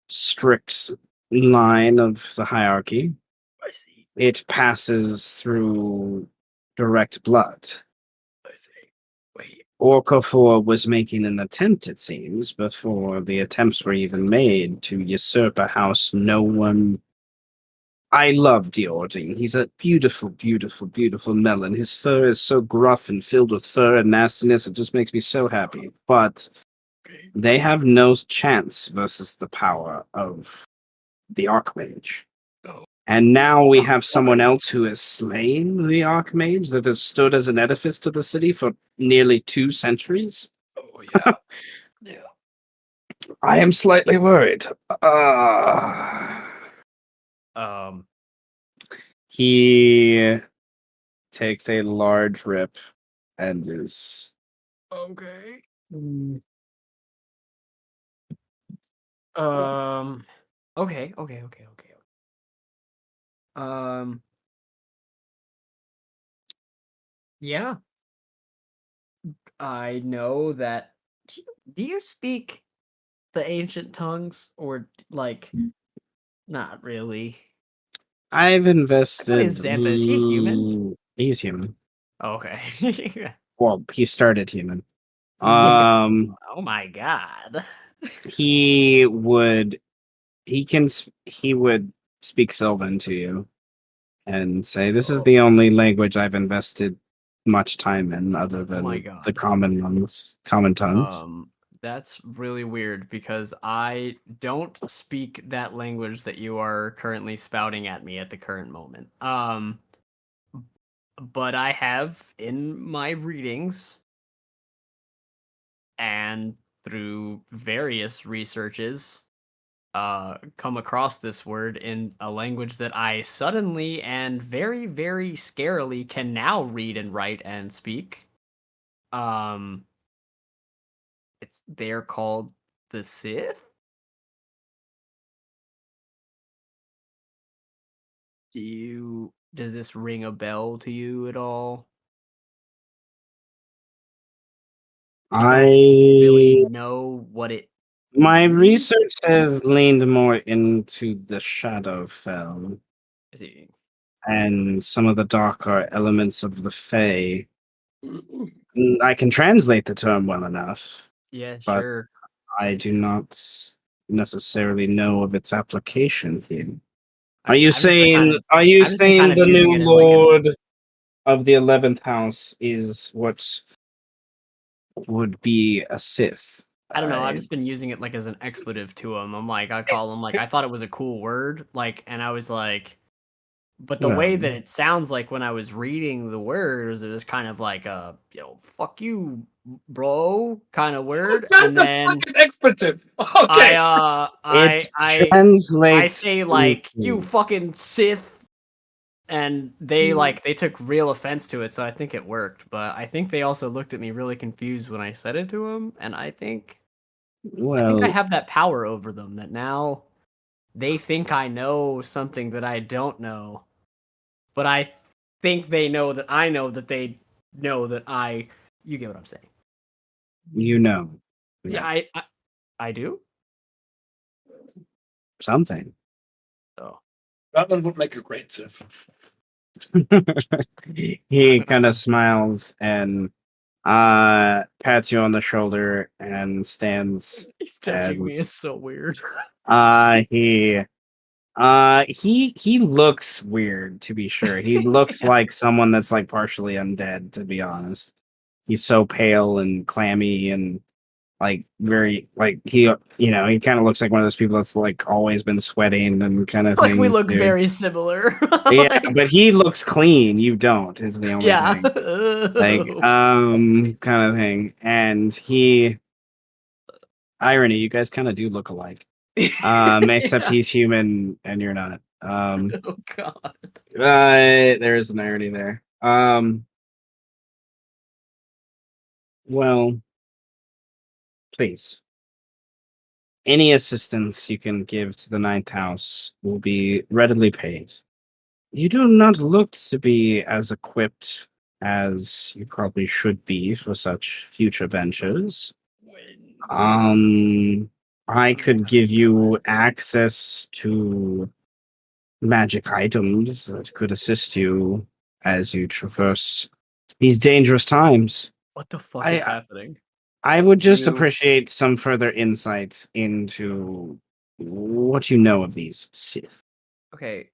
strict line of the hierarchy. I see. It passes through direct blood. I see. Wait. Okafor was making an attempt, it seems, before the attempts were even made to usurp a house no one. I love Diording. He's a beautiful, beautiful, beautiful melon. His fur is so gruff and filled with fur and nastiness, it just makes me so happy. But they have no chance versus the power of the Archmage. Oh. And now we have someone else who has slain the Archmage that has stood as an edifice to the city for nearly 2 centuries. Oh yeah. Yeah. I am slightly worried. Um. He takes a large rip and is Okay. Mm. Okay. Okay. Um. Yeah. I know that. Do you speak the ancient tongues, or like, not really? I've What invested. is Xantha? Is he human? He's human. Okay. Well, he started human. Um, Oh my god. he would. He would speak Sylvan to you and say, "This is the only language I've invested much time in, other Oh my than the god. common ones, common tongues." That's really weird because I don't speak that language that you are currently spouting at me at the current moment. But I have in my readings and through various researches, come across this word in a language that I suddenly and very, very scarily can now read and write and speak. Um, they're called the Sith. Does this ring a bell to you at all? I don't really I know what it my means. research has leaned more into the Shadowfell Is it- and some of the darker elements of the Fae. I can translate the term well enough, Yeah, but sure. I do not necessarily know of its application here. I've just been kind of Are you I've just been kind saying of the new using it as like an lord of the 11th house is what would be a Sith? I don't know. I've I just been using it like as an expletive to him. I'm like, I call him like I thought it was a cool word, like, and I was like, but the well, way that it sounds like when I was reading the words, it was kind of like a fuck you, bro, kind of It's word, just and a then fucking expletive. I Okay. it I translates say like you into fucking Sith, and they took real offense to it, so I think it worked. But I think they also looked at me really confused when I said it to them, and I think I well, have that power over them that now they think I know something that I don't know, but I think they know that I know that they know that I. You get what I'm saying? you know, Yeah, yes, I do. something. Oh, That one would make a great Sith. He kind of smiles and pats you on the shoulder and stands he's touching and me. It's so weird. uh he he looks weird, to be sure. He looks Yeah. like someone that's like partially undead, to be honest. He's so pale and clammy and like very like he kind of looks like one of those people that's like always been sweating and kind of Like we things look too. very similar. Yeah, Like, but he looks clean. You don't, is the only yeah. thing. Like, kind of thing. And irony, you guys kind of do look alike. Except Yeah. he's human and you're not. Oh god. There is an irony there. Well, please. Any assistance you can give to the ninth house will be readily paid. You do not look to be as equipped as you probably should be for such future ventures. Um, I could give you access to magic items that could assist you as you traverse these dangerous times. What the fuck is I happening? I would just You appreciate some further insight into what you know of these Sith. okay?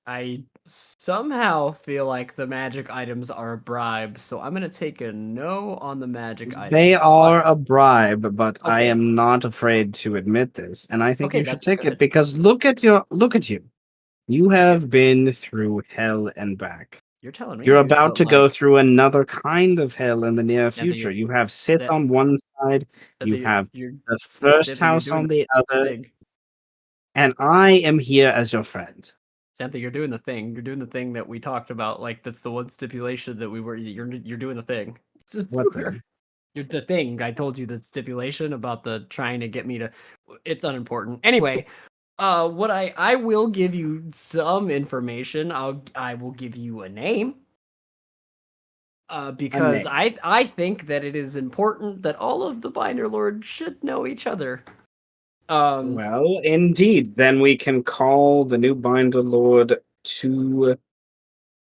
I somehow feel like the magic items are a bribe, so I'm gonna take a no on the magic They items. are But a bribe, but I okay, am not afraid to admit this, and I think okay, you should that's take it good. because look at you. You Okay, have been through hell and back. you're telling me, You're dude. about But to go like, through another kind of hell in the near Xantha, future. You have Sith Xan- on one side, you Xantha, have you're the first Xantha, you're house doing on the the other, thing. and I am here as your friend. Xantha, you're doing the thing. You're doing the thing that we talked about. Like that's the one stipulation that we were. You're doing the thing. Just What thing? you're the thing. I told you the stipulation about the trying to get me to. It's unimportant. Anyway, what I will give you some information. I will give you a name. A Because name. I think that it is important that all of the Binder Lords should know each other. Um, Well, indeed. Then we can call the new Binder Lord to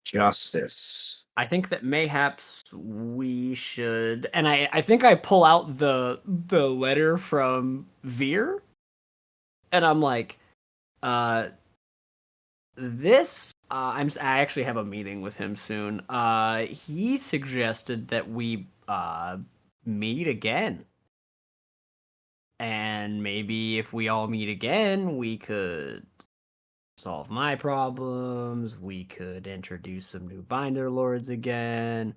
justice. I think that mayhaps we should, and I think I pull out the letter from Veer, and I'm like, uh, this. I actually have a meeting with him soon. He suggested that we meet again, and maybe if we all meet again, we could solve my problems. We could introduce some new Binder Lords again.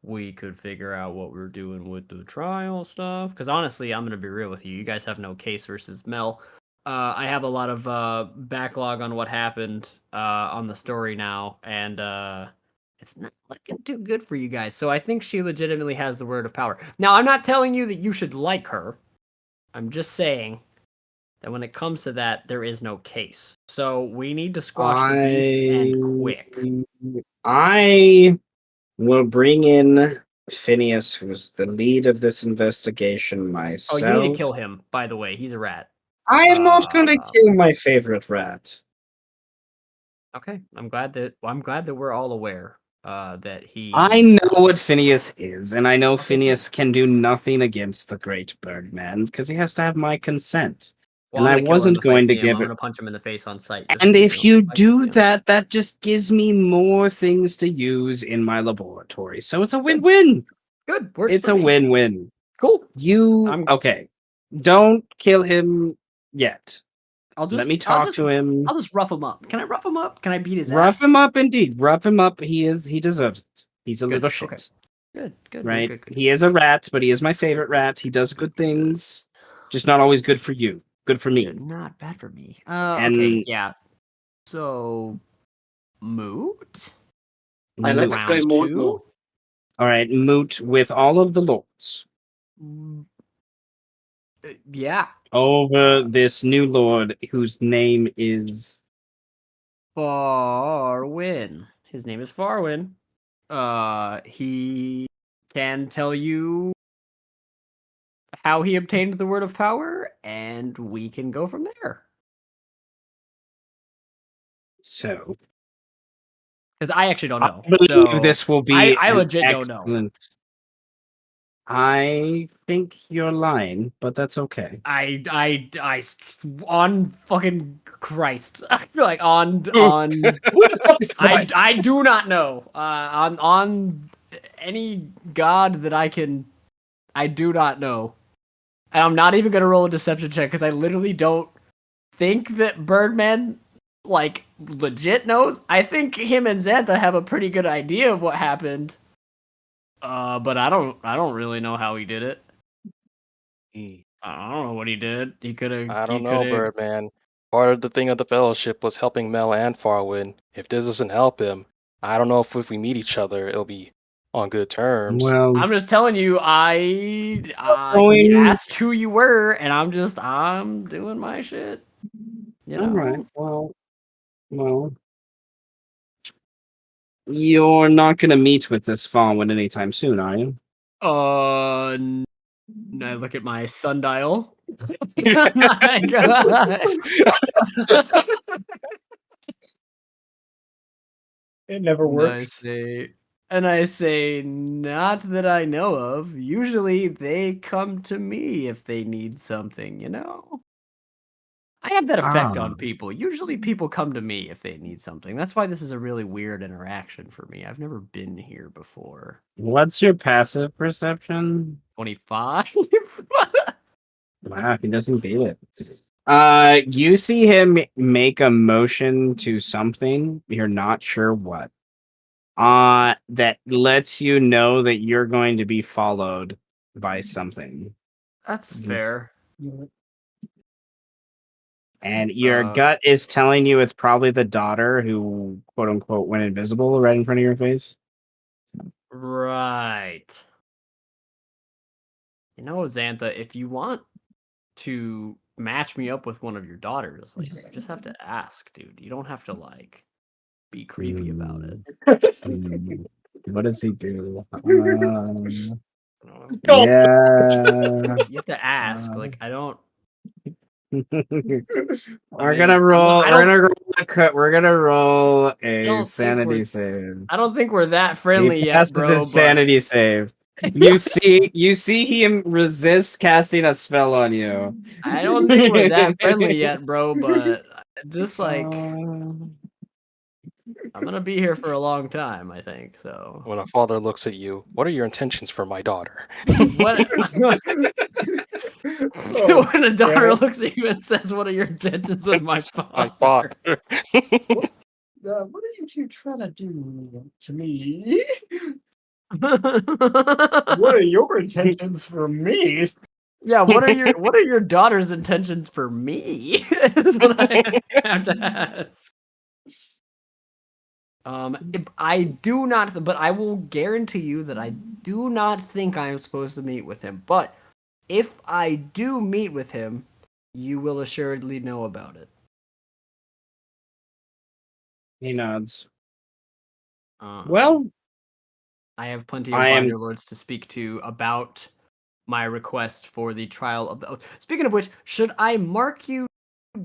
We could figure out what we're doing with the trial stuff. Because honestly, I'm gonna be real with you. You guys have no case versus Mel. I have a lot of backlog on what happened on the story now, and it's not looking too good for you guys. So I think she legitimately has the word of power. Now, I'm not telling you that you should like her. I'm just saying that when it comes to that, there is no case. So we need to squash the beef and quick. I will bring in Phineas, who's the lead of this investigation myself. Oh, you need to kill him, by the way. He's a rat. I am not going to kill my favorite rat. Okay, I'm glad that we're all aware that he. I know what Phineas is, and I know Phineas can do nothing against the Great Birdman because he has to have my consent. Well, And I'm I gonna kill him wasn't if I going to see him. give I'm it. gonna punch him in the face on sight. And so if you know, if I see do him. that, that just gives me more things to use in my laboratory. So it's a win-win. Good, works It's for a me. win-win. Cool. You okay? Don't kill him yet. Let me talk to him. I'll just rough him up. Can I rough him up? Can I beat his ass? Rough him up, indeed. Rough him up. He deserves it. He's a Good, little shit. okay. Good. Right? Good. He is a rat, but he is my favorite rat. He does good things. Just not always good for you. Good for me. Good, not bad for me. And Okay, yeah. So, moot. I like to Round say more. two? All right, moot with all of the lords Yeah. over this new lord whose name is Farwin. His name is Farwin. He can tell you how he obtained the word of power, and we can go from there. so. Because I actually don't know. I believe So this will be I an legit don't know. excellent. I think you're lying, but that's okay. I on fucking Christ. Like on Who the fuck is Christ? I do not know. On any god that I do not know. And I'm not even gonna roll a deception check because I literally don't think that Birdman like legit knows. I think him and Xantha have a pretty good idea of what happened. But I don't really know how he did it. I don't know what he did. He could have. I don't know, Birdman. Part of the thing of the fellowship was helping Mel and Farwin. If this doesn't help him, I don't know if we meet each other, it'll be on good terms. Well, I'm just telling you, he asked who you were, and I'm doing my shit. You know? all right. Well, you're not going to meet with this Fallen anytime soon, are you? I look at my sundial. My God. It never works. I say, not that I know of. Usually they come to me if they need something, you know? I have that effect on people. Usually people come to me if they need something. That's why this is a really weird interaction for me. I've never been here before. What's your passive perception? 25? Wow, he doesn't beat it. You see him make a motion to something. You're not sure what. That lets you know that you're going to be followed by something. That's fair. And your gut is telling you it's probably the daughter who, quote unquote, went invisible right in front of your face. Right. You know, Xantha, if you want to match me up with one of your daughters, like, you just have to ask, dude. You don't have to, like, be creepy about it. What does he do? Go. Yeah. You have to ask. Like, I don't. We're gonna roll. We're gonna roll a don't think sanity we're- save. I don't think we're that friendly He yet, passes bro. his sanity save. You see him resist casting a spell on you. I don't think we're that friendly yet, bro. But just like I'm gonna be here for a long time, I think. So When a father looks at you, what are your intentions for my daughter? what? When a daughter looks at you and says, "What are your intentions with my My father?" father. What are you trying to do to me? What are your intentions for me? Yeah, what are your daughter's intentions for me? Is what I have to ask. I do not, but I will guarantee you that I do not think I am supposed to meet with him. But if I do meet with him, you will assuredly know about it. He nods. Um, Well, I have plenty of I am. binder lords to speak to about my request for the trial of the oath. Speaking of which, should I mark you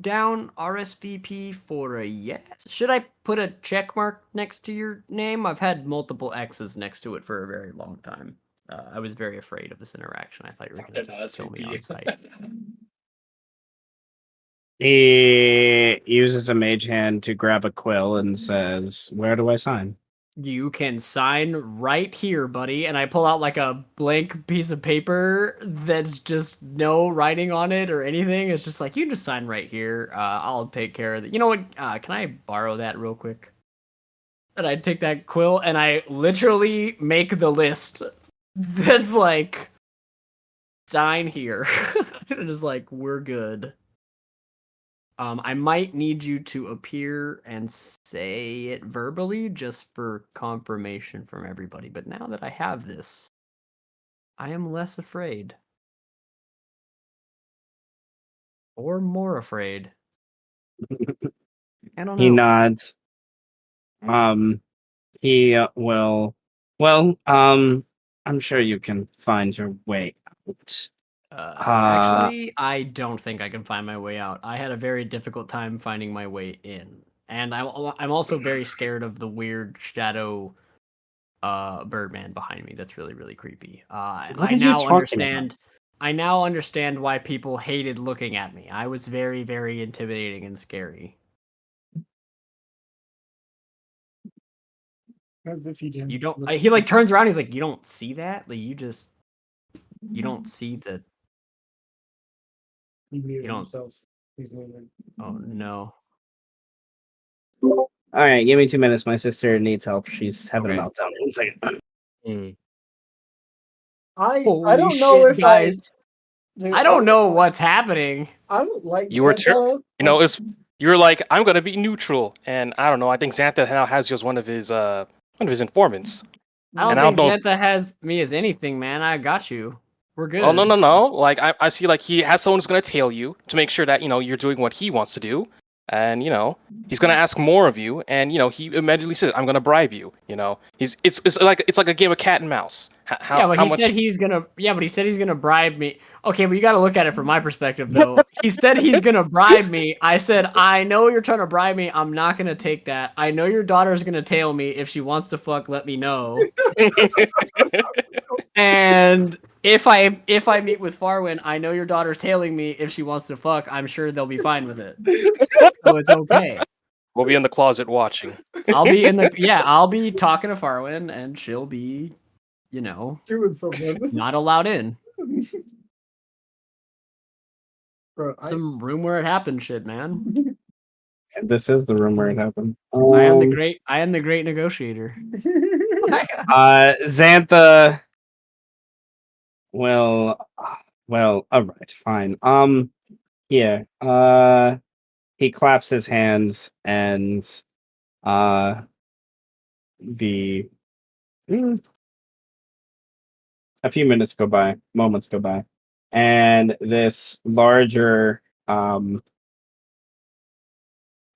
down RSVP for a yes? Should I put a check mark next to your name? I've had multiple X's next to it for a very long time. I was very afraid of this interaction. I thought you were going to An just kill me on RSVP. sight. He uses a mage hand to grab a quill and says, "Where do I sign?" You can sign right here, buddy. And I pull out like a blank piece of paper that's just no writing on it or anything. It's just like, you can just sign right here. I'll take care of it. You know what? Can I borrow that real quick? And I take that quill and I literally make the list that's like, sign here. And it's like, we're good. I might need you to appear and say it verbally just for confirmation from everybody. But now that I have this, I am less afraid. Or more afraid. I don't He know. nods. He will. Well, I'm sure you can find your way out. Actually, I don't think I can find my way out. I had a very difficult time finding my way in. And I'm also very scared of the weird shadow Birdman behind me. That's really, really creepy. What are you talking about? I now understand why people hated looking at me. I was very, very intimidating and scary. As if you didn't. You don't. He like turns around. He's like, you don't see that. Like you don't see the. He muted You don't. himself. He's moving. Oh no. All right, give me 2 minutes. My sister needs help. She's having a Okay. meltdown. 1 second. Mm. I Holy don't know shit, if guys! Dude, I don't know what's happening. I don't like You were Santa. You know, you're like, I'm gonna be neutral, and I don't know. I think Xantha now has you as one of his informants. I don't And I think don't know. Xantha has me as anything, man. I got you. We're good. Oh no! Like I see, like he has someone who's gonna tail you to make sure that you're doing what he wants to do, and he's gonna ask more of you, and he immediately says, "I'm gonna bribe you." It's like a game of cat and mouse. Yeah, but How he much? said he's gonna. Yeah, but he said he's gonna bribe me. Okay, but you got to look at it from my perspective, though. He said he's gonna bribe me. I said, I know you're trying to bribe me. I'm not gonna take that. I know your daughter's gonna tail me. If she wants to fuck, let me know. And if I meet with Farwin, I know your daughter's tailing me. If she wants to fuck, I'm sure they'll be fine with it. So it's okay. We'll be in the closet watching. I'll be talking to Farwin, and she'll be, Doing something. not allowed in. Bro, Some room where it happened shit, man. This is the room where it happened. I am the great negotiator. Xantha. Well, all right, fine. Yeah. He claps his hands and the a few moments go by, and this larger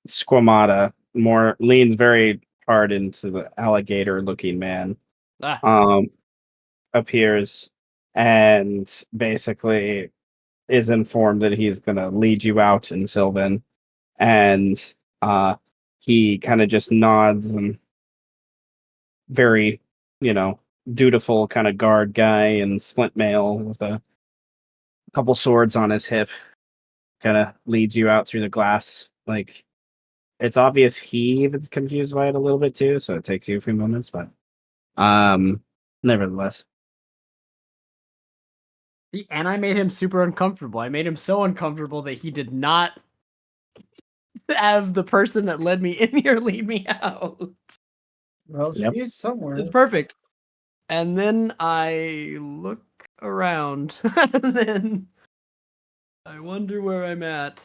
squamata more leans very hard into the alligator looking man Ah, appears and basically is informed that he's going to lead you out in Sylvan, and he kind of just nods and very dutiful kind of guard guy in splint mail with a couple swords on his hip kind of leads you out through the glass. Like, it's obvious he even's confused by it a little bit too, so it takes you a few moments, but nevertheless. and I made him super uncomfortable. I made him so uncomfortable that he did not have the person that led me in here lead me out. Well, Yep. she's somewhere. It's perfect. And then I look around, and then I wonder where I'm at.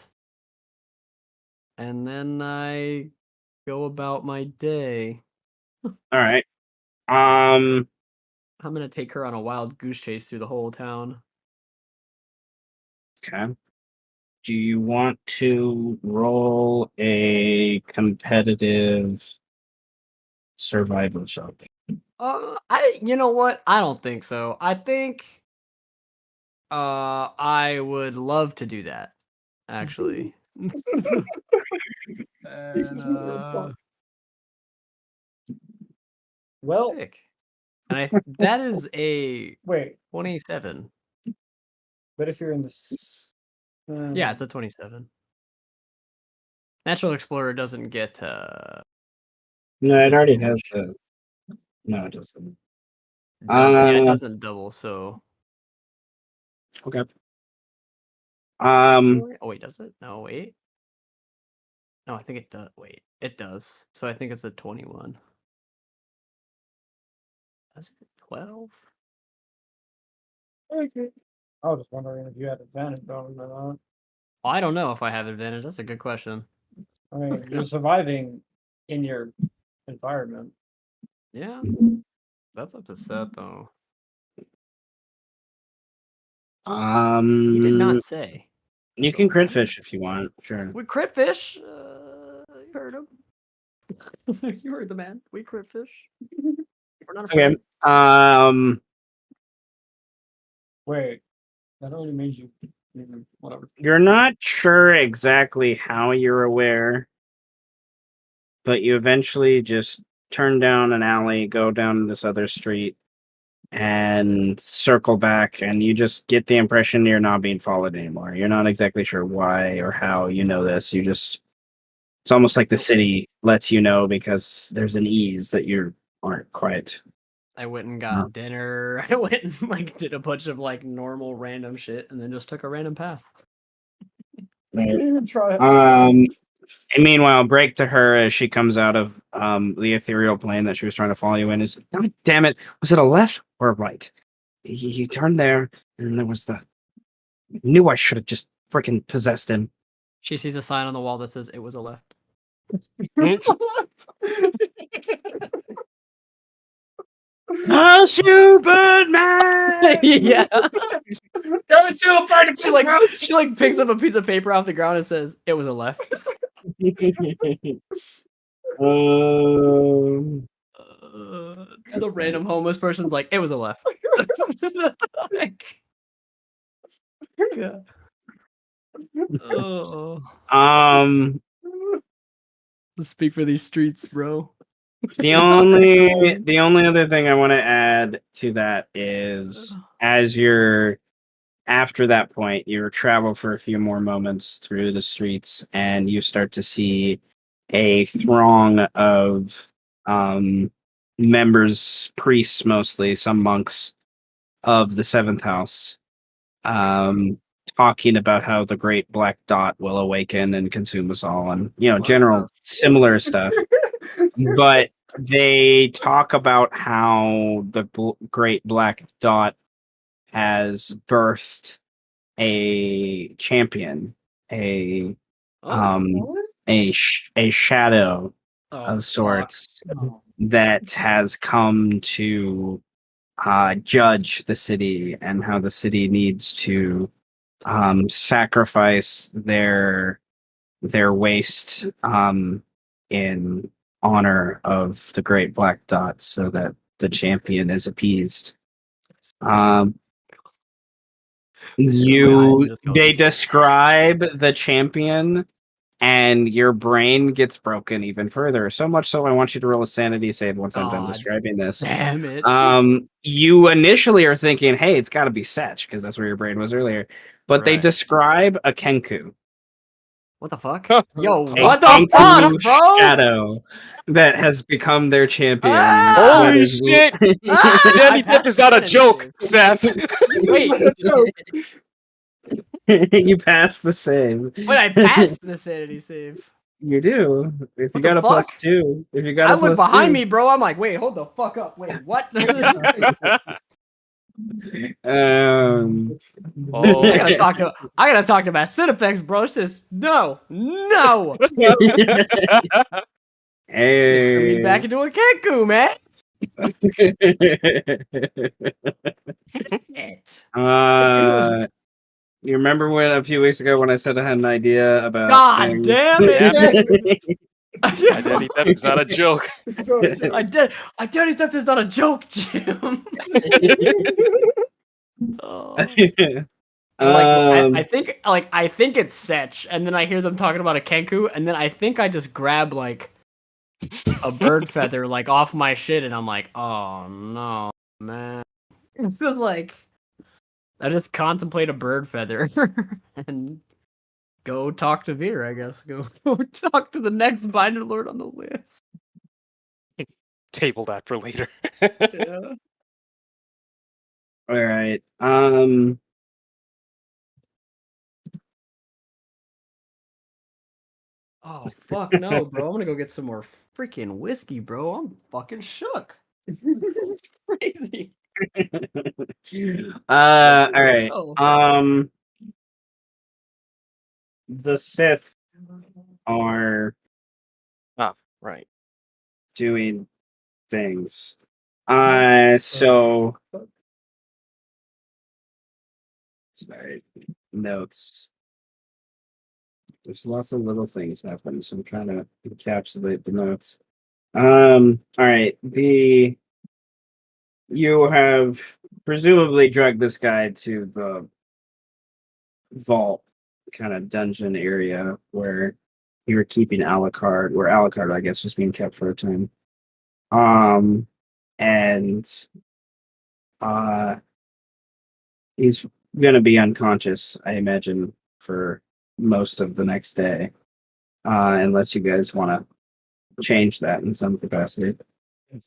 And then I go about my day. All right. I'm gonna take her on a wild goose chase through the whole town. Okay. Do you want to roll a competitive survival check? You know what? I don't think so. I think I would love to do that, actually. Jesus, what the fuck? Well, Sick. And that is a wait, 27. but if you're in this, Yeah, it's a 27. Natural Explorer doesn't get No, it already has disadvantage. the. No, it doesn't. Yeah, it doesn't double, so Okay. oh wait, does it? No, wait. No, I think it does. Wait, it does. So I think it's a 21. Does it 12? okay. I was just wondering if you had advantage on it or not. I don't know if I have advantage. That's a good question. I mean, you're surviving in your environment. Yeah, that's up to Seth though. He did not say. You can crit fish if you want. Sure. We crit fish. You heard him. You heard the man. We crit fish. We're not afraid. Okay. Wait, that only means you. Whatever. You're not sure exactly how you're aware, but you eventually just turn down an alley, go down this other street, and circle back, and you just get the impression you're not being followed anymore. You're not exactly sure why or how you know this. You just, it's almost like the city lets you know because there's an ease that you aren't quite. I went and got dinner. I went and like did a bunch of like normal random shit, and then just took a random path. Right. Even try. And meanwhile, break to her as she comes out of the ethereal plane that she was trying to follow you in is, God damn it, was it a left or a right? You turned there, and there was the. Knew I should have just freaking possessed him. She sees a sign on the wall that says it was a left. A Superman! Yeah. Go super! She like picks up a piece of paper off the ground and says it was a left. The random homeless person's like, it was a left. Like, yeah. Oh. Speak for these streets, bro. The only other thing I want to add to that is as you're after that point, you travel for a few more moments through the streets and you start to see a throng of members, priests mostly, some monks of the seventh house, talking about how the great black dot will awaken and consume us all, and general similar stuff. But they talk about how the great black dot has birthed a champion, a shadow of sorts that has come to judge the city and how the city needs to sacrifice their waste in honor of the great black dot so that the champion is appeased. They describe the champion and your brain gets broken even further. So much so I want you to roll a sanity save once I'm done describing this. Damn it. You initially are thinking, hey, it's got to be Setch, because that's where your brain was earlier. But they describe a Kenku. What the fuck? Yo, what the fuck, bro? Shadow that has become their champion. Holy shit! Sanity Death is not a joke, Seth. Wait. You passed the save. Wait, I passed the sanity save. You do. If you got a +2. If you got I look behind me, bro. I'm like, wait, hold the fuck up. Wait, what? Oh. I gotta talk to Matt Cineplex, bro. It's just no. Turn me back Hey. into a Kenku, man. It. You remember when a few weeks ago when I said I had an idea about God damn Yeah. it. Identity theft is not a joke. Identity theft is not a joke, Jim. Oh. I think it's Setch, and then I hear them talking about a Kenku, and then I think I just grab like a bird feather like off my shit, and I'm like, oh no, man. It's just like I just contemplate a bird feather and go talk to Veer, I guess. Go talk to the next binder lord on the list. Table that for later. Yeah. All right. Oh fuck no, bro. I'm gonna go get some more freaking whiskey, bro. I'm fucking shook. It's crazy. All right. Oh. The Sith are Right. doing things. So sorry. Notes. There's lots of little things happening, so I'm trying to encapsulate the notes. All right. You have presumably dragged this guy to the vault kind of dungeon area where you were keeping Alucard, where Alucard, I guess, was being kept for a time. And he's gonna be unconscious, I imagine, for most of the next day, unless you guys want to change that in some capacity.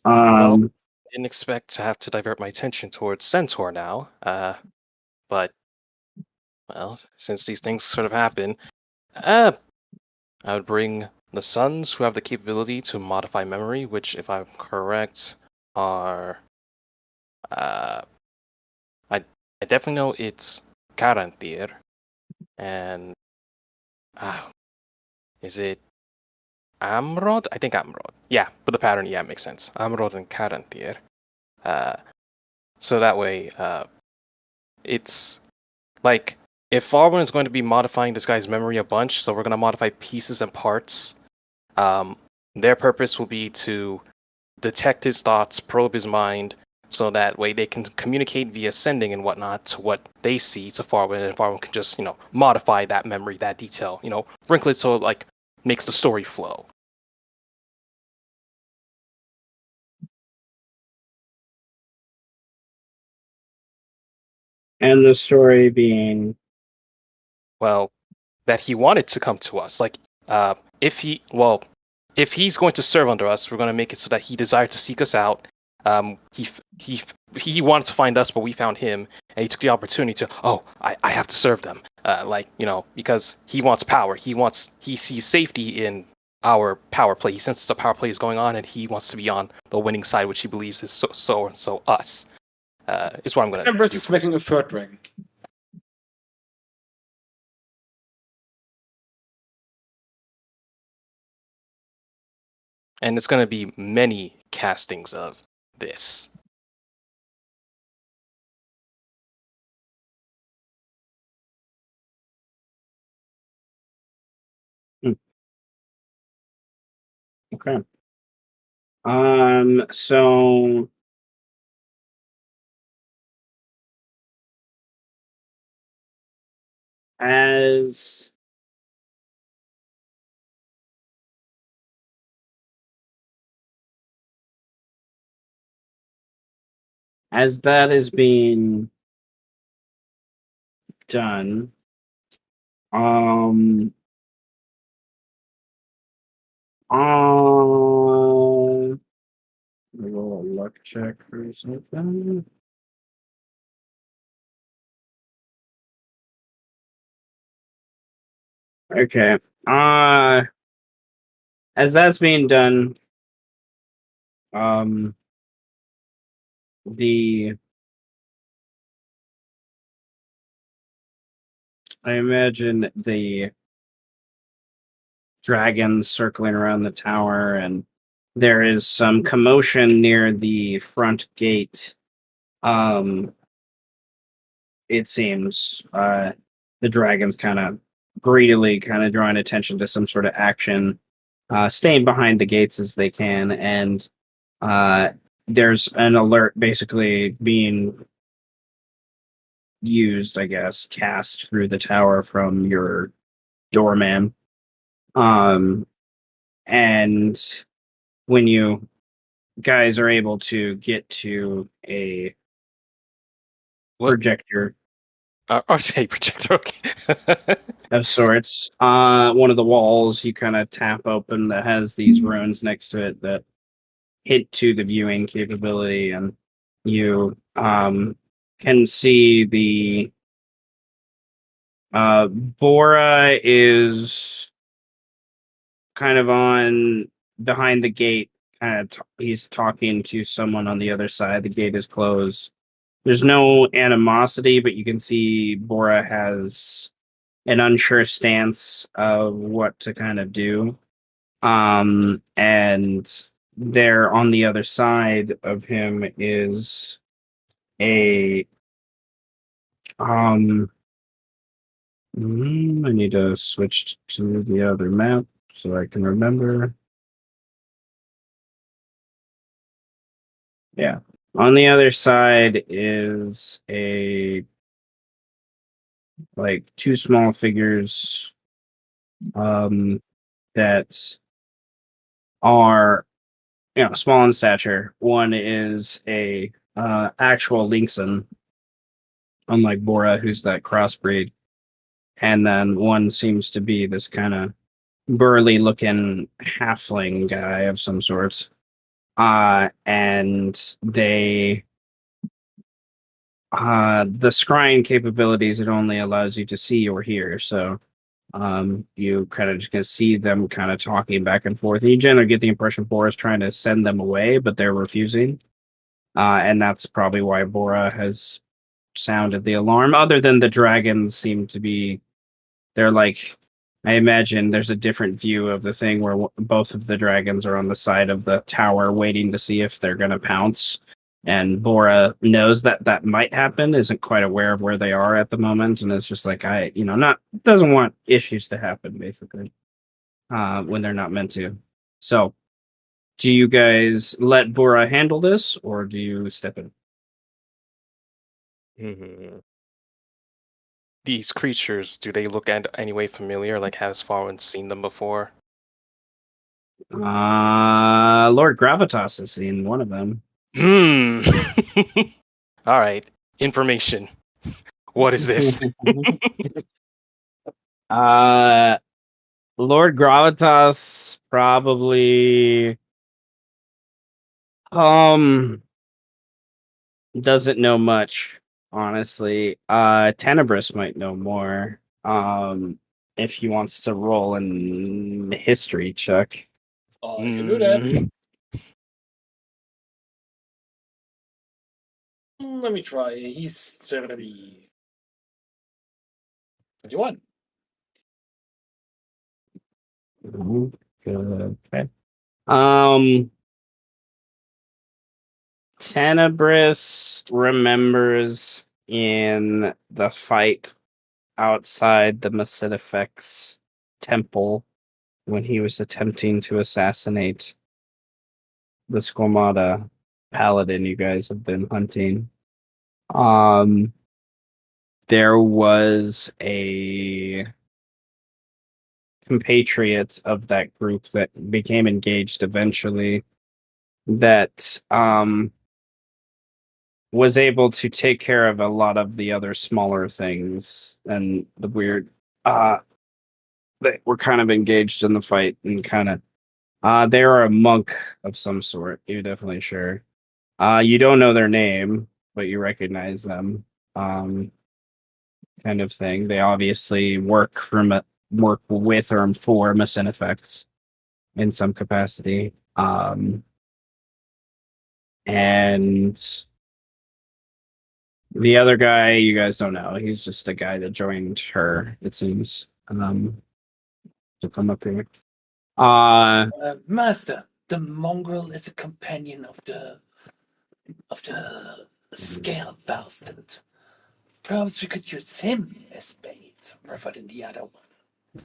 Well, didn't expect to have to divert my attention towards Centaur now. But well, since these things sort of happen, I would bring the sons who have the capability to modify memory, which, if I'm correct, are I definitely know it's Karantir, and is it Amrod? I think Amrod. Yeah, but the pattern, yeah, makes sense. Amrod and Karantir. So that way, it's like if Farwan is going to be modifying this guy's memory a bunch, so we're going to modify pieces and parts. Their purpose will be to detect his thoughts, probe his mind, so that way they can communicate via sending and whatnot to what they see to Farwan, and Farwan can just, modify that memory, that detail, wrinkle it so it like makes the story flow. And the story being, Well, that he wanted to come to us. Like, if he's going to serve under us, we're going to make it so that he desired to seek us out. He wanted to find us, but we found him, and he took the opportunity to, I have to serve them. Because he wants power. He sees safety in our power play. He senses a power play is going on, and he wants to be on the winning side, which he believes is so us. Is what I'm going to. Empress is making a third ring. And it's going to be many castings of this. okay. So as that is being done, roll a luck check or something. Okay. As that's being done, the I imagine the dragons circling around the tower, and there is some commotion near the front gate. Um, it seems the dragons kind of greedily kind of drawing attention to some sort of action, staying behind the gates as they can, and uh, there's an alert basically being used, I guess, cast through the tower from your doorman. Um, and when you guys are able to get to a What? projector Oh, say projector. Okay. of sorts, one of the walls you kind of tap open that has these runes next to it that hint to the viewing capability, and you can see the Bora is kind of on behind the gate. Kind of, he's talking to someone on the other side. The gate is closed. There's no animosity, but you can see Bora has an unsure stance of what to kind of do. And there on the other side of him is a I need to switch to the other map so I can remember. Yeah. On the other side is a like two small figures that are small in stature. One is a actual Linkson, unlike Bora, who's that crossbreed, and then one seems to be this kind of burly looking halfling guy of some sort. And they the scrying capabilities, it only allows you to see or hear, so you kind of just can see them kind of talking back and forth. And you generally get the impression Bora's trying to send them away, but they're refusing. And that's probably why Bora has sounded the alarm. Other than the dragons seem to be, they're like, I imagine there's a different view of the thing where both of the dragons are on the side of the tower waiting to see if they're going to pounce. And Bora knows that that might happen, isn't quite aware of where they are at the moment, and it's just like, not doesn't want issues to happen, basically, when they're not meant to. So, do you guys let Bora handle this, or do you step in? Mhm. These creatures, do they look any way familiar? Like, has Farwan seen them before? Lord Gravitas has seen one of them. Hmm. All right. Information. What is this? uh, Lord Gravitas probably doesn't know much, honestly. Tenebris might know more. If he wants to roll an history check. I can do that. Hmm. Let me try. He's going to be 21. Okay. Um, Tenebris remembers in the fight outside the Macedefex temple when he was attempting to assassinate the Squamata paladin you guys have been hunting. Um, there was a compatriot of that group that became engaged eventually that was able to take care of a lot of the other smaller things and the weird that were kind of engaged in the fight and kind of they are a monk of some sort, you're definitely sure. You don't know their name, but you recognize them. Um kind of thing. They obviously work with or for Missing Effects in some capacity. And The other guy, you guys don't know. He's just a guy that joined her, it seems. To come up here. Master, the mongrel is a companion of the scale bastard. Perhaps we could use him as bait rather than the other one.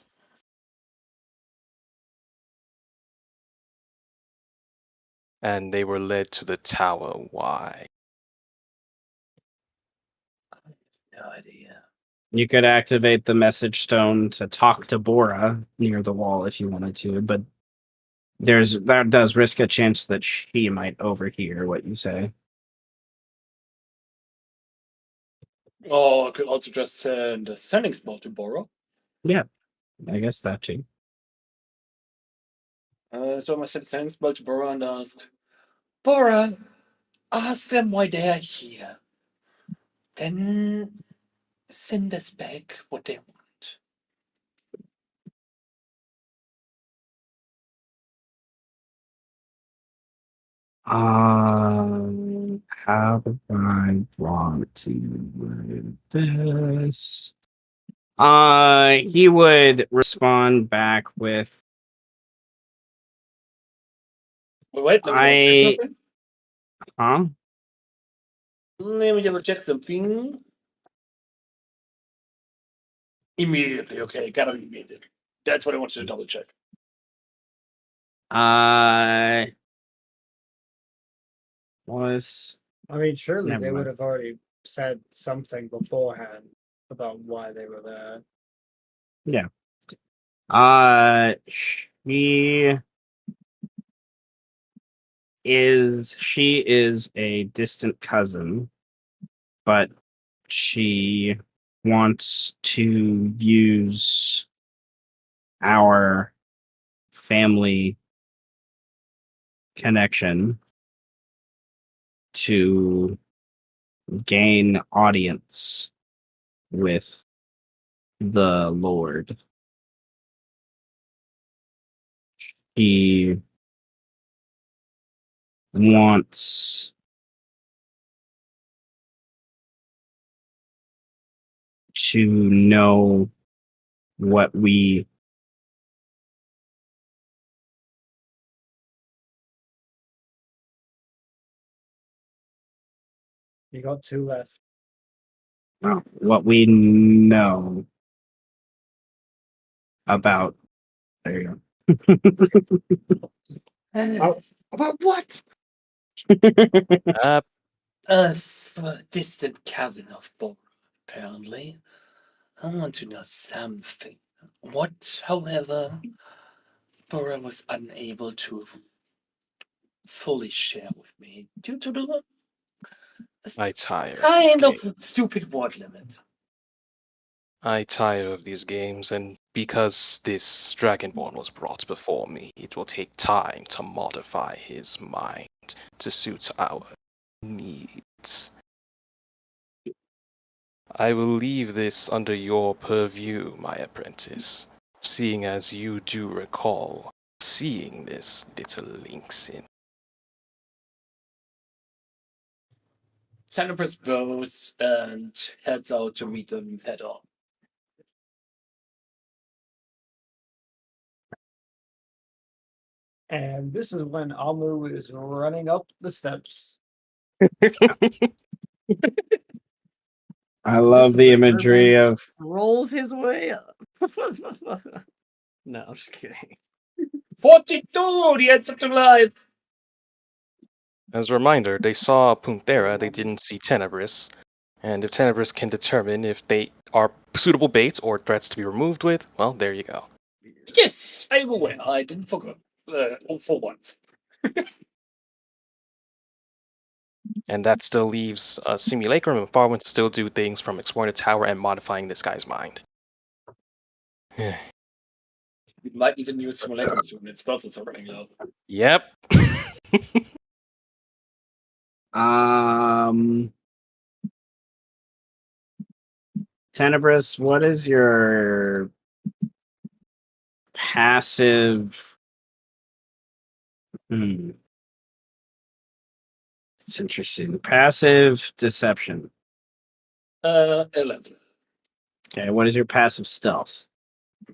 And they were led to the tower. Why? No idea. You could activate the message stone to talk to Bora near the wall if you wanted to, but that does risk a chance that she might overhear what you say. Or I could also just send a sending spell to borrow. Yeah, I guess that too. So I sent a sending spell to Bora and asked, Bora, ask them why they are here. Then send us back what they want. How do I want to word this? He would respond back with, Wait, let me check something. huh? Let me double check something. Immediately, okay, gotta be immediate. That's what I wanted to double check. Was I mean, surely Never they would mind. have already said something beforehand about why they were there. Yeah. She is a distant cousin, but she wants to use our family connection to gain audience with the Lord. He wants to know what we You got two left. what we know about. There you Oh, about what? Uh, A distant cousin of Bora, apparently. I want to know something. What, however, Bora was unable to fully share with me due to the I tire of these kind games. of stupid word limit. I tire of these games, and because this Dragonborn was brought before me, it will take time to modify his mind to suit our needs. I will leave this under your purview, my apprentice, seeing as you do recall seeing this little lynx in. Tenebris bows and heads out to meet them head on. And this is when Amu is running up the steps. I love the imagery of rolls his way up. No, I'm just kidding. 42! The answer to life! As a reminder, they saw Punthera, they didn't see Tenebris, and if Tenebris can determine if they are suitable baits or threats to be removed with, well, there you go. Yes, I'm aware. I didn't forget. For once. And that still leaves Simulacrum and Farwind to still do things from exploring the tower and modifying this guy's mind. We might need a new simulacrum soon. Its spells are running low. Yep. Tenebris, what is your passive? It's interesting. Passive deception. 11. Okay, what is your passive stealth?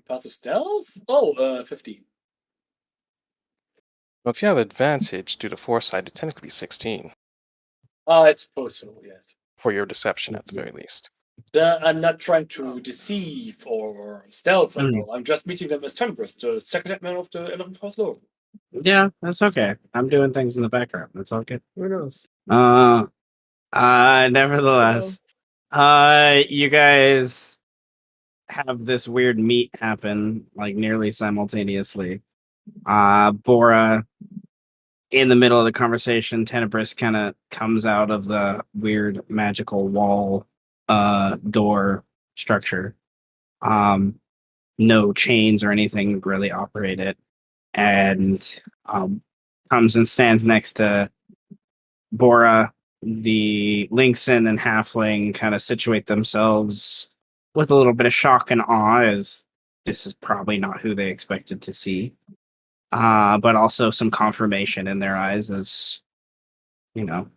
Passive stealth? Oh, 15. Well, if you have advantage due to foresight, it technically be 16 I suppose so, yes. for your deception at the very least. I'm not trying to deceive or stealth right Mm. now. I'm just meeting them as Tempest, the second headman of the 11th House Lord. Yeah, that's okay. I'm doing things in the background. That's all good. Who knows? Nevertheless, you guys have this weird meet happen like nearly simultaneously. Bora in the middle of the conversation, Tenebris kind of comes out of the weird magical wall door structure. No chains or anything really operate it, and comes and stands next to Bora. The Lynxen and Halfling kind of situate themselves with a little bit of shock and awe, as this is probably not who they expected to see. But also some confirmation in their eyes, as you know,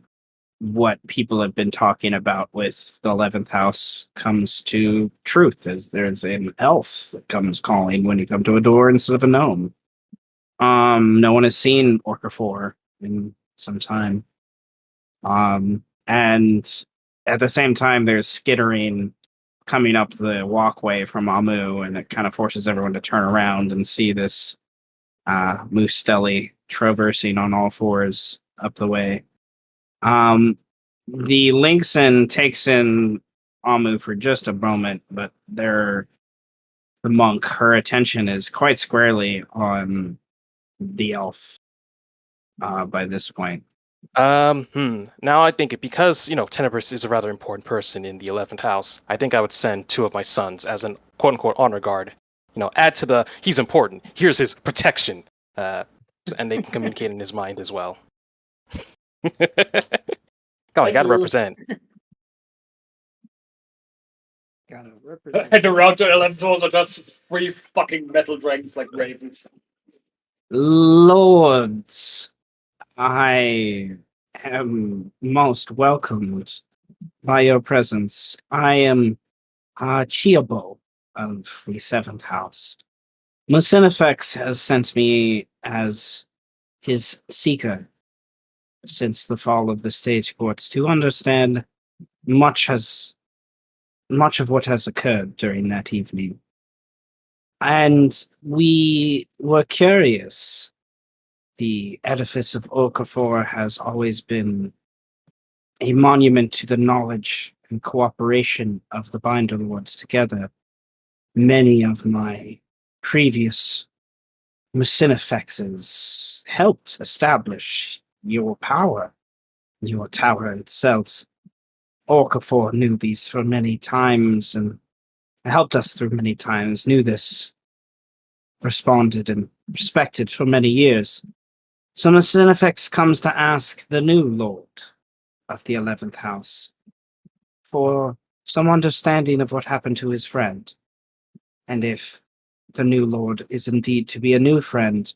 what people have been talking about with the 11th house comes to truth, as there's an elf that comes calling when you come to a door instead of a gnome. No one has seen Orcafor in some time. And at the same time, there's skittering coming up the walkway from Amu, and it kind of forces everyone to turn around and see this Moose Stelly traversing on all fours up the way. The Lynxen takes in Amu for just a moment, but the monk, her attention is quite squarely on the elf by this point. Now I think because Tenebris is a rather important person in the 11th house, I think I would send 2 of my sons as an quote unquote honor guard. Add to the he's important. Here's his protection, and they can communicate in his mind as well. Oh, I gotta represent. Gotta represent. And around the 11th House are just 3 fucking metal dragons like ravens. Lords, I am most welcomed by your presence. I am Chiabo of the 7th house. Musinifex has sent me as his seeker since the fall of the stage courts to understand much of what has occurred during that evening. And we were curious. The edifice of Okafor has always been a monument to the knowledge and cooperation of the Binder Lords together. Many of my previous Musinifexes helped establish your power, your tower itself. Okafor knew these for many times and helped us through many times, knew this, responded and respected for many years. So Musinifex comes to ask the new Lord of the 11th house for some understanding of what happened to his friend, and if the new Lord is indeed to be a new friend,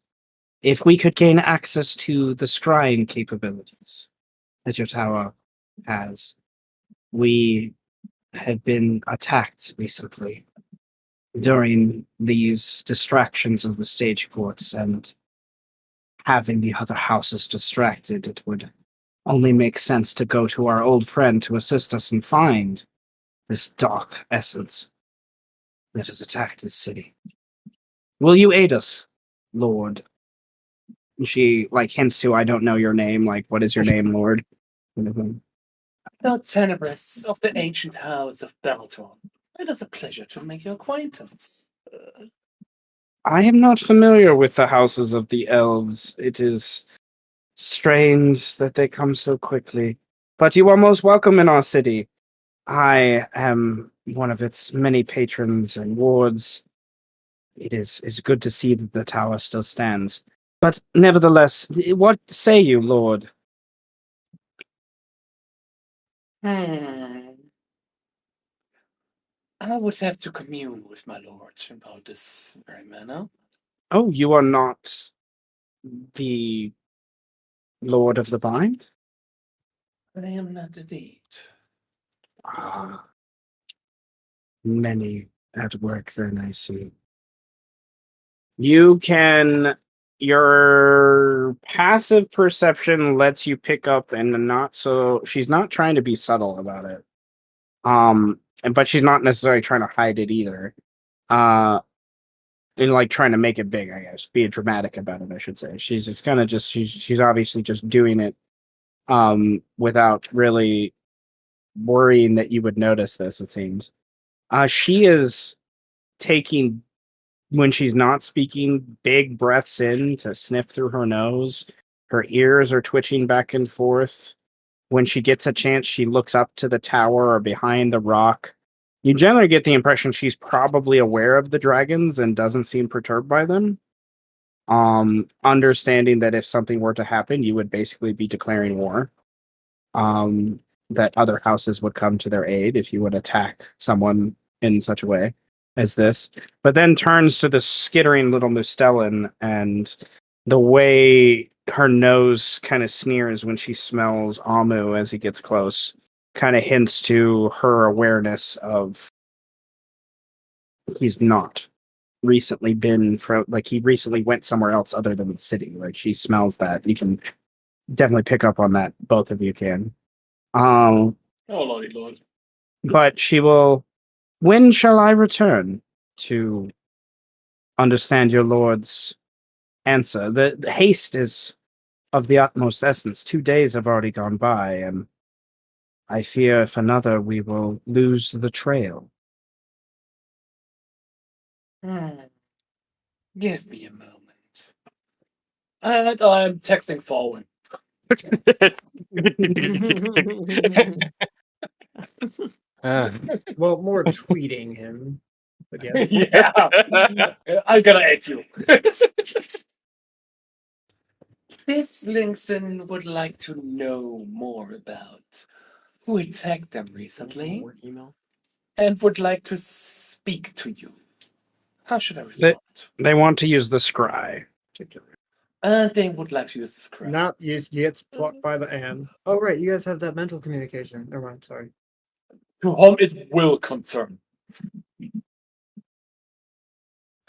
if we could gain access to the scrying capabilities that your tower has. We have been attacked recently during these distractions of the stage courts, and having the other houses distracted, it would only make sense to go to our old friend to assist us and find this dark essence that has attacked this city. Will you aid us, Lord? She hints to, I don't know your name, what is your name, Lord? The Tenebris of the ancient house of Belton. It is a pleasure to make your acquaintance. I am not familiar with the houses of the elves. It is strange that they come so quickly. But you are most welcome in our city. I am one of its many patrons and wards. It is good to see that the tower still stands. But nevertheless, what say you, Lord? I would have to commune with my lord about this very matter. Oh, you are not the Lord of the Bind? I am not indeed. Ah, Many at work then, I see. You can your passive perception lets you pick up and not so she's not trying to be subtle about it. But she's not necessarily trying to hide it either. Uh and like trying to make it big, I guess. Be dramatic about it, I should say. She's just kind of just she's obviously just doing it without really worrying that you would notice this, it seems. She is taking when she's not speaking, big breaths in to sniff through her nose. Her ears are twitching back and forth. When she gets a chance, she looks up to the tower or behind the rock. You generally get the impression she's probably aware of the dragons and doesn't seem perturbed by them. Understanding that if something were to happen, you would basically be declaring war. That other houses would come to their aid if you would attack someone in such a way as this, but then turns to the skittering little Mustellan, and the way her nose kind of sneers when she smells Amu as he gets close kind of hints to her awareness of he's not recently been from like he recently went somewhere else other than the city. Like she smells that. You can definitely pick up on that. Both of you can. Um, Oh lordy lord. but she will. When shall I return to understand your lord's answer? The haste is of the utmost essence. 2 days have already gone by, and I fear if another we will lose the trail. Give me a moment. And I'm texting forward. Well, more tweeting him. But yes. Yeah. I'm gonna add you. This Linkson would like to know more about who attacked them recently Work email. and would like to speak to you. How should I They- respond? They want to use the scry. And they would like to use the script. Not used gets blocked by the and. Oh right, you guys have that mental communication. Never mind, sorry. To whom it will concern.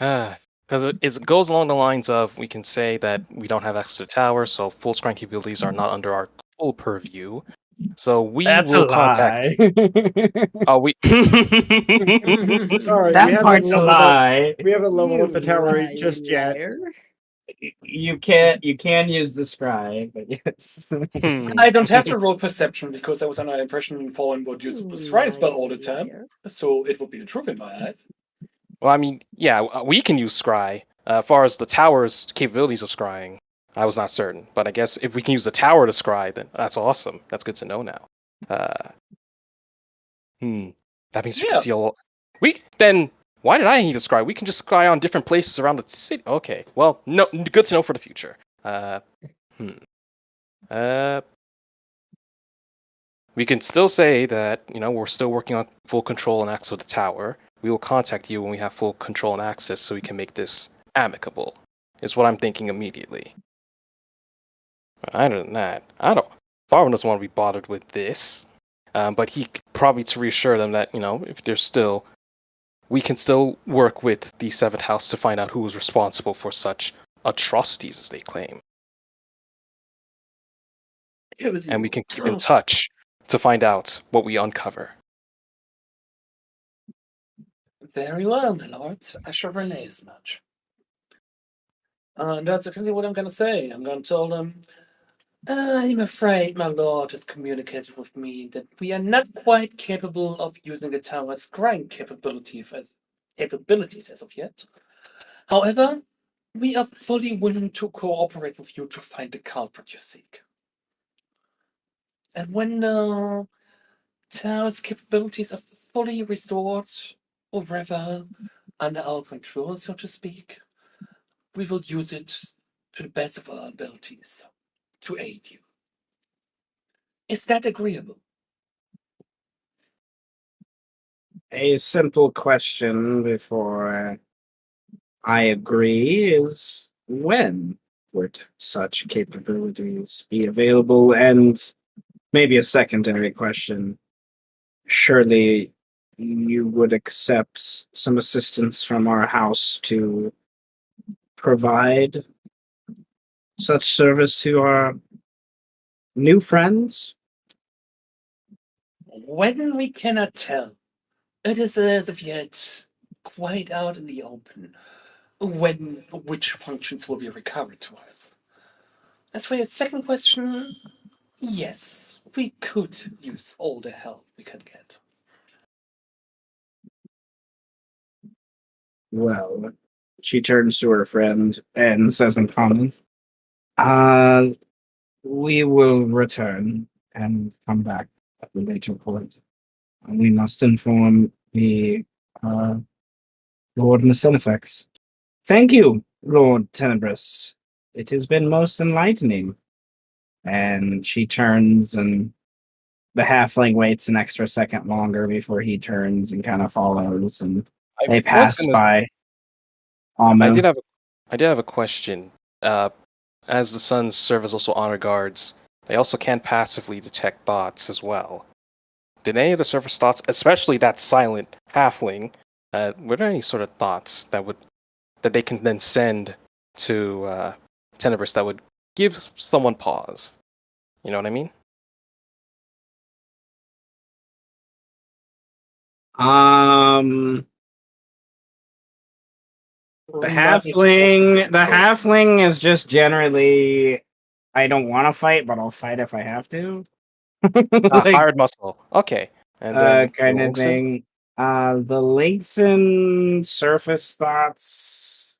Because it goes along the lines of we can say that we don't have access to the tower, so full screen capabilities are not under our full purview. So we will contact. Oh, we. Sorry, That we haven't part's a leveled up. lie. We haven't leveled You up the tower lying just yet. liar. You can use the scry, but yes. I don't have to roll perception because I was under the impression Fallen would use the Scry spell all the Lying time. liar. So it would be the truth in my eyes. Well, I mean, yeah, we can use scry. As far as the tower's capabilities of scrying, I was not certain, but I guess if we can use the tower to scry, then that's awesome. That's good to know now. That means we can Yeah. see all. We then. Why did I need to scry? We can just scry on different places around the city. Okay, well, no, good to know for the future. We can still say that we're still working on full control and access to the tower. We will contact you when we have full control and access, so we can make this amicable. Is what I'm thinking immediately. Other than that, I don't. Farman doesn't want to be bothered with this, but he probably to reassure them that if there's still, we can still work with the Seventh House to find out who is responsible for such atrocities as they claim, It was and you. we can keep in touch to find out what we uncover. Very well, my lord. I shall relay as much. And that's exactly what I'm going to say. I'm going to tell them, I'm afraid my lord has communicated with me that we are not quite capable of using the tower's scrying capabilities as of yet. However, we are fully willing to cooperate with you to find the culprit you seek. And when the tower's capabilities are fully restored, or rather under our control, so to speak, we will use it to the best of our abilities to aid you. Is that agreeable? A simple question before I agree is when would such capabilities be available? And maybe a secondary question. Surely you would accept some assistance from our house to provide such service to our new friends. When we cannot tell, it is as of yet quite out in the open when which functions will be recovered to us. As for your second question, yes, we could use all the help we can get. Well, she turns to her friend and says in common, uh, we will return and come back at a later point. We must inform the Lord Mecenifex. Thank you, Lord Tenebrous. It has been most enlightening. And she turns, and the halfling waits an extra second longer before he turns and kind of follows, and I they was pass gonna. by I Amu. did have. I did have a question. As the Suns serve as also honor guards, they also can passively detect thoughts as well. Did any of the surface thoughts, especially that silent halfling, were there any sort of thoughts that they can then send to Tenebris that would give someone pause? You know what I mean? Um, the Not at your halfling, the control. halfling is just generally, I don't want to fight, but I'll fight if I have to. Like, Hired muscle. Okay. And then the kind of Linkson, thing. The links and surface thoughts.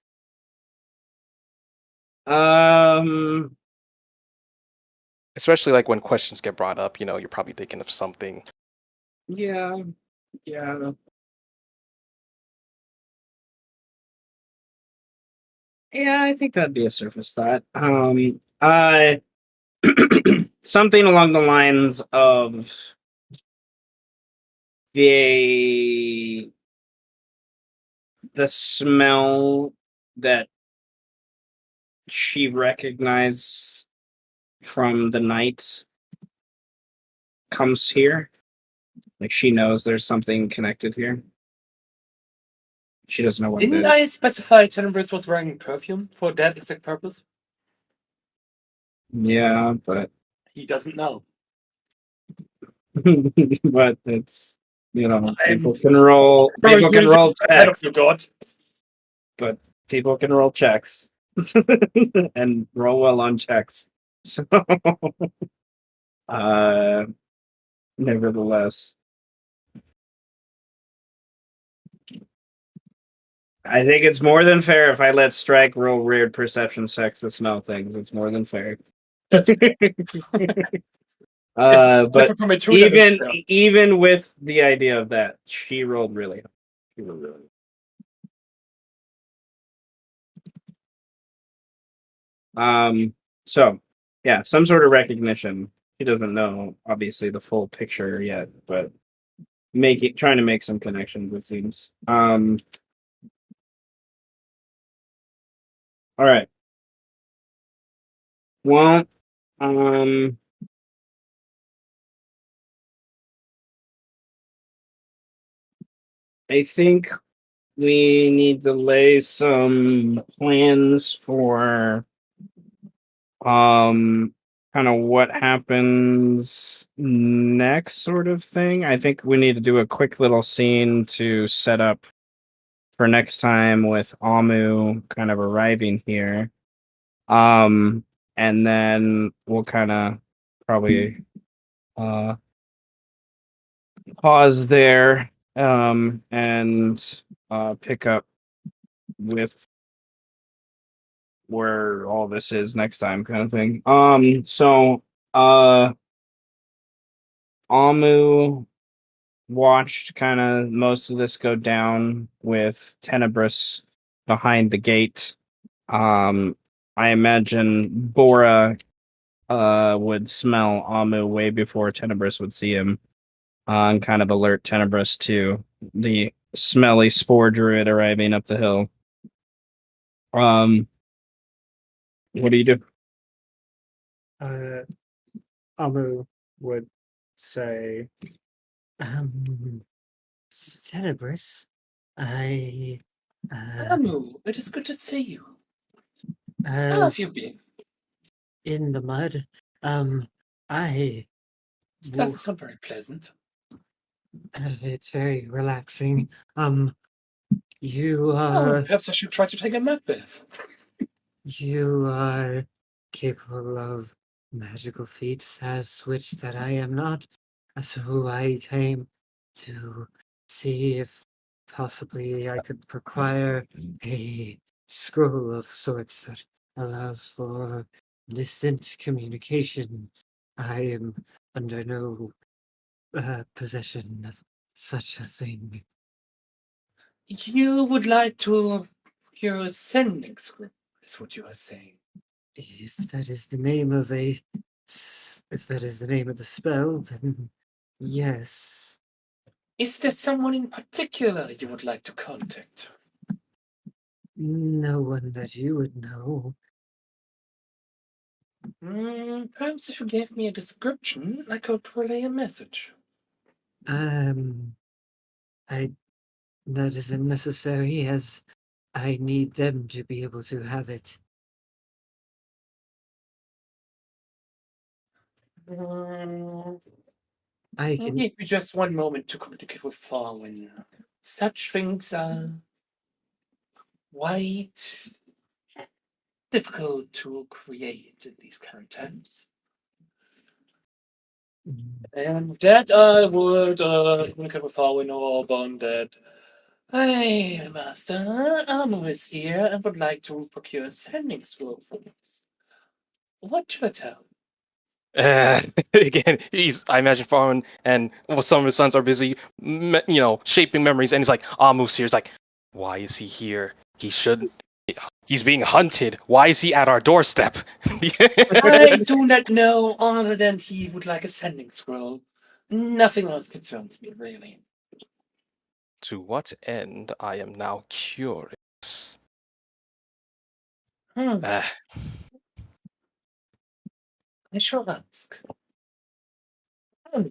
Um, especially like when questions get brought up, you're probably thinking of something. yeah, yeah. Yeah, I think that'd be a surface thought. Something along the lines of the the smell that she recognized from the night comes here. Like she knows there's something connected here. She doesn't know what it Didn't is. I specify Tenebris was wearing perfume for that exact purpose? Yeah, but He doesn't know. but it's I'm people can usually roll just ahead of checks, you, God. but people can roll checks and roll well on checks. So uh nevertheless, I think it's more than fair if I let Strike roll weird perception checks to smell things. It's more than fair. That's But different from a two-level even spell. even with the idea of that, she rolled really high. She rolled really high. So yeah, some sort of recognition. She doesn't know obviously the full picture yet, but trying to make some connections, it seems. All right. Well, um I think we need to lay some plans for kind of what happens next sort of thing. I think we need to do a quick little scene to set up for next time with Amu kind of arriving here. Um and then we'll kind of probably uh pause there and pick up with where all this is next time kind of thing. So uh Amu watched kind of most of this go down with Tenebris behind the gate. Um I imagine Bora would smell Amu way before Tenebris would see him. And kind of alert Tenebris to the smelly spore druid arriving up the hill. Um what do you do? Amu would say, um, Tenebris. I Amu, it is good to see you. How uh have you been? in the mud. I This doesn't sound very pleasant. it's very relaxing. You Oh, are perhaps I should try to take a mud bath. you are capable of magical feats as which that I am not. So I came to see if possibly I could acquire a scroll of sorts that allows for distant communication. I am under no possession of such a thing. You would like to your sending scroll, is what you are saying. If that is the name of if that is the name of the spell, then yes. Is there someone in particular you would like to contact? No one that you would know. Perhaps if you gave me a description, I could relay a message. Um, I that isn't necessary as I need them to be able to have it. Mm, I can Give me just one moment to communicate with Farwin. Such things are quite difficult to create in these current times. And with that, I would communicate with Farwin or Bond that, hey, Master, Amu here and would like to procure a sending scroll for us. What should I tell? Again, I imagine Farhan and well, some of his sons are busy, shaping memories, and he's like, Amu's here. He's like, why is he here? He should. He's being hunted. Why is he at our doorstep? I do not know other than he would like a sending scroll. Nothing else concerns me, really. To what end? I am now curious. Hmm, Uh, I shall ask. Hmm,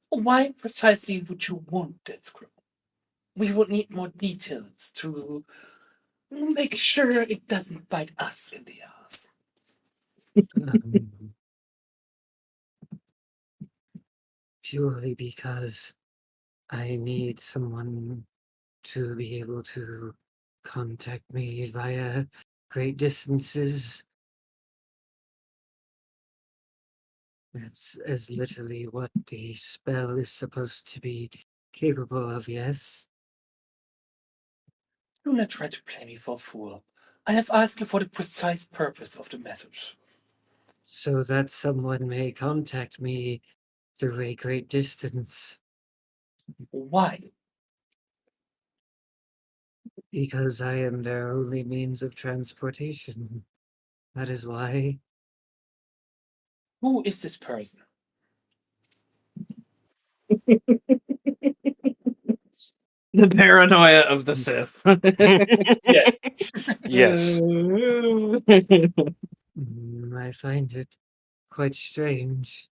why precisely would you want that scroll? We would need more details to make sure it doesn't bite us in the ass. um, purely because I need someone to be able to contact me via great distances. That's is literally what the spell is supposed to be capable of, yes. Do not try to play me for a fool. I have asked you for the precise purpose of the message. So that someone may contact me through a great distance, Why? because I am their only means of transportation. That is why. Who is this person? The paranoia of the Sith. Yes. yes. I find it quite strange.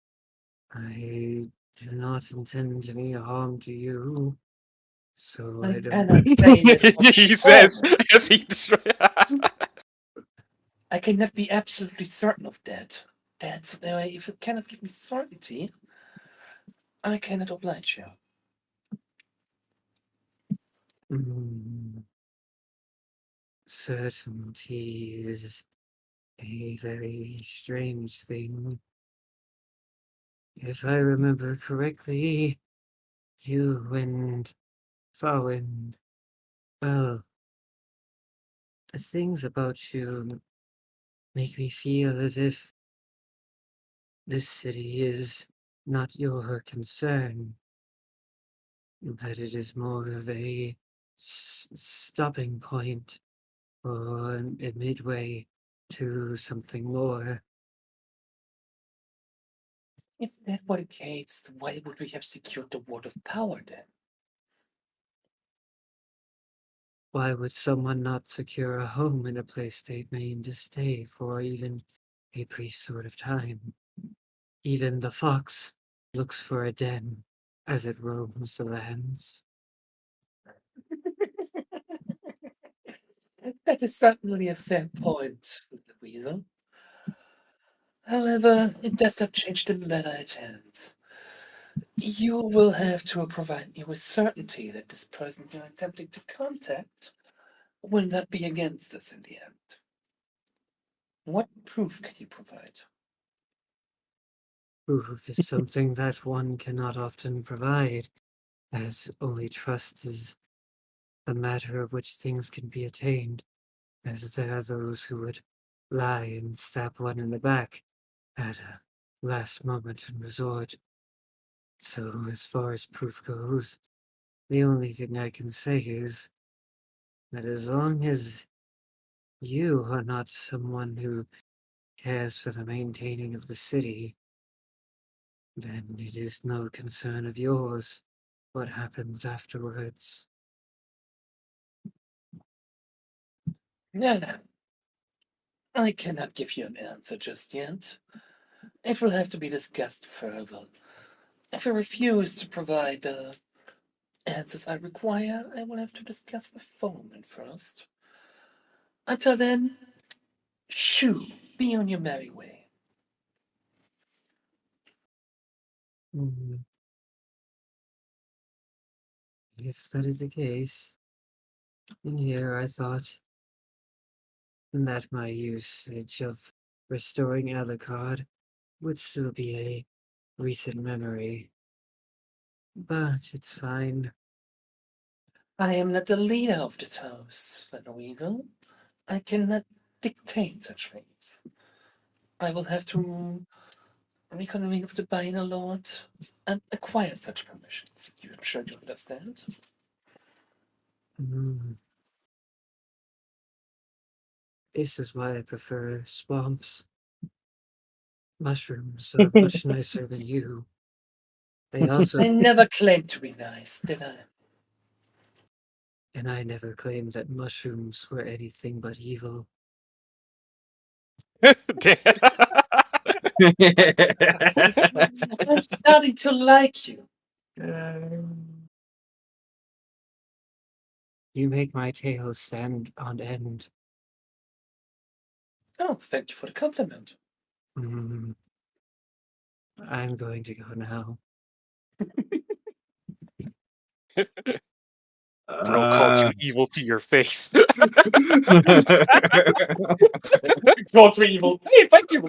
I do not intend any harm to you, so I I don't. cannot say that for He says sure. as he destroys. I cannot be absolutely certain of that. That's why if you cannot give me certainty, I cannot oblige you. Mm, certainty is a very strange thing. If I remember correctly, you and Farwin, well, the things about you make me feel as if this city is not your concern, that it is more of a stopping point or a midway to something more. If that were the case, then why would we have secured the word of power then? Why would someone not secure a home in a place they mean to stay for even a brief sort of time? Even the fox looks for a den as it roams the lands. That is certainly a fair point, Weasel. However, it does not change the matter at hand. You will have to provide me with certainty that this person you're attempting to contact will not be against us in the end. What proof can you provide? Proof is something that one cannot often provide, as only trust is a matter of which things can be attained, as there are those who would lie and stab one in the back at a last moment and resort. So, as far as proof goes, the only thing I can say is that as long as you are not someone who cares for the maintaining of the city, then it is no concern of yours what happens afterwards. No, no. I cannot give you an answer just yet. It will have to be discussed further. If you refuse to provide the answers I require, I will have to discuss with Foreman first. Until then, shoo, be on your merry way. Hmm. If that is the case, then here I thought that my usage of restoring Alucard would still be a recent memory. But it's fine. I am not the leader of this house, little weasel. I cannot dictate such things. I will have to reconvene with the Biner Lord and acquire such permissions. I'm sure you understand. Mm. This is why I prefer swamps. Mushrooms are much nicer than you. They also, I never claimed to be nice, did I? and I never claimed that mushrooms were anything but evil. Damn. I'm starting to like you. You make my tail stand on end. Oh, thank you for the compliment. Mm. I'm going to go now. Bro called Uh, you evil to your face. God, we're evil. Hey, thank you.